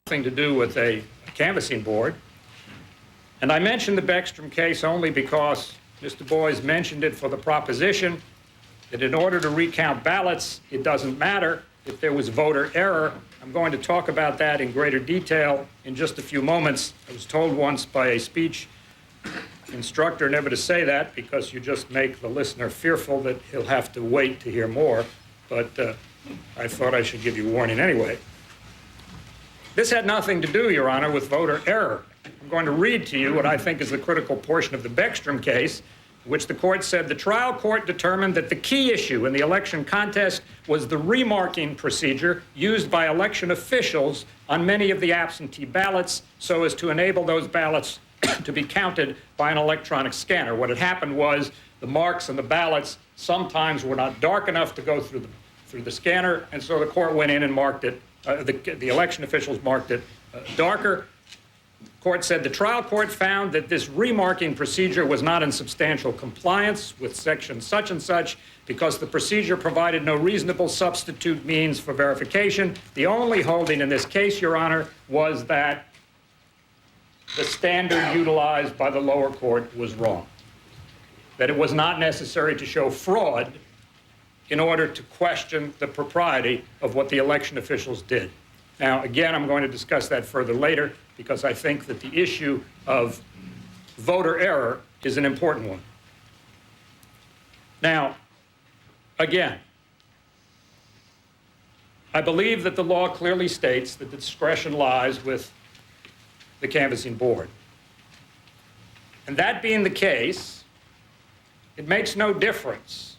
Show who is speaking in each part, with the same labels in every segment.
Speaker 1: Nothing to do with a canvassing board. And I mentioned the Beckstrom case only because Mr. Boyes mentioned it for the proposition that in order to recount ballots, it doesn't matter if there was voter error. I'm going to talk about that in greater detail in just a few moments. I was told once by a speech instructor never to say that because you just make the listener fearful that he'll have to wait to hear more. But I thought I should give you warning anyway. This had nothing to do, Your Honor, with voter error. I'm going to read to you what I think is the critical portion of the Beckstrom case, in which the court said the trial court determined that the key issue in the election contest was the remarking procedure used by election officials on many of the absentee ballots so as to enable those ballots to be counted by an electronic scanner. What had happened was the marks on the ballots sometimes were not dark enough to go through the scanner, and so the court went in and marked it. The election officials marked it darker. Court said the trial court found that this remarking procedure was not in substantial compliance with section such and such because the procedure provided no reasonable substitute means for verification. The only holding in this case, Your Honor, was that the standard utilized by the lower court was wrong, that it was not necessary to show fraud in order to question the propriety of what the election officials did. Now, again, I'm going to discuss that further later because I think that the issue of voter error is an important one. Now, again, I believe that the law clearly states that the discretion lies with the canvassing board. And that being the case, it makes no difference.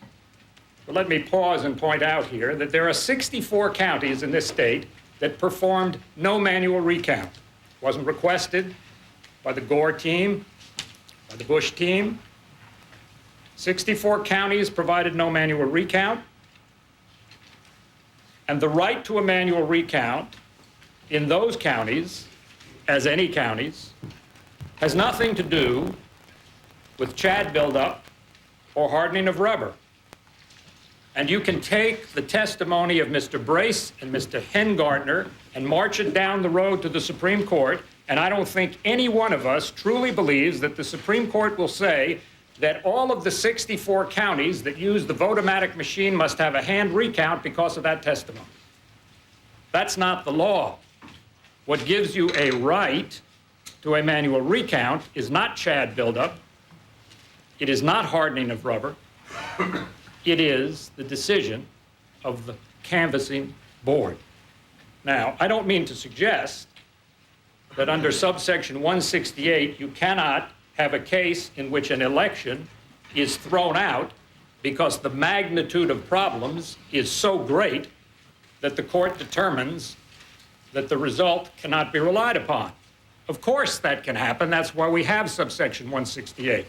Speaker 1: But let me pause and point out here that there are 64 counties in this state that performed no manual recount. It wasn't requested by the Gore team, by the Bush team. 64 counties provided no manual recount. And the right to a manual recount in those counties, as any counties, has nothing to do with Chad buildup or hardening of rubber. And you can take the testimony of Mr. Brace and Mr. Hengartner and march it down the road to the Supreme Court, and I don't think any one of us truly believes that the Supreme Court will say that all of the 64 counties that use the vote-o-matic machine must have a hand recount because of that testimony. That's not the law. What gives you a right to a manual recount is not Chad buildup. It is not hardening of rubber. It is the decision of the canvassing board. Now, I don't mean to suggest that under subsection 168, you cannot have a case in which an election is thrown out because the magnitude of problems is so great that the court determines that the result cannot be relied upon. Of course that can happen. That's why we have subsection 168.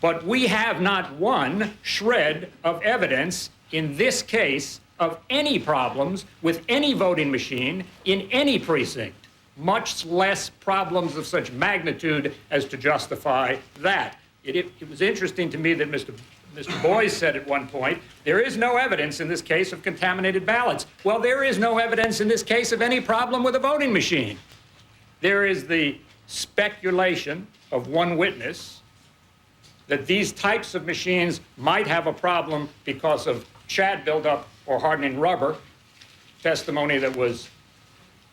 Speaker 1: But we have not one shred of evidence in this case of any problems with any voting machine in any precinct, much less problems of such magnitude as to justify that. It was interesting to me that Mr. Boyes said at one point, there is no evidence in this case of contaminated ballots. Well, there is no evidence in this case of any problem with a voting machine. There is the speculation of one witness that these types of machines might have a problem because of Chad buildup or hardening rubber, testimony that was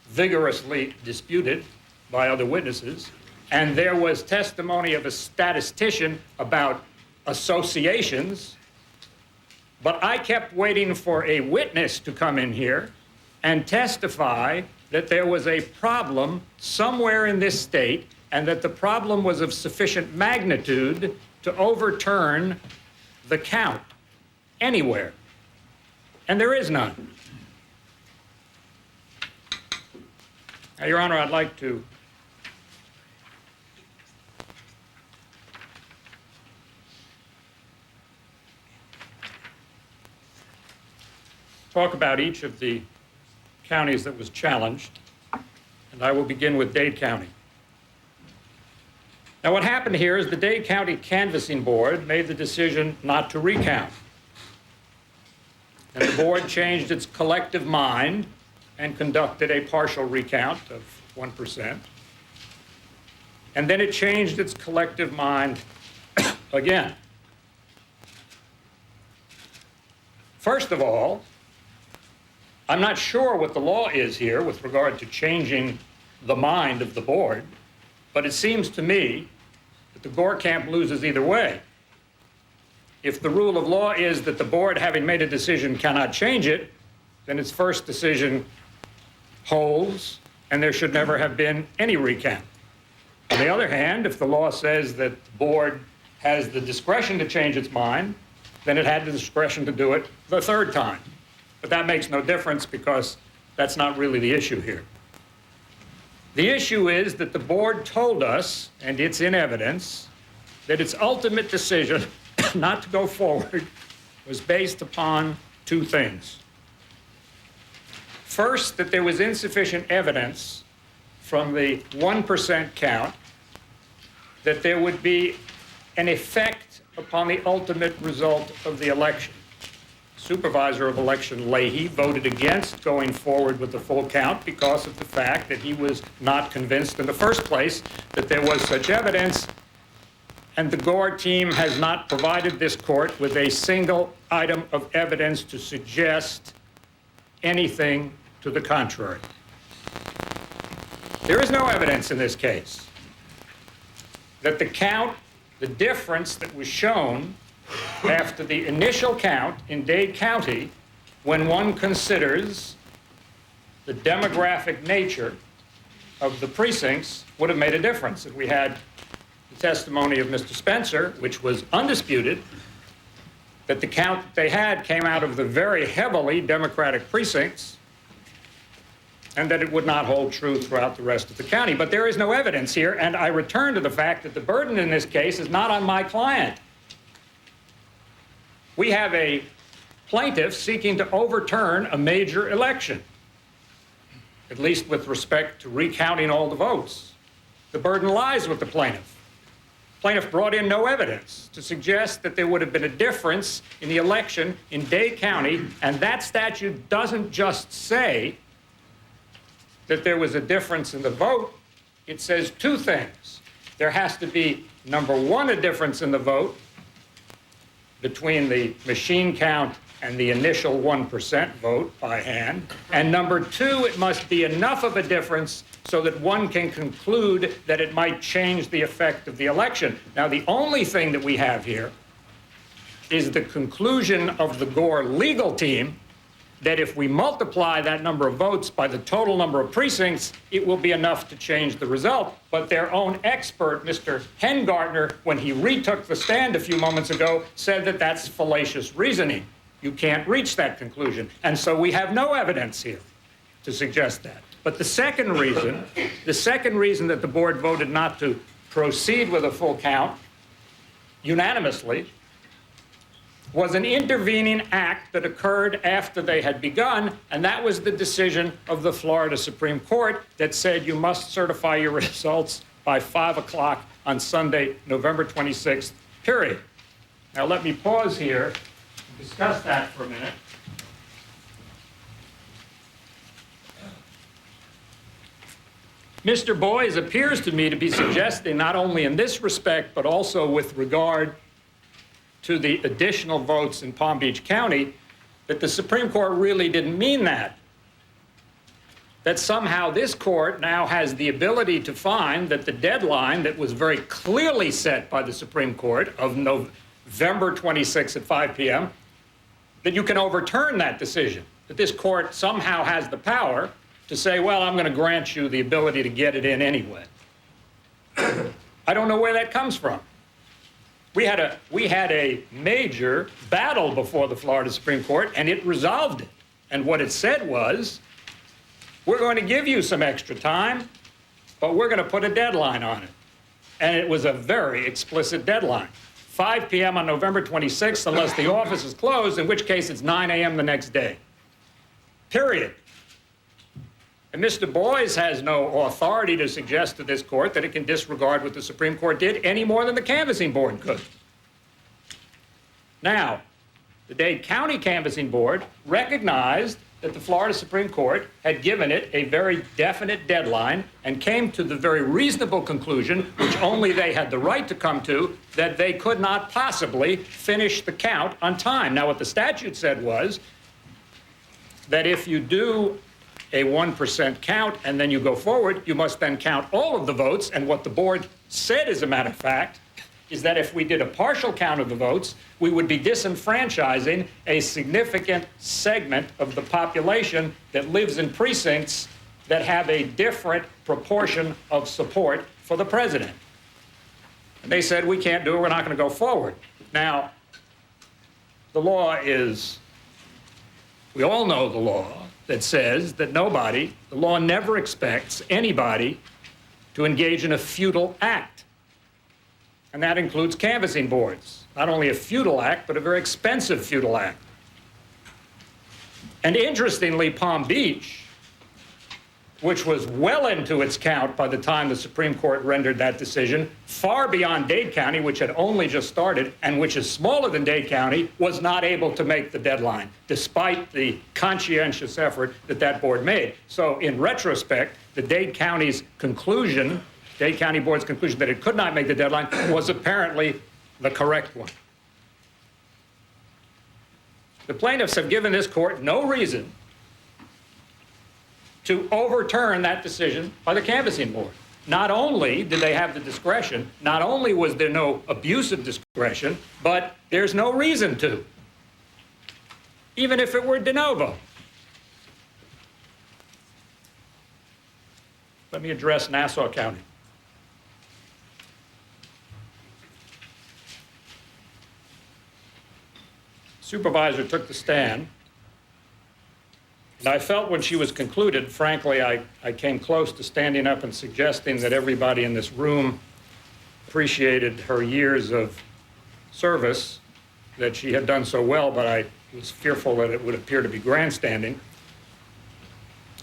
Speaker 1: vigorously disputed by other witnesses. And there was testimony of a statistician about associations. But I kept waiting for a witness to come in here and testify that there was a problem somewhere in this state and that the problem was of sufficient magnitude to overturn the count anywhere. And there is none. Now, Your Honor, I'd like to talk about each of the counties that was challenged, and I will begin with Dade County. Now, what happened here is the Dade County Canvassing Board made the decision not to recount. And the board changed its collective mind and conducted a partial recount of 1%. And then it changed its collective mind again. First of all, I'm not sure what the law is here with regard to changing the mind of the board, but it seems to me that the Gore camp loses either way. If the rule of law is that the board, having made a decision, cannot change it, then its first decision holds, and there should never have been any recount. On the other hand, if the law says that the board has the discretion to change its mind, then it had the discretion to do it the third time. But that makes no difference because that's not really the issue here. The issue is that the board told us, and it's in evidence, that its ultimate decision not to go forward was based upon two things. First, that there was insufficient evidence from the 1% count that there would be an effect upon the ultimate result of the election. Supervisor of Election Leahy voted against going forward with the full count because of the fact that he was not convinced in the first place that there was such evidence, and the Gore team has not provided this court with a single item of evidence to suggest anything to the contrary. There is no evidence in this case that the count, the difference that was shown after the initial count in Dade County, when one considers the demographic nature of the precincts, would have made a difference. And we had the testimony of Mr. Spencer, which was undisputed, that the count that they had came out of the very heavily Democratic precincts, and that it would not hold true throughout the rest of the county. But there is no evidence here, and I return to the fact that the burden in this case is not on my client. We have a plaintiff seeking to overturn a major election, at least with respect to recounting all the votes. The burden lies with the plaintiff. Plaintiff brought in no evidence to suggest that there would have been a difference in the election in Dade County, and that statute doesn't just say that there was a difference in the vote. It says two things. There has to be, number one, a difference in the vote between the machine count and the initial 1% vote by hand. And number two, it must be enough of a difference so that one can conclude that it might change the effect of the election. Now, the only thing that we have here is the conclusion of the Gore legal team that if we multiply that number of votes by the total number of precincts, it will be enough to change the result. But their own expert, Mr. Hengartner, when he retook the stand a few moments ago, said that that's fallacious reasoning. You can't reach that conclusion. And so we have no evidence here to suggest that. But the second reason that the board voted not to proceed with a full count unanimously was an intervening act that occurred after they had begun, and that was the decision of the Florida Supreme Court that said you must certify your results by 5 o'clock on Sunday, November 26th, period. Now let me pause here and discuss that for a minute. Mr. Boies appears to me to be suggesting, not only in this respect, but also with regard to the additional votes in Palm Beach County, that the Supreme Court really didn't mean that. That somehow this court now has the ability to find that the deadline that was very clearly set by the Supreme Court of November 26 at 5 p.m., that you can overturn that decision, that this court somehow has the power to say, well, I'm going to grant you the ability to get it in anyway. I don't know where that comes from. We had a major battle before the Florida Supreme Court, and it resolved it. And what it said was, we're going to give you some extra time, but we're going to put a deadline on it. And it was a very explicit deadline. 5 p.m. on November 26th, unless the office is closed, in which case it's 9 a.m. the next day. Period. And Mr. Boies has no authority to suggest to this court that it can disregard what the Supreme Court did any more than the canvassing board could. Now, the Dade County Canvassing Board recognized that the Florida Supreme Court had given it a very definite deadline and came to the very reasonable conclusion, which only they had the right to come to, that they could not possibly finish the count on time. Now, what the statute said was that if you do a 1% count and then you go forward, you must then count all of the votes. And what the board said, as a matter of fact, is that if we did a partial count of the votes, we would be disenfranchising a significant segment of the population that lives in precincts that have a different proportion of support for the president. And they said, we can't do it, we're not going to go forward. Now, the law is, we all know the law that says that the law never expects anybody to engage in a futile act. And that includes canvassing boards. Not only a futile act, but a very expensive futile act. And interestingly, Palm Beach, which was well into its count by the time the Supreme Court rendered that decision, far beyond Dade County, which had only just started, and which is smaller than Dade County, was not able to make the deadline, despite the conscientious effort that that board made. So in retrospect, the Dade County Board's conclusion that it could not make the deadline was apparently the correct one. The plaintiffs have given this court no reason to overturn that decision by the canvassing board. Not only did they have the discretion, not only was there no abuse of discretion, but there's no reason to, even if it were de novo. Let me address Nassau County. Supervisor took the stand, and I felt when she was concluded, frankly, I came close to standing up and suggesting that everybody in this room appreciated her years of service, that she had done so well, but I was fearful that it would appear to be grandstanding.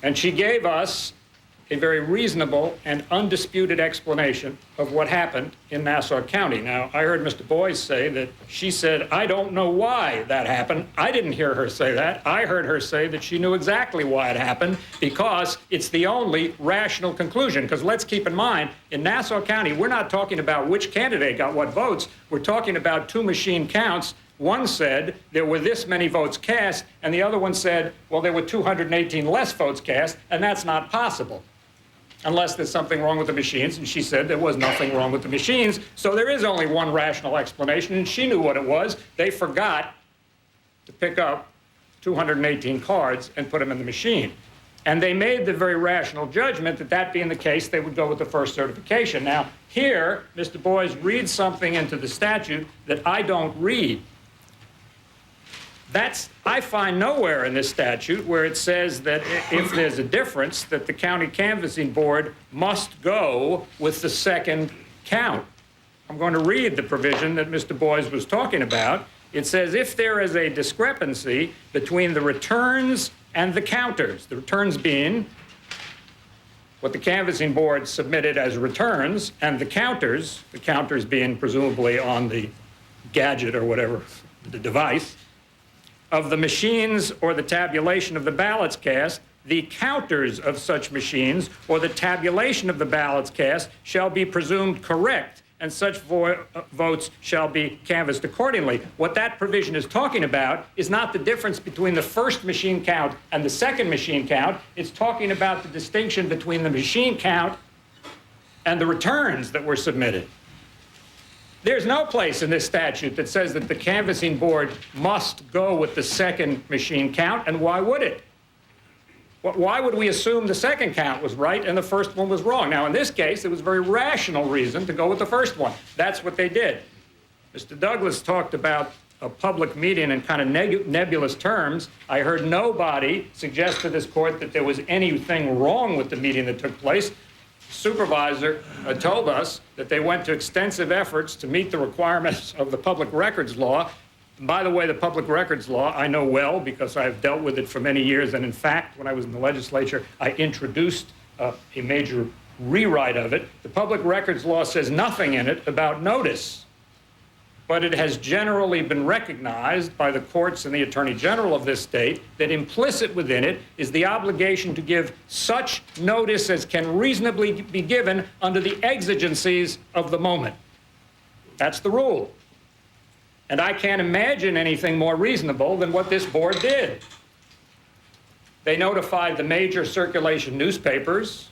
Speaker 1: And she gave us a very reasonable and undisputed explanation of what happened in Nassau County. Now, I heard Mr. Boyes say that she said, I don't know why that happened. I didn't hear her say that. I heard her say that she knew exactly why it happened, because it's the only rational conclusion. Because let's keep in mind, in Nassau County, we're not talking about which candidate got what votes. We're talking about two machine counts. One said there were this many votes cast, and the other one said, well, there were 218 less votes cast, and that's not possible, unless there's something wrong with the machines. And she said there was nothing wrong with the machines. So there is only one rational explanation, and she knew what it was. They forgot to pick up 218 cards and put them in the machine. And they made the very rational judgment that that being the case, they would go with the first certification. Now, here, Mr. Boyes reads something into the statute that I don't read. I find nowhere in this statute where it says that if there's a difference, that the county canvassing board must go with the second count. I'm going to read the provision that Mr. Boyes was talking about. It says if there is a discrepancy between the returns and the counters, the returns being what the canvassing board submitted as returns, and the counters being presumably on the gadget or whatever, the device, of the machines or the tabulation of the ballots cast, the counters of such machines or the tabulation of the ballots cast shall be presumed correct, and such votes shall be canvassed accordingly. What that provision is talking about is not the difference between the first machine count and the second machine count. It's talking about the distinction between the machine count and the returns that were submitted. There's no place in this statute that says that the canvassing board must go with the second machine count, and why would it? Why would we assume the second count was right and the first one was wrong? Now, in this case, it was a very rational reason to go with the first one. That's what they did. Mr. Douglas talked about a public meeting in kind of nebulous terms. I heard nobody suggest to this court that there was anything wrong with the meeting that took place. Supervisor told us that they went to extensive efforts to meet the requirements of the public records law. And by the way, the public records law I know well because I've dealt with it for many years. And in fact, when I was in the legislature, I introduced a major rewrite of it. The public records law says nothing in it about notice. but it has generally been recognized by the courts and the Attorney General of this state that implicit within it is the obligation to give such notice as can reasonably be given under the exigencies of the moment. That's the rule. And I can't imagine anything more reasonable than what this board did. They notified the major circulation newspapers.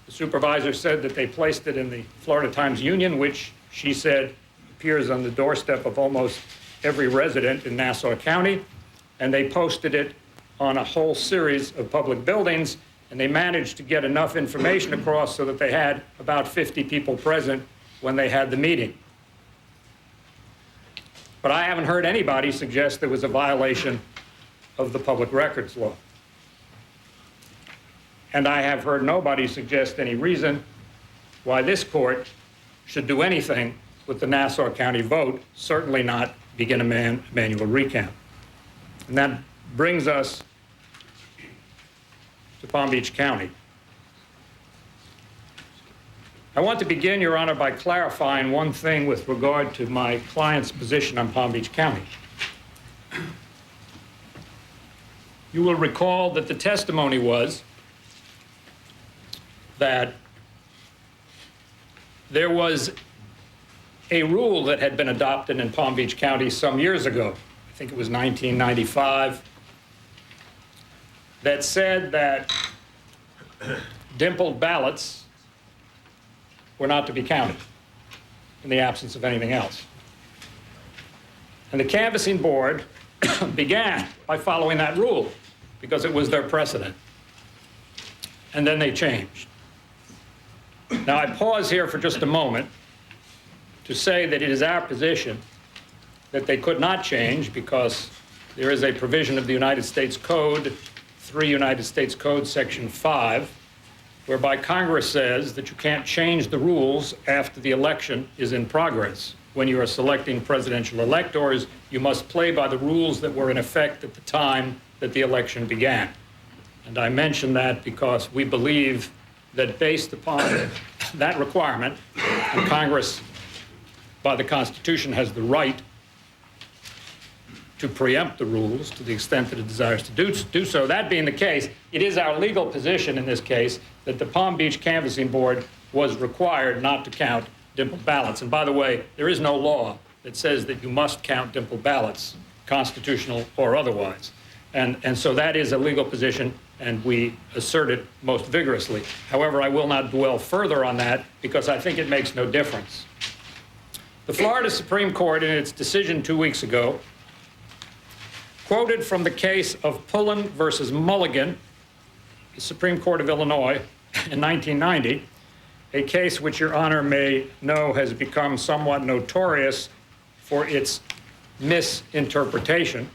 Speaker 1: The supervisor said that they placed it in the Florida Times-Union, which she said appears on the doorstep of almost every resident in Nassau County, and they posted it on a whole series of public buildings, and they managed to get enough information across so that they had about 50 people present when they had the meeting. But I haven't heard anybody suggest there was a violation of the public records law. And I have heard nobody suggest any reason why this court should do anything with the Nassau County vote, certainly not begin a manual recount. And that brings us to Palm Beach County. I want to begin, Your Honor, by clarifying one thing with regard to my client's position on Palm Beach County. You will recall that the testimony was that there was a rule that had been adopted in Palm Beach County some years ago, I think it was 1995, that said that dimpled ballots were not to be counted in the absence of anything else. And the canvassing board began by following that rule because it was their precedent. And then they changed. Now, I pause here for just a moment to say that it is our position that they could not change because there is a provision of the United States Code, 3 United States Code, Section 5, whereby Congress says that you can't change the rules after the election is in progress. When you are selecting presidential electors, you must play by the rules that were in effect at the time that the election began. And I mention that because we believe that based upon that requirement, and Congress, by the Constitution, has the right to preempt the rules to the extent that it desires to do so. That being the case, it is our legal position in this case that the Palm Beach Canvassing Board was required not to count dimpled ballots. And by the way, there is no law that says that you must count dimpled ballots, constitutional or otherwise. And so that is a legal position, and we assert it most vigorously. However, I will not dwell further on that because I think it makes no difference. The Florida Supreme Court, in its decision 2 weeks ago, quoted from the case of Pullen versus Mulligan, the Supreme Court of Illinois, in 1990, a case which Your Honor may know has become somewhat notorious for its misinterpretation.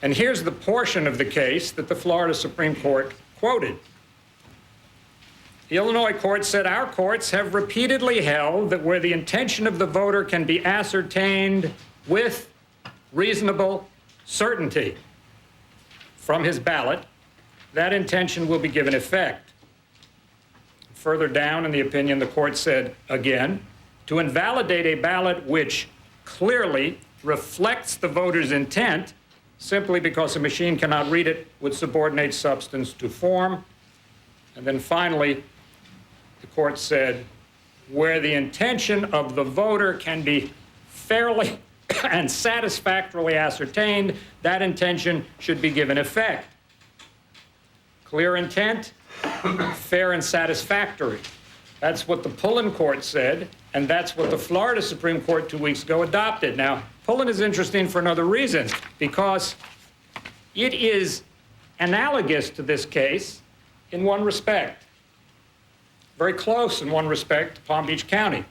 Speaker 1: And here's the portion of the case that the Florida Supreme Court quoted. The Illinois court said, "Our courts have repeatedly held that where the intention of the voter can be ascertained with reasonable certainty from his ballot, that intention will be given effect." Further down in the opinion, the court said again, "To invalidate a ballot which clearly reflects the voter's intent simply because a machine cannot read it would subordinate substance to form." And then finally, the court said, "Where the intention of the voter can be fairly and satisfactorily ascertained, that intention should be given effect." Clear intent, fair and satisfactory. That's what the Pullen court said, and that's what the Florida Supreme Court 2 weeks ago adopted. Now, Pullen is interesting for another reason, because it is analogous to this case in one respect. Very close in one respect to Palm Beach County.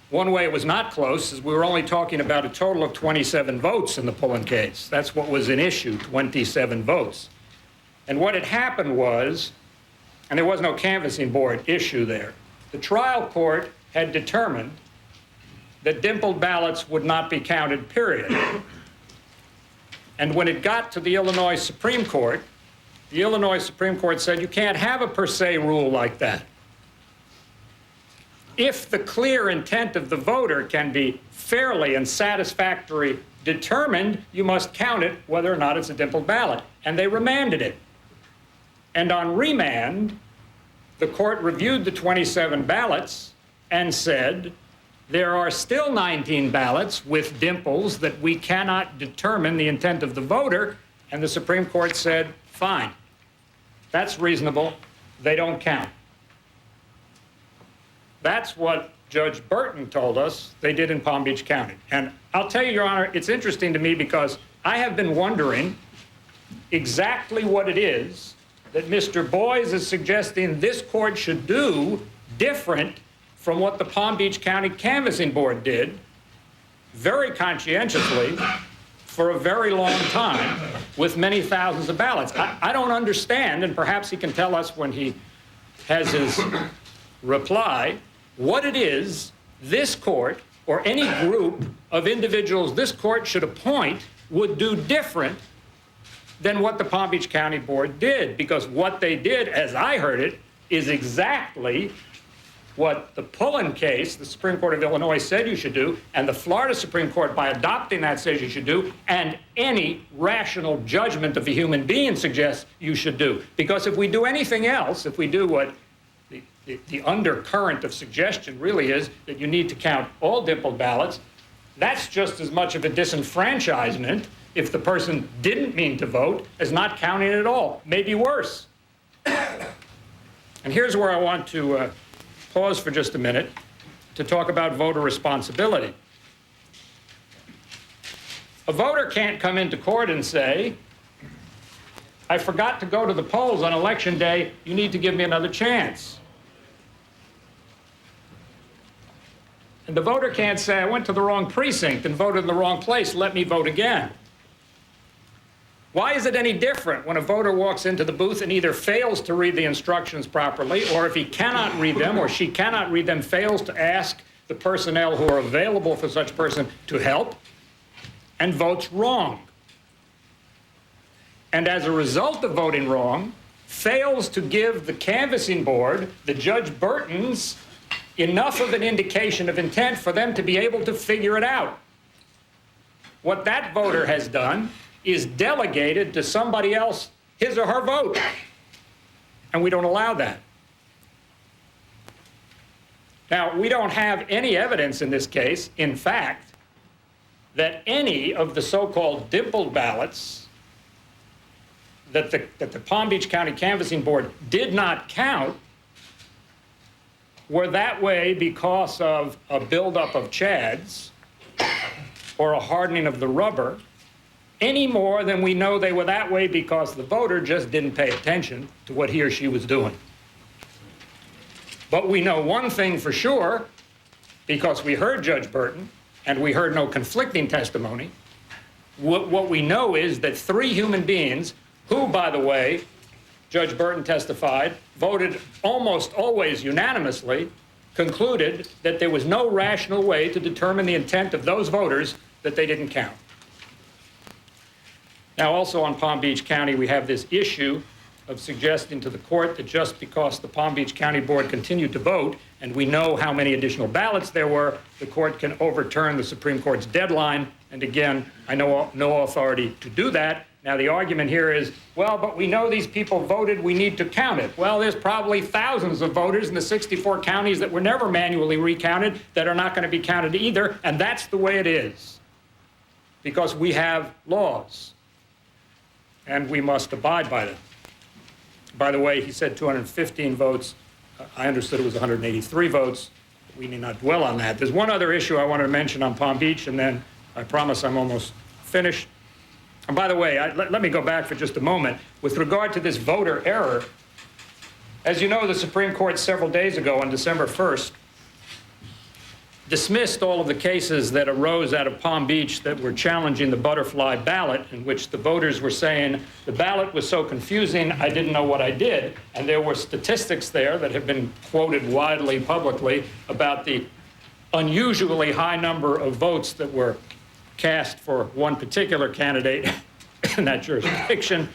Speaker 1: One way it was not close is we were only talking about a total of 27 votes in the Pullen case. That's what was an issue, 27 votes. And what had happened was, and there was no canvassing board issue there, the trial court had determined that dimpled ballots would not be counted, period. And when it got to the Illinois Supreme Court, the Illinois Supreme Court said you can't have a per se rule like that. if the clear intent of the voter can be fairly and satisfactorily determined, you must count it whether or not it's a dimpled ballot. And they remanded it. And on remand, the court reviewed the 27 ballots and said, there are still 19 ballots with dimples that we cannot determine the intent of the voter. And the Supreme Court said, fine, that's reasonable. They don't count. That's what Judge Burton told us they did in Palm Beach County. And I'll tell you, Your Honor, it's interesting to me because I have been wondering exactly what it is that Mr. Boies is suggesting this court should do different from what the Palm Beach County Canvassing Board did very conscientiously for a very long time with many thousands of ballots. I don't understand, and perhaps he can tell us when he has his reply, what it is this court or any group of individuals this court should appoint would do different than what the Palm Beach County Board did. Because what they did, as I heard it, is exactly what the Pullen case, the Supreme Court of Illinois, said you should do, and the Florida Supreme Court, by adopting that, says you should do, and any rational judgment of a human being suggests you should do. Because if we do anything else, if we do what the undercurrent of suggestion really is, that you need to count all dimpled ballots, that's just as much of a disenfranchisement if the person didn't mean to vote as not counting at all, maybe worse. And here's where I want to pause for just a minute to talk about voter responsibility. A voter can't come into court and say, I forgot to go to the polls on election day, you need to give me another chance. And the voter can't say, I went to the wrong precinct and voted in the wrong place, let me vote again. Why is it any different when a voter walks into the booth and either fails to read the instructions properly, or if he cannot read them or she cannot read them, fails to ask the personnel who are available for such person to help, and votes wrong? And as a result of voting wrong, fails to give the canvassing board, the Judge Burtons, enough of an indication of intent for them to be able to figure it out. What that voter has done is delegated to somebody else his or her vote. And we don't allow that. Now, we don't have any evidence in this case, in fact, that any of the so-called dimpled ballots that the Palm Beach County Canvassing Board did not count were that way because of a buildup of chads or a hardening of the rubber, any more than we know they were that way because the voter just didn't pay attention to what he or she was doing. But we know one thing for sure, because we heard Judge Burton and we heard no conflicting testimony. What we know is that 3 human beings, who, by the way, Judge Burton testified, voted almost always unanimously, concluded that there was no rational way to determine the intent of those voters that they didn't count. Now, also on Palm Beach County, we have this issue of suggesting to the court that just because the Palm Beach County Board continued to vote, and we know how many additional ballots there were, the court can overturn the Supreme Court's deadline. And again, I know no authority to do that. Now, the argument here is, well, but we know these people voted, we need to count it. Well, there's probably thousands of voters in the 64 counties that were never manually recounted that are not going to be counted either, and that's the way it is, because we have laws, and we must abide by them. By the way, he said 215 votes. I understood it was 183 votes. We need not dwell on that. There's one other issue I wanted to mention on Palm Beach, and then I promise I'm almost finished. And by the way, let me go back for just a moment. With regard to this voter error, as you know, the Supreme Court several days ago on December 1st dismissed all of the cases that arose out of Palm Beach that were challenging the butterfly ballot, in which the voters were saying the ballot was so confusing, I didn't know what I did. And there were statistics there that have been quoted widely publicly about the unusually high number of votes that were cast for one particular candidate in that jurisdiction,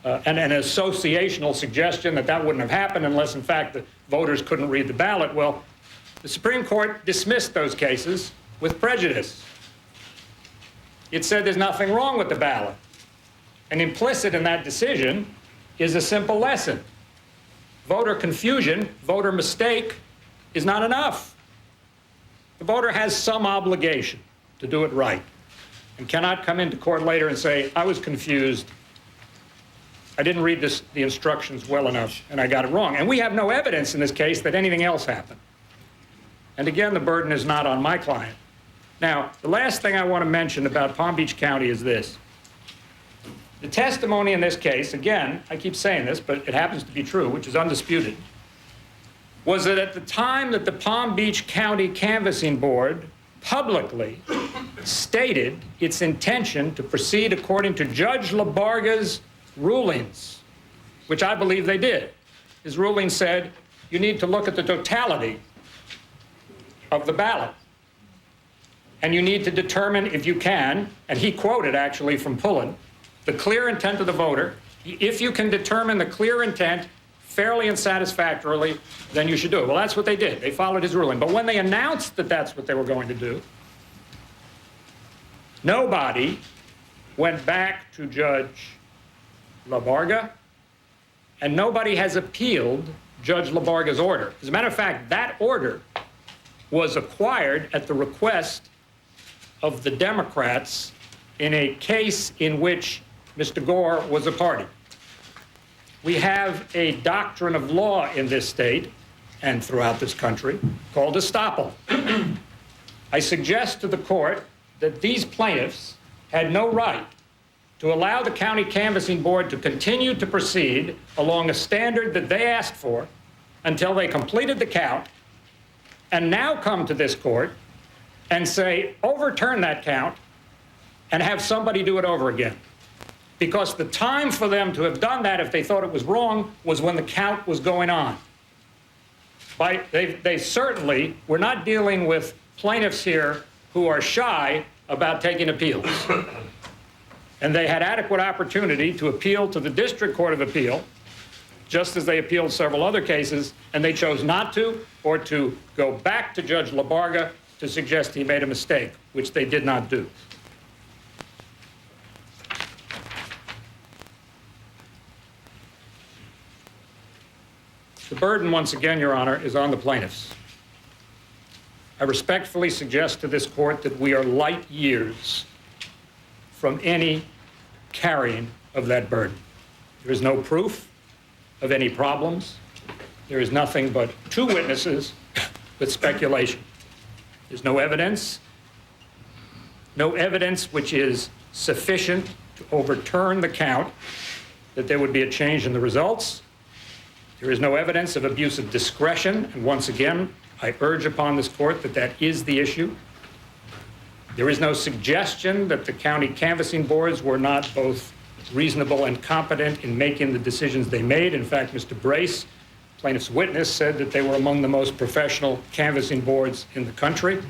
Speaker 1: and an associational suggestion that that wouldn't have happened unless, in fact, the voters couldn't read the ballot. Well, The Supreme Court dismissed those cases with prejudice. It said there's nothing wrong with the ballot. And implicit in that decision is a simple lesson. Voter confusion, voter mistake is not enough. The voter has some obligation to do it right and cannot come into court later and say, I was confused. I didn't read the instructions well enough and I got it wrong. And we have no evidence in this case that anything else happened. And again, the burden is not on my client. Now, the last thing I want to mention about Palm Beach County is this. The testimony in this case, again, I keep saying this, but it happens to be true, which is undisputed, was that at the time that the Palm Beach County Canvassing Board publicly stated its intention to proceed according to Judge LaBarga's rulings, which I believe they did. His ruling said you need to look at the totality of the ballot. And you need to determine if you can, and he quoted actually from Pullen, the clear intent of the voter. If you can determine the clear intent fairly and satisfactorily, then you should do it. Well, that's what they did. They followed his ruling. But when they announced that that's what they were going to do, nobody went back to Judge LaBarga, and nobody has appealed Judge LaBarga's order. As a matter of fact, that order was acquired at the request of the Democrats in a case in which Mr. Gore was a party. We have a doctrine of law in this state and throughout this country called estoppel. I suggest to the court that these plaintiffs had no right to allow the county canvassing board to continue to proceed along a standard that they asked for until they completed the count, and now come to this court and say, overturn that count and have somebody do it over again. Because the time for them to have done that, if they thought it was wrong, was when the count was going on. They certainly were not dealing with plaintiffs here who are shy about taking appeals. And they had adequate opportunity to appeal to the District Court of Appeal, just as they appealed several other cases, and they chose not to, or to go back to Judge LaBarga to suggest he made a mistake, which they did not do. The burden, once again, Your Honor, is on the plaintiffs. I respectfully suggest to this court that we are light years from any carrying of that burden. There is no proof of any problems. There is nothing but two witnesses with speculation. There's no evidence which is sufficient to overturn the count that there would be a change in the results. There is no evidence of abuse of discretion, and once again, I urge upon this court that that is the issue. There is no suggestion that the county canvassing boards were not both reasonable and competent in making the decisions they made. In fact, Mr. Brace, plaintiff's witness, said that they were among the most professional canvassing boards in the country.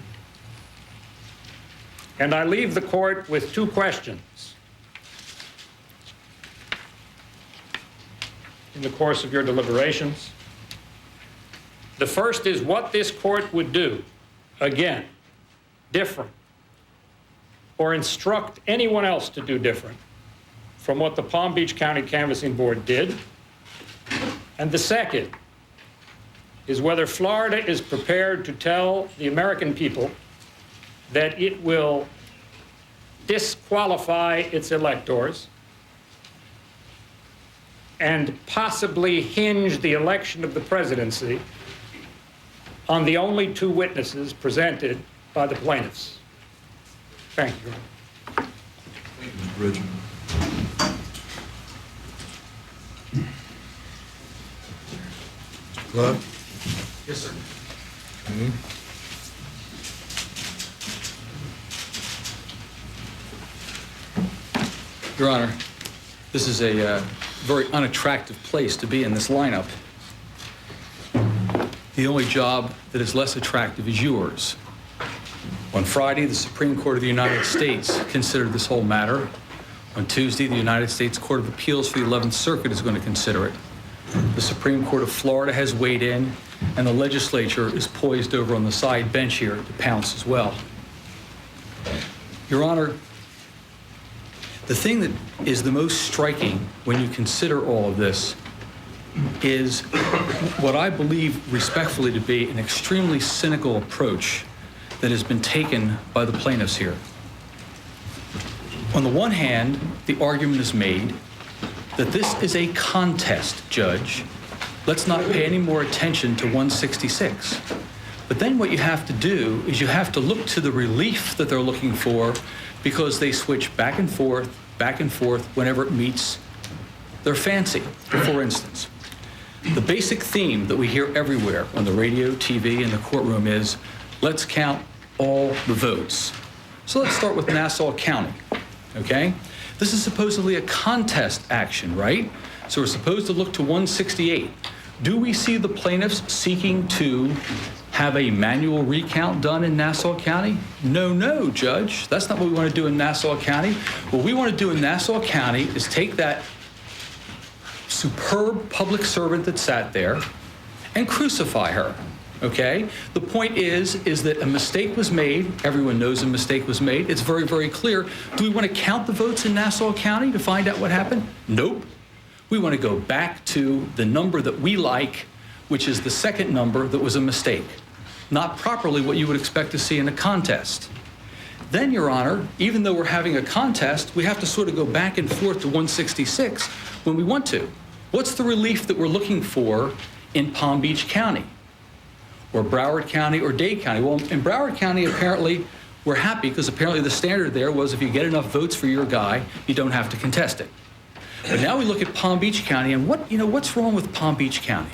Speaker 1: And I leave the court with two questions. In the course of your deliberations. The first is what this court would do, again, different, or instruct anyone else to do different from what the Palm Beach County Canvassing Board did. And the second is whether Florida is prepared to tell the American people that it will disqualify its electors and possibly hinge the election of the presidency on the only two witnesses presented by the plaintiffs. Thank you.
Speaker 2: Thank you, Mr. Bridge. Mr. Clark?
Speaker 3: Yes, sir. Your Honor, this is a very unattractive place to be in this lineup. The only job that is less attractive is yours. On Friday, the Supreme Court of the United States considered this whole matter. On Tuesday, the United States Court of Appeals for the 11th Circuit is going to consider it. The Supreme Court of Florida has weighed in, and the legislature is poised over on the side bench here to pounce as well. Your Honor, the thing that is the most striking when you consider all of this is what I believe respectfully to be an extremely cynical approach that has been taken by the plaintiffs here. On the one hand, the argument is made that this is a contest, Judge. Let's not pay any more attention to 166. But then what you have to do is you have to look to the relief that they're looking for, because they switch back and forth whenever it meets their fancy. For instance, the basic theme that we hear everywhere on the radio, TV, and the courtroom is, let's count all the votes. So let's start with Nassau County, okay? This is supposedly a contest action, right? So we're supposed to look to 168. Do we see the plaintiffs seeking to have a manual recount done in Nassau County? No, Judge. That's not what we want to do in Nassau County. What we want to do in Nassau County is take that superb public servant that sat there and crucify her, okay? The point is that a mistake was made. Everyone knows a mistake was made. It's very, very clear. Do we want to count the votes in Nassau County to find out what happened? Nope. We want to go back to the number that we like, which is the second number that was a mistake. Not properly what you would expect to see in a contest. Then, Your Honor, even though we're having a contest, we have to sort of go back and forth to 166 when we want to. What's the relief that we're looking for in Palm Beach County, or Broward County, or Dade County? Well, in Broward County, apparently, we're happy because apparently the standard there was if you get enough votes for your guy, you don't have to contest it. But now we look at Palm Beach County, and what's wrong with Palm Beach County?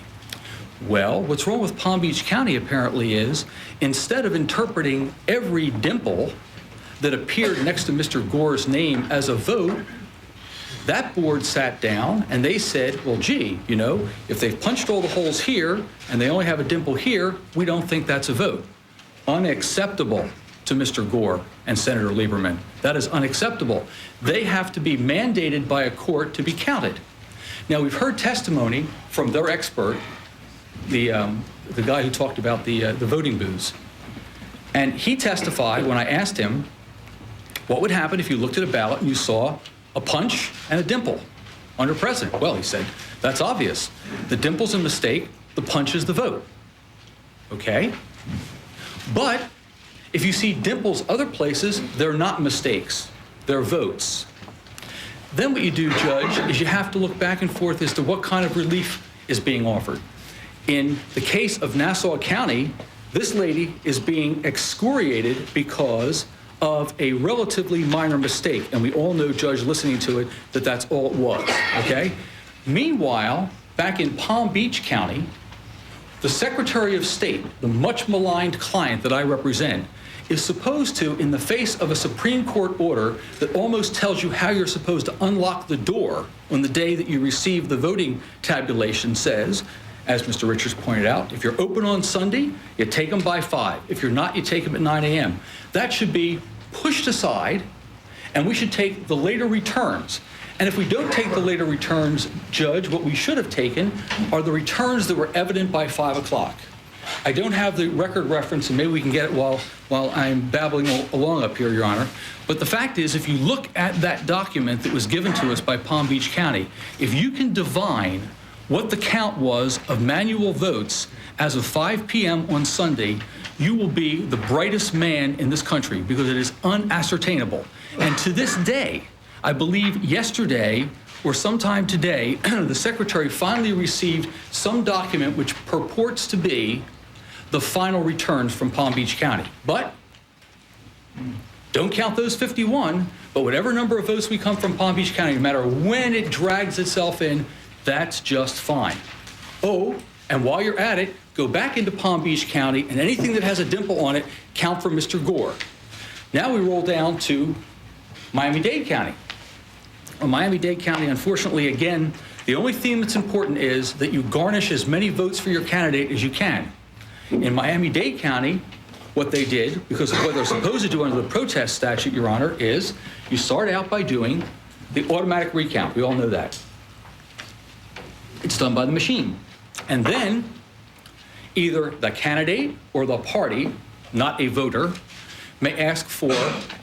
Speaker 3: Well, what's wrong with Palm Beach County apparently is, instead of interpreting every dimple that appeared next to Mr. Gore's name as a vote, that board sat down and they said, well, gee, if they've punched all the holes here and they only have a dimple here, we don't think that's a vote. Unacceptable to Mr. Gore and Senator Lieberman. That is unacceptable. They have to be mandated by a court to be counted. Now, we've heard testimony from their expert, the guy who talked about the voting booths. And he testified when I asked him, what would happen if you looked at a ballot and you saw a punch and a dimple under precedent? Well, he said, that's obvious. The dimple's a mistake, the punch is the vote. Okay? But if you see dimples other places, they're not mistakes, they're votes. Then what you do, Judge, is you have to look back and forth as to what kind of relief is being offered. In the case of Nassau County, this lady is being excoriated because of a relatively minor mistake. And we all know, Judge, listening to it, that that's all it was, okay? Meanwhile, back in Palm Beach County, the Secretary of State, the much maligned client that I represent, is supposed to, in the face of a Supreme Court order that almost tells you how you're supposed to unlock the door on the day that you receive the voting tabulation, says, as Mr. Richards pointed out, if you're open on Sunday, you take them by 5. If you're not, you take them at 9 a.m. That should be pushed aside, and we should take the later returns. And if we don't take the later returns, Judge, what we should have taken are the returns that were evident by 5 o'clock. I don't have the record reference, and maybe we can get it while I'm babbling along up here, Your Honor. But the fact is, if you look at that document that was given to us by Palm Beach County, if you can divine what the count was of manual votes as of 5 p.m. on Sunday, you will be the brightest man in this country, because it is unascertainable. And to this day, I believe yesterday or sometime today, the Secretary finally received some document which purports to be the final returns from Palm Beach County. But don't count those 51, but whatever number of votes we come from Palm Beach County, no matter when it drags itself in, that's just fine. Oh, and while you're at it, go back into Palm Beach County, and anything that has a dimple on it, count for Mr. Gore. Now we roll down to Miami-Dade County. Well, Miami-Dade County, unfortunately, again, the only theme that's important is that you garnish as many votes for your candidate as you can. In Miami-Dade County, what they did, because of what they're supposed to do under the protest statute, Your Honor, is you start out by doing the automatic recount. We all know that. It's done by the machine. And then, either the candidate or the party, not a voter, may ask for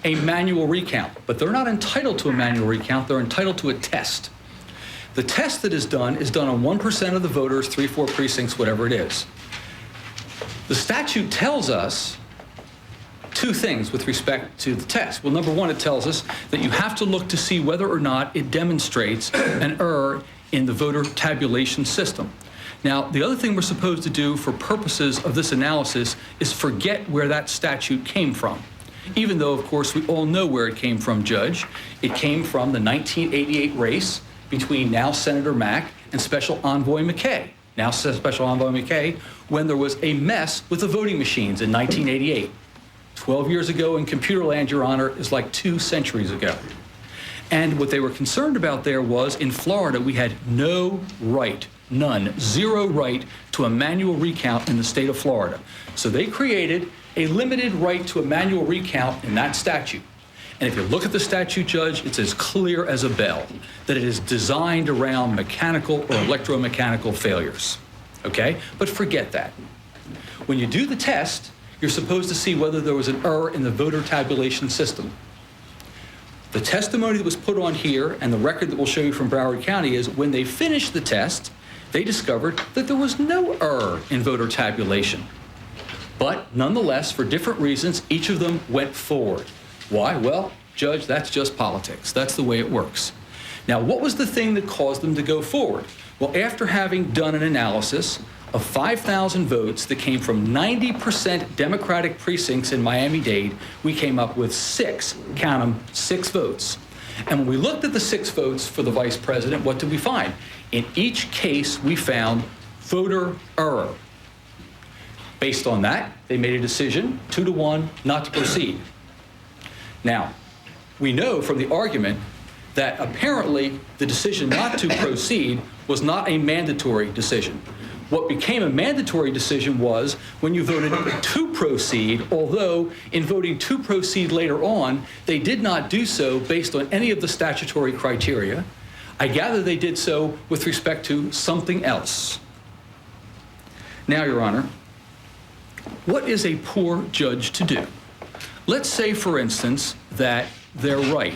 Speaker 3: a manual recount. But they're not entitled to a manual recount, they're entitled to a test. The test that is done on 1% of the voters, 3-4 precincts, whatever it is. The statute tells us two things with respect to the test. Well, number one, it tells us that you have to look to see whether or not it demonstrates an error in the voter tabulation system. Now, the other thing we're supposed to do for purposes of this analysis is forget where that statute came from. Even though, of course, we all know where it came from, Judge. It came from the 1988 race between now Senator Mack and Special Envoy McKay. Now Special Envoy McKay, when there was a mess with the voting machines in 1988. 12 years ago in computer land, Your Honor, is like 2 centuries ago. And what they were concerned about there was, in Florida, we had no right, none, zero right to a manual recount in the state of Florida. So they created a limited right to a manual recount in that statute. And if you look at the statute, Judge, it's as clear as a bell that it is designed around mechanical or electromechanical failures, okay? But forget that. When you do the test, you're supposed to see whether there was an error in the voter tabulation system. The testimony that was put on here and the record that we'll show you from Broward County is when they finished the test, they discovered that there was no error in voter tabulation. But nonetheless, for different reasons, each of them went forward. Why? Well, Judge, that's just politics. That's the way it works. Now, what was the thing that caused them to go forward? Well, after having done an analysis of 5,000 votes that came from 90% Democratic precincts in Miami-Dade, we came up with 6, count them, 6 votes. And when we looked at the 6 votes for the vice president, what did we find? In each case, we found voter error. Based on that, they made a decision, 2-1, not to proceed. Now, we know from the argument that apparently the decision not to proceed was not a mandatory decision. What became a mandatory decision was when you voted to proceed, although in voting to proceed later on, they did not do so based on any of the statutory criteria. I gather they did so with respect to something else. Now, Your Honor, what is a poor judge to do? Let's say, for instance, that they're right.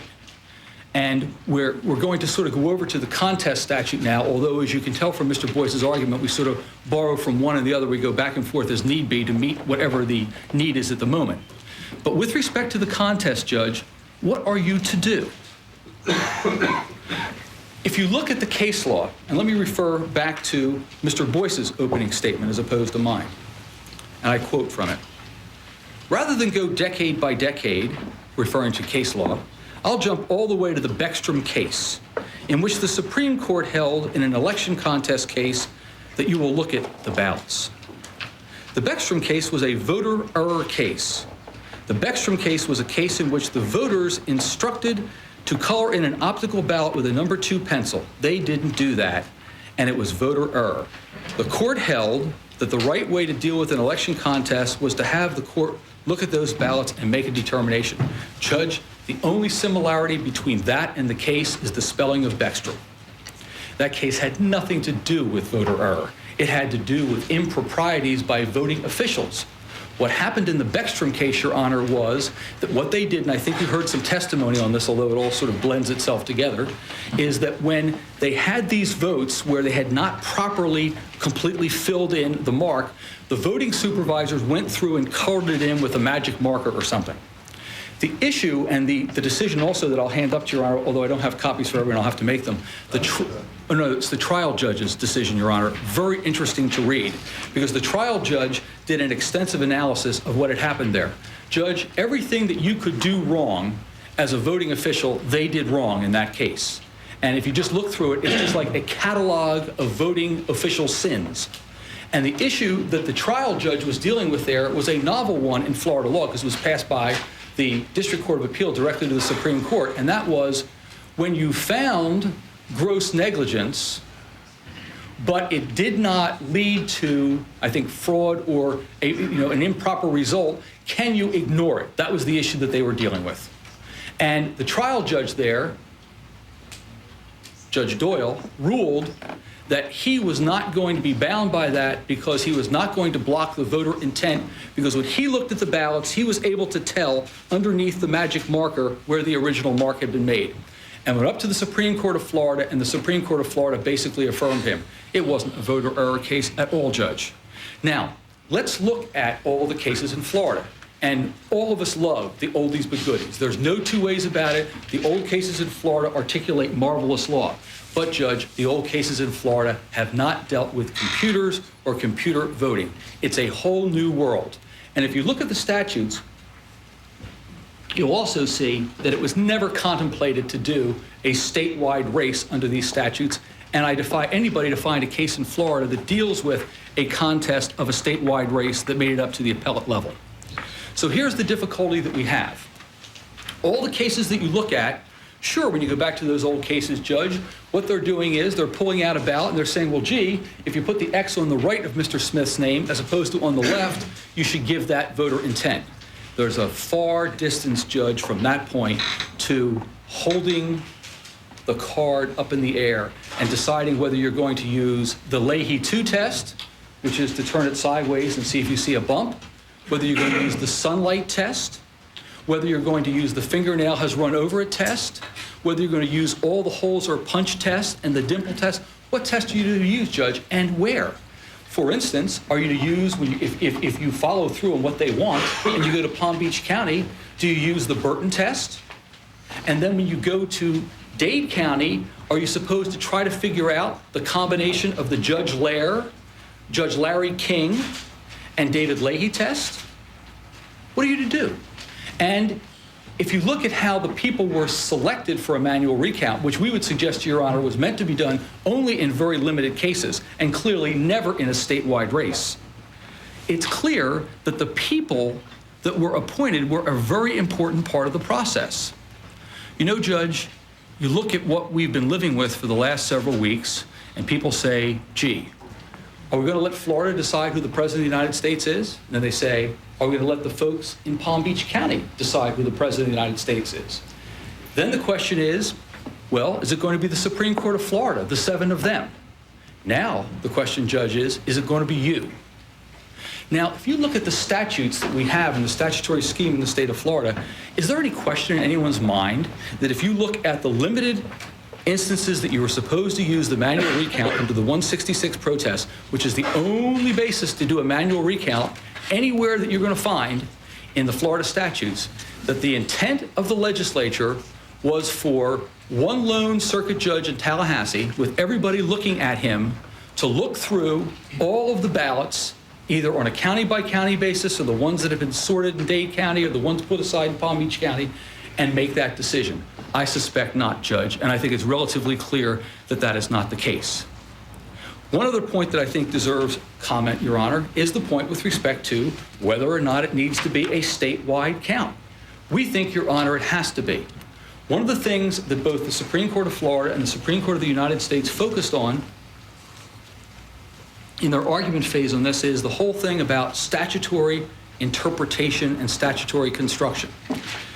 Speaker 3: And we're going to sort of go over to the contest statute now, although, as you can tell from Mr. Boyce's argument, we sort of borrow from one and the other. We go back and forth as need be to meet whatever the need is at the moment. But with respect to the contest, Judge, what are you to do? If you look at the case law, and let me refer back to Mr. Boyce's opening statement as opposed to mine, and I quote from it. Rather than go decade by decade, referring to case law, I'll jump all the way to the Beckstrom case, in which the Supreme Court held in an election contest case that you will look at the ballots. The Beckstrom case was a voter error case. The Beckstrom case was a case in which the voters instructed to color in an optical ballot with a number 2 pencil. They didn't do that, and it was voter error. The court held that the right way to deal with an election contest was to have the court look at those ballots and make a determination. Judge, the only similarity between that and the case is the spelling of Beckstrom. That case had nothing to do with voter error. It had to do with improprieties by voting officials. What happened in the Beckstrom case, Your Honor, was that what they did, and I think you heard some testimony on this, although it all sort of blends itself together, is that when they had these votes where they had not properly completely filled in the mark, the voting supervisors went through and colored it in with a magic marker or something. The issue and the decision also that I'll hand up to Your Honor, although I don't have copies for everyone, I'll have to make them. It's the trial judge's decision, Your Honor. Very interesting to read, because the trial judge did an extensive analysis of what had happened there. Judge, everything that you could do wrong as a voting official, they did wrong in that case. And if you just look through it, it's just like a catalog of voting official sins. And the issue that the trial judge was dealing with there was a novel one in Florida law, because it was passed by the District Court of Appeal directly to the Supreme Court, and that was when you found gross negligence, but it did not lead to, I think, fraud or an improper result, can you ignore it? That was the issue that they were dealing with. And the trial judge there, Judge Doyle, ruled that he was not going to be bound by that because he was not going to block the voter intent, because when he looked at the ballots, he was able to tell underneath the magic marker where the original mark had been made. And went up to the Supreme Court of Florida, and the Supreme Court of Florida basically affirmed him. It wasn't a voter error case at all, Judge. Now, let's look at all the cases in Florida. And all of us love the oldies but goodies. There's no two ways about it. The old cases in Florida articulate marvelous law. But, Judge, the old cases in Florida have not dealt with computers or computer voting. It's a whole new world. And if you look at the statutes, you'll also see that it was never contemplated to do a statewide race under these statutes. And I defy anybody to find a case in Florida that deals with a contest of a statewide race that made it up to the appellate level. So here's the difficulty that we have. All the cases that you look at, sure, when you go back to those old cases, Judge, what they're doing is they're pulling out a ballot and they're saying, well, gee, if you put the X on the right of Mr. Smith's name as opposed to on the left, you should give that voter intent. There's a far distance, Judge, from that point to holding the card up in the air and deciding whether you're going to use the Leahy 2 test, which is to turn it sideways and see if you see a bump, whether you're going to use the sunlight test, whether you're going to use the fingernail has run over it test, whether you're going to use all the holes or punch test and the dimple test. What test are you to use, Judge, and where? For instance, are you to use, if you follow through on what they want and you go to Palm Beach County, do you use the Burton test? And then when you go to Dade County, are you supposed to try to figure out the combination of the Judge Lair, Judge Larry King, and David Leahy test? What are you to do? And if you look at how the people were selected for a manual recount, which we would suggest to Your Honor was meant to be done only in very limited cases and clearly never in a statewide race, it's clear that the people that were appointed were a very important part of the process. You know, Judge, you look at what we've been living with for the last several weeks, and people say, gee, are we going to let Florida decide who the President of the United States is? And then they say, are we going to let the folks in Palm Beach County decide who the President of the United States is? Then the question is, well, is it going to be the Supreme Court of Florida, the 7 of them? Now, the question, Judge, is it going to be you? Now, if you look at the statutes that we have in the statutory scheme in the state of Florida, is there any question in anyone's mind that if you look at the limited instances that you were supposed to use the manual recount under the 166 protest, which is the only basis to do a manual recount anywhere that you're going to find in the Florida statutes, that the intent of the legislature was for one lone circuit judge in Tallahassee, with everybody looking at him, to look through all of the ballots, either on a county-by-county basis or the ones that have been sorted in Dade County or the ones put aside in Palm Beach County, and make that decision. I suspect not, Judge, and I think it's relatively clear that that is not the case. One other point that I think deserves comment, Your Honor, is the point with respect to whether or not it needs to be a statewide count. We think, Your Honor, it has to be. One of the things that both the Supreme Court of Florida and the Supreme Court of the United States focused on in their argument phase on this is the whole thing about statutory interpretation and statutory construction.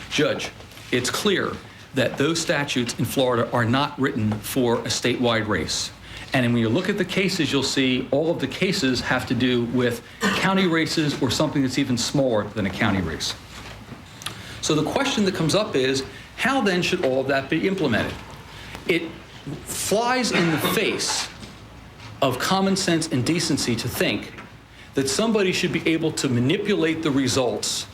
Speaker 3: Judge, it's clear that those statutes in Florida are not written for a statewide race. And when you look at the cases, you'll see all of the cases have to do with county races or something that's even smaller than a county race. So the question that comes up is, how then should all of that be implemented? It flies in the face of common sense and decency to think that somebody should be able to manipulate the results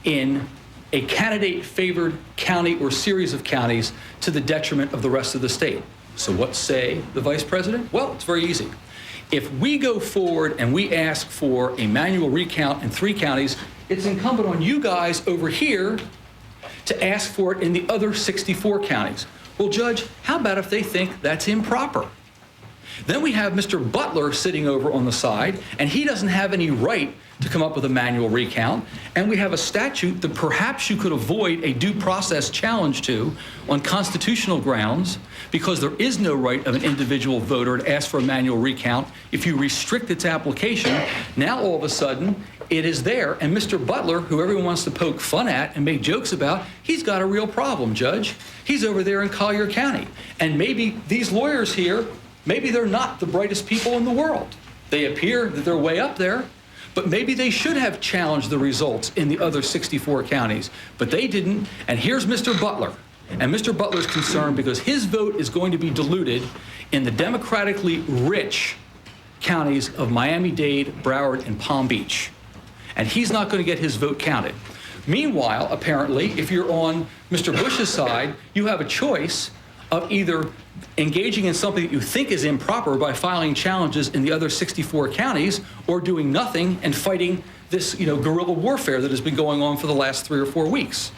Speaker 3: in a candidate-favored county or series of counties to the detriment of the rest of the state. So what say the Vice President? Well, it's very easy. If we go forward and we ask for a manual recount in 3 counties, it's incumbent on you guys over here to ask for it in the other 64 counties. Well, Judge, how about if they think that's improper? Then we have Mr. Butler sitting over on the side, and he doesn't have any right to come up with a manual recount. And we have a statute that perhaps you could avoid a due process challenge to on constitutional grounds, because there is no right of an individual voter to ask for a manual recount. If you restrict its application, now all of a sudden it is there. And Mr. Butler, who everyone wants to poke fun at and make jokes about, he's got a real problem, Judge. He's over there in Collier County. And maybe these lawyers here maybe they're not the brightest people in the world. They appear that they're way up there, but maybe they should have challenged the results in the other 64 counties, but they didn't. And here's Mr. Butler. And Mr. Butler's concerned because his vote is going to be diluted in the democratically rich counties of Miami-Dade, Broward, and Palm Beach. And he's not going to get his vote counted. Meanwhile, apparently, if you're on Mr. Bush's side, you have a choice of either engaging in something that you think is improper by filing challenges in the other 64 counties, or doing nothing and fighting this, guerrilla warfare that has been going on for the last 3 or 4 weeks.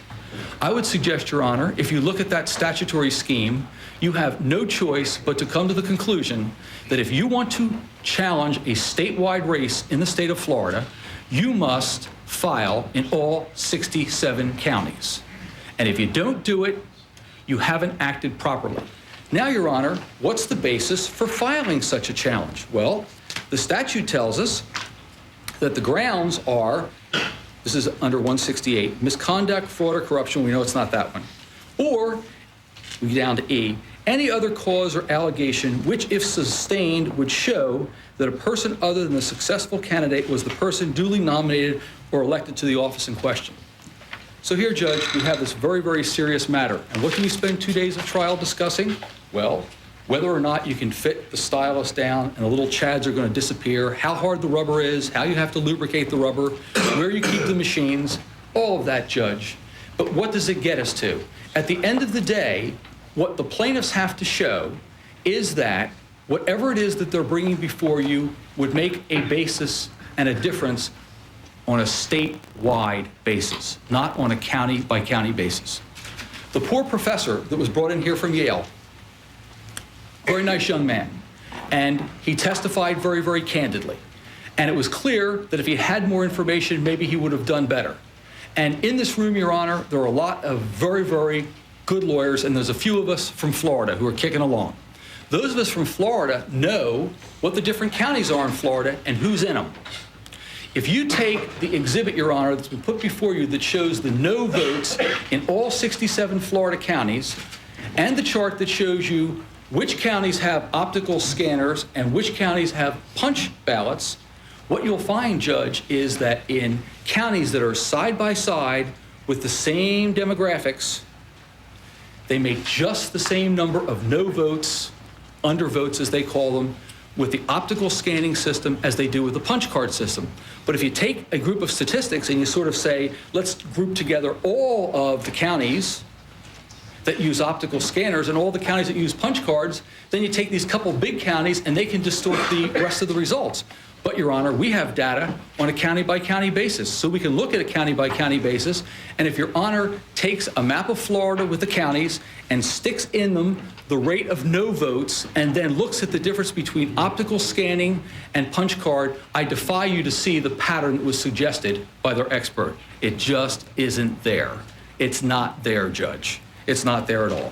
Speaker 3: I would suggest, Your Honor, if you look at that statutory scheme, you have no choice but to come to the conclusion that if you want to challenge a statewide race in the state of Florida, you must file in all 67 counties. And if you don't do it, you haven't acted properly. Now, Your Honor, what's the basis for filing such a challenge? Well, the statute tells us that the grounds are, this is under 168, misconduct, fraud, or corruption. We know it's not that one. Or, we get down to E, any other cause or allegation which, if sustained, would show that a person other than the successful candidate was the person duly nominated or elected to the office in question. So here, Judge, we have this very, very serious matter. And what do we spend 2 days of trial discussing? Well, whether or not you can fit the stylus down and the little chads are going to disappear, how hard the rubber is, how you have to lubricate the rubber, where you keep the machines, all of that, Judge. But what does it get us to? At the end of the day, what the plaintiffs have to show is that whatever it is that they're bringing before you would make a basis and a difference on a statewide basis, not on a county-by-county basis. The poor professor that was brought in here from Yale, very nice young man, and he testified very, very candidly. And it was clear that if he had more information, maybe he would have done better. And in this room, Your Honor, there are a lot of very, very good lawyers, and there's a few of us from Florida who are kicking along. Those of us from Florida know what the different counties are in Florida and who's in them. If you take the exhibit, Your Honor, that's been put before you that shows the no votes in all 67 Florida counties, and the chart that shows you which counties have optical scanners and which counties have punch ballots, what you'll find, Judge, is that in counties that are side by side with the same demographics, they make just the same number of no votes, undervotes as they call them, with the optical scanning system as they do with the punch card system. But if you take a group of statistics and you sort of say, let's group together all of the counties that use optical scanners and all the counties that use punch cards, then you take these couple big counties and they can distort the rest of the results. But, Your Honor, we have data on a county-by-county basis, so we can look at a county-by-county basis, and if Your Honor takes a map of Florida with the counties and sticks in them the rate of no votes and then looks at the difference between optical scanning and punch card, I defy you to see the pattern that was suggested by their expert. It just isn't there. It's not there, Judge. It's not there at all.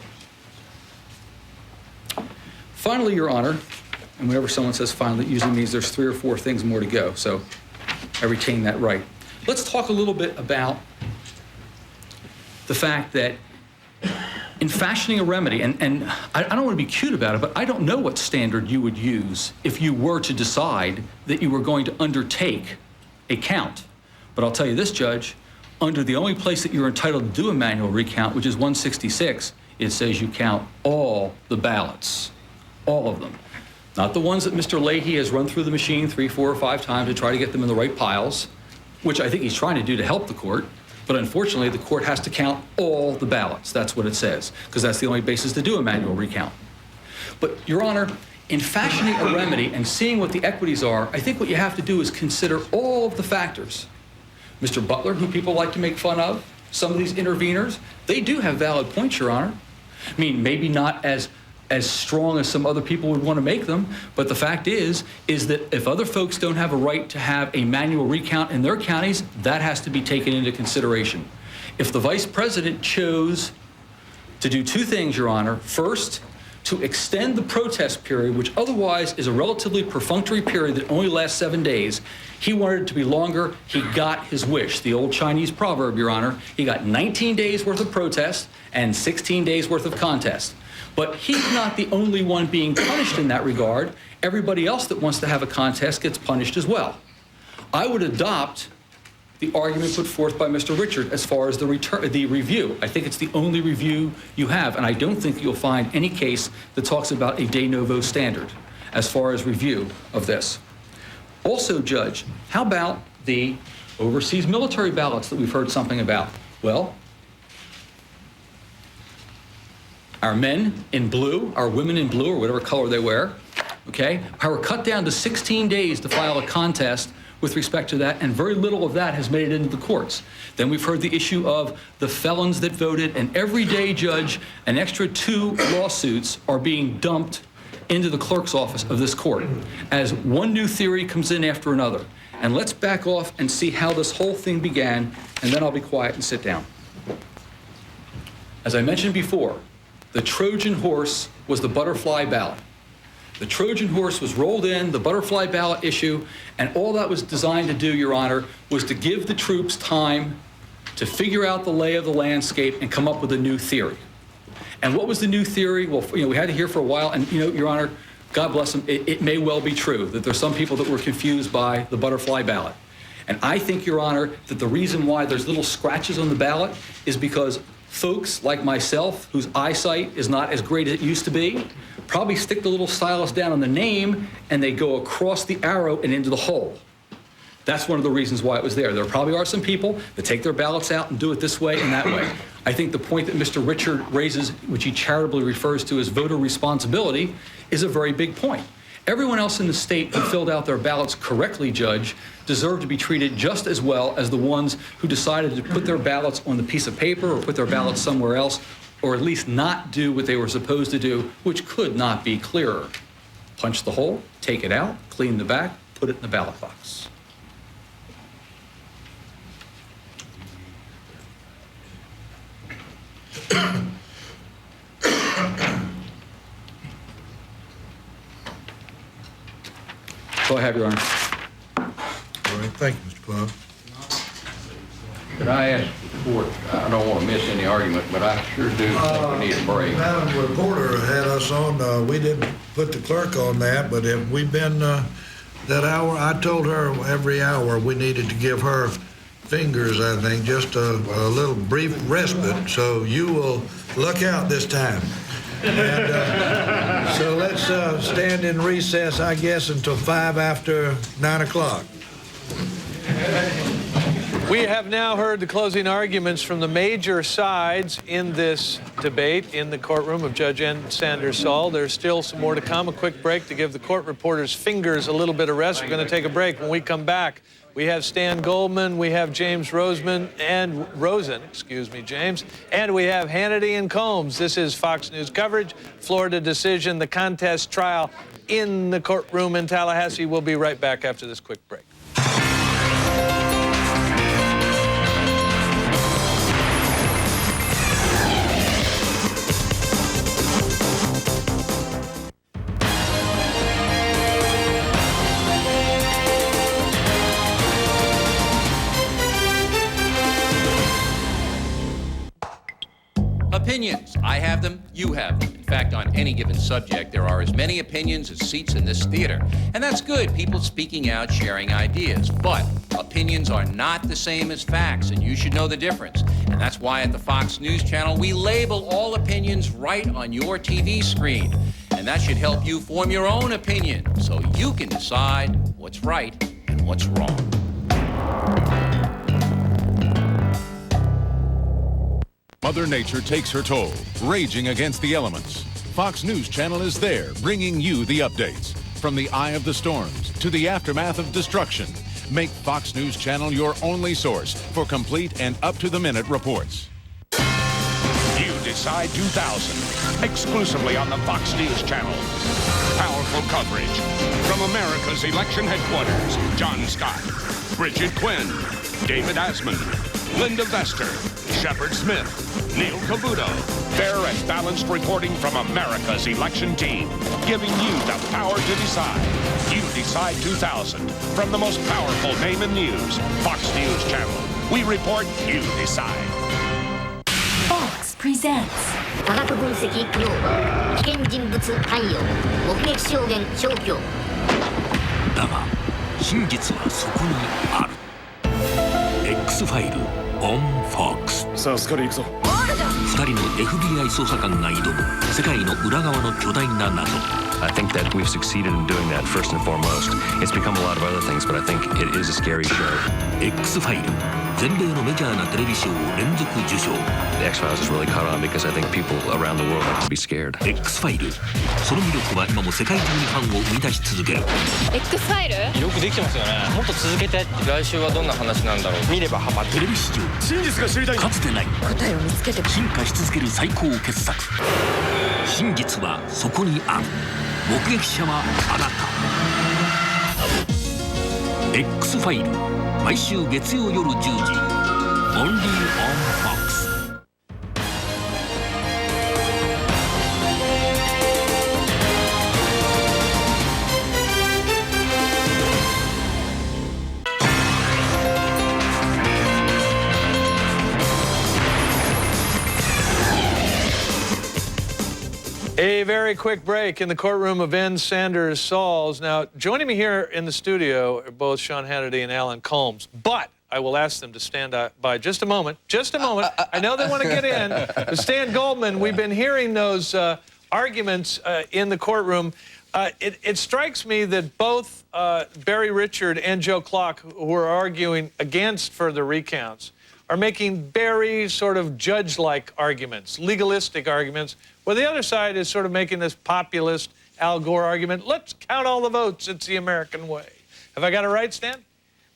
Speaker 3: Finally, Your Honor, and whenever someone says finally, it usually means there's 3 or 4 things more to go, so I retain that right. Let's talk a little bit about the fact that in fashioning a remedy, and I don't want to be cute about it, but I don't know what standard you would use if you were to decide that you were going to undertake a count. But I'll tell you this, Judge, under the only place that you're entitled to do a manual recount, which is 166, it says you count all the ballots, all of them. Not the ones that Mr. Leahy has run through the machine 3, 4, or 5 times to try to get them in the right piles, which I think he's trying to do to help the court. But unfortunately, the court has to count all the ballots. That's what it says, because that's the only basis to do a manual recount. But, Your Honor, in fashioning a remedy and seeing what the equities are, I think what you have to do is consider all of the factors. Mr. Butler, who people like to make fun of, some of these interveners, they do have valid points, Your Honor. I mean, maybe not as strong as some other people would want to make them, but the fact is that if other folks don't have a right to have a manual recount in their counties, that has to be taken into consideration. If the vice president chose to do 2 things, Your Honor, first, to extend the protest period, which otherwise is a relatively perfunctory period that only lasts 7 days, he wanted it to be longer. He got his wish. The old Chinese proverb, Your Honor, he got 19 days worth of protest and 16 days worth of contest. But he's not the only one being punished in that regard. Everybody else that wants to have a contest gets punished as well. I would adopt the argument put forth by Mr. Richard as far as the review. I think it's the only review you have, and I don't think you'll find any case that talks about a de novo standard as far as review of this. Also, Judge, how about the overseas military ballots that we've heard something about? Well, our men in blue, our women in blue, or whatever color they wear, okay, are cut down to 16 days to file a contest with respect to that, and very little of that has made it into the courts. Then we've heard the issue of the felons that voted, and every day, Judge, an extra 2 lawsuits are being dumped into the clerk's office of this court as one new theory comes in after another. And let's back off and see how this whole thing began, and then I'll be quiet and sit down. As I mentioned before, the Trojan horse was the butterfly ballot. The Trojan horse was rolled in, the butterfly ballot issue, and all that was designed to do, Your Honor, was to give the troops time to figure out the lay of the landscape and come up with a new theory. And what was the new theory? Well, we had to hear for a while, and Your Honor, God bless them, it may well be true that there's some people that were confused by the butterfly ballot. And I think, Your Honor, that the reason why there's little scratches on the ballot is because folks like myself, whose eyesight is not as great as it used to be, probably stick the little stylus down on the name and they go across the arrow and into the hole. That's one of the reasons why it was there. There probably are some people that take their ballots out and do it this way and that way. I think the point that Mr. Richard raises, which he charitably refers to as voter responsibility, is a very big point. Everyone else in the state who filled out their ballots correctly, Judge, deserve to be treated just as well as the ones who decided to put their ballots on the piece of paper or put their ballots somewhere else, or at least not do what they were supposed to do, which could not be clearer. Punch the hole, take it out, clean the back, put it in the ballot box. Go ahead, Your Honor.
Speaker 2: All right, thank you, Mr. Plum.
Speaker 4: Could I ask the court, I don't want to miss any argument, but I sure do think we need a break.
Speaker 2: Madam Reporter had us on, we didn't put the clerk on that, but if we've been that hour, I told her every hour we needed to give her fingers, I think, just a little brief respite, so you will luck out this time. And so let's stand in recess, I guess, until 5 after 9 o'clock.
Speaker 5: We have now heard the closing arguments from the major sides in this debate in the courtroom of Judge N. Sanders Saul. There's still some more to come. A quick break to give the court reporters' fingers a little bit of rest. We're going to take a break. When we come back, we have Stan Goldman, we have James Rosen, and we have Hannity and Combs. This is Fox News coverage, Florida decision, the contest trial in the courtroom in Tallahassee. We'll be right back after this quick break.
Speaker 6: Opinions. I have them, you have them. In fact, on any given subject, there are as many opinions as seats in this theater. And that's good, people speaking out, sharing ideas. But opinions are not the same as facts, and you should know the difference. And that's why at the Fox News Channel, we label all opinions right on your TV screen. And that should help you form your own opinion, so you can decide what's right and what's wrong.
Speaker 7: Mother Nature takes her toll, raging against the elements. Fox News Channel is there, bringing you the updates. From the eye of the storms to the aftermath of destruction, make Fox News Channel your only source for complete and up-to-the-minute reports.
Speaker 8: You Decide 2000, exclusively on the Fox News Channel. Powerful coverage from America's election headquarters. John Scott, Bridget Quinn, David Asman, Linda Vester, Shepard Smith, Neil Cavuto. Fair and balanced reporting from America's election team, giving you the power to decide. You Decide 2000, from the most powerful name in news, Fox News Channel. We report, you decide.
Speaker 9: Fox presents
Speaker 10: 科学分析クローバー危険人物関与目撃証言消去
Speaker 11: だが真実はそこにある X ファイル on Fox
Speaker 12: さあスカリー行くぞ
Speaker 11: 2人の FBI 捜査官が挑む世界の裏側の巨大な謎
Speaker 12: I think that we've succeeded in doing that first and foremost. It's become a lot of other things, but I think it is a scary show.
Speaker 11: X ファイル全米のメジャーなテレビショーを連続受賞
Speaker 12: The X-Files is really caught on because I think people around the world like to be scared.
Speaker 11: X ファイルその魅力は今も世界中にファンを生み出し続ける
Speaker 13: X ファイル
Speaker 14: よくできてますよねもっと続けて来週はどんな話なんだろう見ればハマる
Speaker 11: テレビ史上
Speaker 12: 真実が知りたい
Speaker 11: かつてない
Speaker 13: 答えを見つけて
Speaker 11: 進化し続ける最高傑作真実はそこにある目撃者はあなた X ファイル毎週月曜夜10時 Only on Fox
Speaker 5: A very quick break in the courtroom of N. Sanders Saul's. Now, joining me here in the studio are both Sean Hannity and Alan Colmes, but I will ask them to stand by just a moment. Just a moment. I know they want to get in. But Stan Goldman, we've been hearing those arguments in the courtroom. It strikes me that both Barry Richard and Joe Clark, who are arguing against further recounts, are making very sort of judge-like arguments, legalistic arguments, where the other side is sort of making this populist Al Gore argument. Let's count all the votes. It's the American way. Have I got it right, Stan?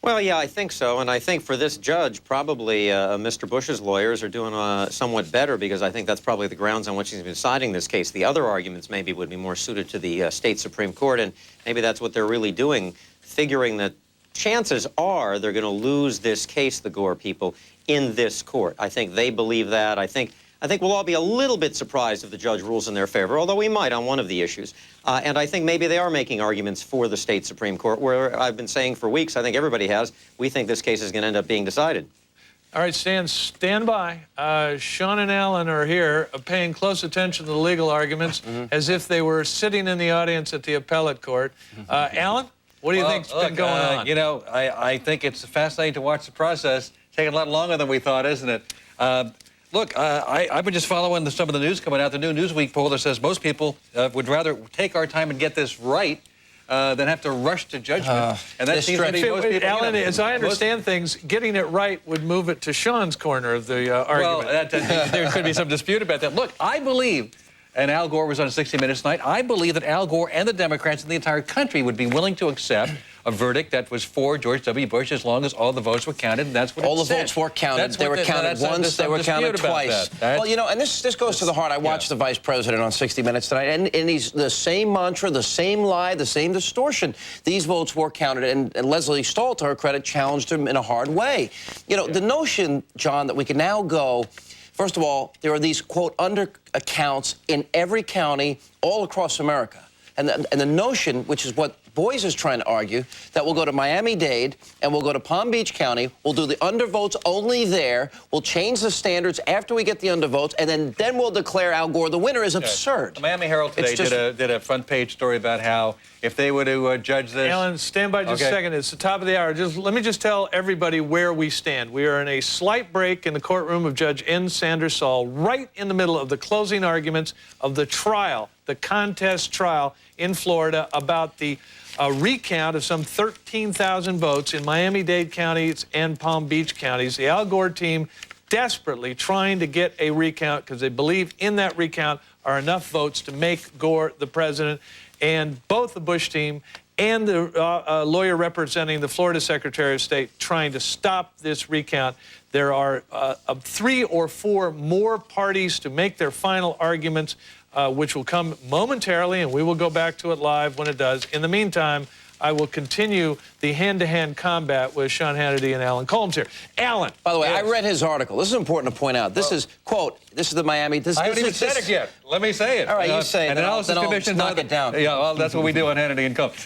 Speaker 15: Well, yeah, I think so. And I think for this judge, probably Mr. Bush's lawyers are doing somewhat better because I think that's probably the grounds on which he's been deciding this case. The other arguments maybe would be more suited to the state Supreme Court, and maybe that's what they're really doing, figuring that chances are they're going to lose this case, the Gore people, in this court. I think they believe that. I think we'll all be a little bit surprised if the judge rules in their favor, although we might on one of the issues. And I think maybe they are making arguments for the state Supreme Court, where I've been saying for weeks, I think everybody has, we think this case is going to end up being decided.
Speaker 5: All right, Stan, stand by. Sean and Alan are here paying close attention to the legal arguments as if they were sitting in the audience at the appellate court. Alan, what do you think's been going on?
Speaker 14: You know, I think it's fascinating to watch the process. Taking a lot longer than we thought, isn't it? Look, I've been just following some of the news coming out. The new Newsweek poll that says most people would rather take our time and get this right than have to rush to judgment. And that seems to be most people.
Speaker 5: Alan, as I understand things, getting it right would move it to Sean's corner of the argument.
Speaker 14: Well, there could be some dispute about that. Look, I believe, and Al Gore was on 60 Minutes tonight, I believe that Al Gore and the Democrats and the entire country would be willing to accept a verdict that was for George W. Bush as long as all the votes were counted, and that's what
Speaker 16: all
Speaker 14: it said.
Speaker 16: the votes were counted. They were counted once, they were counted twice. Well, you know, and this goes to the heart. I watched the Vice President on 60 Minutes tonight, and he's the same mantra, the same lie, the same distortion. These votes were counted, and Leslie Stahl, to her credit, challenged him in a hard way. You know, the notion, John, that we can now go, first of all, there are these, quote, undercounts in every county all across America. And the notion, which is what Boyes is trying to argue, that we'll go to Miami-Dade and we'll go to Palm Beach County, we'll do the undervotes only there, we'll change the standards after we get the undervotes, and then we'll declare Al Gore the winner is absurd.
Speaker 14: The Miami Herald today did a front-page story about how if they were to judge this...
Speaker 5: Alan, stand by just a second. It's the top of the hour. Let me just tell everybody where we stand. We are in a slight break in the courtroom of Judge N. Sanders Saul, right in the middle of the closing arguments of the trial, the contest trial in Florida about the recount of some 13,000 votes in Miami-Dade counties and Palm Beach counties. The Al Gore team desperately trying to get a recount because they believe in that recount are enough votes to make Gore the president. And both the Bush team and the lawyer representing the Florida Secretary of State trying to stop this recount. There are 3 or 4 more parties to make their final arguments, which will come momentarily, and we will go back to it live when it does. In the meantime, I will continue the hand-to-hand combat with Sean Hannity and Alan Colmes here. Alan.
Speaker 16: By the way, I read his article. This is important to point out. This is, quote, this is the Miami...
Speaker 14: I haven't even said it yet. Let me say it.
Speaker 16: All right, you say it.
Speaker 14: An analysis commission...
Speaker 16: Knock it down.
Speaker 14: Yeah, well, that's what we do on Hannity and Colmes.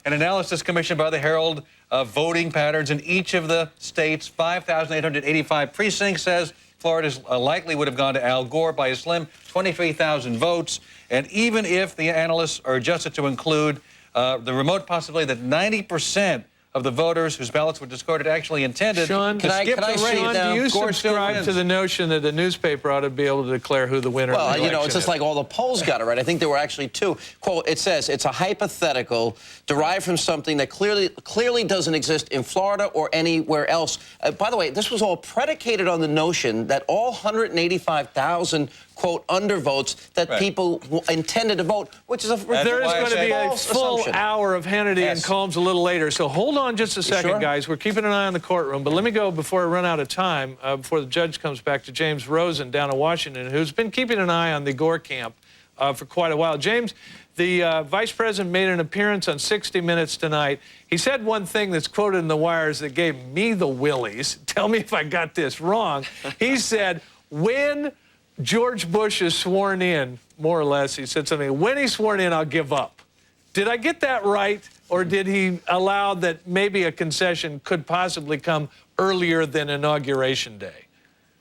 Speaker 14: An analysis commission by the Herald of voting patterns in each of the states, 5,885 precincts, says Florida's likely would have gone to Al Gore by a slim 23,000 votes. And even if the analysts are adjusted to include the remote possibility that 90% of the voters whose ballots were discarded actually intended
Speaker 5: Sean,
Speaker 14: to skip the race.
Speaker 5: Sean, do you subscribe to the notion that the newspaper ought to be able to declare who the winner of the election is?
Speaker 16: Well, it's just like all the polls got it right. I think there were actually two. Quote, it says, it's a hypothetical derived from something that clearly doesn't exist in Florida or anywhere else. By the way, this was all predicated on the notion that all 185,000 quote, undervotes that people intended to vote, which is a
Speaker 5: There is going to be a full hour of Hannity and Combs a little later, so hold on just a second, guys. We're keeping an eye on the courtroom, but let me go before I run out of time, before the judge comes back, to James Rosen down in Washington, who's been keeping an eye on the Gore camp for quite a while. James, the vice president made an appearance on 60 Minutes tonight. He said one thing that's quoted in the wires that gave me the willies. Tell me if I got this wrong. He said, when George Bush is sworn in, more or less, he said something, when he's sworn in, I'll give up. Did I get that right, or did he allow that maybe a concession could possibly come earlier than Inauguration Day?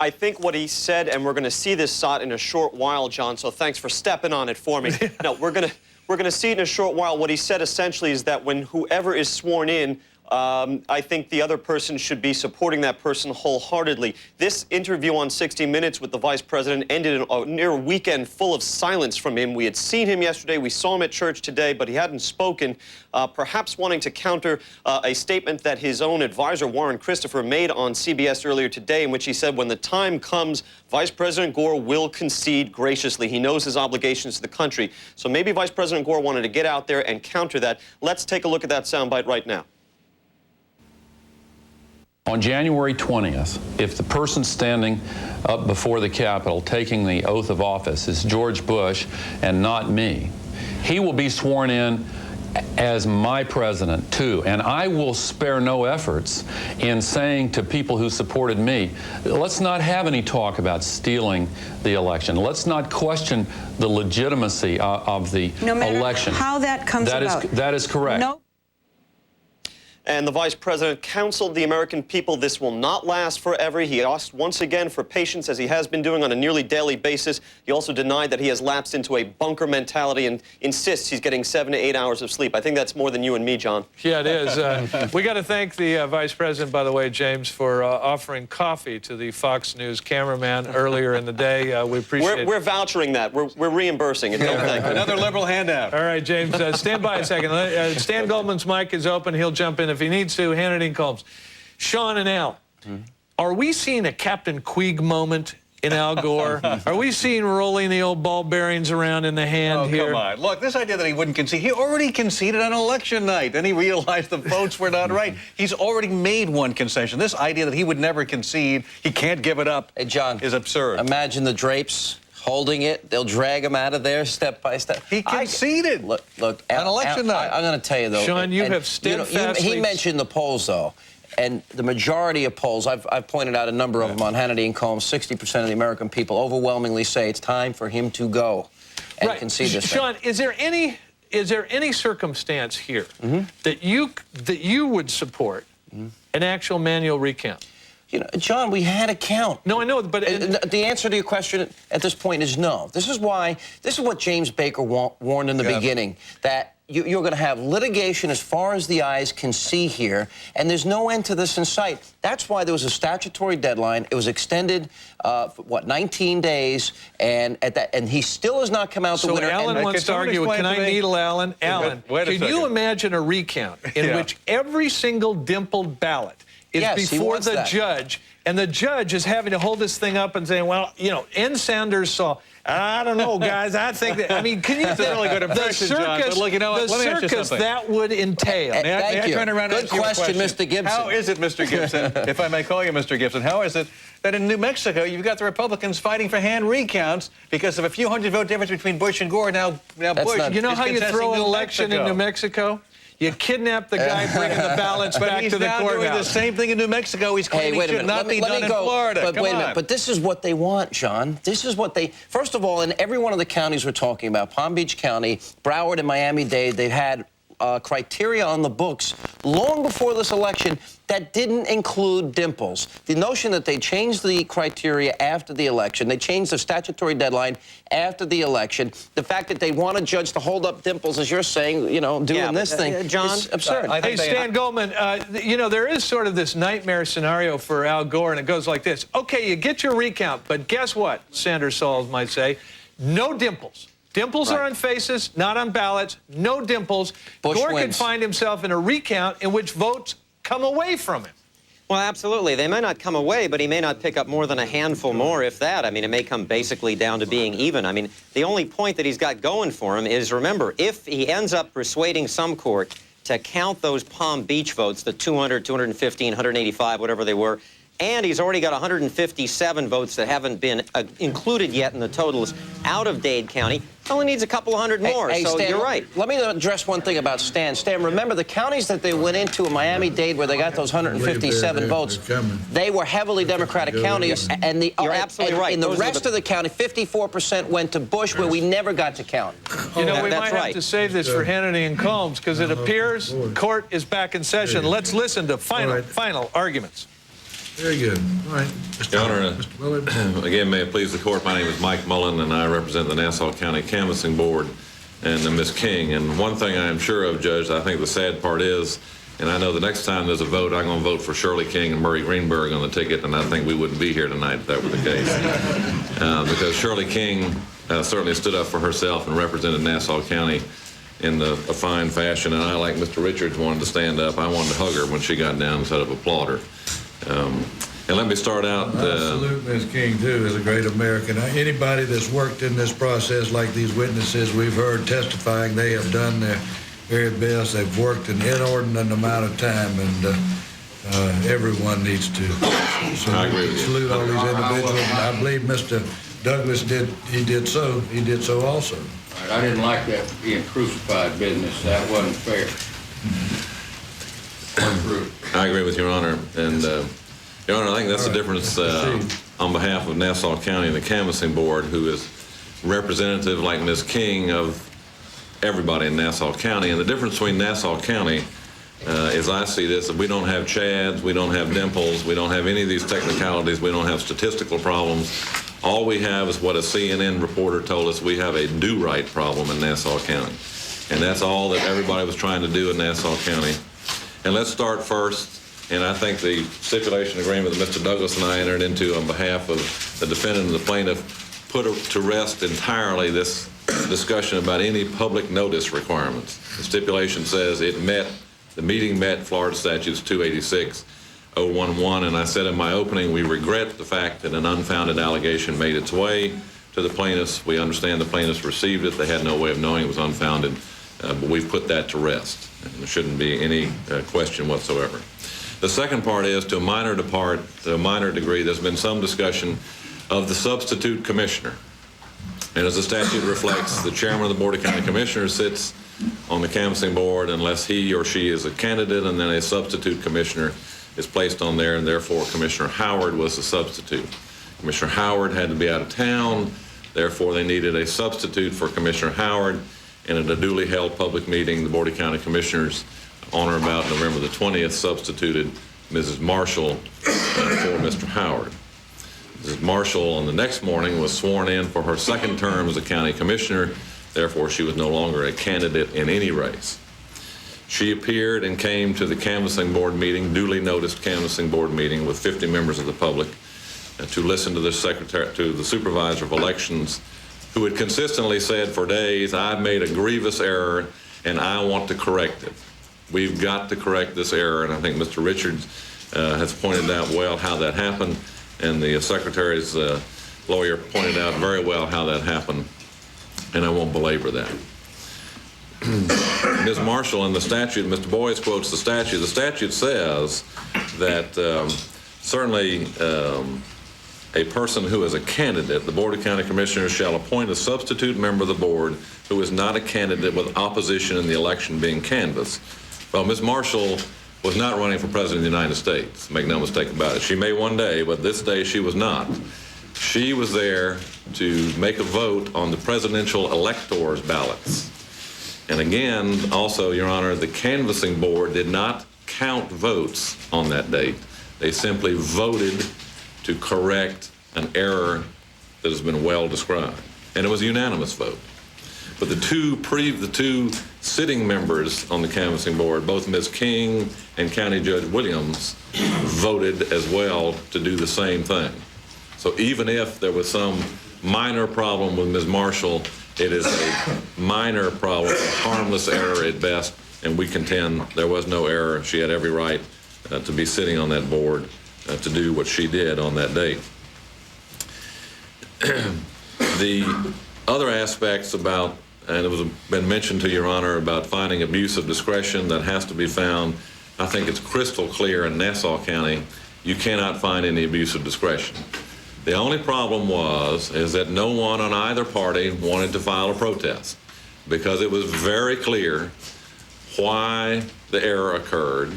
Speaker 9: I think what he said, and we're going to see this shot in a short while, John, so thanks for stepping on it for me. No, we're going to see it in a short while. What he said essentially is that when whoever is sworn in, I think the other person should be supporting that person wholeheartedly. This interview on 60 Minutes with the vice president ended in a near weekend full of silence from him. We had seen him yesterday. We saw him at church today, but he hadn't spoken, perhaps wanting to counter a statement that his own advisor, Warren Christopher, made on CBS earlier today, in which he said, when the time comes, Vice President Gore will concede graciously. He knows his obligations to the country. So maybe Vice President Gore wanted to get out there and counter that. Let's take a look at that soundbite right now.
Speaker 17: On January 20th, if the person standing up before the Capitol taking the oath of office is George Bush and not me, he will be sworn in as my president, too. And I will spare no efforts in saying to people who supported me, let's not have any talk about stealing the election. Let's not question the legitimacy of the election.
Speaker 18: No matter how that comes about.
Speaker 17: That is correct.
Speaker 18: No.
Speaker 9: And the vice president counseled the American people this will not last forever. He asked once again for patience, as he has been doing on a nearly daily basis. He also denied that he has lapsed into a bunker mentality and insists he's getting 7 to 8 hours of sleep. I think that's more than you and me, John.
Speaker 5: Yeah, it is. We got to thank the vice president, by the way, James, for offering coffee to the Fox News cameraman earlier in the day. We appreciate it.
Speaker 9: We're vouchering that. We're reimbursing it. Don't thank
Speaker 14: Another liberal handout.
Speaker 5: All right, James, stand by a second. Stan Goldman's mic is open. He'll jump in if he needs to. Hannity and Combs. Sean and Al, are we seeing a Captain Queeg moment in Al Gore? Are we seeing rolling the old ball bearings around in the hand here?
Speaker 14: Come on. Look, this idea that he wouldn't concede, he already conceded on election night. Then he realized the votes were not right. He's already made one concession. This idea that he would never concede, he can't give it up,
Speaker 16: hey, John,
Speaker 14: is absurd.
Speaker 16: Imagine the drapes holding it. They'll drag him out of there step by step.
Speaker 14: He conceded.
Speaker 16: Look,
Speaker 14: on election night.
Speaker 16: I'm going to tell you, though.
Speaker 5: Sean, you have steadfastly...
Speaker 16: he mentioned the polls, though. And the majority of polls, I've pointed out a number of them on Hannity and Combs, 60% of the American people overwhelmingly say it's time for him to go and concede this
Speaker 5: Sean, thing. Is there any circumstance here that you would support an actual manual recount?
Speaker 16: You know, John, we had a count.
Speaker 5: No, I know, but...
Speaker 16: the answer to your question at this point is no. This is what James Baker warned in the beginning, that you're going to have litigation as far as the eyes can see here, and there's no end to this in sight. That's why there was a statutory deadline. It was extended, for, what, 19 days, and he still has not come out the winner.
Speaker 5: So Alan wants to argue. Can I needle Alan? Alan, can you imagine a recount in which every single dimpled ballot is before the judge, and the judge is having to hold this thing up and saying, well, you know, N. Sanders saw... I don't know, guys. I think that, I mean, can you...
Speaker 14: That's a really good impression, John. But look, you know what?
Speaker 5: The circus that would entail.
Speaker 16: Thank you. Good question, Mr. Gibson.
Speaker 14: How is it, Mr. Gibson, if I may call you Mr. Gibson, how is it that in New Mexico you've got the Republicans fighting for hand recounts because of a few hundred vote difference between Bush and Gore? Now Bush...
Speaker 5: You know how you throw an election in New Mexico? You kidnap the guy bringing the ballots back to the courthouse.
Speaker 14: But he's now doing the same thing in New Mexico. He's claiming it should not be done in Florida.
Speaker 16: But wait a minute. But this is what they want, John. This is what they... First of all, in every one of the counties we're talking about, Palm Beach County, Broward, and Miami-Dade, they've had criteria on the books long before this election that didn't include dimples. The notion that they changed the criteria after the election, they changed the statutory deadline after the election, the fact that they want a judge to hold up dimples, as you're saying, you know, doing this thing,
Speaker 15: John,
Speaker 16: is absurd.
Speaker 5: Hey, Stan Goldman, you know, there is sort of this nightmare scenario for Al Gore, and it goes like this. Okay, you get your recount, but guess what, Sanders Saul might say, no dimples. Dimples are on faces, not on ballots, no dimples. Gore could find himself in a recount in which votes come away from him.
Speaker 15: Well, absolutely. They may not come away, but he may not pick up more than a handful more, if that. I mean, it may come basically down to being even. I mean, the only point that he's got going for him is, remember, if he ends up persuading some court to count those Palm Beach votes, the 200, 215, 185, whatever they were, and he's already got 157 votes that haven't been included yet in the totals out of Dade County. Only needs a couple hundred more, so
Speaker 16: Stan,
Speaker 15: you're right.
Speaker 16: Let me address one thing about Stan. Stan, remember the counties that they went into in Miami-Dade where they got those 157 votes, they were heavily Democratic counties, and
Speaker 15: You're absolutely right.
Speaker 16: In the rest of the county, 54% went to Bush, where we never got to count.
Speaker 5: You know, we might have to save this for Hannity and Combs, because it appears court is back in session. Let's listen to final arguments.
Speaker 2: Very good. All right.
Speaker 19: Your Honor, again, may it please the court, my name is Mike Mullen, and I represent the Nassau County Canvassing Board and Ms. King. And one thing I am sure of, Judge, I think the sad part is, and I know the next time there's a vote, I'm going to vote for Shirley King and Murray Greenberg on the ticket, and I think we wouldn't be here tonight if that were the case. Because Shirley King certainly stood up for herself and represented Nassau County in a fine fashion, and I, like Mr. Richards, wanted to stand up. I wanted to hug her when she got down instead of applaud her. And let me start out.
Speaker 2: I salute Ms. King, too, as a great American. Anybody that's worked in this process, like these witnesses we've heard testifying, they have done their very best. They've worked an inordinate amount of time, and everyone needs to salute all these individuals. And I believe Mr. Douglas did so also.
Speaker 4: I didn't like that being crucified business. That wasn't fair.
Speaker 19: I agree with Your Honor, and Your Honor, I think that's the difference on behalf of Nassau County and the Canvassing Board, who is representative, like Ms. King, of everybody in Nassau County. And the difference between Nassau County, as I see this, we don't have chads, we don't have dimples, we don't have any of these technicalities, we don't have statistical problems. All we have is what a CNN reporter told us: we have a do-right problem in Nassau County. And that's all that everybody was trying to do in Nassau County. And let's start first, and I think the stipulation agreement that Mr. Douglas and I entered into on behalf of the defendant and the plaintiff put to rest entirely this discussion about any public notice requirements. The stipulation says it met, the meeting met Florida Statutes 286-011, and I said in my opening, we regret the fact that an unfounded allegation made its way to the plaintiffs. We understand the plaintiffs received it. They had no way of knowing it was unfounded, but we've put that to rest. There shouldn't be any question whatsoever. The second part is, to a minor degree, there's been some discussion of the substitute commissioner. And as the statute reflects, the chairman of the Board of County Commissioners sits on the canvassing board unless he or she is a candidate, and then a substitute commissioner is placed on there, and therefore Commissioner Howard was the substitute. Commissioner Howard had to be out of town, therefore they needed a substitute for Commissioner Howard. And at a duly held public meeting, the Board of County Commissioners, on or about November the 20th, substituted Mrs. Marshall for Mr. Howard. Mrs. Marshall, on the next morning, was sworn in for her second term as a county commissioner. Therefore, she was no longer a candidate in any race. She appeared and came to the canvassing board meeting, duly noticed canvassing board meeting with 50 members of the public, to listen to the supervisor of elections, who had consistently said for days, I've made a grievous error and I want to correct it. We've got to correct this error, and I think Mr. Richards has pointed out well how that happened, and the Secretary's lawyer pointed out very well how that happened, and I won't belabor that. Ms. Marshall, in the statute, Mr. Boyce quotes the statute. The statute says that certainly a person who is a candidate, the Board of County Commissioners shall appoint a substitute member of the board who is not a candidate with opposition in the election being canvassed. Well, Ms. Marshall was not running for President of the United States. Make no mistake about it. She may one day, but this day she was not. She was there to make a vote on the presidential electors' ballots. And again, also, Your Honor, the canvassing board did not count votes on that date. They simply voted to correct an error that has been well described. And it was a unanimous vote. But the two sitting members on the canvassing board, both Ms. King and County Judge Williams, voted as well to do the same thing. So even if there was some minor problem with Ms. Marshall, it is a minor problem, a harmless error at best, and we contend there was no error. She had every right to be sitting on that board to do what she did on that date. The other aspects about, and it was been mentioned to Your Honor, about finding abuse of discretion that has to be found. I think it's crystal clear in Nassau County, you cannot find any abuse of discretion. The only problem is that no one on either party wanted to file a protest because it was very clear why the error occurred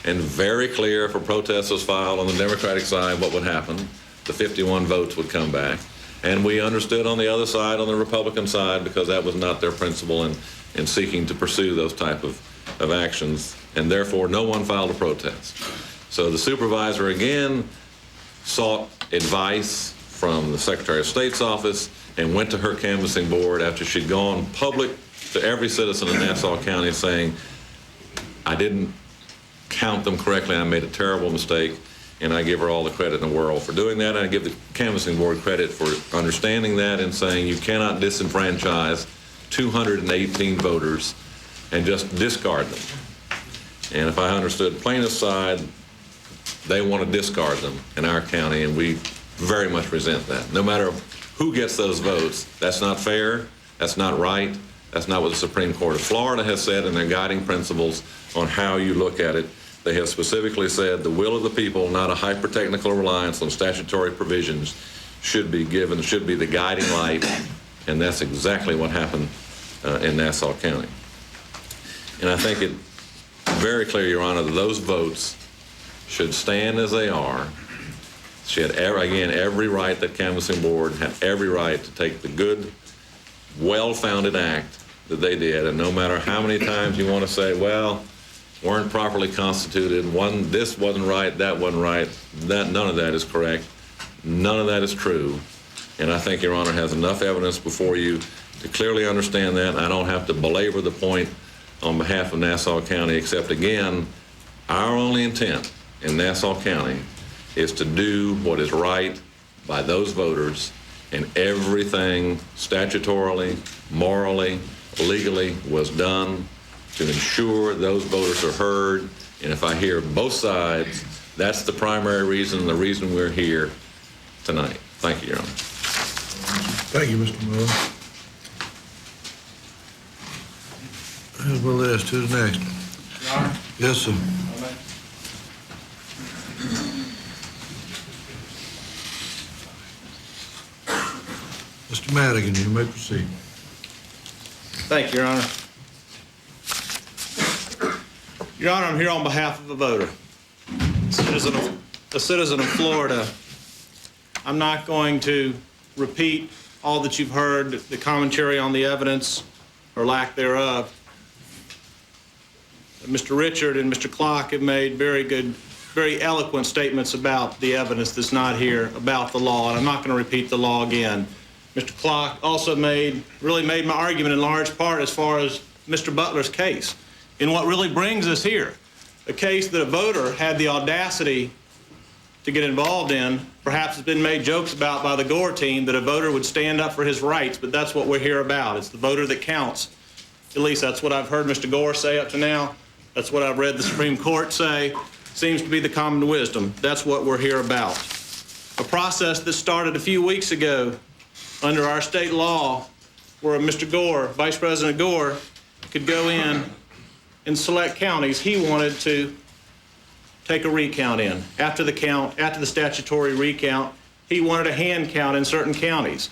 Speaker 19: and very clear if a protest was filed on the Democratic side what would happen. The 51 votes would come back. And we understood on the other side, on the Republican side, because that was not their principle in seeking to pursue those type of actions, and therefore no one filed a protest. So the supervisor again sought advice from the Secretary of State's office and went to her canvassing board after she'd gone public to every citizen in Nassau County saying, I didn't count them correctly, I made a terrible mistake, and I give her all the credit in the world for doing that. And I give the canvassing board credit for understanding that and saying you cannot disenfranchise 218 voters and just discard them. And if I understood plaintiff's side, they want to discard them in our county, and we very much resent that. No matter who gets those votes, that's not fair, that's not right, that's not what the Supreme Court of Florida has said in their guiding principles on how you look at it. They have specifically said the will of the people, not a hyper-technical reliance on statutory provisions, should be the guiding light, and that's exactly what happened in Nassau County. And I think it's very clear, Your Honor, that those votes should stand as they are. She had, again, every right, that canvassing board had every right to take the good, well-founded act that they did, and no matter how many times you want to say, well, weren't properly constituted, this wasn't right, that wasn't right, none of that is correct. None of that is true. And I think Your Honor has enough evidence before you to clearly understand that. I don't have to belabor the point on behalf of Nassau County, except again, our only intent in Nassau County is to do what is right by those voters, and everything statutorily, morally, legally was done to ensure those voters are heard. And if I hear both sides, that's the primary reason, the reason we're here tonight. Thank you, Your Honor.
Speaker 2: Thank you, Mr. Miller. Here's my list. Who's next?
Speaker 20: Your Honor?
Speaker 2: Yes, sir. Mr. Madigan, you may proceed.
Speaker 20: Thank you, Your Honor. Your Honor, I'm here on behalf of a voter, a citizen of Florida. I'm not going to repeat all that you've heard, the commentary on the evidence or lack thereof. Mr. Richard and Mr. Clark have made very good, very eloquent statements about the evidence that's not here, about the law, and I'm not going to repeat the law again. Mr. Clark also really made my argument in large part as far as Mr. Butler's case. In what really brings us here, a case that a voter had the audacity to get involved in. Perhaps it's been made jokes about by the Gore team that a voter would stand up for his rights, but that's what we're here about. It's the voter that counts. At least that's what I've heard Mr. Gore say up to now. That's what I've read the Supreme Court say. Seems to be the common wisdom. That's what we're here about. A process that started a few weeks ago under our state law, where Mr. Gore, Vice President Gore, could go in select counties he wanted to take a recount in. After the statutory recount, he wanted a hand count in certain counties.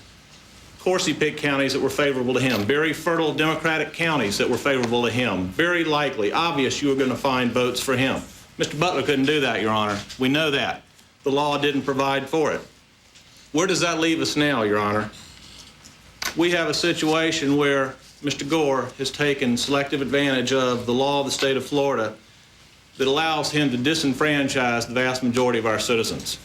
Speaker 20: Of course, he picked counties that were favorable to him, very fertile Democratic counties that were favorable to him. Very likely, obvious you were going to find votes for him. Mr. Butler couldn't do that, Your Honor. We know that. The law didn't provide for it. Where does that leave us now, Your Honor? We have a situation where Mr. Gore has taken selective advantage of the law of the state of Florida that allows him to disenfranchise the vast majority of our citizens.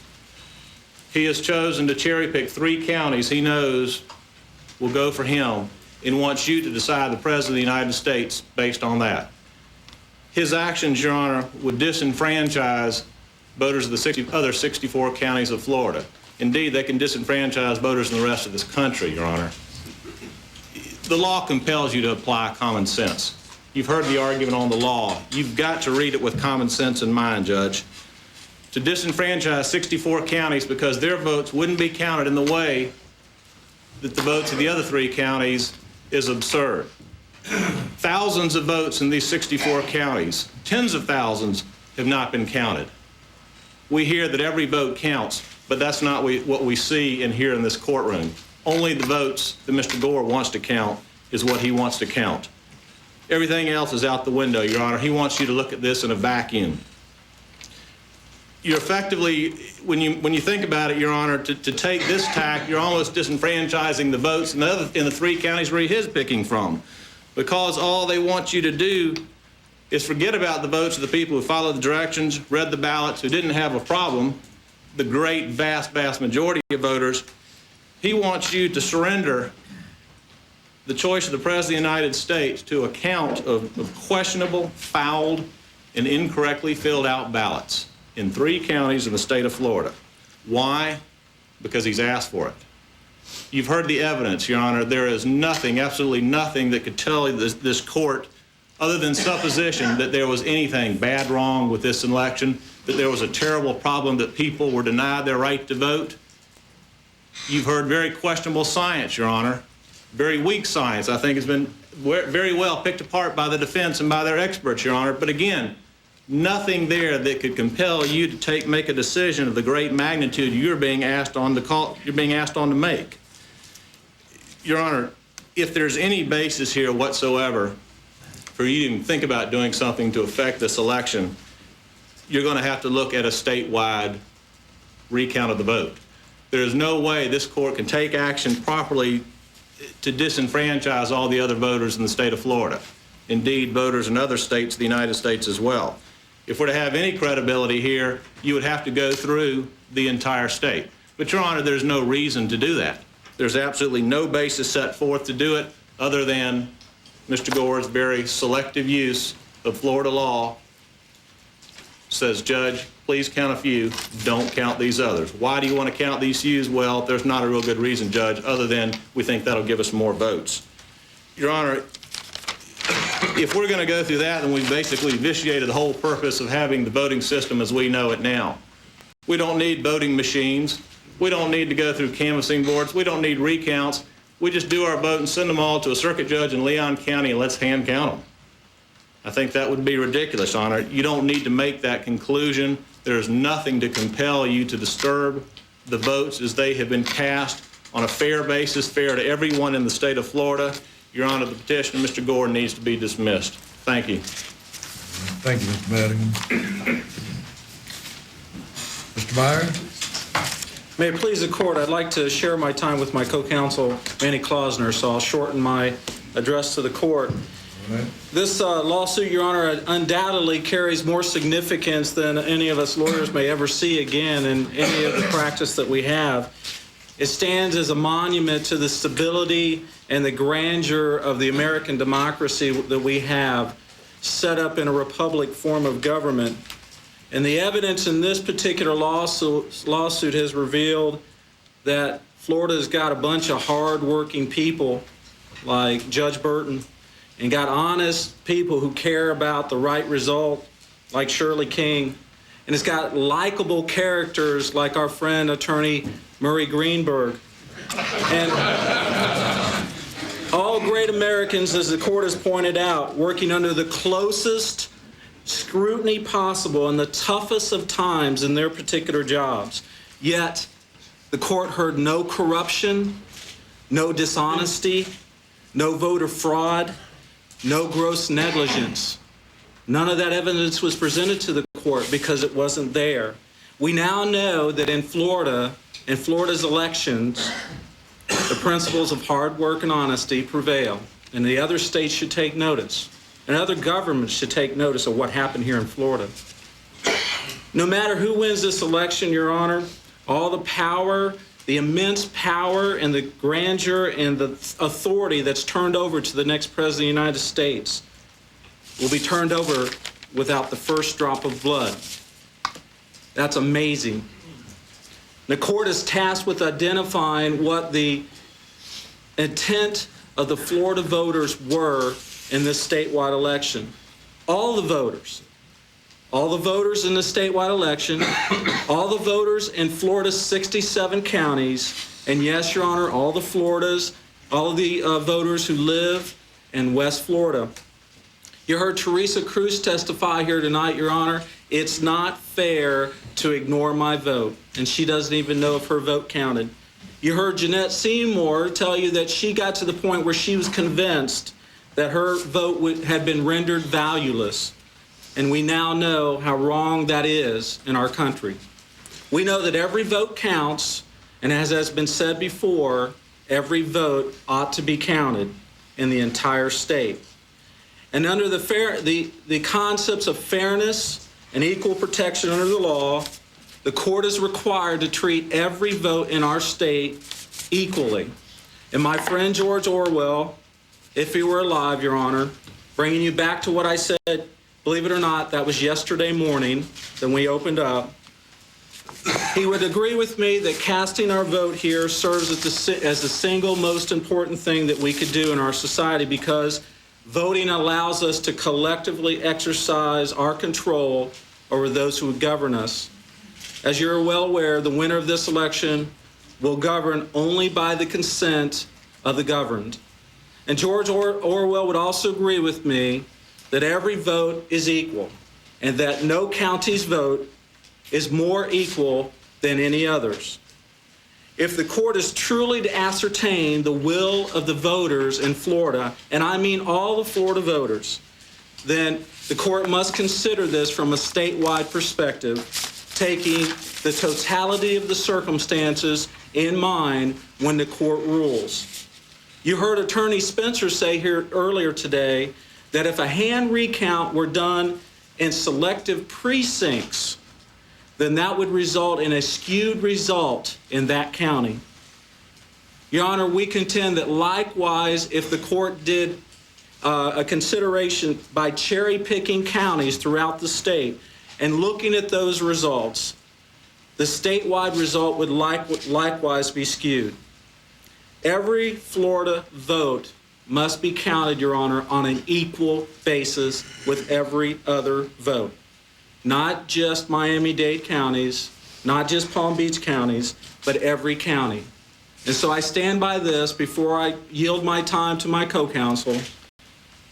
Speaker 20: He has chosen to cherry pick 3 counties he knows will go for him and wants you to decide the President of the United States based on that. His actions, Your Honor, would disenfranchise voters of the other 64 counties of Florida. Indeed, they can disenfranchise voters in the rest of this country, Your Honor. The law compels you to apply common sense. You've heard the argument on the law. You've got to read it with common sense in mind, Judge. To disenfranchise 64 counties because their votes wouldn't be counted in the way that the votes of the other 3 counties is absurd. Thousands of votes in these 64 counties, tens of thousands, have not been counted. We hear that every vote counts, but that's not what we see and hear in this courtroom. Only the votes that Mr. Gore wants to count is what he wants to count. Everything else is out the window, Your Honor. He wants you to look at this in a vacuum. You're effectively, when you think about it, Your Honor, to take this tack, you're almost disenfranchising the votes in the 3 counties where he is picking from, because all they want you to do is forget about the votes of the people who followed the directions, read the ballots, who didn't have a problem, the great, vast, vast majority of voters. He wants you to surrender the choice of the President of the United States to a count of questionable, fouled, and incorrectly filled out ballots in 3 counties in the state of Florida. Why? Because he's asked for it. You've heard the evidence, Your Honor. There is nothing, absolutely nothing that could tell this court, other than supposition, that there was anything bad wrong with this election, that there was a terrible problem that people were denied their right to vote. You've heard very questionable science, Your Honor. Very weak science, I think, has been very well picked apart by the defense and by their experts, Your Honor. But again, nothing there that could compel you to make a decision of the great magnitude you're being asked on to make. Your Honor, if there's any basis here whatsoever for you to even think about doing something to affect this election, you're going to have to look at a statewide recount of the vote. There is no way this court can take action properly to disenfranchise all the other voters in the state of Florida. Indeed, voters in other states of the United States as well. If we're to have any credibility here, you would have to go through the entire state. But, Your Honor, there's no reason to do that. There's absolutely no basis set forth to do it other than Mr. Gore's very selective use of Florida law. Says, Judge, please count a few, don't count these others. Why do you want to count these fews? Well, there's not a real good reason, Judge, other than we think that'll give us more votes. Your Honor, if we're going to go through that, then we've basically vitiated the whole purpose of having the voting system as we know it now. We don't need voting machines. We don't need to go through canvassing boards. We don't need recounts. We just do our vote and send them all to a circuit judge in Leon County and let's hand count them. I think that would be ridiculous, Your Honor. You don't need to make that conclusion. There's nothing to compel you to disturb the votes as they have been cast on a fair basis, fair to everyone in the state of Florida. Your Honor, the petitioner, Mr. Gore, needs to be dismissed. Thank you.
Speaker 2: Thank you, Mr. Madigan. Mr. Meyer?
Speaker 21: May it please the court, I'd like to share my time with my co-counsel, Manny Klausner, so I'll shorten my address to the court. This lawsuit, Your Honor, undoubtedly carries more significance than any of us lawyers may ever see again in any of the practice that we have. It stands as a monument to the stability and the grandeur of the American democracy that we have set up in a republic form of government. And the evidence in this particular lawsuit has revealed that Florida's got a bunch of hard-working people like Judge Burton, and got honest people who care about the right result, like Shirley King. And it's got likable characters like our friend, Attorney Murray Greenberg. And all great Americans, as the court has pointed out, working under the closest scrutiny possible in the toughest of times in their particular jobs. Yet, the court heard no corruption, no dishonesty, no voter fraud, no gross negligence. None of that evidence was presented to the court because it wasn't there. We now know that in Florida's elections, the principles of hard work and honesty prevail. and the other states should take notice, and other governments should take notice of what happened here in Florida. No matter who wins this election, Your Honor, all the power, the immense power and the grandeur and the authority that's turned over to the next president of the United States will be turned over without the first drop of blood. That's amazing. The court is tasked with identifying what the intent of the Florida voters were in this statewide election. All the voters in the statewide election, all the voters in Florida's 67 counties, and yes, Your Honor, all the Floridas, all of the voters who live in West Florida. You heard Teresa Cruz testify here tonight, Your Honor. It's not fair to ignore my vote, and she doesn't even know if her vote counted. You heard Jeanette Seymour tell you that she got to the point where she was convinced that her vote had been rendered valueless. And we now know how wrong that is in our country. We know that every vote counts, and as has been said before, every vote ought to be counted in the entire state. And under the concepts of fairness and equal protection under the law, the court is required to treat every vote in our state equally. And my friend George Orwell, if he were alive, Your Honor, bringing you back to what I said, believe it or not, that was yesterday morning when we opened up. He would agree with me that casting our vote here serves as the single most important thing that we could do in our society, because voting allows us to collectively exercise our control over those who would govern us. As you're well aware, the winner of this election will govern only by the consent of the governed. And George Orwell would also agree with me that every vote is equal and that no county's vote is more equal than any others. If the court is truly to ascertain the will of the voters in Florida, and I mean all the Florida voters, then the court must consider this from a statewide perspective, taking the totality of the circumstances in mind when the court rules. You heard Attorney Spencer say here earlier today that if a hand recount were done in selective precincts, then that would result in a skewed result in that county. Your Honor, we contend that likewise, if the court did a consideration by cherry-picking counties throughout the state and looking at those results, the statewide result would likewise be skewed. Every Florida vote must be counted, Your Honor, on an equal basis with every other vote. Not just Miami-Dade counties, not just Palm Beach counties, but every county. And so I stand by this before I yield my time to my co-counsel.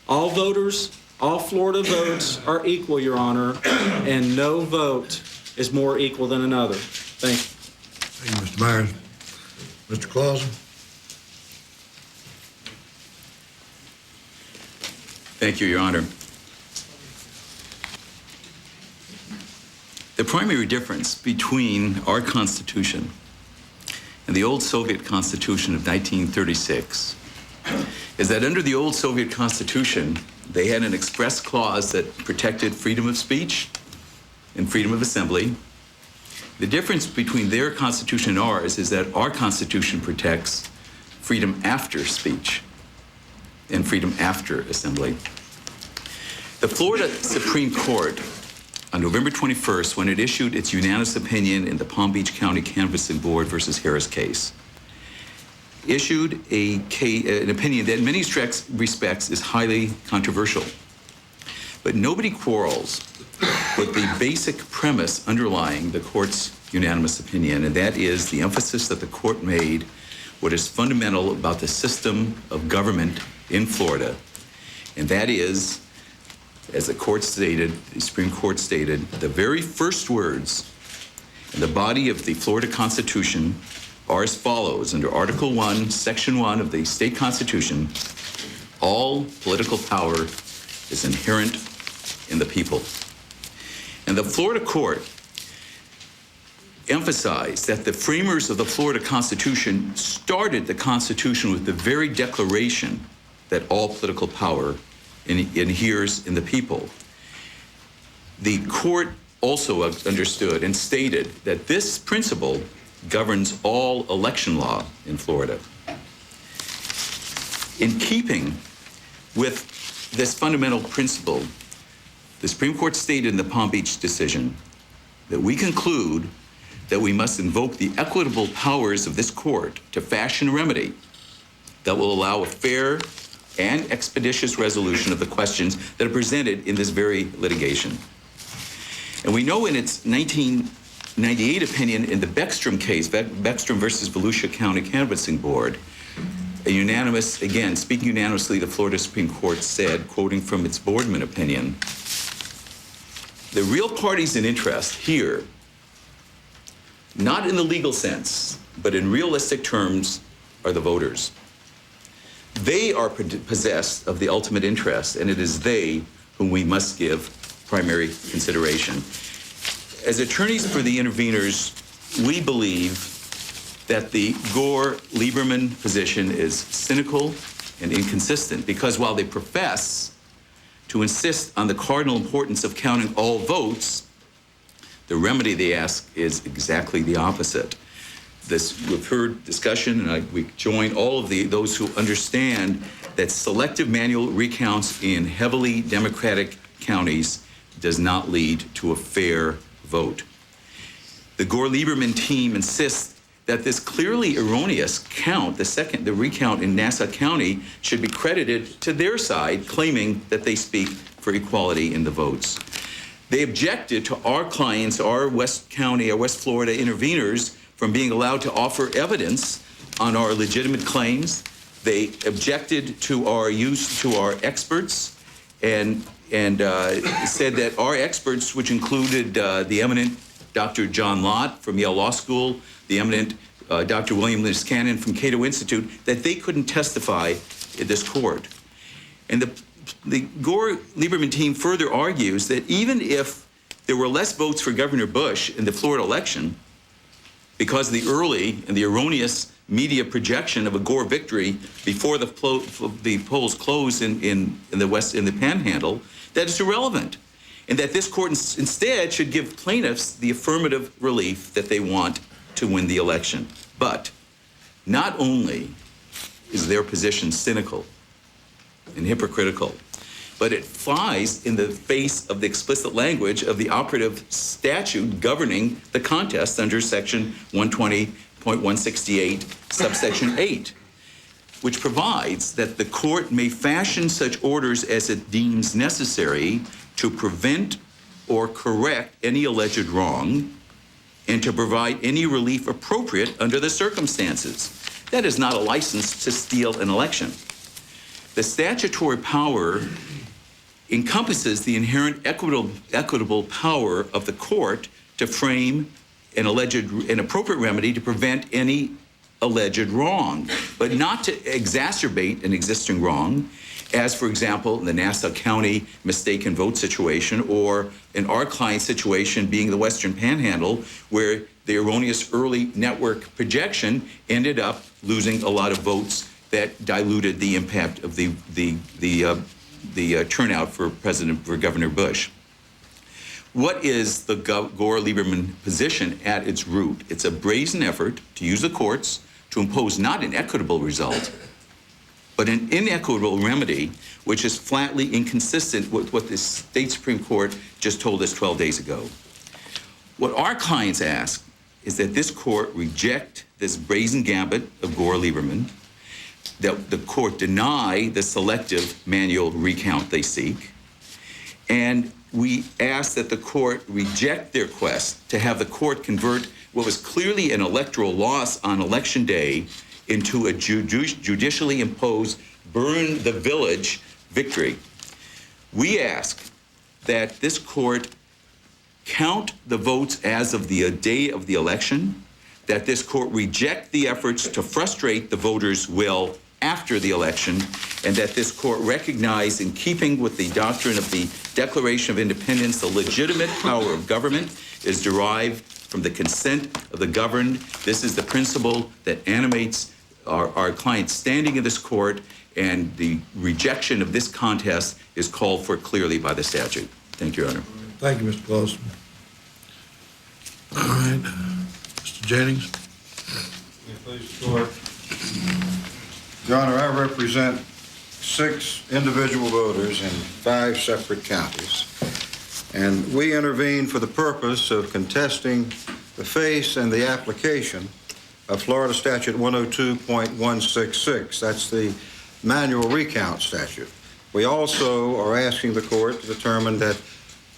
Speaker 21: All voters, all Florida votes are equal, Your Honor, and no vote is more equal than another. Thank you.
Speaker 2: Thank you, Mr. Myers. Mr. Clausen.
Speaker 1: Thank you, Your Honor. The primary difference between our Constitution and the old Soviet Constitution of 1936 is that under the old Soviet Constitution, they had an express clause that protected freedom of speech and freedom of assembly. The difference between their Constitution and ours is that our Constitution protects freedom after speech and freedom after assembly. The Florida Supreme Court, on November 21st, when it issued its unanimous opinion in the Palm Beach County Canvassing Board versus Harris case, issued an opinion that in many respects is highly controversial. But nobody quarrels with the basic premise underlying the court's unanimous opinion, and that is the emphasis that the court made what is fundamental about the system of government in Florida, and that is, as the court stated, the Supreme Court stated, the very first words in the body of the Florida Constitution are as follows. Under Article 1, Section 1 of the state constitution, all political power is inherent in the people. And the Florida court emphasized that the framers of the Florida Constitution started the Constitution with the very declaration that all political power inheres in the people. The court also understood and stated that this principle governs all election law in Florida. In keeping with this fundamental principle, the Supreme Court stated in the Palm Beach decision that we conclude that we must invoke the equitable powers of this court to fashion a remedy that will allow a fair and expeditious resolution of the questions that are presented in this very litigation. And we know in its 1998 opinion in the Beckstrom case, Beckstrom versus Volusia County Canvassing Board, a unanimous, again, speaking unanimously, the Florida Supreme Court said, quoting from its Boardman opinion, the real parties in interest here, not in the legal sense, but in realistic terms, are the voters. They are possessed of the ultimate interest, and it is they whom we must give primary consideration. As attorneys for the interveners, we believe that the Gore-Lieberman position is cynical and inconsistent because while they profess to insist on the cardinal importance of counting all votes, the remedy they ask is exactly the opposite. We've heard discussion, and we join all of those who understand that selective manual recounts in heavily Democratic counties does not lead to a fair vote. The Gore-Lieberman team insists that this clearly erroneous count, the recount in Nassau County, should be credited to their side, claiming that they speak for equality in the votes. They objected to our clients, our West Florida interveners, from being allowed to offer evidence on our legitimate claims. They objected to our use to our experts and said that our experts, which included the eminent Dr. John Lott from Yale Law School, the eminent Dr. William Liskanen from Cato Institute, that they couldn't testify in this court. And the Gore-Lieberman team further argues that even if there were less votes for Governor Bush in the Florida election, because the early and the erroneous media projection of a Gore victory before the polls closed in the Panhandle, that is irrelevant, and that this court instead should give plaintiffs the affirmative relief that they want to win the election. But not only is their position cynical and hypocritical, but it flies in the face of the explicit language of the operative statute governing the contest under Section 120.168, subsection 8, which provides that the court may fashion such orders as it deems necessary to prevent or correct any alleged wrong and to provide any relief appropriate under the circumstances. That is not a license to steal an election. The statutory power encompasses the inherent equitable power of the court to frame an appropriate remedy to prevent any alleged wrong, but not to exacerbate an existing wrong, as, for example, in the Nassau County mistaken vote situation, or in our client's situation being the Western Panhandle, where the erroneous early network projection ended up losing a lot of votes that diluted the impact of the turnout for Governor Bush. What is the Gore-Lieberman position at its root? It's a brazen effort to use the courts to impose not an equitable result, but an inequitable remedy, which is flatly inconsistent with what the state Supreme Court just told us 12 days ago. What our clients ask is that this court reject this brazen gambit of Gore-Lieberman, that the court deny the selective manual recount they seek, and we ask that the court reject their quest to have the court convert what was clearly an electoral loss on Election Day into a judicially imposed burn the village victory. We ask that this court count the votes as of the day of the election, that this court reject the efforts to frustrate the voters' will after the election, and that this court recognize, in keeping with the doctrine of the Declaration of Independence, the legitimate power of government is derived from the consent of the governed. This is the principle that animates our clients standing in this court, and the rejection of this contest is called for clearly by the statute. Thank you, Your Honor.
Speaker 2: Thank you, Mr. Clausen. All right. Mr. Jennings.
Speaker 3: Please, Court. Your Honor, I represent 6 individual voters in 5 separate counties, and we intervene for the purpose of contesting the face and the application of Florida Statute 102.166. That's the manual recount statute. We also are asking the court to determine that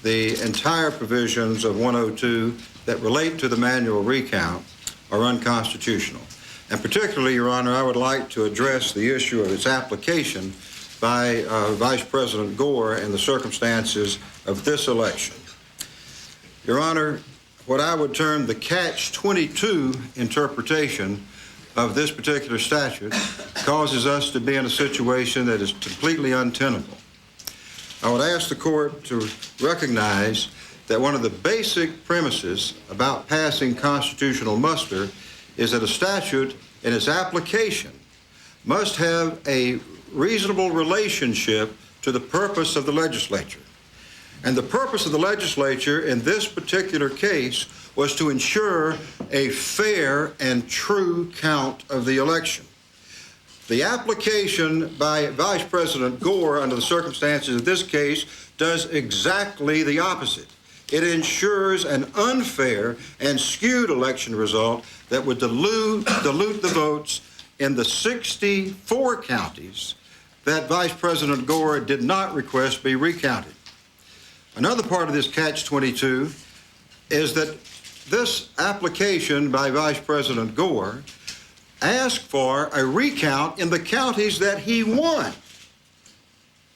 Speaker 3: the entire provisions of 102 that relate to the manual recount are unconstitutional. And particularly, Your Honor, I would like to address the issue of its application by Vice President Gore in the circumstances of this election. Your Honor, what I would term the catch-22 interpretation of this particular statute causes us to be in a situation that is completely untenable. I would ask the court to recognize that one of the basic premises about passing constitutional muster is that a statute in its application must have a reasonable relationship to the purpose of the legislature. And the purpose of the legislature in this particular case was to ensure a fair and true count of the election. The application by Vice President Gore under the circumstances of this case does exactly the opposite. It ensures an unfair and skewed election result that would dilute the votes in the 64 counties that Vice President Gore did not request be recounted. Another part of this catch-22 is that this application by Vice President Gore asked for a recount in the counties that he won,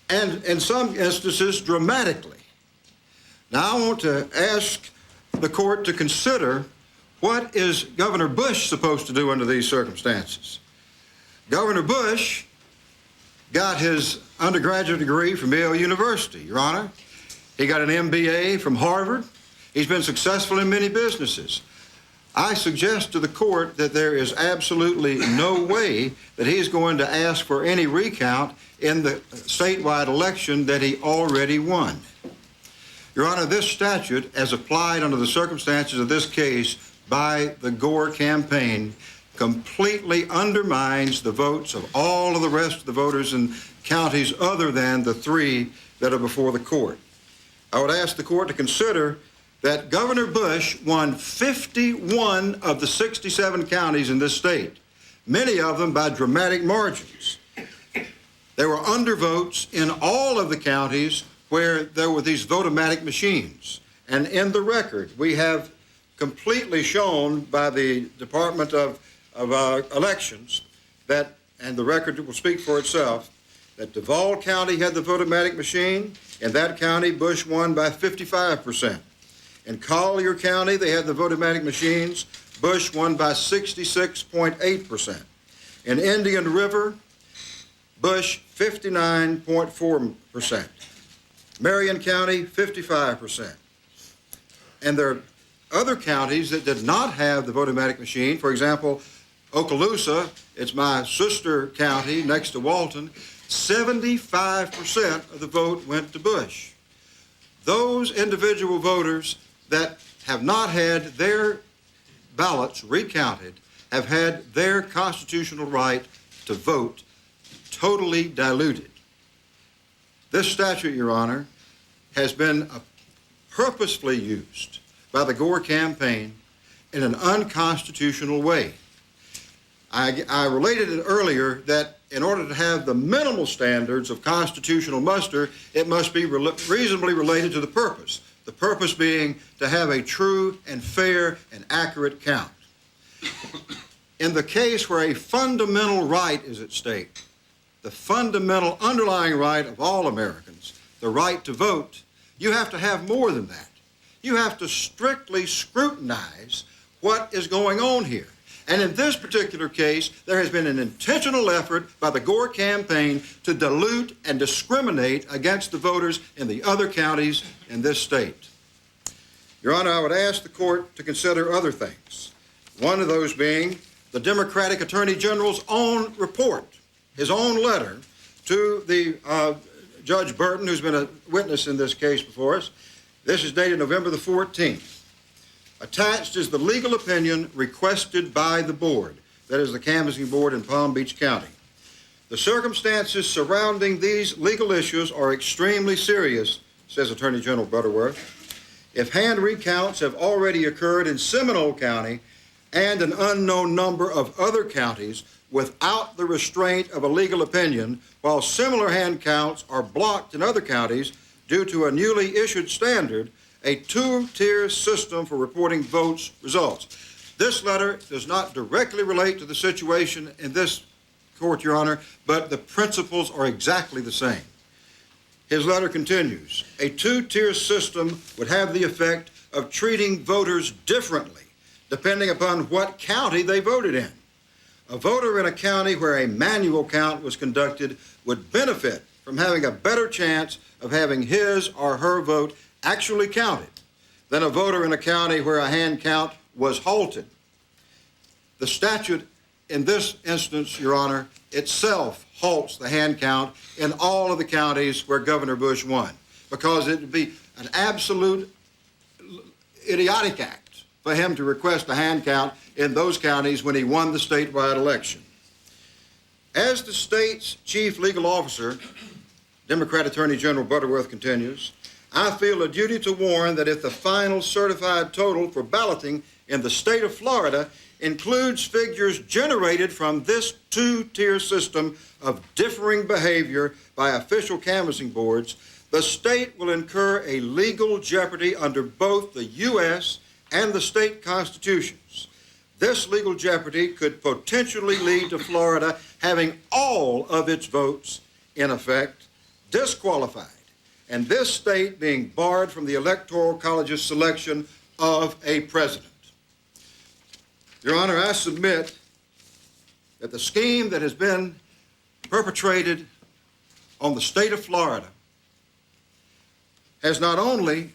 Speaker 3: and in some instances dramatically. Now I want to ask the court to consider what is Governor Bush supposed to do under these circumstances. Governor Bush got his undergraduate degree from Yale University, Your Honor. He got an MBA from Harvard. He's been successful in many businesses. I suggest to the court that there is absolutely no way that he's going to ask for any recount in the statewide election that he already won. Your Honor, this statute, as applied under the circumstances of this case by the Gore campaign, completely undermines the votes of all of the rest of the voters in counties other than the 3 that are before the court. I would ask the court to consider that Governor Bush won 51 of the 67 counties in this state, many of them by dramatic margins. There were undervotes in all of the counties where there were these vote-o-matic machines. And in the record, we have completely shown by the Department of Elections that, and the record will speak for itself, that Duval County had the vote-o-matic machine. In that county, Bush won by 55%. In Collier County, they had the vote-o-matic machines. Bush won by 66.8%. In Indian River, Bush 59.4%. Marion County, 55%. And there are other counties that did not have the vote-o-matic machine. For example, Okaloosa, it's my sister county next to Walton, 75% of the vote went to Bush. Those individual voters that have not had their ballots recounted have had their constitutional right to vote totally diluted. This statute, Your Honor, has been purposefully used by the Gore campaign in an unconstitutional way. I related it earlier that in order to have the minimal standards of constitutional muster, it must be reasonably related to the purpose being to have a true and fair and accurate count. In the case where a fundamental right is at stake, the fundamental underlying right of all Americans, the right to vote, you have to have more than that. You have to strictly scrutinize what is going on here. And in this particular case, there has been an intentional effort by the Gore campaign to dilute and discriminate against the voters in the other counties in this state. Your Honor, I would ask the court to consider other things. One of those being the Democratic Attorney General's own report, his own letter, to the Judge Burton, who's been a witness in this case before us. This is dated November the 14th. Attached is the legal opinion requested by the board, that is the canvassing board in Palm Beach County. The circumstances surrounding these legal issues are extremely serious, says Attorney General Butterworth. If hand recounts have already occurred in Seminole County and an unknown number of other counties without the restraint of a legal opinion, while similar hand counts are blocked in other counties due to a newly issued standard, a two-tier system for reporting votes results. This letter does not directly relate to the situation in this court, Your Honor, but the principles are exactly the same. His letter continues, a two-tier system would have the effect of treating voters differently depending upon what county they voted in. A voter in a county where a manual count was conducted would benefit from having a better chance of having his or her vote actually counted than a voter in a county where a hand count was halted. The statute in this instance, Your Honor, itself halts the hand count in all of the counties where Governor Bush won, because it would be an absolute idiotic act for him to request a hand count in those counties when he won the statewide election. As the state's chief legal officer, Democrat Attorney General Butterworth continues, I feel a duty to warn that if the final certified total for balloting in the state of Florida includes figures generated from this two-tier system of differing behavior by official canvassing boards, the state will incur a legal jeopardy under both the U.S. and the state constitutions. This legal jeopardy could potentially lead to Florida having all of its votes, in effect, disqualified, and this state being barred from the Electoral College's selection of a president. Your Honor, I submit that the scheme that has been perpetrated on the state of Florida has not only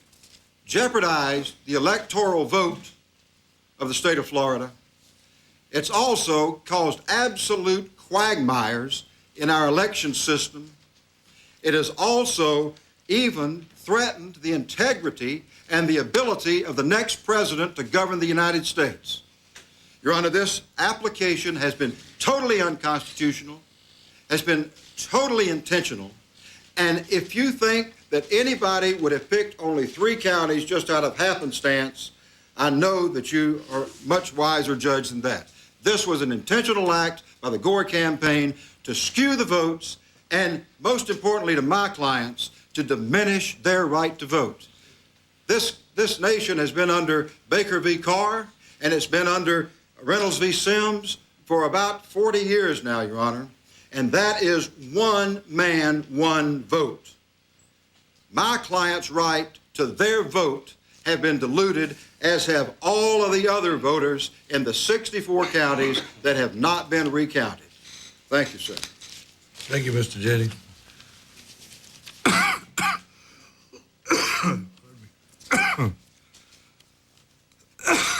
Speaker 3: jeopardized the electoral vote of the state of Florida, it's also caused absolute quagmires in our election system. It has also even threatened the integrity and the ability of the next president to govern the United States. Your Honor, this application has been totally unconstitutional, has been totally intentional, and if you think that anybody would have picked only 3 counties just out of happenstance, I know that you are a much wiser judge than that. This was an intentional act by the Gore campaign to skew the votes and, most importantly to my clients, to diminish their right to vote. This nation has been under Baker v. Carr, and it's been under Reynolds v. Sims for about 40 years now, Your Honor, and that is one man, one vote. My clients' right to their vote have been diluted, as have all of the other voters in the 64 counties that have not been recounted. Thank you, sir.
Speaker 2: Thank you, Mr. Jennings.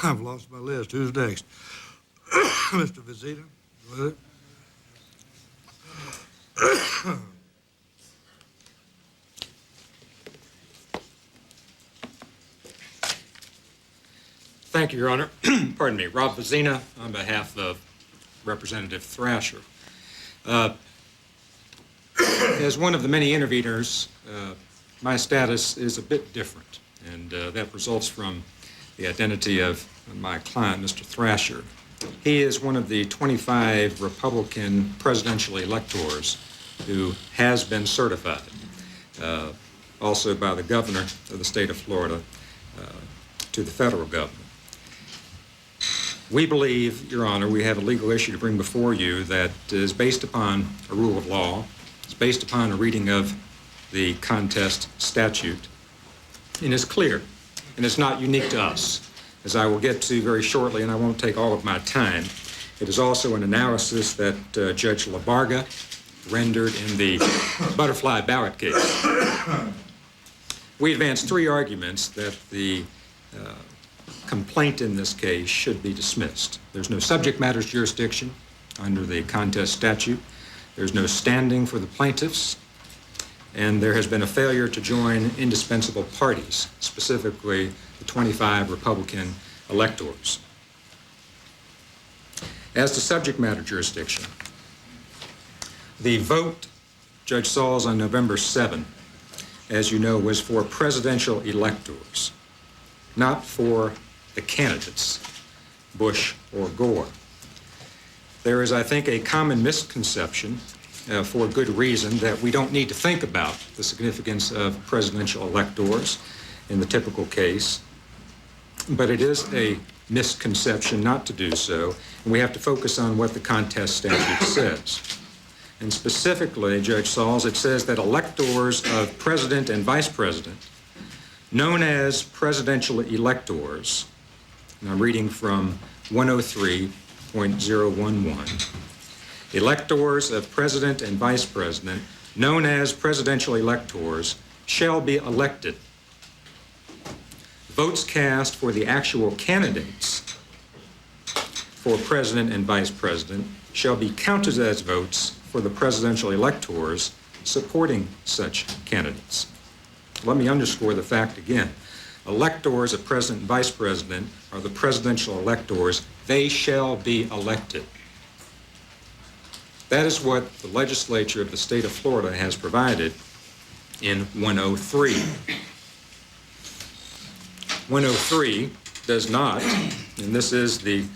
Speaker 2: I've lost my list. Who's next? Mr. Vizita, go ahead.
Speaker 6: Thank you, Your Honor. Pardon me. Rob Vizina on behalf of Representative Thrasher. As one of the many interveners, my status is a bit different, and that results from the identity of my client, Mr. Thrasher. He is one of the 25 Republican presidential electors who has been certified, also by the governor of the state of Florida to the federal government. We believe, Your Honor, we have a legal issue to bring before you that is based upon a rule of law. It's based upon a reading of the contest statute, and is clear, and it's not unique to us, as I will get to very shortly, and I won't take all of my time. It is also an analysis that Judge LaBarga rendered in the butterfly ballot case. We advanced 3 arguments that the complaint in this case should be dismissed. There's no subject matter jurisdiction under the contest statute. There's no standing for the plaintiffs, and there has been a failure to join indispensable parties, specifically the 25 Republican electors. As to subject matter jurisdiction, the vote, Judge Sauls, on November 7, as you know, was for presidential electors, not for the candidates, Bush or Gore. There is, I think, a common misconception, for good reason, that we don't need to think about the significance of presidential electors in the typical case, but it is a misconception not to do so, and we have to focus on what the contest statute says. And specifically, Judge Sauls, it says that electors of president and vice president, known as presidential electors, and I'm reading from 103.011, electors of president and vice president, known as presidential electors, shall be elected. Votes cast for the actual candidates for president and vice president shall be counted as votes for the presidential electors supporting such candidates. Let me underscore the fact again. Electors of president and vice president are the presidential electors. They shall be elected. That is what the legislature of the state of Florida has provided in 103. 103 does not, and this is the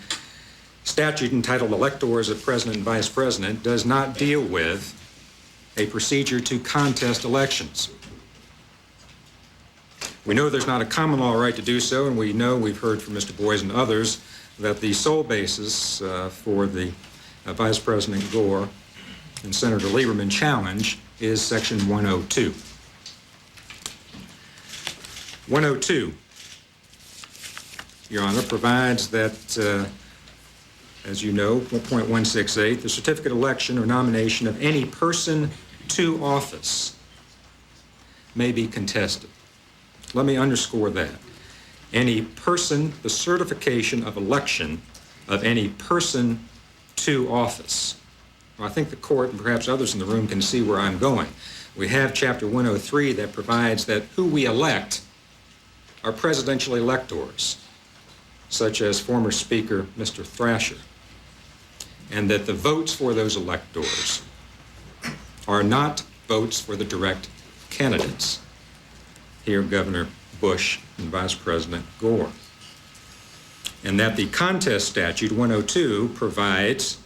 Speaker 6: statute entitled Electors of President and Vice President, does not deal with a procedure to contest elections. We know there's not a common law right to do so, and we know, we've heard from Mr. Boies and others, that the sole basis for the Vice President Gore and Senator Lieberman challenge is Section 102. 102, Your Honor, provides that, as you know, 1.168, the certificate of election or nomination of any person to office may be contested. Let me underscore that. Any person, the certification of election of any person to office. Well, I think the court and perhaps others in the room can see where I'm going. We have Chapter 103 that provides that who we elect are presidential electors, such as former Speaker Mr. Thrasher, and that the votes for those electors are not votes for the direct candidates. Here, Governor Bush and Vice President Gore. And that the contest statute 102 provides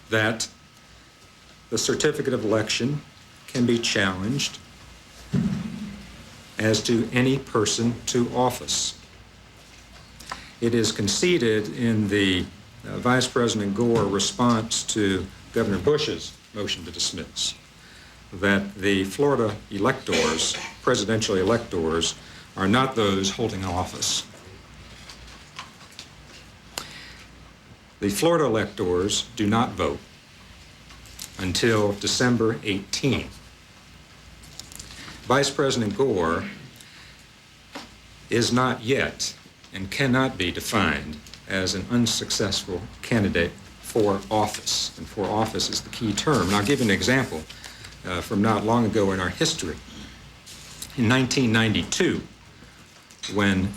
Speaker 6: that the certificate of election can be challenged as to any person to office. It is conceded in the Vice President Gore response to Governor Bush's motion to dismiss that the Florida electors, presidential electors, are not those holding office. The Florida electors do not vote until December 18. Vice President Gore is not yet and cannot be defined as an unsuccessful candidate for office. And for office is the key term. And I'll give you an example from not long ago in our history. In 1992, when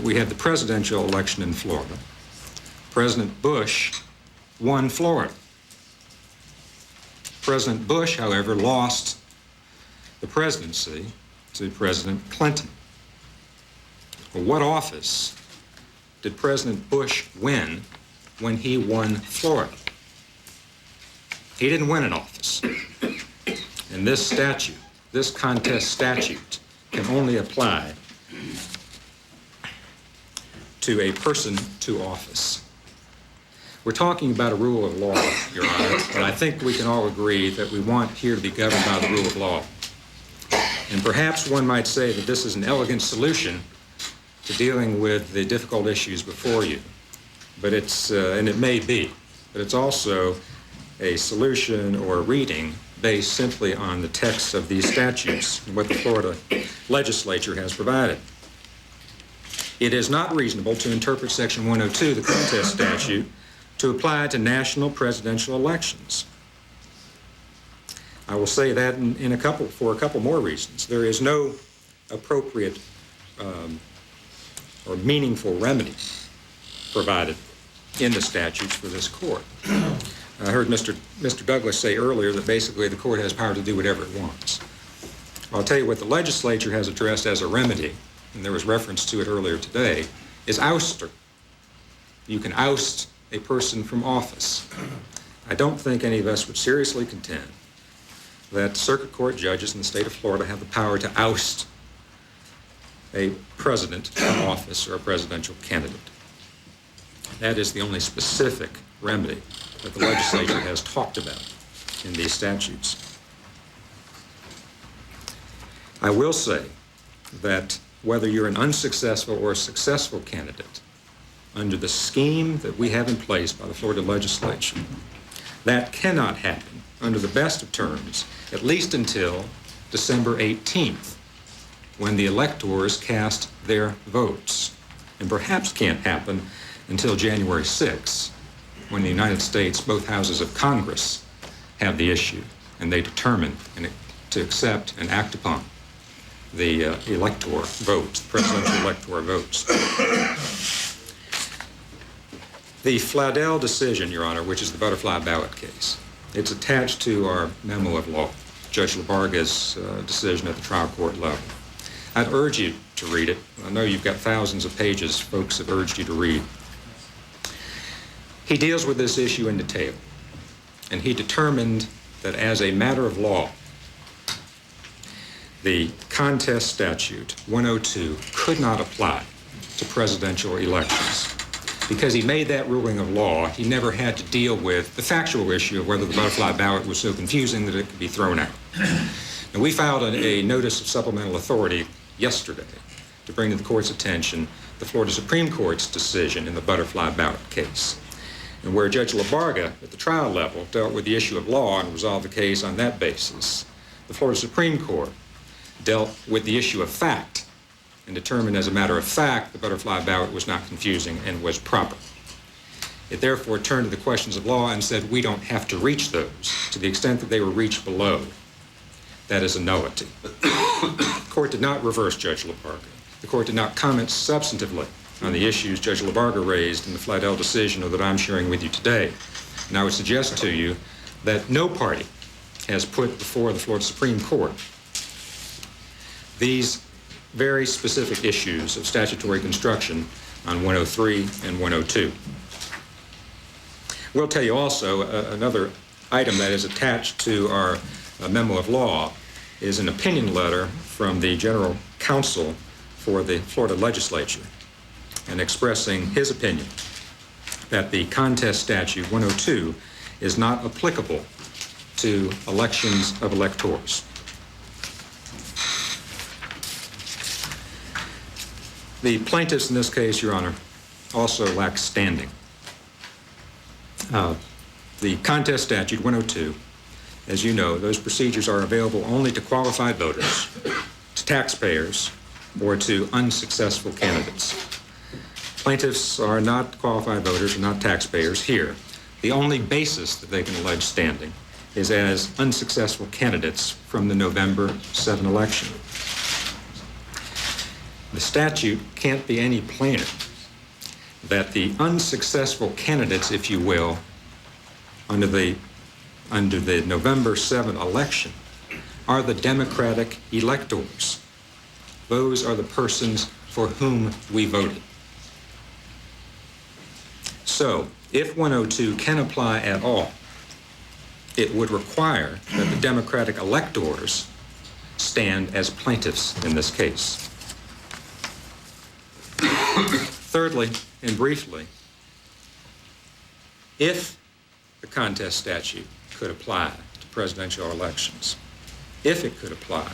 Speaker 6: we had the presidential election in Florida, President Bush won Florida. President Bush, however, lost the presidency to President Clinton. Well, what office did President Bush win when he won Florida? He didn't win an office. And this statute, this contest statute, can only apply to a person to office. We're talking about a rule of law, Your Honor, and I think we can all agree that we want here to be governed by the rule of law. And perhaps one might say that this is an elegant solution to dealing with the difficult issues before you. But it's, and it may be, but it's also a solution or a reading based simply on the text of these statutes and what the Florida legislature has provided. It is not reasonable to interpret Section 102, the contest statute, to apply to national presidential elections. I will say that for a couple more reasons. There is no appropriate or meaningful remedy provided in the statutes for this court. I heard Mr. Douglas say earlier that basically the court has power to do whatever it wants. I'll tell you what the legislature has addressed as a remedy, and there was reference to it earlier today, is ouster. You can oust a person from office. I don't think any of us would seriously contend that circuit court judges in the state of Florida have the power to oust a president from office or a presidential candidate. That is the only specific remedy that the legislature has talked about in these statutes. I will say that whether you're an unsuccessful or a successful candidate, under the scheme that we have in place by the Florida legislature, that cannot happen under the best of terms, at least until December 18th, when the electors cast their votes, and perhaps can't happen until January 6th, when the United States, both houses of Congress, have the issue, and they determine to accept and act upon the elector votes, presidential elector votes. The Fladell decision, Your Honor, which is the butterfly ballot case, it's attached to our memo of law, Judge LaBarga's decision at the trial court level. I'd urge you to read it. I know you've got thousands of pages folks have urged you to read. He deals with this issue in detail, and he determined that as a matter of law, the contest statute 102 could not apply to presidential elections. Because he made that ruling of law, he never had to deal with the factual issue of whether the butterfly ballot was so confusing that it could be thrown out. And we filed a notice of supplemental authority yesterday to bring to the court's attention the Florida Supreme Court's decision in the butterfly ballot case. And where Judge LaBarga at the trial level dealt with the issue of law and resolved the case on that basis, the Florida Supreme Court dealt with the issue of fact and determined as a matter of fact the butterfly ballot was not confusing and was proper. It therefore turned to the questions of law and said we don't have to reach those to the extent that they were reached below. That is a nullity. The court did not reverse Judge LaBarga. The court did not comment substantively on the issues Judge LaBarga raised in the Fladell decision or that I'm sharing with you today. And I would suggest to you that no party has put before the Florida Supreme Court these very specific issues of statutory construction on 103 and 102. We'll tell you also another item that is attached to our memo of law is an opinion letter from the General Counsel for the Florida Legislature and expressing his opinion that the contest statute 102 is not applicable to elections of electors. The plaintiffs in this case, Your Honor, also lack standing. The contest statute 102, as you know, those procedures are available only to qualified voters, to taxpayers, or to unsuccessful candidates. Plaintiffs are not qualified voters or not taxpayers here. The only basis that they can allege standing is as unsuccessful candidates from the November 7 election. The statute can't be any plainer that the unsuccessful candidates, if you will, under the November 7 election are the Democratic electors. Those are the persons for whom we voted. So, if 102 can apply at all, it would require that the Democratic electors stand as plaintiffs in this case. Thirdly, and briefly, if the contest statute could apply to presidential elections, if it could apply,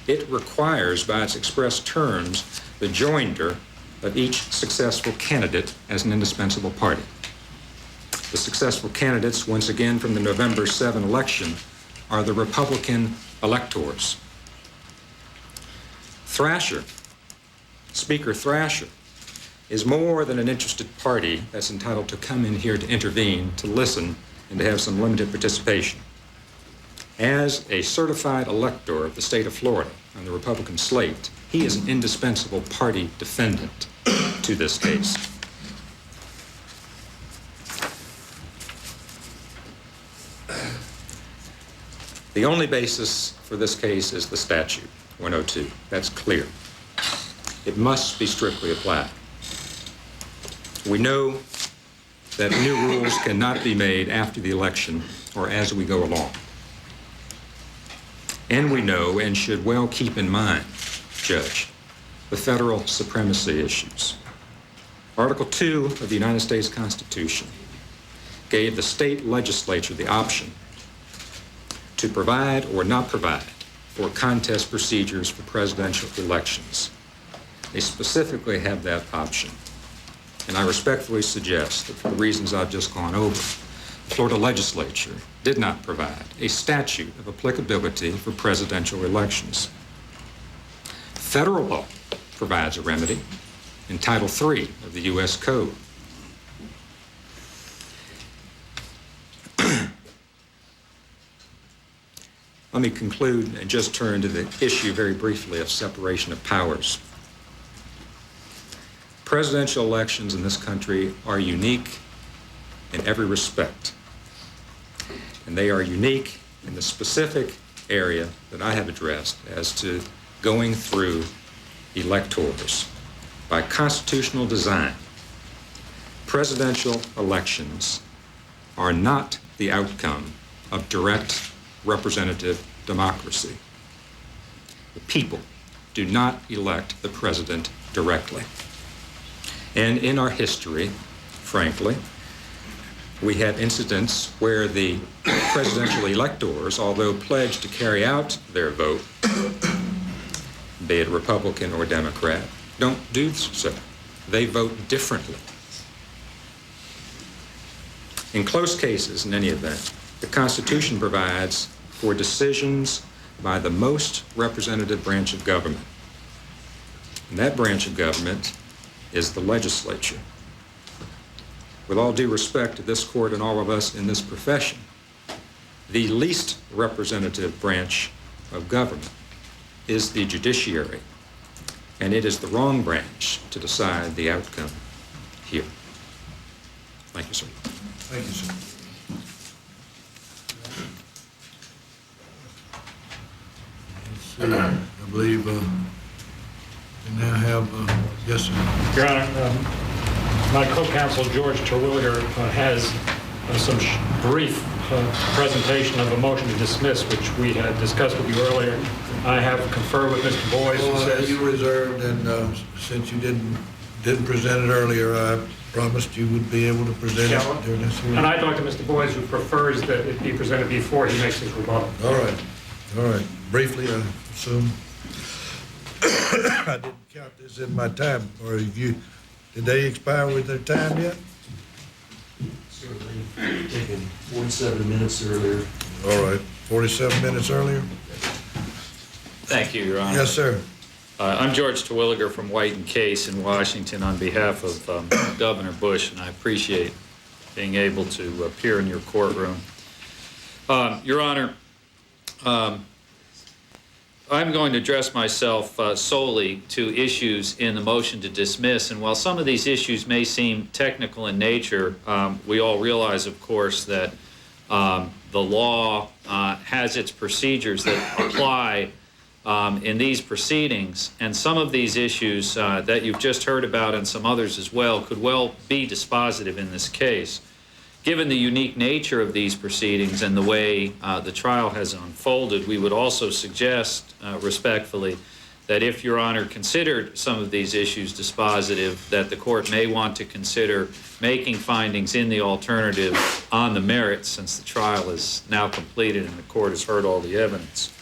Speaker 6: it requires by its express terms the joinder of each successful candidate as an indispensable party. The successful candidates, once again from the November 7 election, are the Republican electors. Thrasher, Speaker Thrasher, is more than an interested party that's entitled to come in here to intervene, to listen, and to have some limited participation. As a certified elector of the state of Florida on the Republican slate, he is an indispensable party defendant to this case. The only basis for this case is the statute, 102. That's clear. It must be strictly applied. We know that new rules cannot be made after the election or as we go along. And we know and should well keep in mind, Judge, the federal supremacy issues. Article 2 of the United States Constitution gave the state legislature the option to provide or not provide for contest procedures for presidential elections. They specifically have that option. And I respectfully suggest that for the reasons I've just gone over, the Florida legislature did not provide a statute of applicability for presidential elections. Federal law provides a remedy in Title III of the U.S. Code. Let me conclude and just turn to the issue very briefly of separation of powers. Presidential elections in this country are unique in every respect. And they are unique in the specific area that I have addressed as to going through electors. By constitutional design, presidential elections are not the outcome of direct representative democracy. The people do not elect the president directly. And in our history, frankly, we have incidents where the presidential electors, although pledged to carry out their vote, be it Republican or Democrat, don't do so. They vote differently. In close cases, in any event, the Constitution provides for decisions by the most representative branch of government. And that branch of government is the legislature. With all due respect to this court and all of us in this profession, the least representative branch of government is the judiciary, and it is the wrong branch to decide the outcome here. Thank you, sir.
Speaker 2: Thank you, sir. Let's see, I believe we now have, yes, sir.
Speaker 7: Your Honor, my co-counsel George Terwilliger has some brief presentation of a motion to dismiss, which we had discussed with you earlier. I have conferred with Mr. Boyce.
Speaker 2: Well, you reserved, and since you didn't present it earlier, I promised you would be able to present it during this hearing.
Speaker 7: And I talked to Mr. Boyce, who prefers that it be presented before he makes his rebuttal.
Speaker 2: All right. All right. Briefly, I assume. I didn't count this in my time. Or did they expire with their time yet?
Speaker 22: Certainly. Taken 47 minutes earlier.
Speaker 2: All right. 47 minutes earlier?
Speaker 23: Thank you, Your Honor.
Speaker 2: Yes, sir.
Speaker 23: I'm George Terwilliger from White and Case in Washington on behalf of Governor Bush, and I appreciate being able to appear in your courtroom. Your Honor, I'm going to address myself solely to issues in the motion to dismiss, and while some of these issues may seem technical in nature, we all realize, of course, that the law has its procedures that apply in these proceedings, and some of these issues that you've just heard about and some others as well could well be dispositive in this case. Given the unique nature of these proceedings and the way the trial has unfolded, we would also suggest respectfully that if Your Honor considered some of these issues dispositive, that the court may want to consider making findings in the alternative on the merits, since the trial is now completed and the court has heard all the evidence.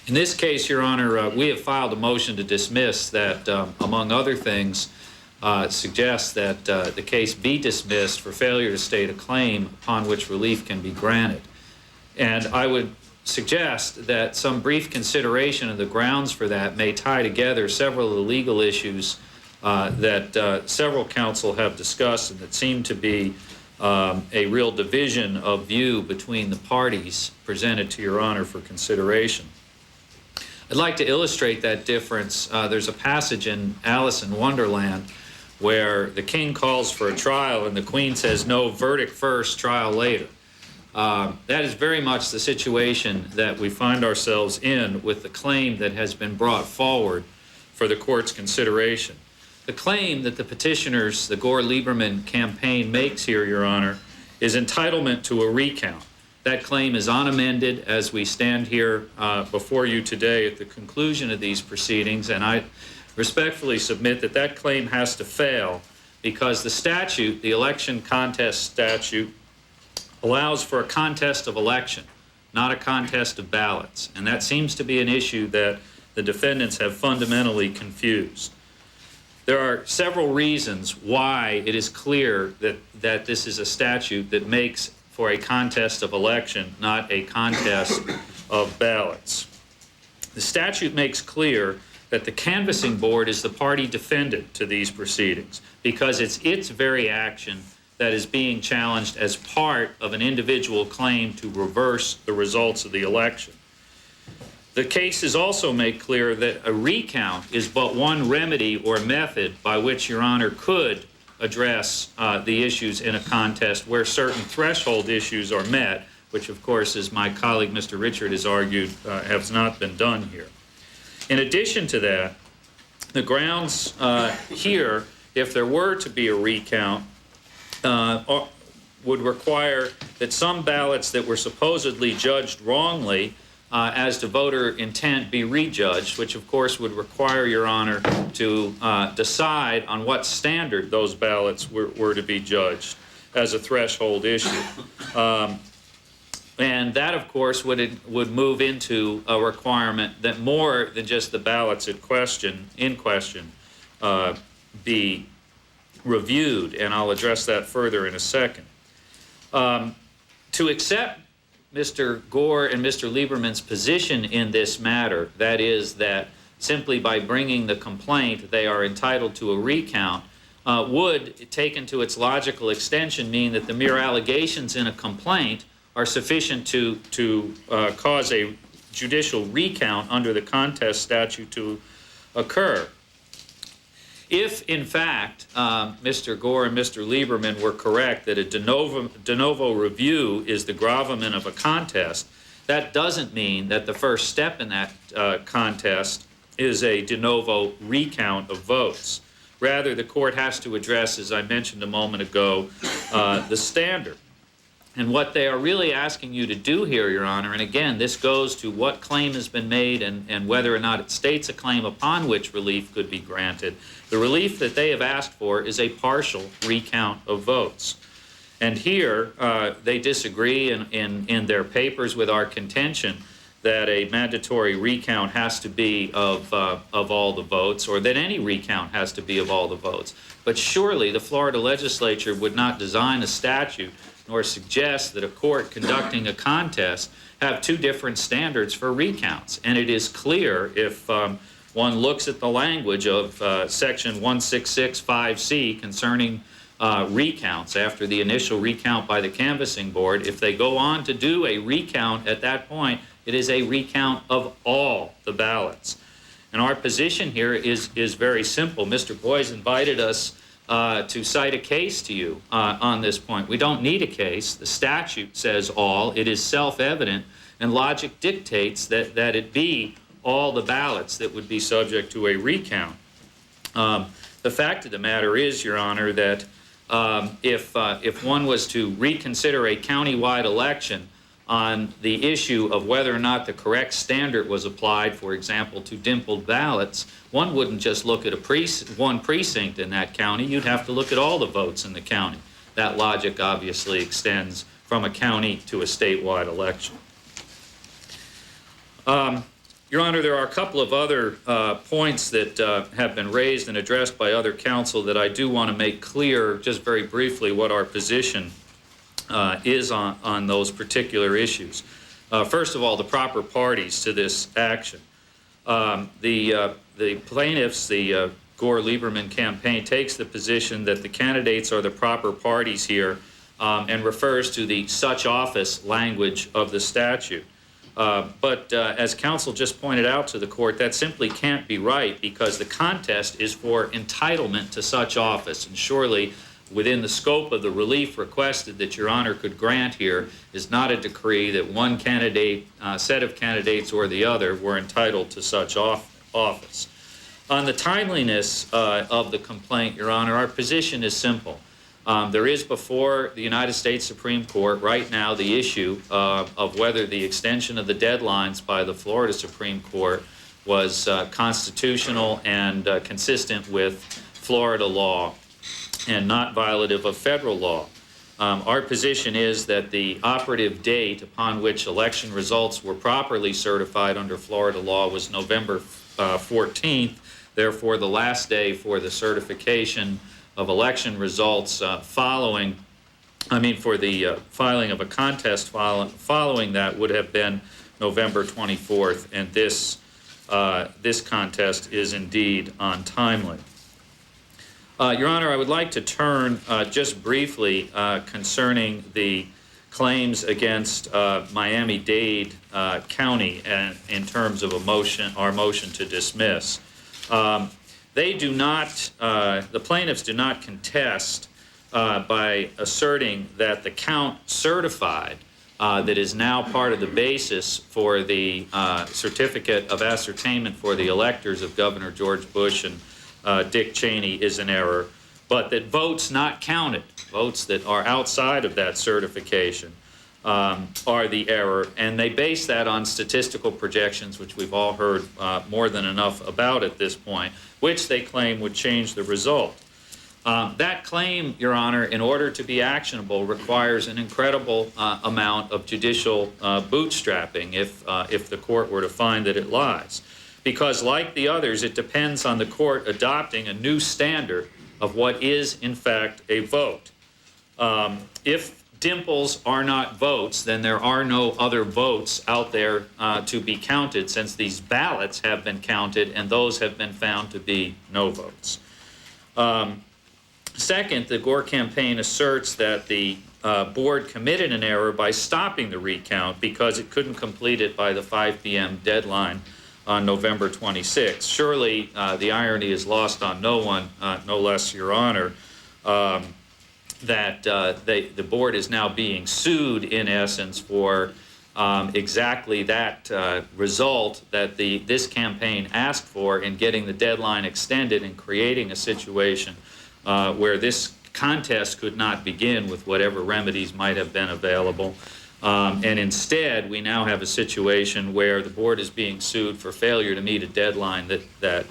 Speaker 23: In this case, Your Honor, we have filed a motion to dismiss that, among other things, suggests that the case be dismissed for failure to state a claim upon which relief can be granted. And I would suggest that some brief consideration of the grounds for that may tie together several of the legal issues that several counsel have discussed and that seem to be a real division of view between the parties presented to Your Honor for consideration. I'd like to illustrate that difference. There's a passage in Alice in Wonderland where the king calls for a trial and the queen says, no, verdict first, trial later. That is very much the situation that we find ourselves in with the claim that has been brought forward for the court's consideration. The claim that the petitioners, the Gore-Lieberman campaign makes here, Your Honor, is entitlement to a recount. That claim is unamended as we stand here before you today at the conclusion of these proceedings, and I respectfully submit that that claim has to fail because the statute, the election contest statute, allows for a contest of election, not a contest of ballots, and that seems to be an issue that the defendants have fundamentally confused. There are several reasons why it is clear that this is a statute that makes for a contest of election, not a contest of ballots. The statute makes clear that the canvassing board is the party defendant to these proceedings because it's its very action that is being challenged as part of an individual claim to reverse the results of the election. The cases also make clear that a recount is but one remedy or method by which Your Honor could address the issues in a contest where certain threshold issues are met, which of course, as my colleague Mr. Richard has argued, has not been done here. In addition to that, the grounds here, if there were to be a recount, would require that some ballots that were supposedly judged wrongly as to voter intent be rejudged, which of course would require Your Honor to decide on what standard those ballots were to be judged as a threshold issue. And that, of course, would move into a requirement that more than just the ballots in question be reviewed, and I'll address that further in a second. To accept Mr. Gore and Mr. Lieberman's position in this matter, that is that simply by bringing the complaint they are entitled to a recount, would, taken to its logical extension, mean that the mere allegations in a complaint are sufficient to cause a judicial recount under the contest statute to occur. If, in fact, Mr. Gore and Mr. Lieberman were correct that a de novo review is the gravamen of a contest, that doesn't mean that the first step in that contest is a de novo recount of votes. Rather, the court has to address, as I mentioned a moment ago, the standard. And what they are really asking you to do here, Your Honor, and again, this goes to what claim has been made and whether or not it states a claim upon which relief could be granted. The relief that they have asked for is a partial recount of votes. And here, they disagree in their papers with our contention that a mandatory recount has to be of all the votes, or that any recount has to be of all the votes. But surely the Florida legislature would not design a statute nor suggest that a court conducting a contest have two different standards for recounts. And it is clear if one looks at the language of section 1665C concerning recounts after the initial recount by the canvassing board, if they go on to do a recount at that point, it is a recount of all the ballots. And our position here is very simple. Mr. Boyes invited us to cite a case to you on this point. We don't need a case. The statute says all. It is self-evident, and logic dictates that it be all the ballots that would be subject to a recount. The fact of the matter is, Your Honor, that if one was to reconsider a countywide election on the issue of whether or not the correct standard was applied, for example, to dimpled ballots, one wouldn't just look at one precinct in that county. You'd have to look at all the votes in the county. That logic obviously extends from a county to a statewide election. Your Honor, there are a couple of other points that have been raised and addressed by other counsel that I do want to make clear, just very briefly, what our position is on those particular issues. First of all, the proper parties to this action. The plaintiffs, the Gore-Lieberman campaign, takes the position that the candidates are the proper parties here and refers to the such office language of the statute. But as counsel just pointed out to the court, that simply can't be right because the contest is for entitlement to such office. And surely within the scope of the relief requested that Your Honor could grant here is not a decree that one candidate, set of candidates or the other were entitled to such office. On the timeliness of the complaint, Your Honor, our position is simple. There is before the United States Supreme Court right now the issue of whether the extension of the deadlines by the Florida Supreme Court was constitutional and consistent with Florida law and not violative of federal law. Our position is that the operative date upon which election results were properly certified under Florida law was November 14th, therefore the last day for the certification of election results for the filing of a contest following that would have been November 24th, and this contest is indeed untimely. Your Honor, I would like to turn just briefly concerning the claims against Miami-Dade County in terms of our motion to dismiss. They do not, the plaintiffs do not contest by asserting that the count certified that is now part of the basis for the certificate of ascertainment for the electors of Governor George Bush and Dick Cheney is an error, but that votes not counted, votes that are outside of that certification, are the error, and they base that on statistical projections, which we've all heard more than enough about at this point, which they claim would change the result. That claim, Your Honor, in order to be actionable, requires an incredible amount of judicial bootstrapping if the court were to find that it lies. Because like the others, it depends on the court adopting a new standard of what is, in fact, a vote. If dimples are not votes, then there are no other votes out there to be counted, since these ballots have been counted and those have been found to be no votes. Second, the Gore campaign asserts that the board committed an error by stopping the recount because it couldn't complete it by the 5 p.m. deadline on November 26th. Surely the irony is lost on no one, no less Your Honor, that the board is now being sued, in essence, for exactly that result that this campaign asked for in getting the deadline extended and creating a situation where this contest could not begin with whatever remedies might have been available. And instead, we now have a situation where the board is being sued for failure to meet a deadline that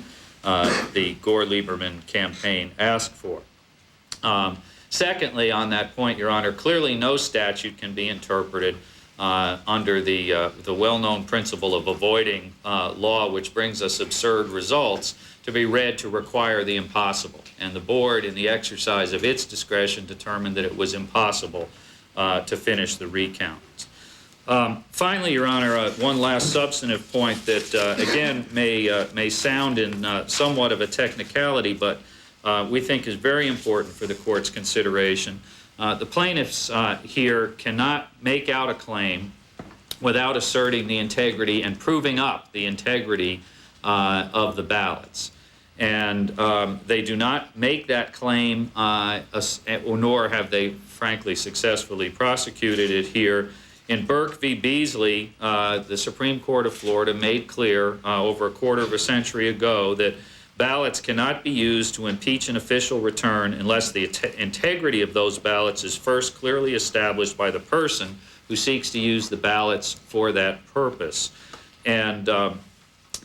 Speaker 23: the Gore-Lieberman campaign asked for. Secondly, on that point, Your Honor, clearly no statute can be interpreted under the well-known principle of avoiding law, which brings us absurd results, to be read to require the impossible. And the board, in the exercise of its discretion, determined that it was impossible to finish the recount. Finally, Your Honor, one last substantive point that, again, may sound in somewhat of a technicality, but we think is very important for the court's consideration. The plaintiffs here cannot make out a claim without asserting the integrity and proving up the integrity of the ballots. And they do not make that claim, nor have they, frankly, successfully prosecuted it here. In Burke v. Beasley, the Supreme Court of Florida made clear over a quarter of a century ago that ballots cannot be used to impeach an official return unless the integrity of those ballots is first clearly established by the person who seeks to use the ballots for that purpose. And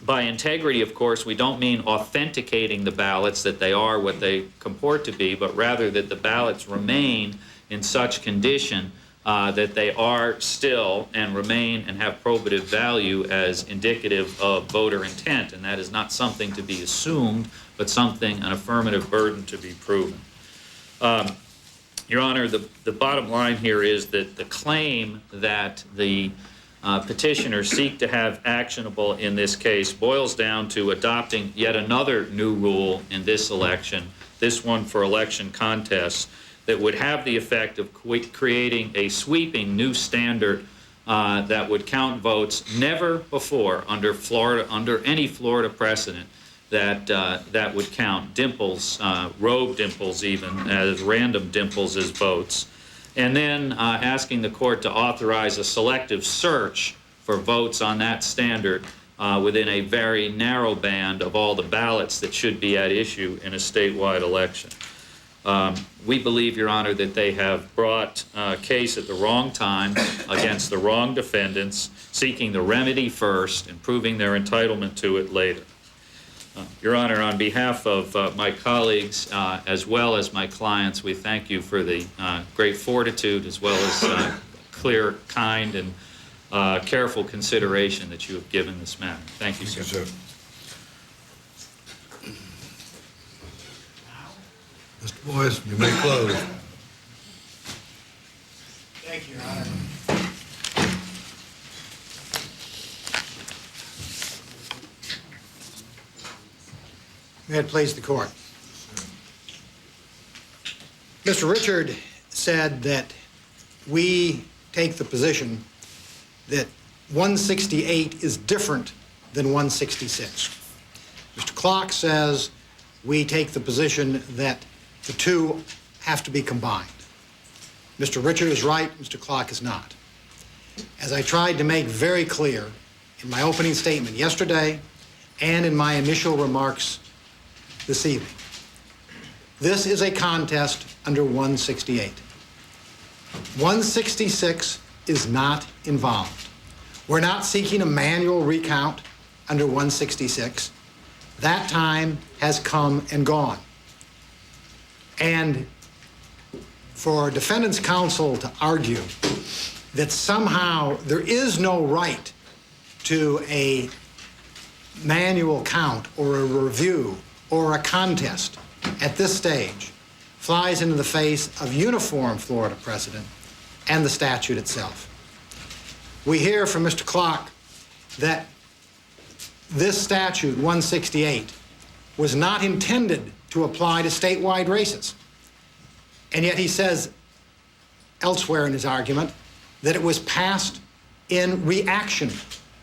Speaker 23: by integrity, of course, we don't mean authenticating the ballots, that they are what they comport to be, but rather that the ballots remain in such condition that they are still and remain and have probative value as indicative of voter intent. And that is not something to be assumed, but something, an affirmative burden to be proven. Your Honor, the bottom line here is that the claim that the petitioners seek to have actionable in this case boils down to adopting yet another new rule in this election, this one for election contests, that would have the effect of creating a sweeping new standard that would count votes never before under any Florida precedent that would count dimples, rogue dimples even, as random dimples as votes, and then asking the court to authorize a selective search for votes on that standard within a very narrow band of all the ballots that should be at issue in a statewide election. We believe, Your Honor, that they have brought a case at the wrong time against the wrong defendants, seeking the remedy first and proving their entitlement to it later. Your Honor, on behalf of my colleagues as well as my clients, we thank you for the great fortitude as well as clear, kind, and careful consideration that you have given this matter. Thank you, sir.
Speaker 2: Thank you, sir. Mr. Boyce, you may close.
Speaker 8: Thank you, Your Honor. May it please the court. Mr. Richard said that we take the position that 168 is different than 166. Mr. Clark says we take the position that the two have to be combined. Mr. Richard is right, Mr. Clark is not. As I tried to make very clear in my opening statement yesterday and in my initial remarks this evening, this is a contest under 168. 166 is not involved. We're not seeking a manual recount under 166. That time has come and gone. And for defendant's counsel to argue that somehow there is no right to a manual count or a review or a contest at this stage flies into the face of uniform Florida precedent and the statute itself. We hear from Mr. Clark that this statute, 168, was not intended to apply to statewide races. And yet he says elsewhere in his argument that it was passed in reaction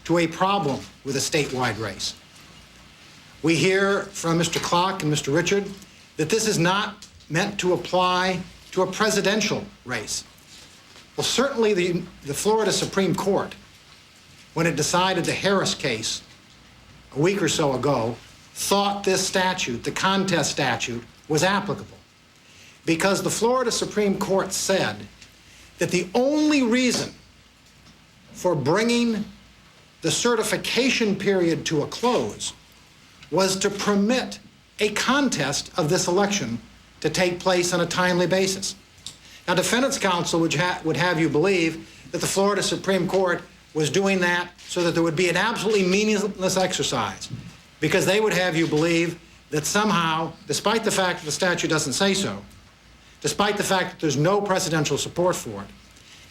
Speaker 8: to a problem with a statewide race. We hear from Mr. Clark and Mr. Richard that this is not meant to apply to a presidential race. Well, certainly the Florida Supreme Court, when it decided the Harris case a week or so ago, thought this statute, the contest statute, was applicable. Because the Florida Supreme Court said that the only reason for bringing the certification period to a close was to permit a contest of this election to take place on a timely basis. Now, defendant's counsel would have you believe that the Florida Supreme Court was doing that so that there would be an absolutely meaningless exercise, because they would have you believe that somehow, despite the fact that the statute doesn't say so, despite the fact that there's no presidential support for it,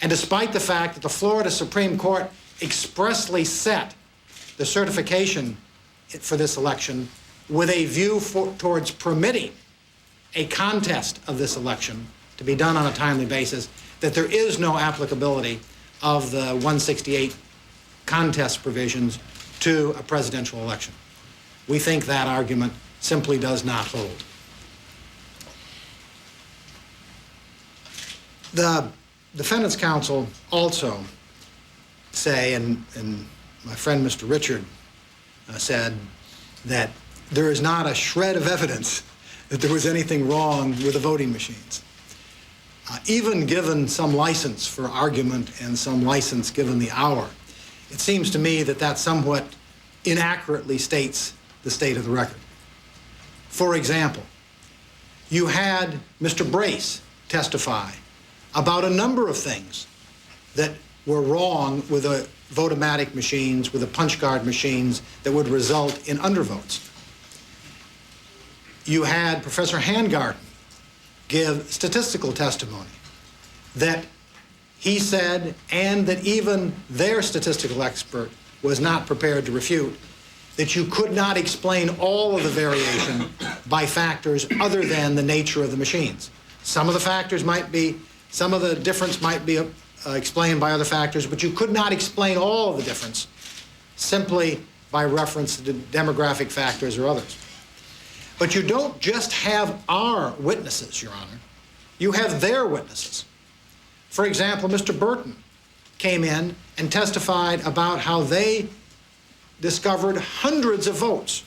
Speaker 8: and despite the fact that the Florida Supreme Court expressly set the certification for this election with a view towards permitting a contest of this election to be done on a timely basis, that there is no applicability of the 168 contest provisions to a presidential election. We think that argument simply does not hold. The defendant's counsel also say, and my friend Mr. Richard said, that there is not a shred of evidence that there was anything wrong with the voting machines. Even given some license for argument and some license given the hour, it seems to me that that somewhat inaccurately states the state of the record. For example, you had Mr. Brace testify about a number of things that were wrong with the vote-o-matic machines, with the punch card machines that would result in undervotes. You had Professor Handgarten give statistical testimony that he said, and that even their statistical expert was not prepared to refute, that you could not explain all of the variation by factors other than the nature of the machines, Some of the factors might be, some of the difference might be explained by other factors, but you could not explain all of the difference simply by reference to demographic factors or others. But you don't just have our witnesses, Your Honor. You have their witnesses. For example, Mr. Burton came in and testified about how they discovered hundreds of votes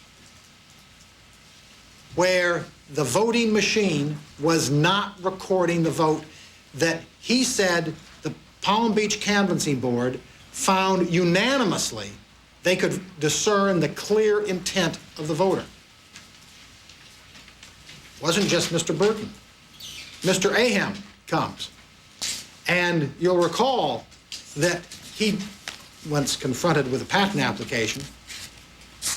Speaker 8: where the voting machine was not recording the vote that he said the Palm Beach Canvassing Board found unanimously they could discern the clear intent of the voter. It wasn't just Mr. Burton. Mr. Aham comes, and you'll recall that he, once confronted with a patent application,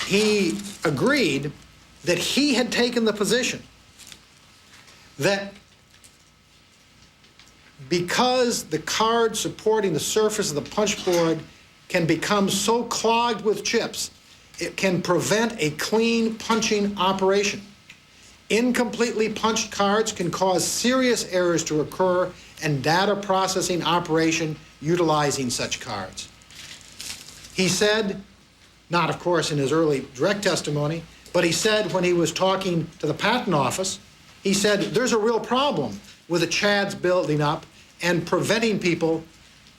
Speaker 8: he agreed that he had taken the position that because the card supporting the surface of the punch board can become so clogged with chips, it can prevent a clean punching operation. Incompletely punched cards can cause serious errors to occur and data processing operation utilizing such cards. He said, not of course in his early direct testimony, but he said when he was talking to the patent office, he said there's a real problem with the chads building up and preventing people,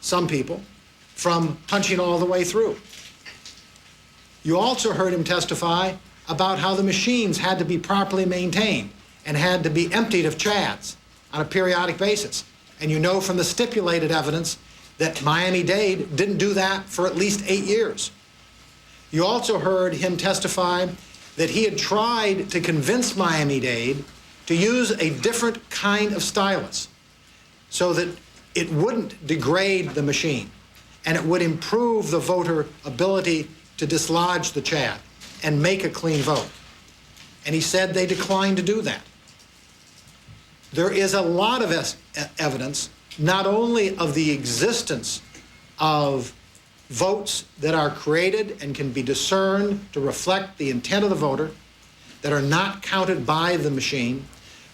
Speaker 8: some people, from punching all the way through. You also heard him testify about how the machines had to be properly maintained and had to be emptied of chads on a periodic basis. And you know from the stipulated evidence that Miami-Dade didn't do that for at least 8 years. You also heard him testify that he had tried to convince Miami-Dade to use a different kind of stylus so that it wouldn't degrade the machine and it would improve the voter ability to dislodge the chad and make a clean vote. And he said they declined to do that. There is a lot of evidence, not only of the existence of votes that are created and can be discerned to reflect the intent of the voter, that are not counted by the machine,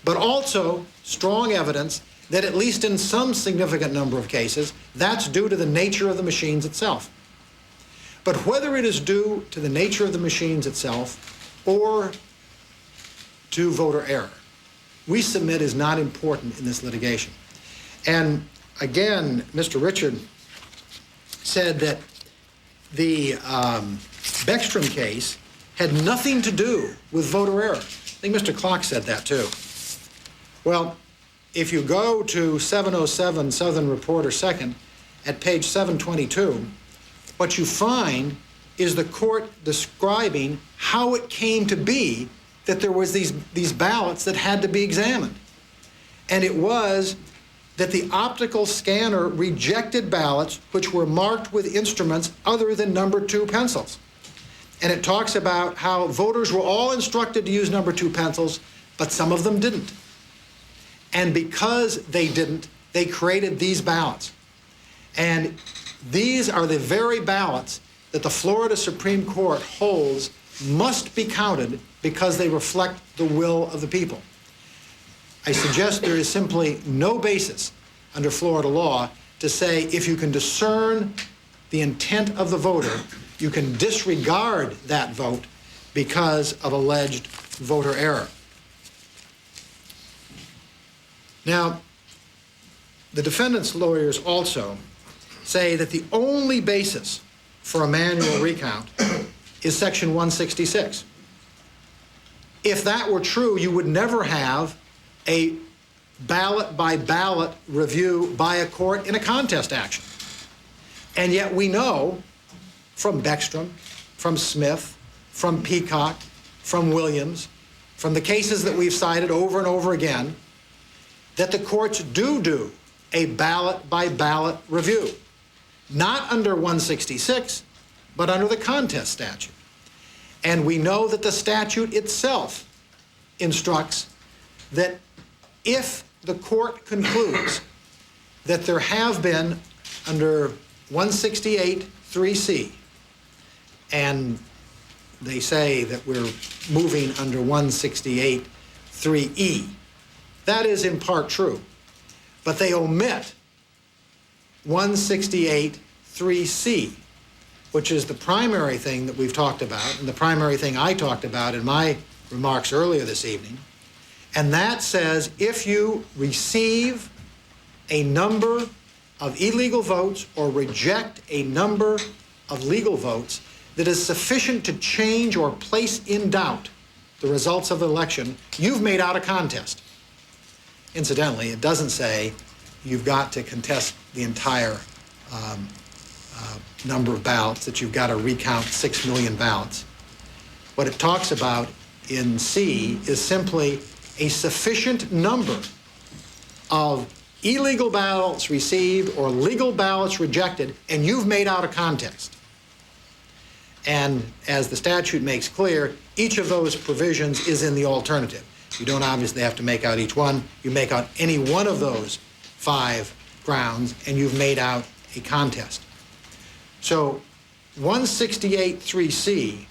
Speaker 8: but also strong evidence that at least in some significant number of cases, that's due to the nature of the machines itself. But whether it is due to the nature of the machines itself or to voter error, we submit is not important in this litigation. And again, Mr. Richard said that the Beckstrom case had nothing to do with voter error. I think Mr. Clark said that too. Well, if you go to 707 Southern Reporter 2nd at page 722, what you find is the court describing how it came to be that there was these ballots that had to be examined. And it was that the optical scanner rejected ballots which were marked with instruments other than number 2 pencils. And it talks about how voters were all instructed to use number 2 pencils, but some of them didn't. And because they didn't, they created these ballots. And these are the very ballots that the Florida Supreme Court holds must be counted because they reflect the will of the people. I suggest there is simply no basis under Florida law to say if you can discern the intent of the voter, you can disregard that vote because of alleged voter error. Now, the defendant's lawyers also say that the only basis for a manual recount is Section 166. If that were true, you would never have a ballot-by-ballot review by a court in a contest action. And yet we know from Beckstrom, from Smith, from Peacock, from Williams, from the cases that we've cited over and over again, that the courts do a ballot-by-ballot review, not under 166, but under the contest statute. And we know that the statute itself instructs that if the court concludes that there have been under 168(3)(c), and they say that we're moving under 168(3)(e), That is in part true. But they omit 168(3)(c), which is the primary thing that we've talked about, and the primary thing I talked about in my remarks earlier this evening. And that says if you receive a number of illegal votes or reject a number of legal votes that is sufficient to change or place in doubt the results of the election, you've made out a contest. Incidentally, it doesn't say you've got to contest the entire number of ballots, that you've got to recount 6 million ballots. What it talks about in C is simply a sufficient number of illegal ballots received or legal ballots rejected, and you've made out a contest. And as the statute makes clear, each of those provisions is in the alternative. You don't obviously have to make out each one. You make out any one of those 5 grounds, and you've made out a contest. So 168(3)(c)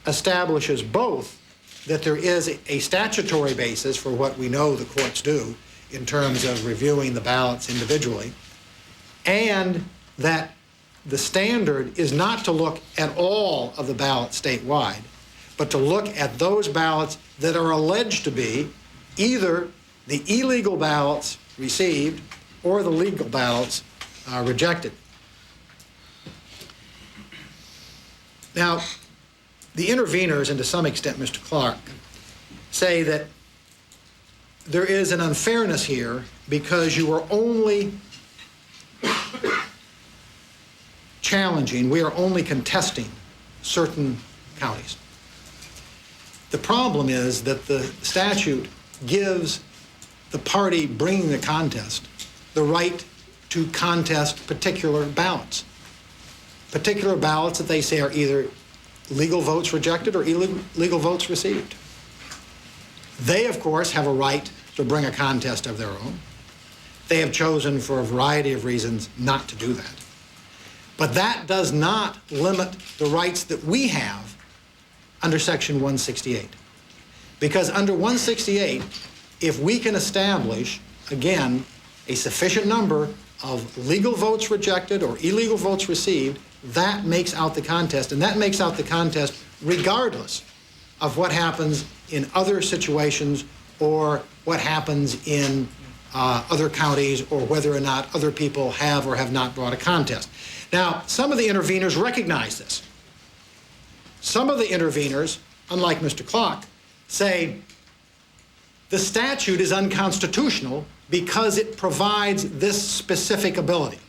Speaker 8: establishes both that there is a statutory basis for what we know the courts do in terms of reviewing the ballots individually, and that the standard is not to look at all of the ballots statewide, but to look at those ballots that are alleged to be either the illegal ballots received or the legal ballots rejected. Now, the interveners, and to some extent Mr. Clark, say that there is an unfairness here because you are only challenging, we are only contesting certain counties. The problem is that the statute gives the party bringing the contest the right to contest particular ballots that they say are either legal votes rejected or illegal votes received. They, of course, have a right to bring a contest of their own. They have chosen for a variety of reasons not to do that. But that does not limit the rights that we have under Section 168. Because under 168, if we can establish, again, a sufficient number of legal votes rejected or illegal votes received, that makes out the contest, and that makes out the contest regardless of what happens in other situations or what happens in other counties or whether or not other people have or have not brought a contest. Now, some of the interveners recognize this. Some of the interveners, unlike Mr. Clark, say the statute is unconstitutional because it provides this specific ability.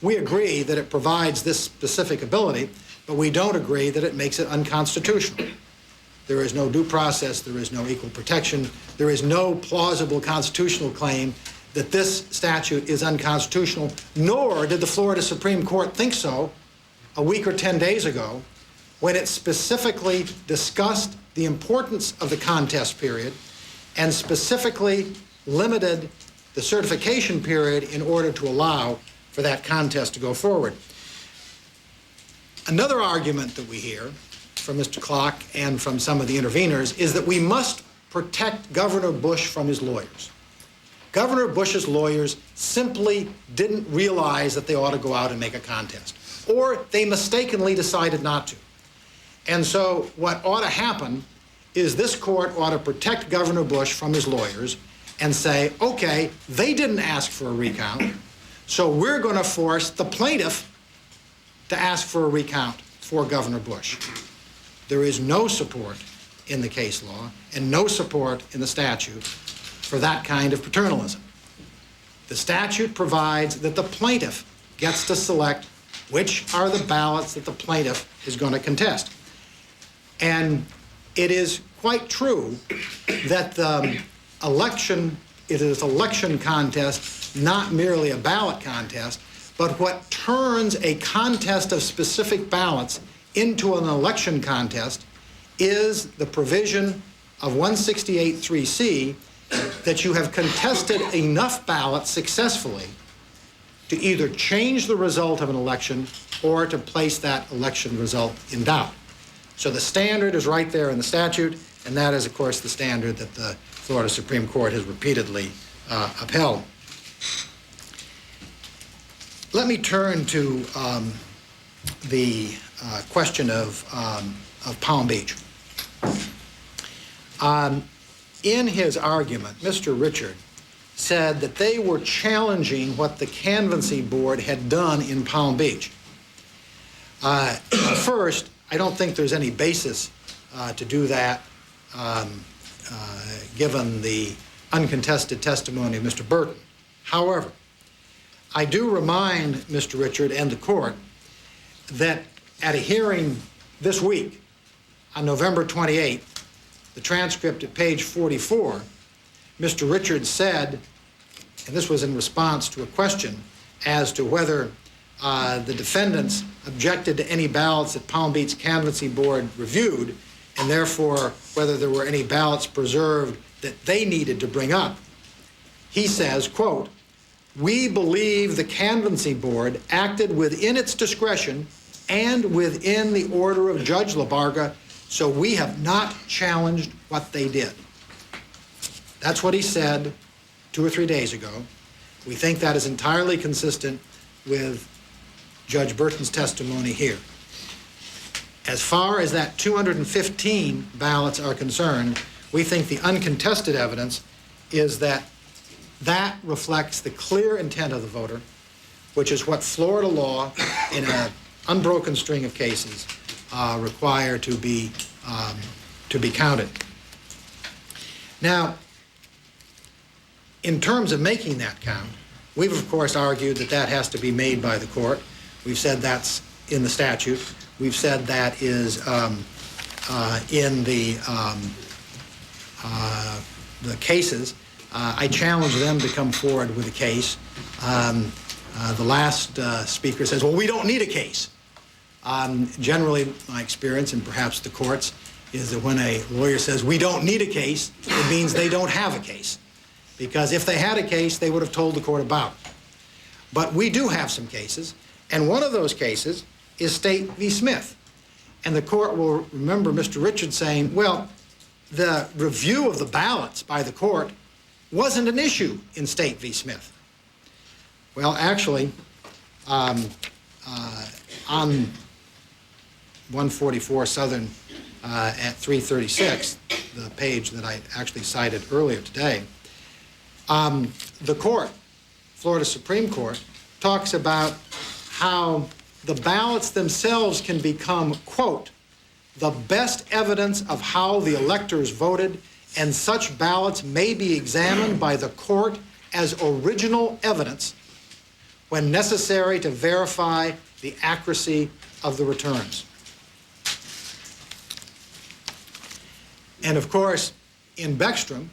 Speaker 8: We agree that it provides this specific ability, but we don't agree that it makes it unconstitutional. There is no due process, there is no equal protection, there is no plausible constitutional claim that this statute is unconstitutional, nor did the Florida Supreme Court think so a week or 10 days ago when it specifically discussed the importance of the contest period and specifically limited the certification period in order to allow for that contest to go forward. Another argument that we hear from Mr. Clark and from some of the interveners is that we must protect Governor Bush from his lawyers. Governor Bush's lawyers simply didn't realize that they ought to go out and make a contest, or they mistakenly decided not to. And so what ought to happen is this court ought to protect Governor Bush from his lawyers and say, okay, they didn't ask for a recount, so we're going to force the plaintiff to ask for a recount for Governor Bush. There is no support in the case law and no support in the statute for that kind of paternalism. The statute provides that the plaintiff gets to select which are the ballots that the plaintiff is going to contest. And it is quite true that the election, it is election contest, not merely a ballot contest, but what turns a contest of specific ballots into an election contest is the provision of 168(3)(c) that you have contested enough ballots successfully to either change the result of an election or to place that election result in doubt. So the standard is right there in the statute, and that is, of course, the standard that the Florida Supreme Court has repeatedly upheld. Let me turn to the question of Palm Beach. In his argument, Mr. Richard said that they were challenging what the Canvassing Board had done in Palm Beach. First, I don't think there's any basis to do that, given the uncontested testimony of Mr. Burton. However, I do remind Mr. Richard and the court that at a hearing this week, on November 28th, the transcript at page 44, Mr. Richard said, and this was in response to a question as to whether the defendants objected to any ballots that Palm Beach Canvassing Board reviewed, and therefore whether there were any ballots preserved that they needed to bring up. He says, quote, "We believe the Canvassing Board acted within its discretion and within the order of Judge LaBarga, so we have not challenged what they did." That's what he said 2 or 3 days ago. We think that is entirely consistent with Judge Burton's testimony here. As far as that 215 ballots are concerned, we think the uncontested evidence is that that reflects the clear intent of the voter, which is what Florida law in an unbroken string of cases require to be counted. Now, in terms of making that count, we've of course argued that that has to be made by the court. We've said that's in the statute. We've said that is in the cases. I challenge them to come forward with a case. The last speaker says, well, we don't need a case. Generally, my experience, and perhaps the courts, is that when a lawyer says we don't need a case, it means they don't have a case. Because if they had a case, they would have told the court about it. But we do have some cases, and one of those cases is State v. Smith. And the court will remember Mr. Richards saying, well, the review of the ballots by the court wasn't an issue in State v. Smith. Well, actually, on 144 Southern at 336, the page that I actually cited earlier today, the court, Florida Supreme Court, talks about how the ballots themselves can become, quote, the best evidence of how the electors voted, and such ballots may be examined by the court as original evidence when necessary to verify the accuracy of the returns. And of course, in Beckstrom,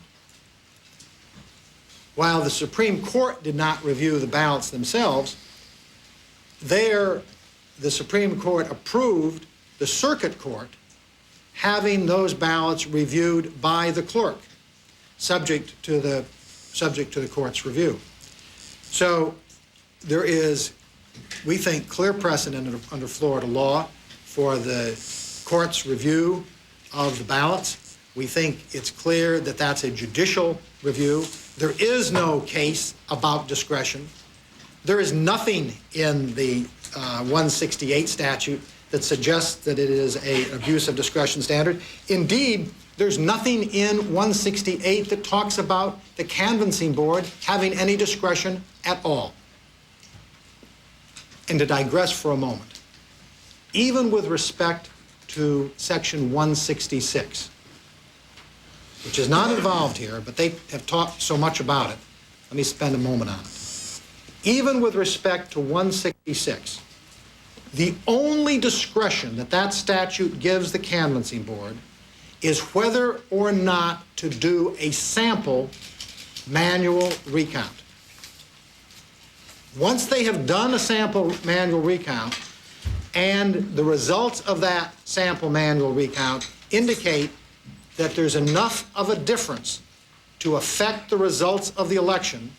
Speaker 8: while the Supreme Court did not review the ballots themselves, there the Supreme Court approved the circuit court having those ballots reviewed by the clerk, subject to the court's review. So there is, we think, clear precedent under Florida law for the court's review of the ballots. We think it's clear that that's a judicial review. There is no case about discretion. There is nothing in the 168 statute that suggests that it is an abuse of discretion standard. Indeed, there's nothing in 168 that talks about the Canvassing Board having any discretion at all. And to digress for a moment, even with respect to Section 166, which is not involved here, but they have talked so much about it, let me spend a moment on it. Even with respect to 166, the only discretion that that statute gives the Canvassing Board is whether or not to do a sample manual recount. Once they have done a sample manual recount and the results of that sample manual recount indicate that there's enough of a difference to affect the results of the election,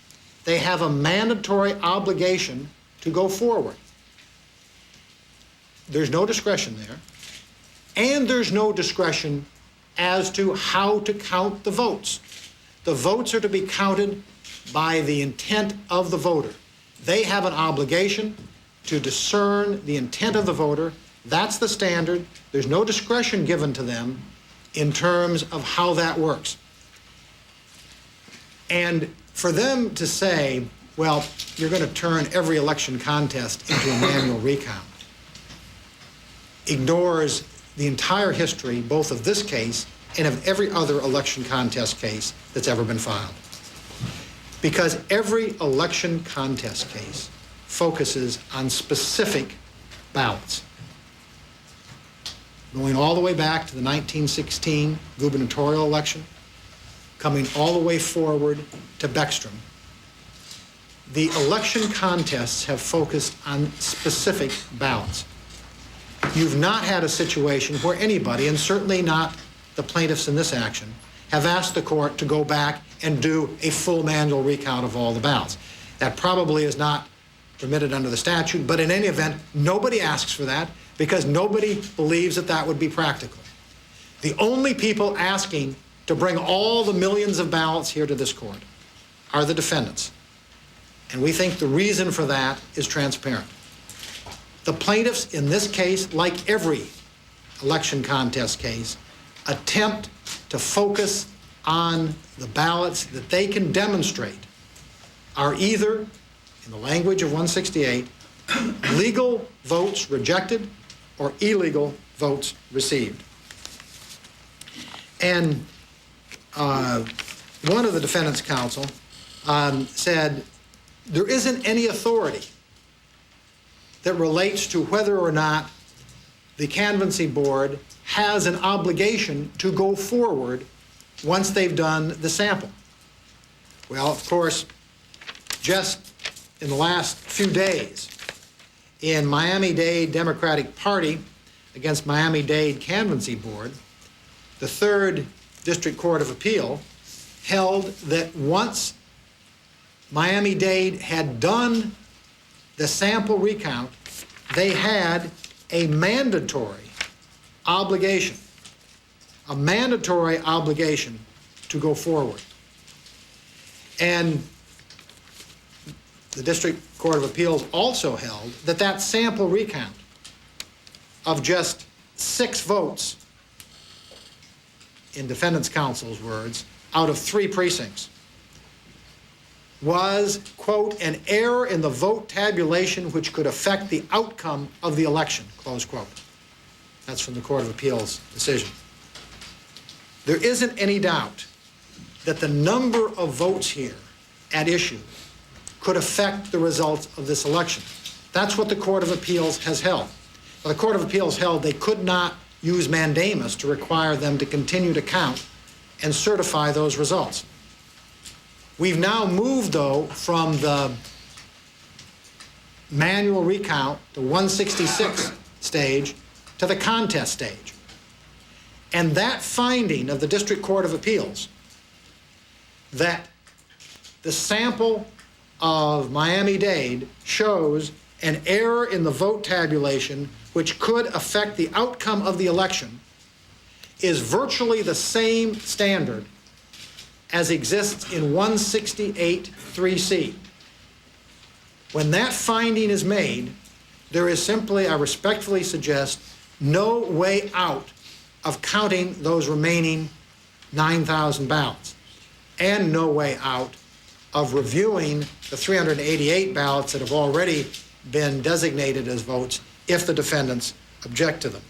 Speaker 8: they have a mandatory obligation to go forward. There's no discretion there, and there's no discretion as to how to count the votes. the votes are to be counted by the intent of the voter. They have an obligation to discern the intent of the voter. That's the standard. There's no discretion given to them in terms of how that works. And for them to say, well, you're going to turn every election contest into a manual recount, ignores the entire history, both of this case and of every other election contest case that's ever been filed. Because every election contest case focuses on specific ballots. Going all the way back to the 1916 gubernatorial election, coming all the way forward to Beckstrom, the election contests have focused on specific ballots. You've not had a situation where anybody, and certainly not the plaintiffs in this action, have asked the court to go back and do a full manual recount of all the ballots. That probably is not permitted under the statute, but in any event, nobody asks for that because nobody believes that that would be practical. The only people asking to bring all the millions of ballots here to this court are the defendants. And we think the reason for that is transparent. The plaintiffs in this case, like every election contest case, attempt to focus on the ballots that they can demonstrate are either, in the language of 168, legal votes rejected or illegal votes received. And one of the defendants' counsel said there isn't any authority that relates to whether or not the canvassy board has an obligation to go forward once they've done the sample. Well, of course, just in the last few days, in Miami-Dade Democratic Party against Miami-Dade Canvassy Board, the 3rd District Court of Appeal held that once Miami-Dade had done the sample recount, they had a mandatory obligation to go forward. And the District Court of Appeals also held that that sample recount of just 6 votes, in defendant's counsel's words, out of 3 precincts, was, quote, an error in the vote tabulation which could affect the outcome of the election, close quote. That's from the Court of Appeals decision. There isn't any doubt that the number of votes here at issue could affect the results of this election. That's what the Court of Appeals has held. Well, the Court of Appeals held they could not use mandamus to require them to continue to count and certify those results. We've now moved, though, from the manual recount, the 166 stage, to the contest stage. And that finding of the District Court of Appeals that the sample of Miami-Dade shows an error in the vote tabulation which could affect the outcome of the election is virtually the same standard as exists in 168(3)(c). When that finding is made, there is simply, I respectfully suggest, no way out of counting those remaining 9,000 ballots, and no way out of reviewing the 388 ballots that have already been designated as votes if the defendants object to them.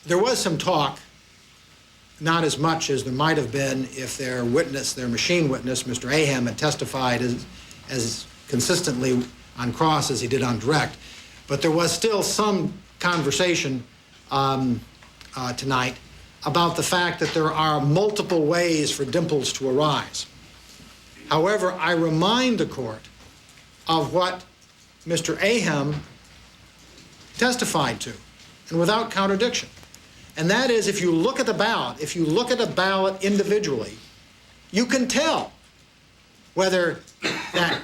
Speaker 8: There was some talk, not as much as there might have been if their witness, their machine witness, Mr. Aham, had testified as consistently on cross as he did on direct, but there was still some conversation tonight about the fact that there are multiple ways for dimples to arise. However, I remind the court of what Mr. Aham testified to, and without contradiction. And that is, if you look at the ballot, if you look at a ballot individually, you can tell whether that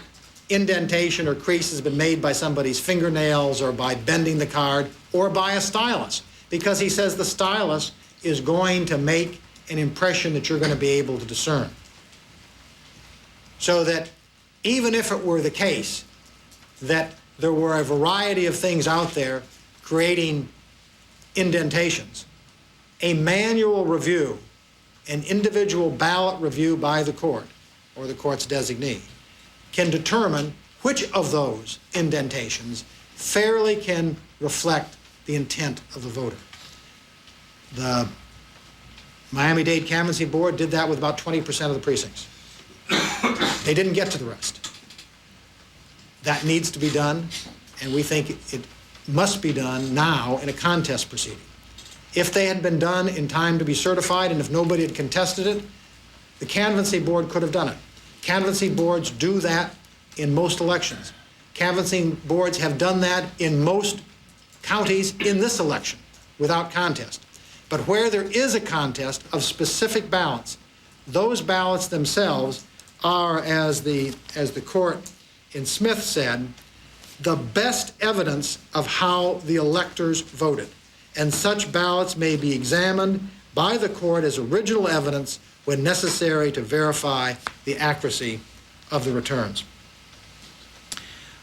Speaker 8: indentation or crease has been made by somebody's fingernails or by bending the card or by a stylus, because he says the stylus is going to make an impression that you're going to be able to discern. So that even if it were the case that there were a variety of things out there creating indentations, a manual review, an individual ballot review by the court or the court's designee can determine which of those indentations fairly can reflect the intent of the voter. The Miami-Dade Canvassing Board did that with about 20% of the precincts. They didn't get to the rest. That needs to be done, and we think it must be done now in a contest proceeding. If they had been done in time to be certified, and if nobody had contested it, the Canvassing Board could have done it. Canvassing boards do that in most elections. Canvassing boards have done that in most counties in this election without contest. But where there is a contest of specific ballots, those ballots themselves are, as the court in Smith said, the best evidence of how the electors voted. And such ballots may be examined by the court as original evidence when necessary to verify the accuracy of the returns.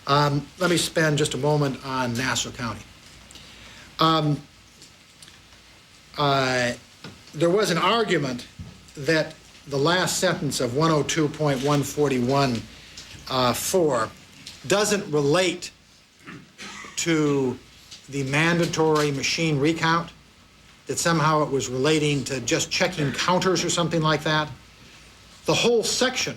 Speaker 8: Let me spend just a moment on Nassau County. There was an argument that the last sentence of 102.141(4) doesn't relate to the mandatory machine recount, that somehow it was relating to just checking counters or something like that. The whole section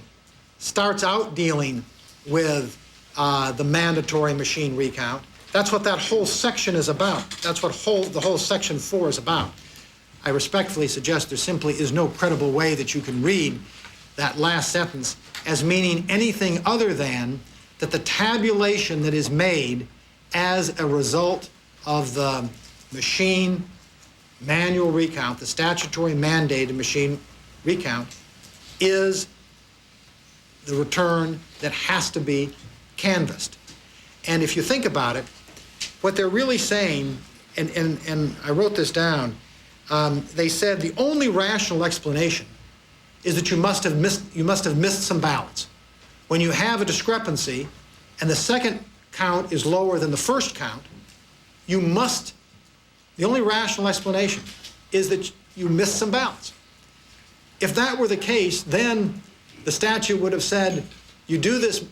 Speaker 8: starts out dealing with the mandatory machine recount. That's what that whole section is about. That's what the whole section 4 is about. I respectfully suggest there simply is no credible way that you can read that last sentence as meaning anything other than that the tabulation that is made as a result of the machine manual recount, the statutory mandated machine recount, is the return that has to be canvassed. And if you think about it, what they're really saying, and I wrote this down, they said the only rational explanation is that you must have missed some ballots. When you have a discrepancy and the second count is lower than the first count, the only rational explanation is that you missed some ballots. If that were the case, then the statute would have said you do this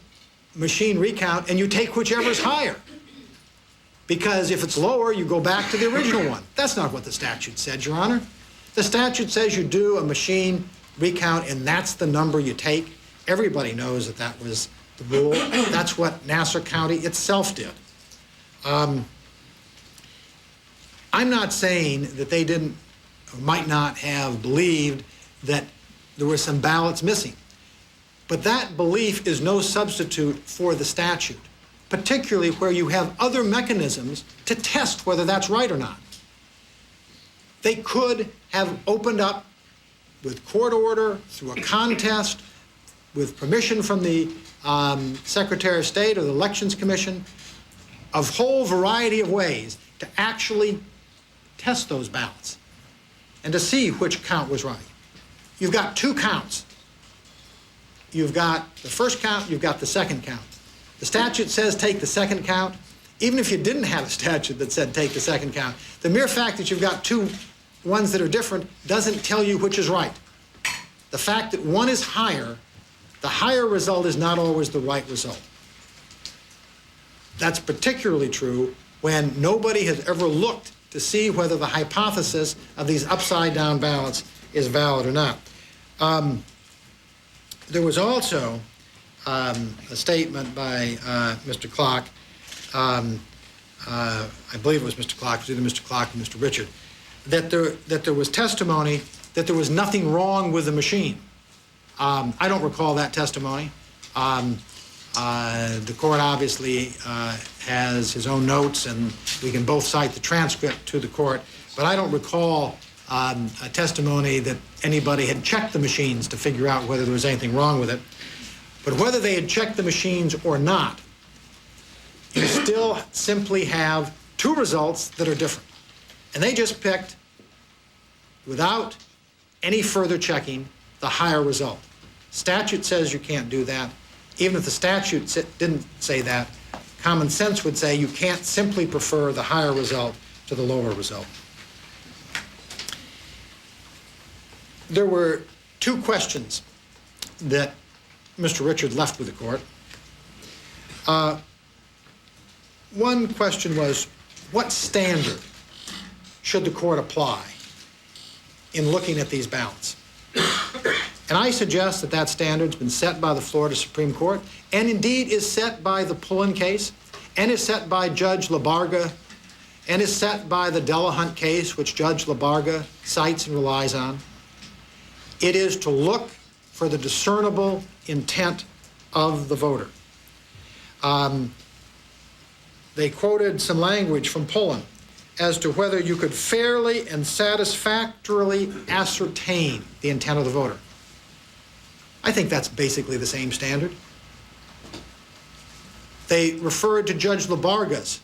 Speaker 8: machine recount and you take whichever's higher. Because if it's lower, you go back to the original one. That's not what the statute said, Your Honor. The statute says you do a machine recount and that's the number you take. Everybody knows that that was the rule. That's what Nassau County itself did. I'm not saying that they didn't or might not have believed that there were some ballots missing. But that belief is no substitute for the statute, particularly where you have other mechanisms to test whether that's right or not. They could have opened up with court order, through a contest, with permission from the Secretary of State or the Elections Commission, a whole variety of ways to actually test those ballots and to see which count was right. You've got two counts. You've got the first count, you've got the second count. The statute says take the second count. Even if you didn't have a statute that said take the second count, the mere fact that you've got two ones that are different doesn't tell you which is right. The fact that one is higher, the higher result is not always the right result. That's particularly true when nobody has ever looked to see whether the hypothesis of these upside-down ballots is valid or not. There was also a statement by Mr. Clark, I believe it was Mr. Clark, it was either Mr. Clark or Mr. Richard, that there was testimony that there was nothing wrong with the machine. I don't recall that testimony. The court obviously has his own notes, and we can both cite the transcript to the court, but I don't recall a testimony that anybody had checked the machines to figure out whether there was anything wrong with it. But whether they had checked the machines or not, you still simply have two results that are different. And they just picked without any further checking the higher result. Statute says you can't do that. Even if the statute didn't say that, common sense would say you can't simply prefer the higher result to the lower result. There were two questions that Mr. Richard left with the court. One question was, what standard should the court apply in looking at these ballots? And I suggest that that standard's been set by the Florida Supreme Court, and indeed is set by the Pullen case, and is set by Judge LaBarga, and is set by the Delahunt case, which Judge LaBarga cites and relies on. It is to look for the discernible intent of the voter. They quoted some language from Pullen as to whether you could fairly and satisfactorily ascertain the intent of the voter. I think that's basically the same standard. They referred to Judge LaBarga's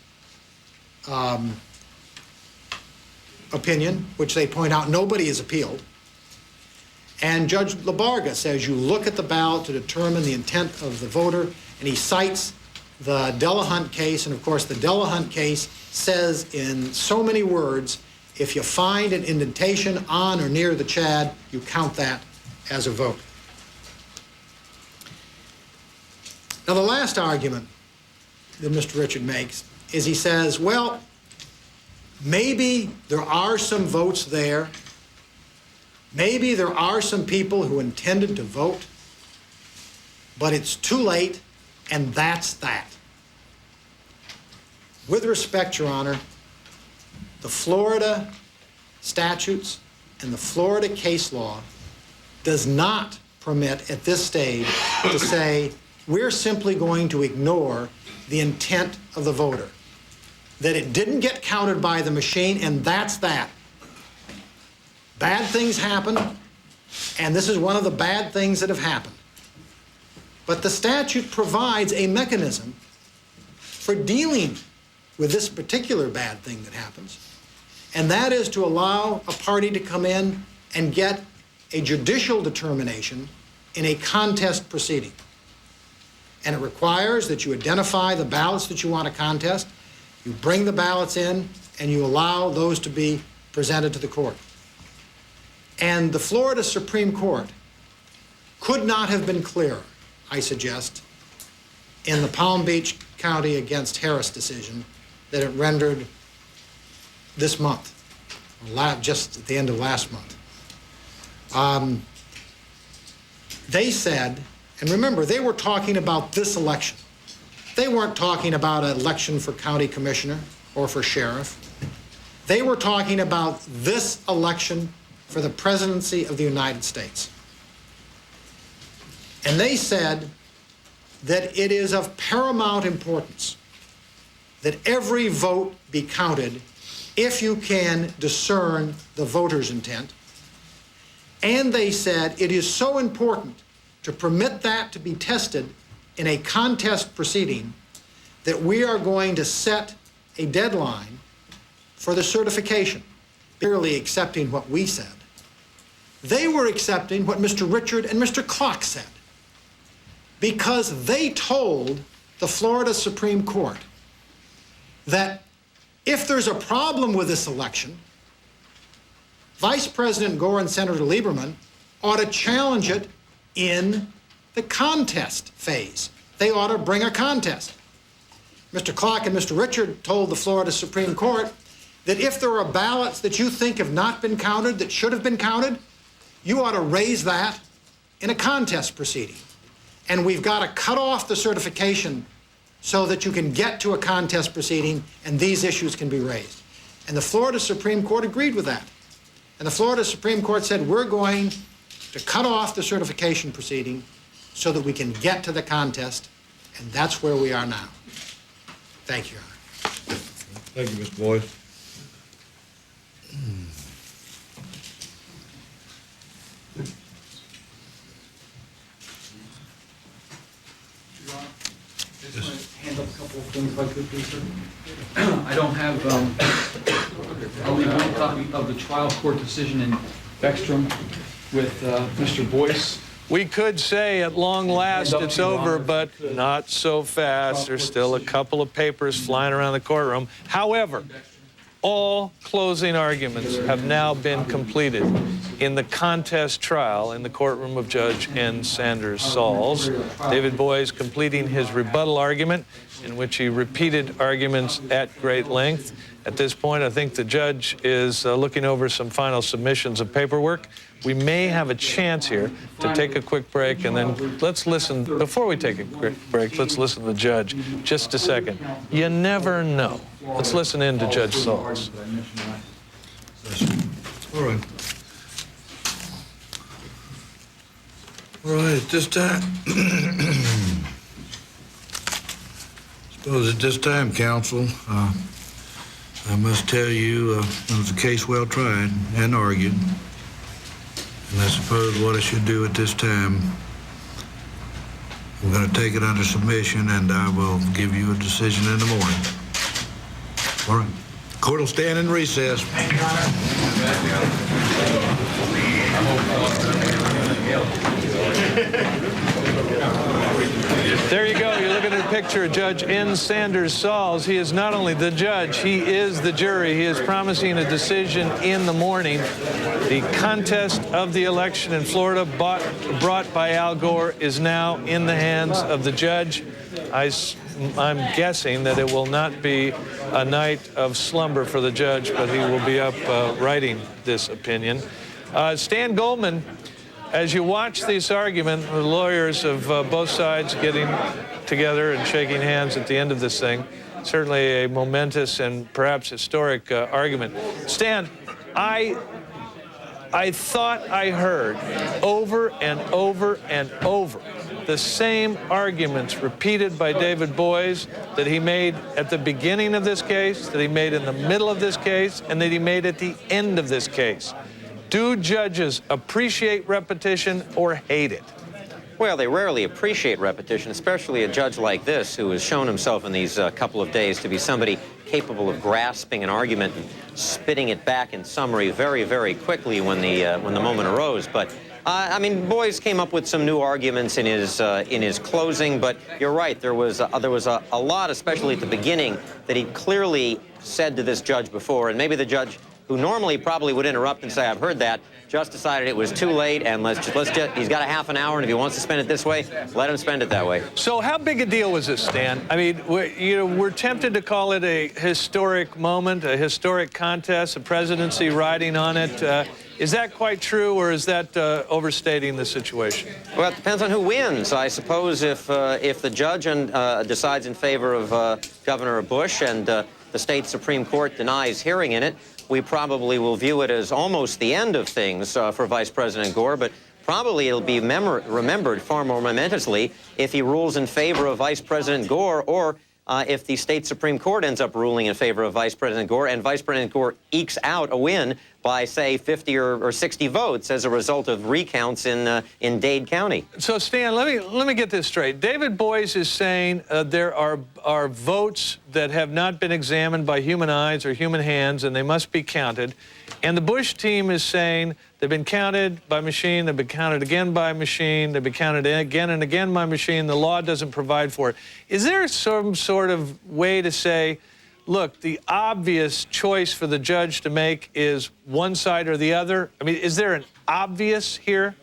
Speaker 8: opinion, which they point out nobody has appealed. And Judge LaBarga says you look at the ballot to determine the intent of the voter, and he cites the Delahunt case, and of course the Delahunt case says in so many words, if you find an indentation on or near the Chad, you count that as a vote. Now the last argument that Mr. Richard makes is he says, well, maybe there are some votes there. Maybe there are some people who intended to vote, but it's too late, and that's that. With respect, Your Honor, the Florida statutes and the Florida case law does not permit at this stage to say we're simply going to ignore the intent of the voter, that it didn't get counted by the machine, and that's that. Bad things happen, and this is one of the bad things that have happened. But the statute provides a mechanism for dealing with this particular bad thing that happens, and that is to allow a party to come in and get a judicial determination in a contest proceeding. And it requires that you identify the ballots that you want to contest, you bring the ballots in, and you allow those to be presented to the court. And the Florida Supreme Court could not have been clearer, I suggest, in the Palm Beach County against Harris decision that it rendered this month, just at the end of last month. They said, and remember, they were talking about this election. They weren't talking about an election for county commissioner or for sheriff. They were talking about this election for the presidency of the United States. And they said that it is of paramount importance that every vote be counted if you can discern the voter's intent. And they said it is so important to permit that to be tested in a contest proceeding that we are going to set a deadline for the certification, clearly accepting what we said. They were accepting what Mr. Richard and Mr. Clark said, because they told the Florida Supreme Court that if there's a problem with this election, Vice President Gore and Senator Lieberman ought to challenge it in the contest phase. They ought to bring a contest. Mr. Clark and Mr. Richard told the Florida Supreme Court that if there are ballots that you think have not been counted, that should have been counted, you ought to raise that in a contest proceeding. And we've got to cut off the certification so that you can get to a contest proceeding and these issues can be raised. And the Florida Supreme Court agreed with that. And the Florida Supreme Court said, we're going to cut off the certification proceeding so that we can get to the contest, and that's where we are now. Thank you, Your Honor.
Speaker 2: Thank you, Mr. Boyd.
Speaker 10: Hand up a couple of things if I could, please, sir. I don't have I'll leave one copy of the trial court decision in Beckstrom with Mr. Boyce.
Speaker 5: We could say at long last it's over, but not so fast. There's still a couple of papers flying around the courtroom. However, all closing arguments have now been completed in the contest trial in the courtroom of Judge N. Sanders Sauls. David Boies completing his rebuttal argument, in which he repeated arguments at great length. At this point, I think the judge is looking over some final submissions of paperwork. We may have a chance here to take a quick break, and then let's listen. Before we take a quick break, let's listen to the judge just a second. You never know. Let's listen in to Judge Sauls.
Speaker 2: All right. All right, at this time, suppose at this time, counsel, I must tell you it was a case well tried and argued. And I suppose what I should do at this time, we're going to take it under submission, and I will give you a decision in the morning. All right. Court will stand in recess.
Speaker 5: Thank you, There you go. You're looking at a picture of Judge N. Sanders Sauls. He is not only the judge, he is the jury. He is promising a decision in the morning. The contest of the election in Florida brought by Al Gore is now in the hands of the judge. I'm guessing that it will not be a night of slumber for the judge, but he will be up writing this opinion. Stan Goldman, as you watch this argument, the lawyers of both sides getting together and shaking hands at the end of this thing, certainly a momentous and perhaps historic argument. Stan, I thought I heard over and over and over the same arguments repeated by David Boies that he made at the beginning of this case, that he made in the middle of this case, and that he made at the end of this case. Do judges appreciate repetition or hate it?
Speaker 15: Well, they rarely appreciate repetition, especially a judge like this who has shown himself in these couple of days to be somebody capable of grasping an argument and spitting it back in summary very, very quickly when the moment arose. But I mean, Boies came up with some new arguments in his closing, but you're right. There was a lot, especially at the beginning, that he clearly said to this judge before, and maybe the judge, who normally probably would interrupt and say, "I've heard that," just decided it was too late, and he's got a half an hour, and if he wants to spend it this way, let him spend it that way.
Speaker 5: So how big a deal was this, Stan? I mean, we're tempted to call it a historic moment, a historic contest, a presidency riding on it. Is that quite true, or is that overstating the situation?
Speaker 15: Well, it depends on who wins. I suppose if the judge decides in favor of Governor Bush and the state Supreme Court denies hearing in it, we probably will view it as almost the end of things for Vice President Gore, but probably it'll be remembered far more momentously if he rules in favor of Vice President Gore, or if the state Supreme Court ends up ruling in favor of Vice President Gore, and Vice President Gore ekes out a win by, say, 50 or 60 votes as a result of recounts in Dade County.
Speaker 5: So, Stan, let me get this straight. David Boies is saying there are votes that have not been examined by human eyes or human hands, and they must be counted. And the Bush team is saying they've been counted by machine, they've been counted again by machine, they've been counted again and again by machine. The law doesn't provide for it. Is there some sort of way to say, look, the obvious choice for the judge to make is one side or the other? I mean, is there an obvious here?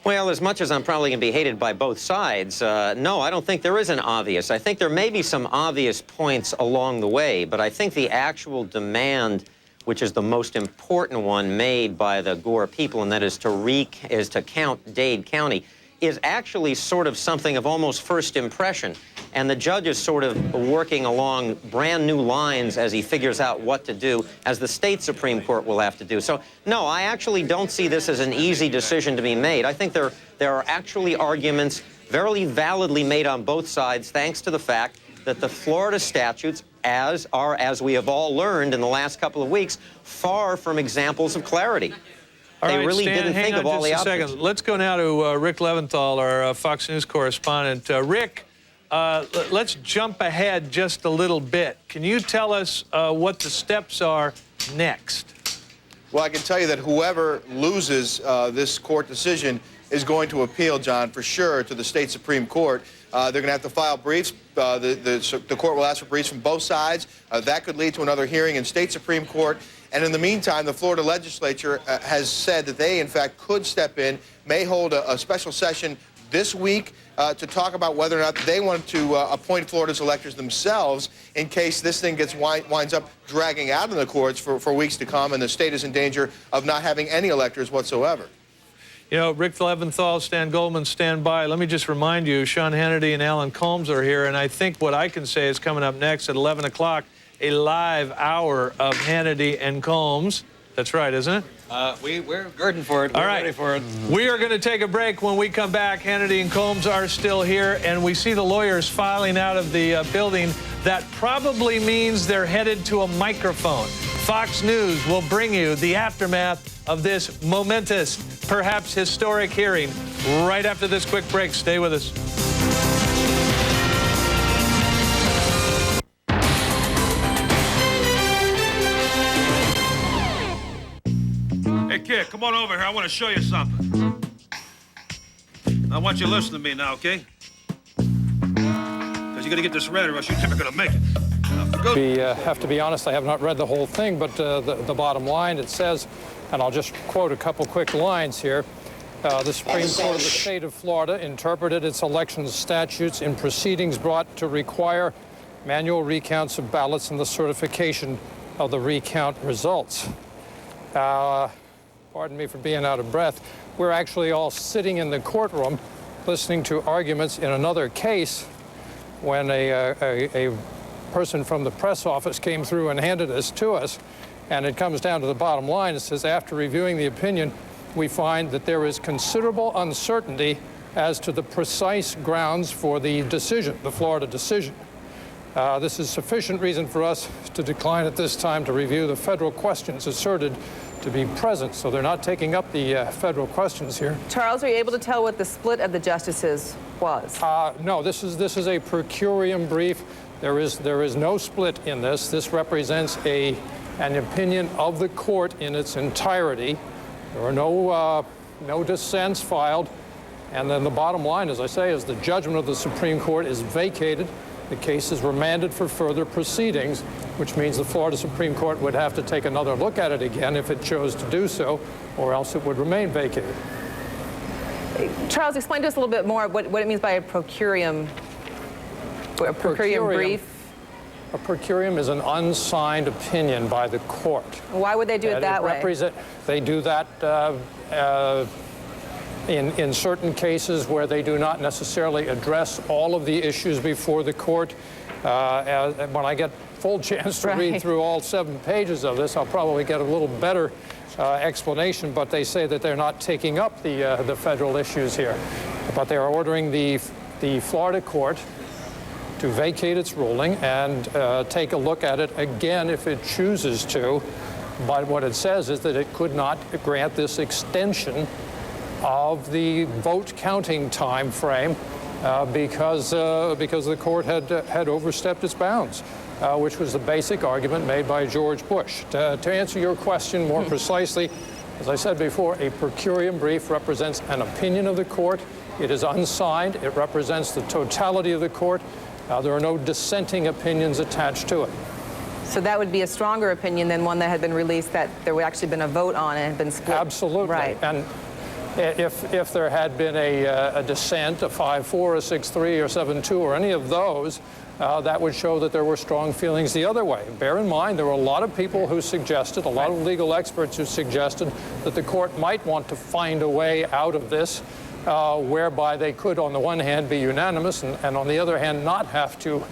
Speaker 15: Well, as much as I'm probably going to be hated by both sides, no, I don't think there is an obvious. I think there may be some obvious points along the way, but I think the actual demand, which is the most important one made by the Gore people, and that is to count Dade County, is actually sort of something of almost first impression. And the judge is sort of working along brand new lines as he figures out what to do, as the state Supreme Court will have to do. So, no, I actually don't see this as an easy decision to be made. I think there are actually arguments very validly made on both sides, thanks to the fact that the Florida statutes as we have all learned in the last couple of weeks, far from examples of clarity. They really didn't think of all the options.
Speaker 5: Let's go now to Rick Leventhal, our Fox News correspondent. Rick, let's jump ahead just a little bit. Can you tell us what the steps are next?
Speaker 11: Well, I can tell you that whoever loses this court decision is going to appeal, John, for sure, to the state Supreme Court. They're going to have to file briefs. The court will ask for briefs from both sides. That could lead to another hearing in state Supreme Court. And in the meantime, the Florida legislature has said that they, in fact, could step in, may hold a special session this week to talk about whether or not they want to appoint Florida's electors themselves in case this thing winds up dragging out in the courts for weeks to come and the state is in danger of not having any electors whatsoever.
Speaker 5: You know, Rick Leventhal, Stan Goldman, stand by. Let me just remind you, Sean Hannity and Alan Colmes are here, and I think what I can say is coming up next at 11 o'clock, a live hour of Hannity and Colmes. That's right, isn't it?
Speaker 14: We're girding for it.
Speaker 5: All
Speaker 14: We're
Speaker 5: right.
Speaker 14: ready for it.
Speaker 5: We are going to take a break. When we come back, Hannity and Colmes are still here, and we see the lawyers filing out of the building. That probably means they're headed to a microphone. Fox News will bring you the aftermath of this momentous, perhaps historic hearing right after this quick break. Stay with us.
Speaker 12: Hey, kid, come on over here. I want to show you something. I want you to listen to me now, okay? Because you got to get this read or else you're never going to make it.
Speaker 13: We have to be honest, I have not read the whole thing, but the bottom line, it says, and I'll just quote a couple quick lines here. The Supreme Court of the state of Florida interpreted its election statutes in proceedings brought to require manual recounts of ballots and the certification of the recount results. Pardon me for being out of breath. We're actually all sitting in the courtroom listening to arguments in another case when a person from the press office came through and handed this to us, and it comes down to the bottom line. It says, after reviewing the opinion, we find that there is considerable uncertainty as to the precise grounds for the decision, the Florida decision. This is sufficient reason for us to decline at this time to review the federal questions asserted to be present. So they're not taking up the federal questions here.
Speaker 24: Charles, are you able to tell what the split of the justices was?
Speaker 13: No, this is a per curiam brief. There is no split in this. This represents an opinion of the court in its entirety. There are no dissents filed. And then the bottom line, as I say, is the judgment of the Supreme Court is vacated. The case is remanded for further proceedings, which means the Florida Supreme Court would have to take another look at it again if it chose to do so, or else it would remain vacated.
Speaker 24: Charles, explain to us a little bit more what it means by a per curiam brief.
Speaker 13: A per curiam is an unsigned opinion by the court.
Speaker 24: Why would they do it that way?
Speaker 13: They do that in certain cases where they do not necessarily address all of the issues before the court. When I get full chance to read through all 7 pages of this, I'll probably get a little better explanation, but they say that they're not taking up the federal issues here. But they are ordering the Florida court to vacate its ruling and take a look at it again if it chooses to. But what it says is that it could not grant this extension of the vote counting time frame because the court had overstepped its bounds, which was the basic argument made by George Bush. To answer your question more precisely, as I said before, a per curiam brief represents an opinion of the court. It is unsigned. It represents the totality of the court. There are no dissenting opinions attached to it.
Speaker 24: So that would be a stronger opinion than one that had been released that there would actually been a vote on and had been split.
Speaker 13: Absolutely.
Speaker 24: Right.
Speaker 13: And if there had been a dissent, a 5-4, a 6-3, or 7-2, or any of those, that would show that there were strong feelings the other way. Bear in mind, there were a lot of people who suggested, a lot of legal experts who suggested that the court might want to find a way out of this whereby they could, on the one hand, be unanimous and on the other hand, not have to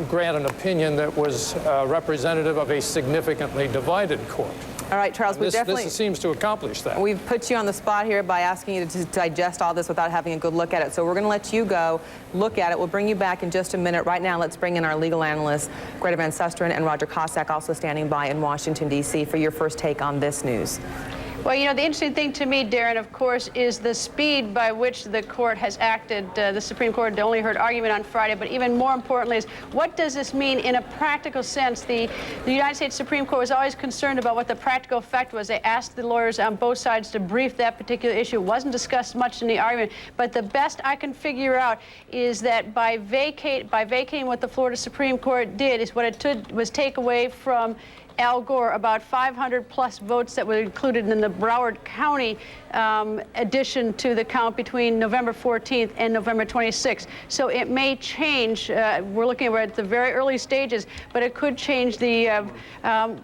Speaker 13: grant an opinion that was representative of a significantly divided court.
Speaker 24: All right, Charles,
Speaker 13: this seems to accomplish that.
Speaker 24: We've put you on the spot here by asking you to digest all this without having a good look at it. So we're going to let you go look at it. We'll bring you back in just a minute. Right now, let's bring in our legal analysts, Greta Van Susteren and Roger Cossack, also standing by in Washington, D.C. for your first take on this news.
Speaker 9: Well, you know, the interesting thing to me, Darren, of course, is the speed by which the court has acted. The Supreme Court only heard argument on Friday, but even more importantly is what does this mean in a practical sense? The United States Supreme Court was always concerned about what the practical effect was. They asked the lawyers on both sides to brief that particular issue. It wasn't discussed much in the argument, but the best I can figure out is that by vacating what the Florida Supreme Court did is what it did was take away from Al Gore about 500 plus votes that were included in the Broward County addition to the count between November 14th and November 26th. So it may change. We're looking at the very early stages, but it could change the,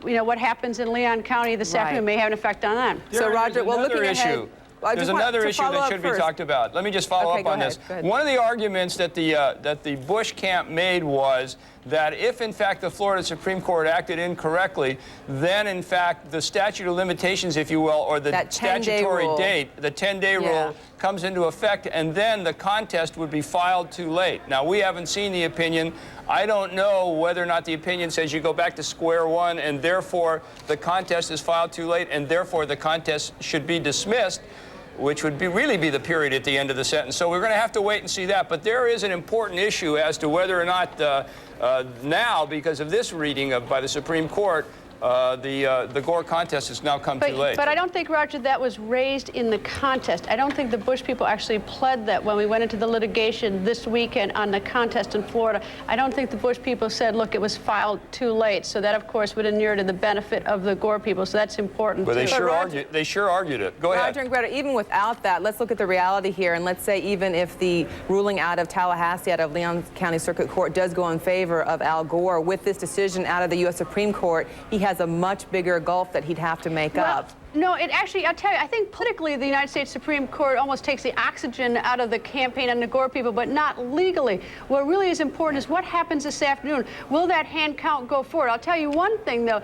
Speaker 9: you know, what happens in Leon County this afternoon may have an effect on that.
Speaker 24: So Roger, well, looking ahead.
Speaker 16: There's another issue that should be talked about. Let me just follow up on this. One of the arguments that the Bush camp made was that if, in fact, the Florida Supreme Court acted incorrectly, then, in fact, the statute of limitations, if you will, or the statutory date, the 10-day rule, comes into effect, and then the contest would be filed too late. Now, we haven't seen the opinion. I don't know whether or not the opinion says you go back to square one, and therefore the contest is filed too late, and therefore the contest should be dismissed, which would really be the period at the end of the sentence. So we're going to have to wait and see that. But there is an important issue as to whether or not now, because of this reading by the Supreme Court, the Gore contest has now come too late.
Speaker 9: But I don't think, Roger, that was raised in the contest. I don't think the Bush people actually pled that when we went into the litigation this weekend on the contest in Florida. I don't think the Bush people said, look, it was filed too late. So that, of course, would inure to the benefit of the Gore people. So that's important.
Speaker 16: But they sure argued it. Go ahead.
Speaker 24: Roger and Greta, even without that, let's look at the reality here. And let's say even if the ruling out of Tallahassee, out of Leon County Circuit Court, does go in favor of Al Gore, with this decision out of the U.S. Supreme Court, he has a much bigger gulf that he'd have to make up.
Speaker 9: No, it actually, I'll tell you, I think politically the United States Supreme Court almost takes the oxygen out of the campaign on the Gore people, but not legally. What really is important is what happens this afternoon. Will that hand count go forward? I'll tell you one thing, though.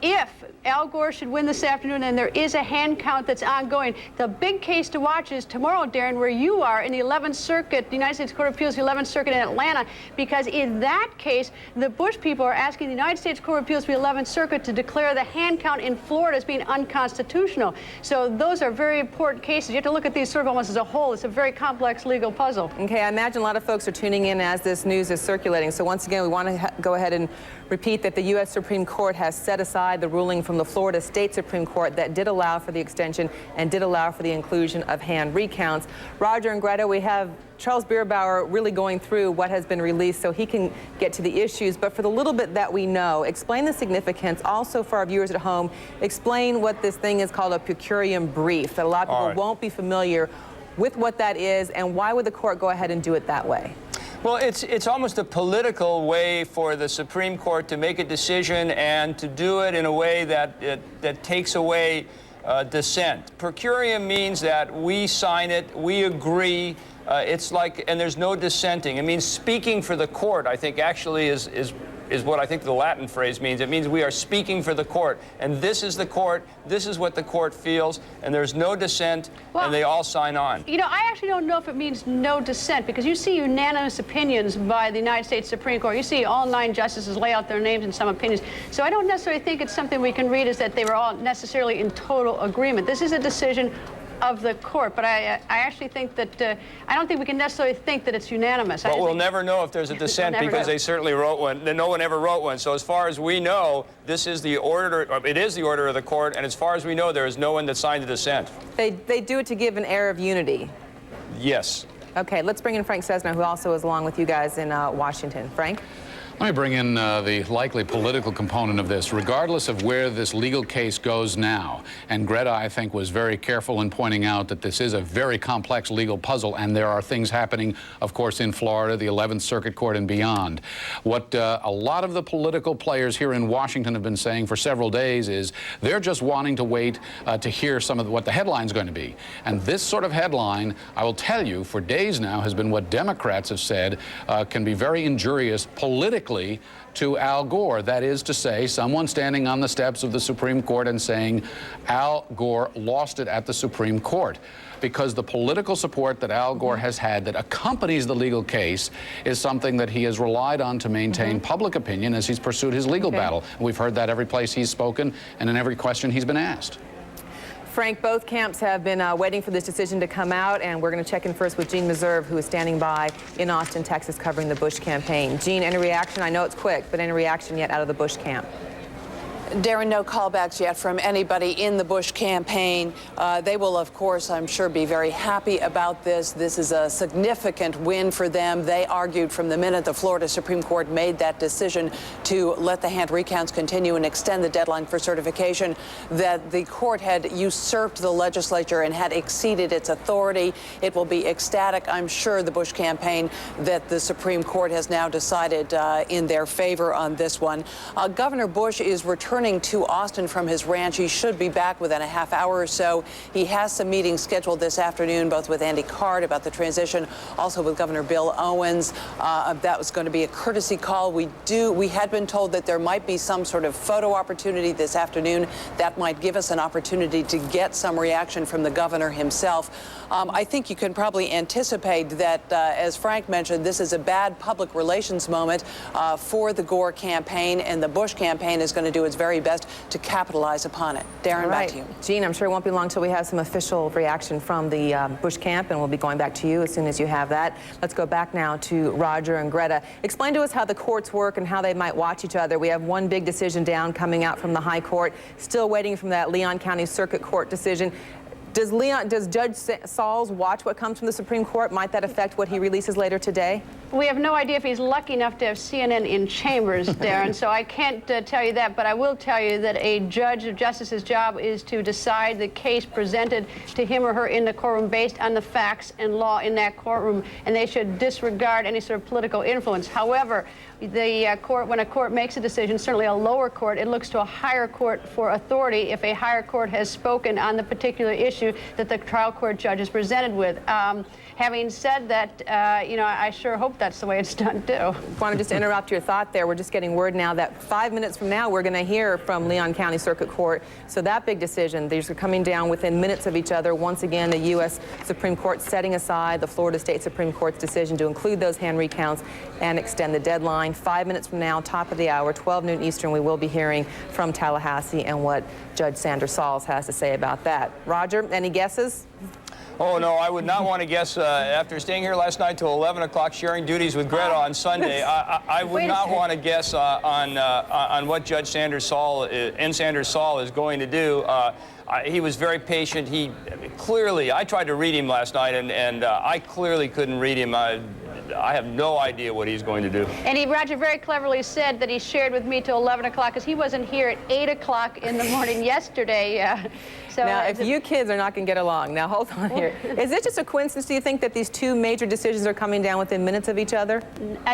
Speaker 9: If Al Gore should win this afternoon and there is a hand count that's ongoing, the big case to watch is tomorrow, Darren, where you are in the 11th Circuit, the United States Court of Appeals, the 11th Circuit in Atlanta, because in that case, the Bush people are asking the United States Court of Appeals for the 11th Circuit to declare the hand count in Florida as being unconstitutional. So those are very important cases. You have to look at these sort of almost as a whole. It's a very complex legal puzzle.
Speaker 24: Okay, I imagine a lot of folks are tuning in as this news is circulating. So once again, we want to go ahead and repeat that the U.S. Supreme Court has set aside the ruling from the Florida State Supreme Court that did allow for the extension and did allow for the inclusion of hand recounts. Roger and Greta, we have Charles Bierbower really going through what has been released so he can get to the issues. But for the little bit that we know, explain the significance. Also for our viewers at home, explain what this thing is called a per curiam brief, that a lot of people won't be familiar with what that is, and why would the court go ahead and do it that way?
Speaker 16: Well, it's almost a political way for the Supreme Court to make a decision and to do it in a way that takes away dissent. Per curiam means that we sign it, we agree. It's like, and there's no dissenting. It means speaking for the court, I think, actually is what I think the Latin phrase means. It means we are speaking for the court. And this is the court, this is what the court feels, and there's no dissent, and they all sign on.
Speaker 9: You know, I actually don't know if it means no dissent, because you see unanimous opinions by the United States Supreme Court. You see all 9 justices lay out their names in some opinions. So I don't necessarily think it's something we can read as that they were all necessarily in total agreement. This is a decision of the court, but I actually think that I don't think we can necessarily think that it's unanimous.
Speaker 16: But we'll never know if there's a dissent because they certainly wrote one. No one ever wrote one. So as far as we know, this is the order. It is the order of the court, and as far as we know, there is no one that signed a dissent.
Speaker 24: They do it to give an air of unity.
Speaker 16: Yes.
Speaker 24: Okay, let's bring in Frank Sesno, who also is along with you guys in Washington. Frank?
Speaker 17: Let me bring in the likely political component of this, regardless of where this legal case goes now. And Greta, I think, was very careful in pointing out that this is a very complex legal puzzle, and there are things happening, of course, in Florida, the 11th Circuit Court and beyond. What a lot of the political players here in Washington have been saying for several days is they're just wanting to wait to hear some of what the headline's going to be. And this sort of headline, I will tell you, for days now, has been what Democrats have said can be very injurious politically to Al Gore. That is to say, someone standing on the steps of the Supreme Court and saying Al Gore lost it at the Supreme Court. Because the political support that Al Gore has had that accompanies the legal case is something that he has relied on to maintain public opinion as he's pursued his legal battle. And we've heard that every place he's spoken and in every question he's been asked.
Speaker 24: Frank, both camps have been waiting for this decision to come out, and we're going to check in first with Gene Meserve, who is standing by in Austin, Texas, covering the Bush campaign. Gene, any reaction? I know it's quick, but any reaction yet out of the Bush camp?
Speaker 4: Darren, no callbacks yet from anybody in the Bush campaign. They will, of course, I'm sure, be very happy about this. This is a significant win for them. They argued from the minute the Florida Supreme Court made that decision to let the hand recounts continue and extend the deadline for certification that the court had usurped the legislature and had exceeded its authority. It will be ecstatic, I'm sure, the Bush campaign, that the Supreme Court has now decided in their favor on this one. Governor Bush is returning to Austin from his ranch. He should be back within a half hour or so. He has some meetings scheduled this afternoon, both with Andy Card about the transition, also with Governor Bill Owens. That was going to be a courtesy call. We had been told that there might be some sort of photo opportunity this afternoon. That might give us an opportunity to get some reaction from the governor himself. I think you can probably anticipate that, as Frank mentioned, this is a bad public relations moment for the Gore campaign, and the Bush campaign is going to do its very best to capitalize upon it. Darren, back to you.
Speaker 24: Gene, I'm sure it won't be long till we have some official reaction from the Bush camp, and we'll be going back to you as soon as you have that. Let's go back now to Roger and Greta. Explain to us how the courts work and how they might watch each other. We have one big decision down coming out from the High Court, still waiting from that Leon County Circuit Court decision. Does Judge Sauls watch what comes from the Supreme Court? Might that affect what he releases later today?
Speaker 9: We have no idea if he's lucky enough to have CNN in chambers, Darren, so I can't tell you that, but I will tell you that a judge or justice's job is to decide the case presented to him or her in the courtroom based on the facts and law in that courtroom, and they should disregard any sort of political influence. However, the court, when a court makes a decision, certainly a lower court, it looks to a higher court for authority if a higher court has spoken on the particular issue that the trial court judge is presented with. Having said that, you know, I sure hope that's the way it's done, too.
Speaker 24: I want to just interrupt your thought there. We're just getting word now that 5 minutes from now, we're going to hear from Leon County Circuit Court. So that big decision, these are coming down within minutes of each other. Once again, the U.S. Supreme Court setting aside the Florida State Supreme Court's decision to include those hand recounts and extend the deadline. 5 minutes from now, top of the hour, 12 noon Eastern, we will be hearing from Tallahassee and what Judge Sanders Sauls has to say about that. Roger, any guesses?
Speaker 16: Oh, no, I would not want to guess. After staying here last night till 11 o'clock, sharing duties with Greta on Sunday, I would not want to guess on what Judge Sanders Saul is going to do. He was very patient. He clearly, I tried to read him last night, and I clearly couldn't read him. I have no idea what he's going to do.
Speaker 9: And he, Roger, very cleverly said that he shared with me till 11 o'clock because he wasn't here at 8 o'clock in the morning yesterday. So
Speaker 24: now, if you kids are not going to get along, now hold on here. Is it just a coincidence, do you think, that these two major decisions are coming down within minutes of each other?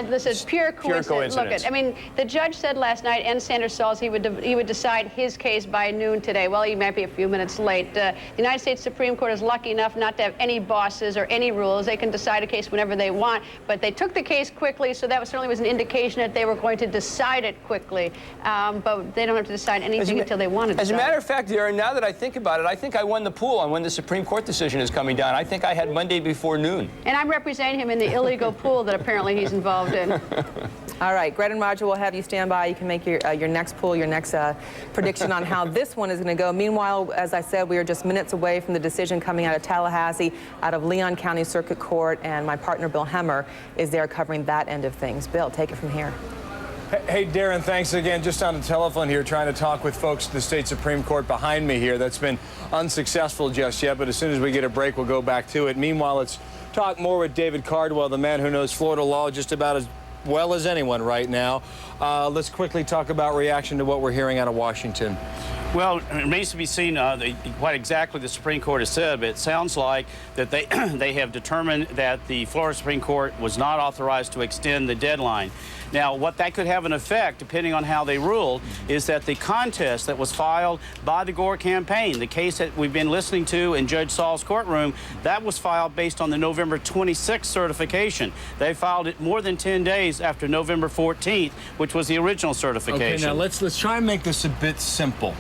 Speaker 9: This is pure coincidence. Look, I mean, the judge said last night, and Sanders Sauls, he would decide his case by noon today. Well, he might be a few minutes late. The United States Supreme Court is lucky enough not to have any bosses or any rules. They can decide a case whenever they want. But they took the case quickly, so that certainly was an indication that they were going to decide it quickly. But they don't have to decide anything until they want to decide.
Speaker 16: As a matter of fact, Darren, now that I think about it, I think I won the pool on when the Supreme Court decision is coming down. I think I had Monday before noon.
Speaker 9: And I'm representing him in the illegal pool that apparently he's involved in.
Speaker 24: All right, Greta and Roger will have you stand by. You can make your next pool, your next prediction on how this one is going to go. Meanwhile, as I said, we are just minutes away from the decision coming out of Tallahassee, out of Leon County Circuit Court, and my partner, Bill Hemmer, is there covering that end of things. Bill, take it from here.
Speaker 18: Hey, Darren, thanks again. Just on the telephone here trying to talk with folks at the state Supreme Court behind me here. That's been unsuccessful just yet, but as soon as we get a break, we'll go back to it. Meanwhile, let's talk more with David Cardwell, the man who knows Florida law just about as well as anyone right now. Let's quickly talk about reaction to what we're hearing out of Washington.
Speaker 19: Well, it remains to be seen what exactly the Supreme Court has said, but it sounds like that they have determined that the Florida Supreme Court was not authorized to extend the deadline. Now, what that could have an effect, depending on how they ruled, is that the contest that was filed by the Gore campaign, the case that we've been listening to in Judge Saul's courtroom, that was filed based on the November 26th certification. They filed it more than 10 days after November 14th, which was the original certification.
Speaker 18: Okay, now let's try and make this a bit simple.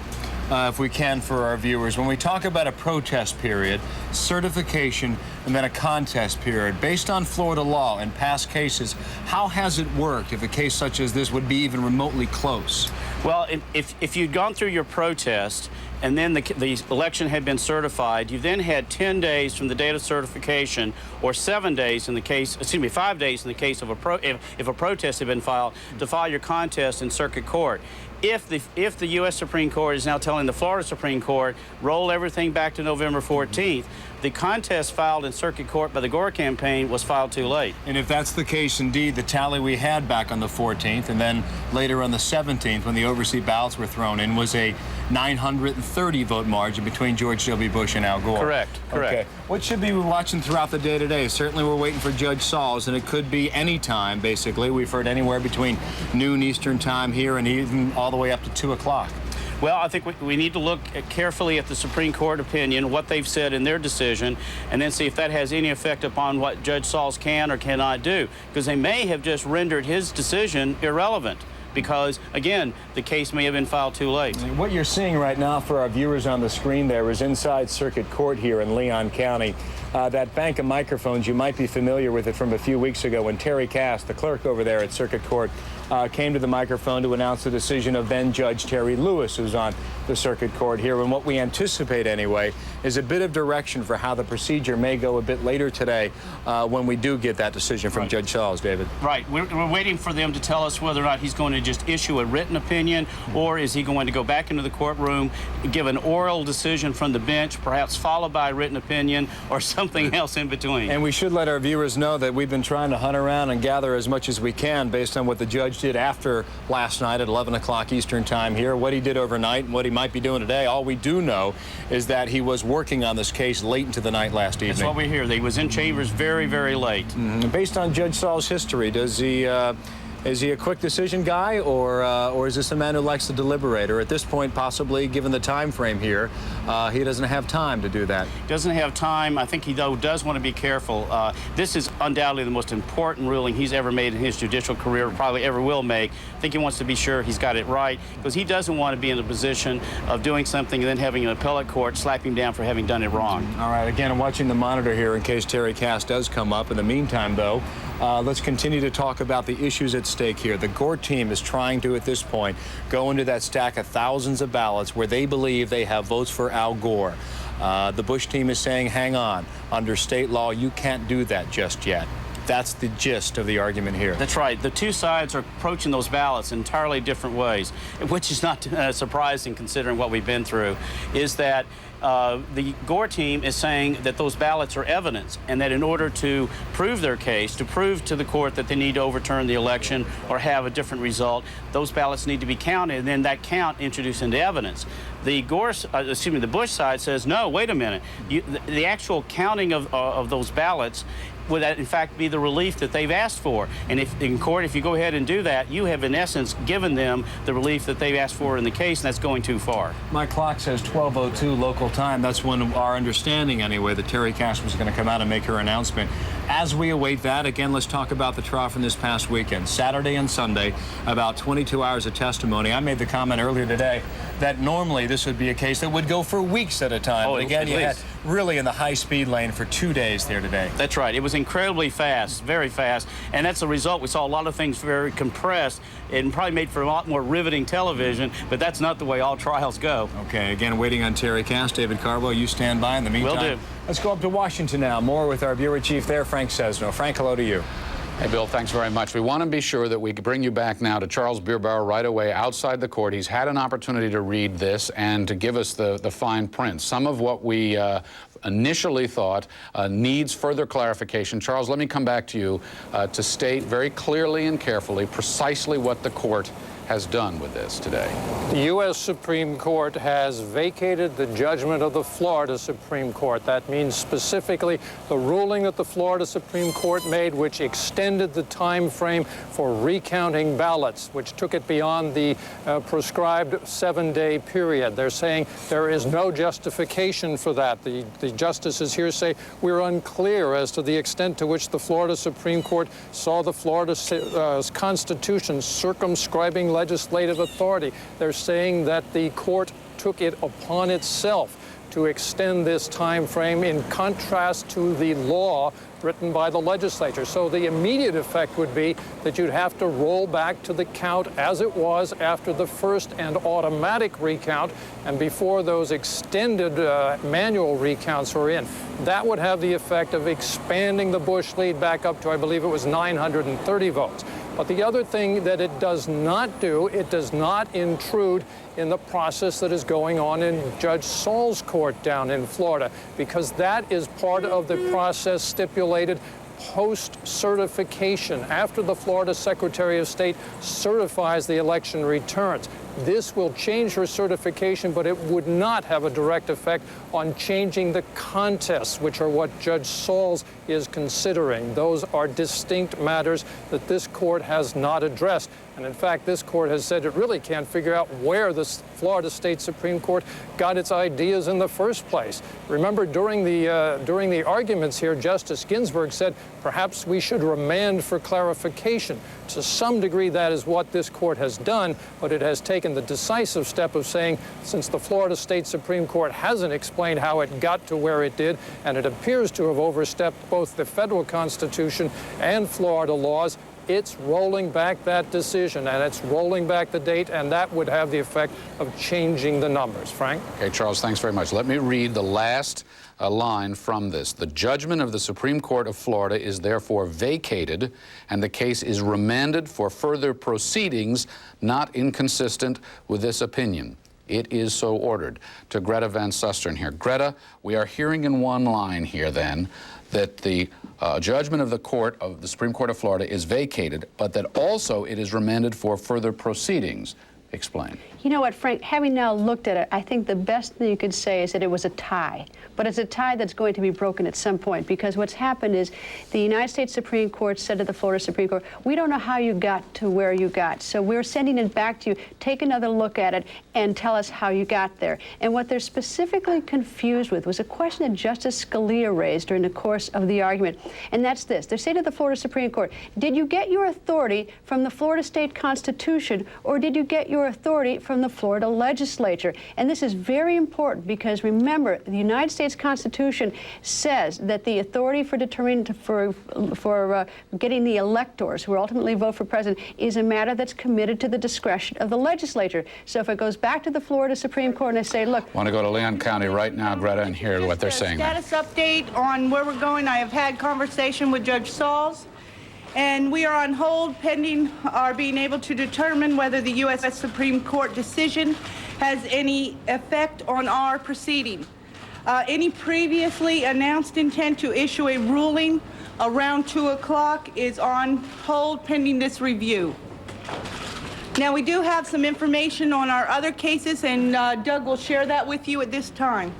Speaker 18: If we can, for our viewers. When we talk about a protest period, certification, and then a contest period, based on Florida law and past cases, how has it worked if a case such as this would be even remotely close?
Speaker 19: Well, if you'd gone through your protest and then the election had been certified, you then had 10 days from the date of certification, or 7 days in the case, 5 days in the case of if a protest had been filed, to file your contest in circuit court. If the U.S. Supreme Court is now telling the Florida Supreme Court, roll everything back to November 14th, the contest filed in circuit court by the Gore campaign was filed too late.
Speaker 18: And if that's the case, indeed, the tally we had back on the 14th and then later on the 17th when the overseas ballots were thrown in was a 930 vote margin between George W. Bush and Al Gore.
Speaker 19: Correct.
Speaker 18: Okay. What should we be watching throughout the day today? Certainly we're waiting for Judge Saul's, and it could be any time, basically. We've heard anywhere between noon Eastern time here and even all the way up to 2 o'clock.
Speaker 19: Well, I think we need to look carefully at the Supreme Court opinion, what they've said in their decision, and then see if that has any effect upon what Judge Sauls can or cannot do. Because they may have just rendered his decision irrelevant. Because, again, the case may have been filed too late.
Speaker 18: What you're seeing right now for our viewers on the screen there is inside Circuit Court here in Leon County. That bank of microphones, you might be familiar with it from a few weeks ago when Terry Cass, the clerk over there at Circuit Court, came to the microphone to announce the decision of then Judge Terry Lewis, who's on the Circuit Court here. And what we anticipate, anyway, is a bit of direction for how the procedure may go a bit later today when we do get that decision from Judge Charles, David.
Speaker 19: Right. We're waiting for them to tell us whether or not he's going to just issue a written opinion, or is he going to go back into the courtroom, give an oral decision from the bench, perhaps followed by a written opinion, or something else in between.
Speaker 18: And we should let our viewers know that we've been trying to hunt around and gather as much as we can based on what the judge did after last night at 11 o'clock Eastern time here, what he did overnight and what he might be doing today. All we do know is that he was working on this case late into the night last evening.
Speaker 19: That's what we hear. He was in chambers very, very late.
Speaker 18: Based on Judge Saul's history, is he a quick decision guy, or is this a man who likes to deliberate? Or at this point, possibly, given the time frame here, he doesn't have time to do that?
Speaker 19: Doesn't have time. I think he, though, does want to be careful. This is undoubtedly the most important ruling he's ever made in his judicial career, probably ever will make. I think he wants to be sure he's got it right, because he doesn't want to be in a position of doing something and then having an appellate court slap him down for having done it wrong.
Speaker 18: All right, again, I'm watching the monitor here in case Terry Cass does come up. In the meantime, though, let's continue to talk about the issues at stake here. The Gore team is trying to, at this point, go into that stack of thousands of ballots where they believe they have votes for Al Gore. The Bush team is saying, hang on, under state law, you can't do that just yet. That's the gist of the argument here.
Speaker 19: That's right. The two sides are approaching those ballots in entirely different ways, which is not surprising considering what we've been through, is that the Gore team is saying that those ballots are evidence, and that in order to prove their case, to prove to the court that they need to overturn the election or have a different result, those ballots need to be counted, and then that count introduced into evidence. The the Bush side says, no, wait a minute. The actual counting of those ballots would that in fact be the relief that they've asked for. And if in court, if you go ahead and do that, you have in essence given them the relief that they've asked for in the case, and that's going too far.
Speaker 18: My clock says 12:02 local time. That's when our understanding anyway that Terry Cass was going to come out and make her announcement. As we await that, again, let's talk about the trial from this past weekend. Saturday and Sunday, about 22 hours of testimony. I made the comment earlier today that normally this would be a case that would go for weeks at a time. But again, you had really in the high-speed lane for 2 days there today.
Speaker 19: That's right. It was incredibly fast, very fast, and that's the result. We saw a lot of things very compressed and probably made for a lot more riveting television, but that's not the way all trials go.
Speaker 18: Okay, again, waiting on Terry Cass. David Carbo, you stand by in the meantime.
Speaker 19: Will do.
Speaker 18: Let's go up to Washington now. More with our bureau chief there, Frank Sesno. Frank, hello to you.
Speaker 17: Hey, Bill, thanks very much. We want to be sure that we can bring you back now to Charles Bierbower right away outside the court. He's had an opportunity to read this and to give us the fine print. Some of what we initially thought needs further clarification. Charles, let me come back to you to state very clearly and carefully precisely what the court has done with this today.
Speaker 13: The U.S. Supreme Court has vacated the judgment of the Florida Supreme Court. That means specifically the ruling that the Florida Supreme Court made, which extended the time frame for recounting ballots, which took it beyond the prescribed 7-day period. They're saying there is no justification for that. The justices here say we're unclear as to the extent to which the Florida Supreme Court saw the Florida Constitution circumscribing legislative authority. They're saying that the court took it upon itself to extend this time frame in contrast to the law written by the legislature. So the immediate effect would be that you'd have to roll back to the count as it was after the first and automatic recount and before those extended manual recounts were in. That would have the effect of expanding the Bush lead back up to, I believe it was 930 votes. But the other thing that it does not do, it does not intrude in the process that is going on in Judge Saul's court down in Florida, because that is part of the process stipulated post-certification, after the Florida Secretary of State certifies the election returns. This will change her certification, but it would not have a direct effect on changing the contests, which are what Judge Saul is considering. Those are distinct matters that this court has not addressed. And in fact, this court has said it really can't figure out where the Florida State Supreme Court got its ideas in the first place. Remember, during the arguments here, Justice Ginsburg said perhaps we should remand for clarification. To some degree, that is what this court has done, but it has taken the decisive step of saying, since the Florida State Supreme Court hasn't explained how it got to where it did, and it appears to have overstepped both the federal Constitution and Florida laws, it's rolling back that decision, and it's rolling back the date, and that would have the effect of changing the numbers. Frank?
Speaker 17: Okay, Charles, thanks very much. Let me read the last line from this. The judgment of the Supreme Court of Florida is therefore vacated, and the case is remanded for further proceedings not inconsistent with this opinion. It is so ordered. To Greta Van Susteren here. Greta, we are hearing in one line here, then, that the judgment of the Supreme Court of Florida is vacated, but that also it is remanded for further proceedings. Explain.
Speaker 9: You know what, Frank, having now looked at it, I think the best thing you could say is that it was a tie. But it's a tie that's going to be broken at some point, because what's happened is the United States Supreme Court said to the Florida Supreme Court, we don't know how you got to where you got, so we're sending it back to you. Take another look at it and tell us how you got there. And what they're specifically confused with was a question that Justice Scalia raised during the course of the argument, and that's this. They say to the Florida Supreme Court, did you get your authority from the Florida State Constitution, or did you get your authority from the Florida legislature? And this is very important, because remember, the United States Constitution says that the authority for determining for getting the electors who will ultimately vote for president is a matter that's committed to the discretion of the legislature. So if it goes back to the Florida Supreme Court and they say, look,
Speaker 17: I want to go to Leon County right now, Greta, and hear what they're saying.
Speaker 1: Status update on where we're going. I have had conversation with Judge Saul, and we are on hold pending our being able to determine whether the U.S. Supreme Court decision has any effect on our proceeding. Any previously announced intent to issue a ruling around 2 o'clock is on hold pending this review. Now, we do have some information on our other cases, and Doug will share that with you at this time.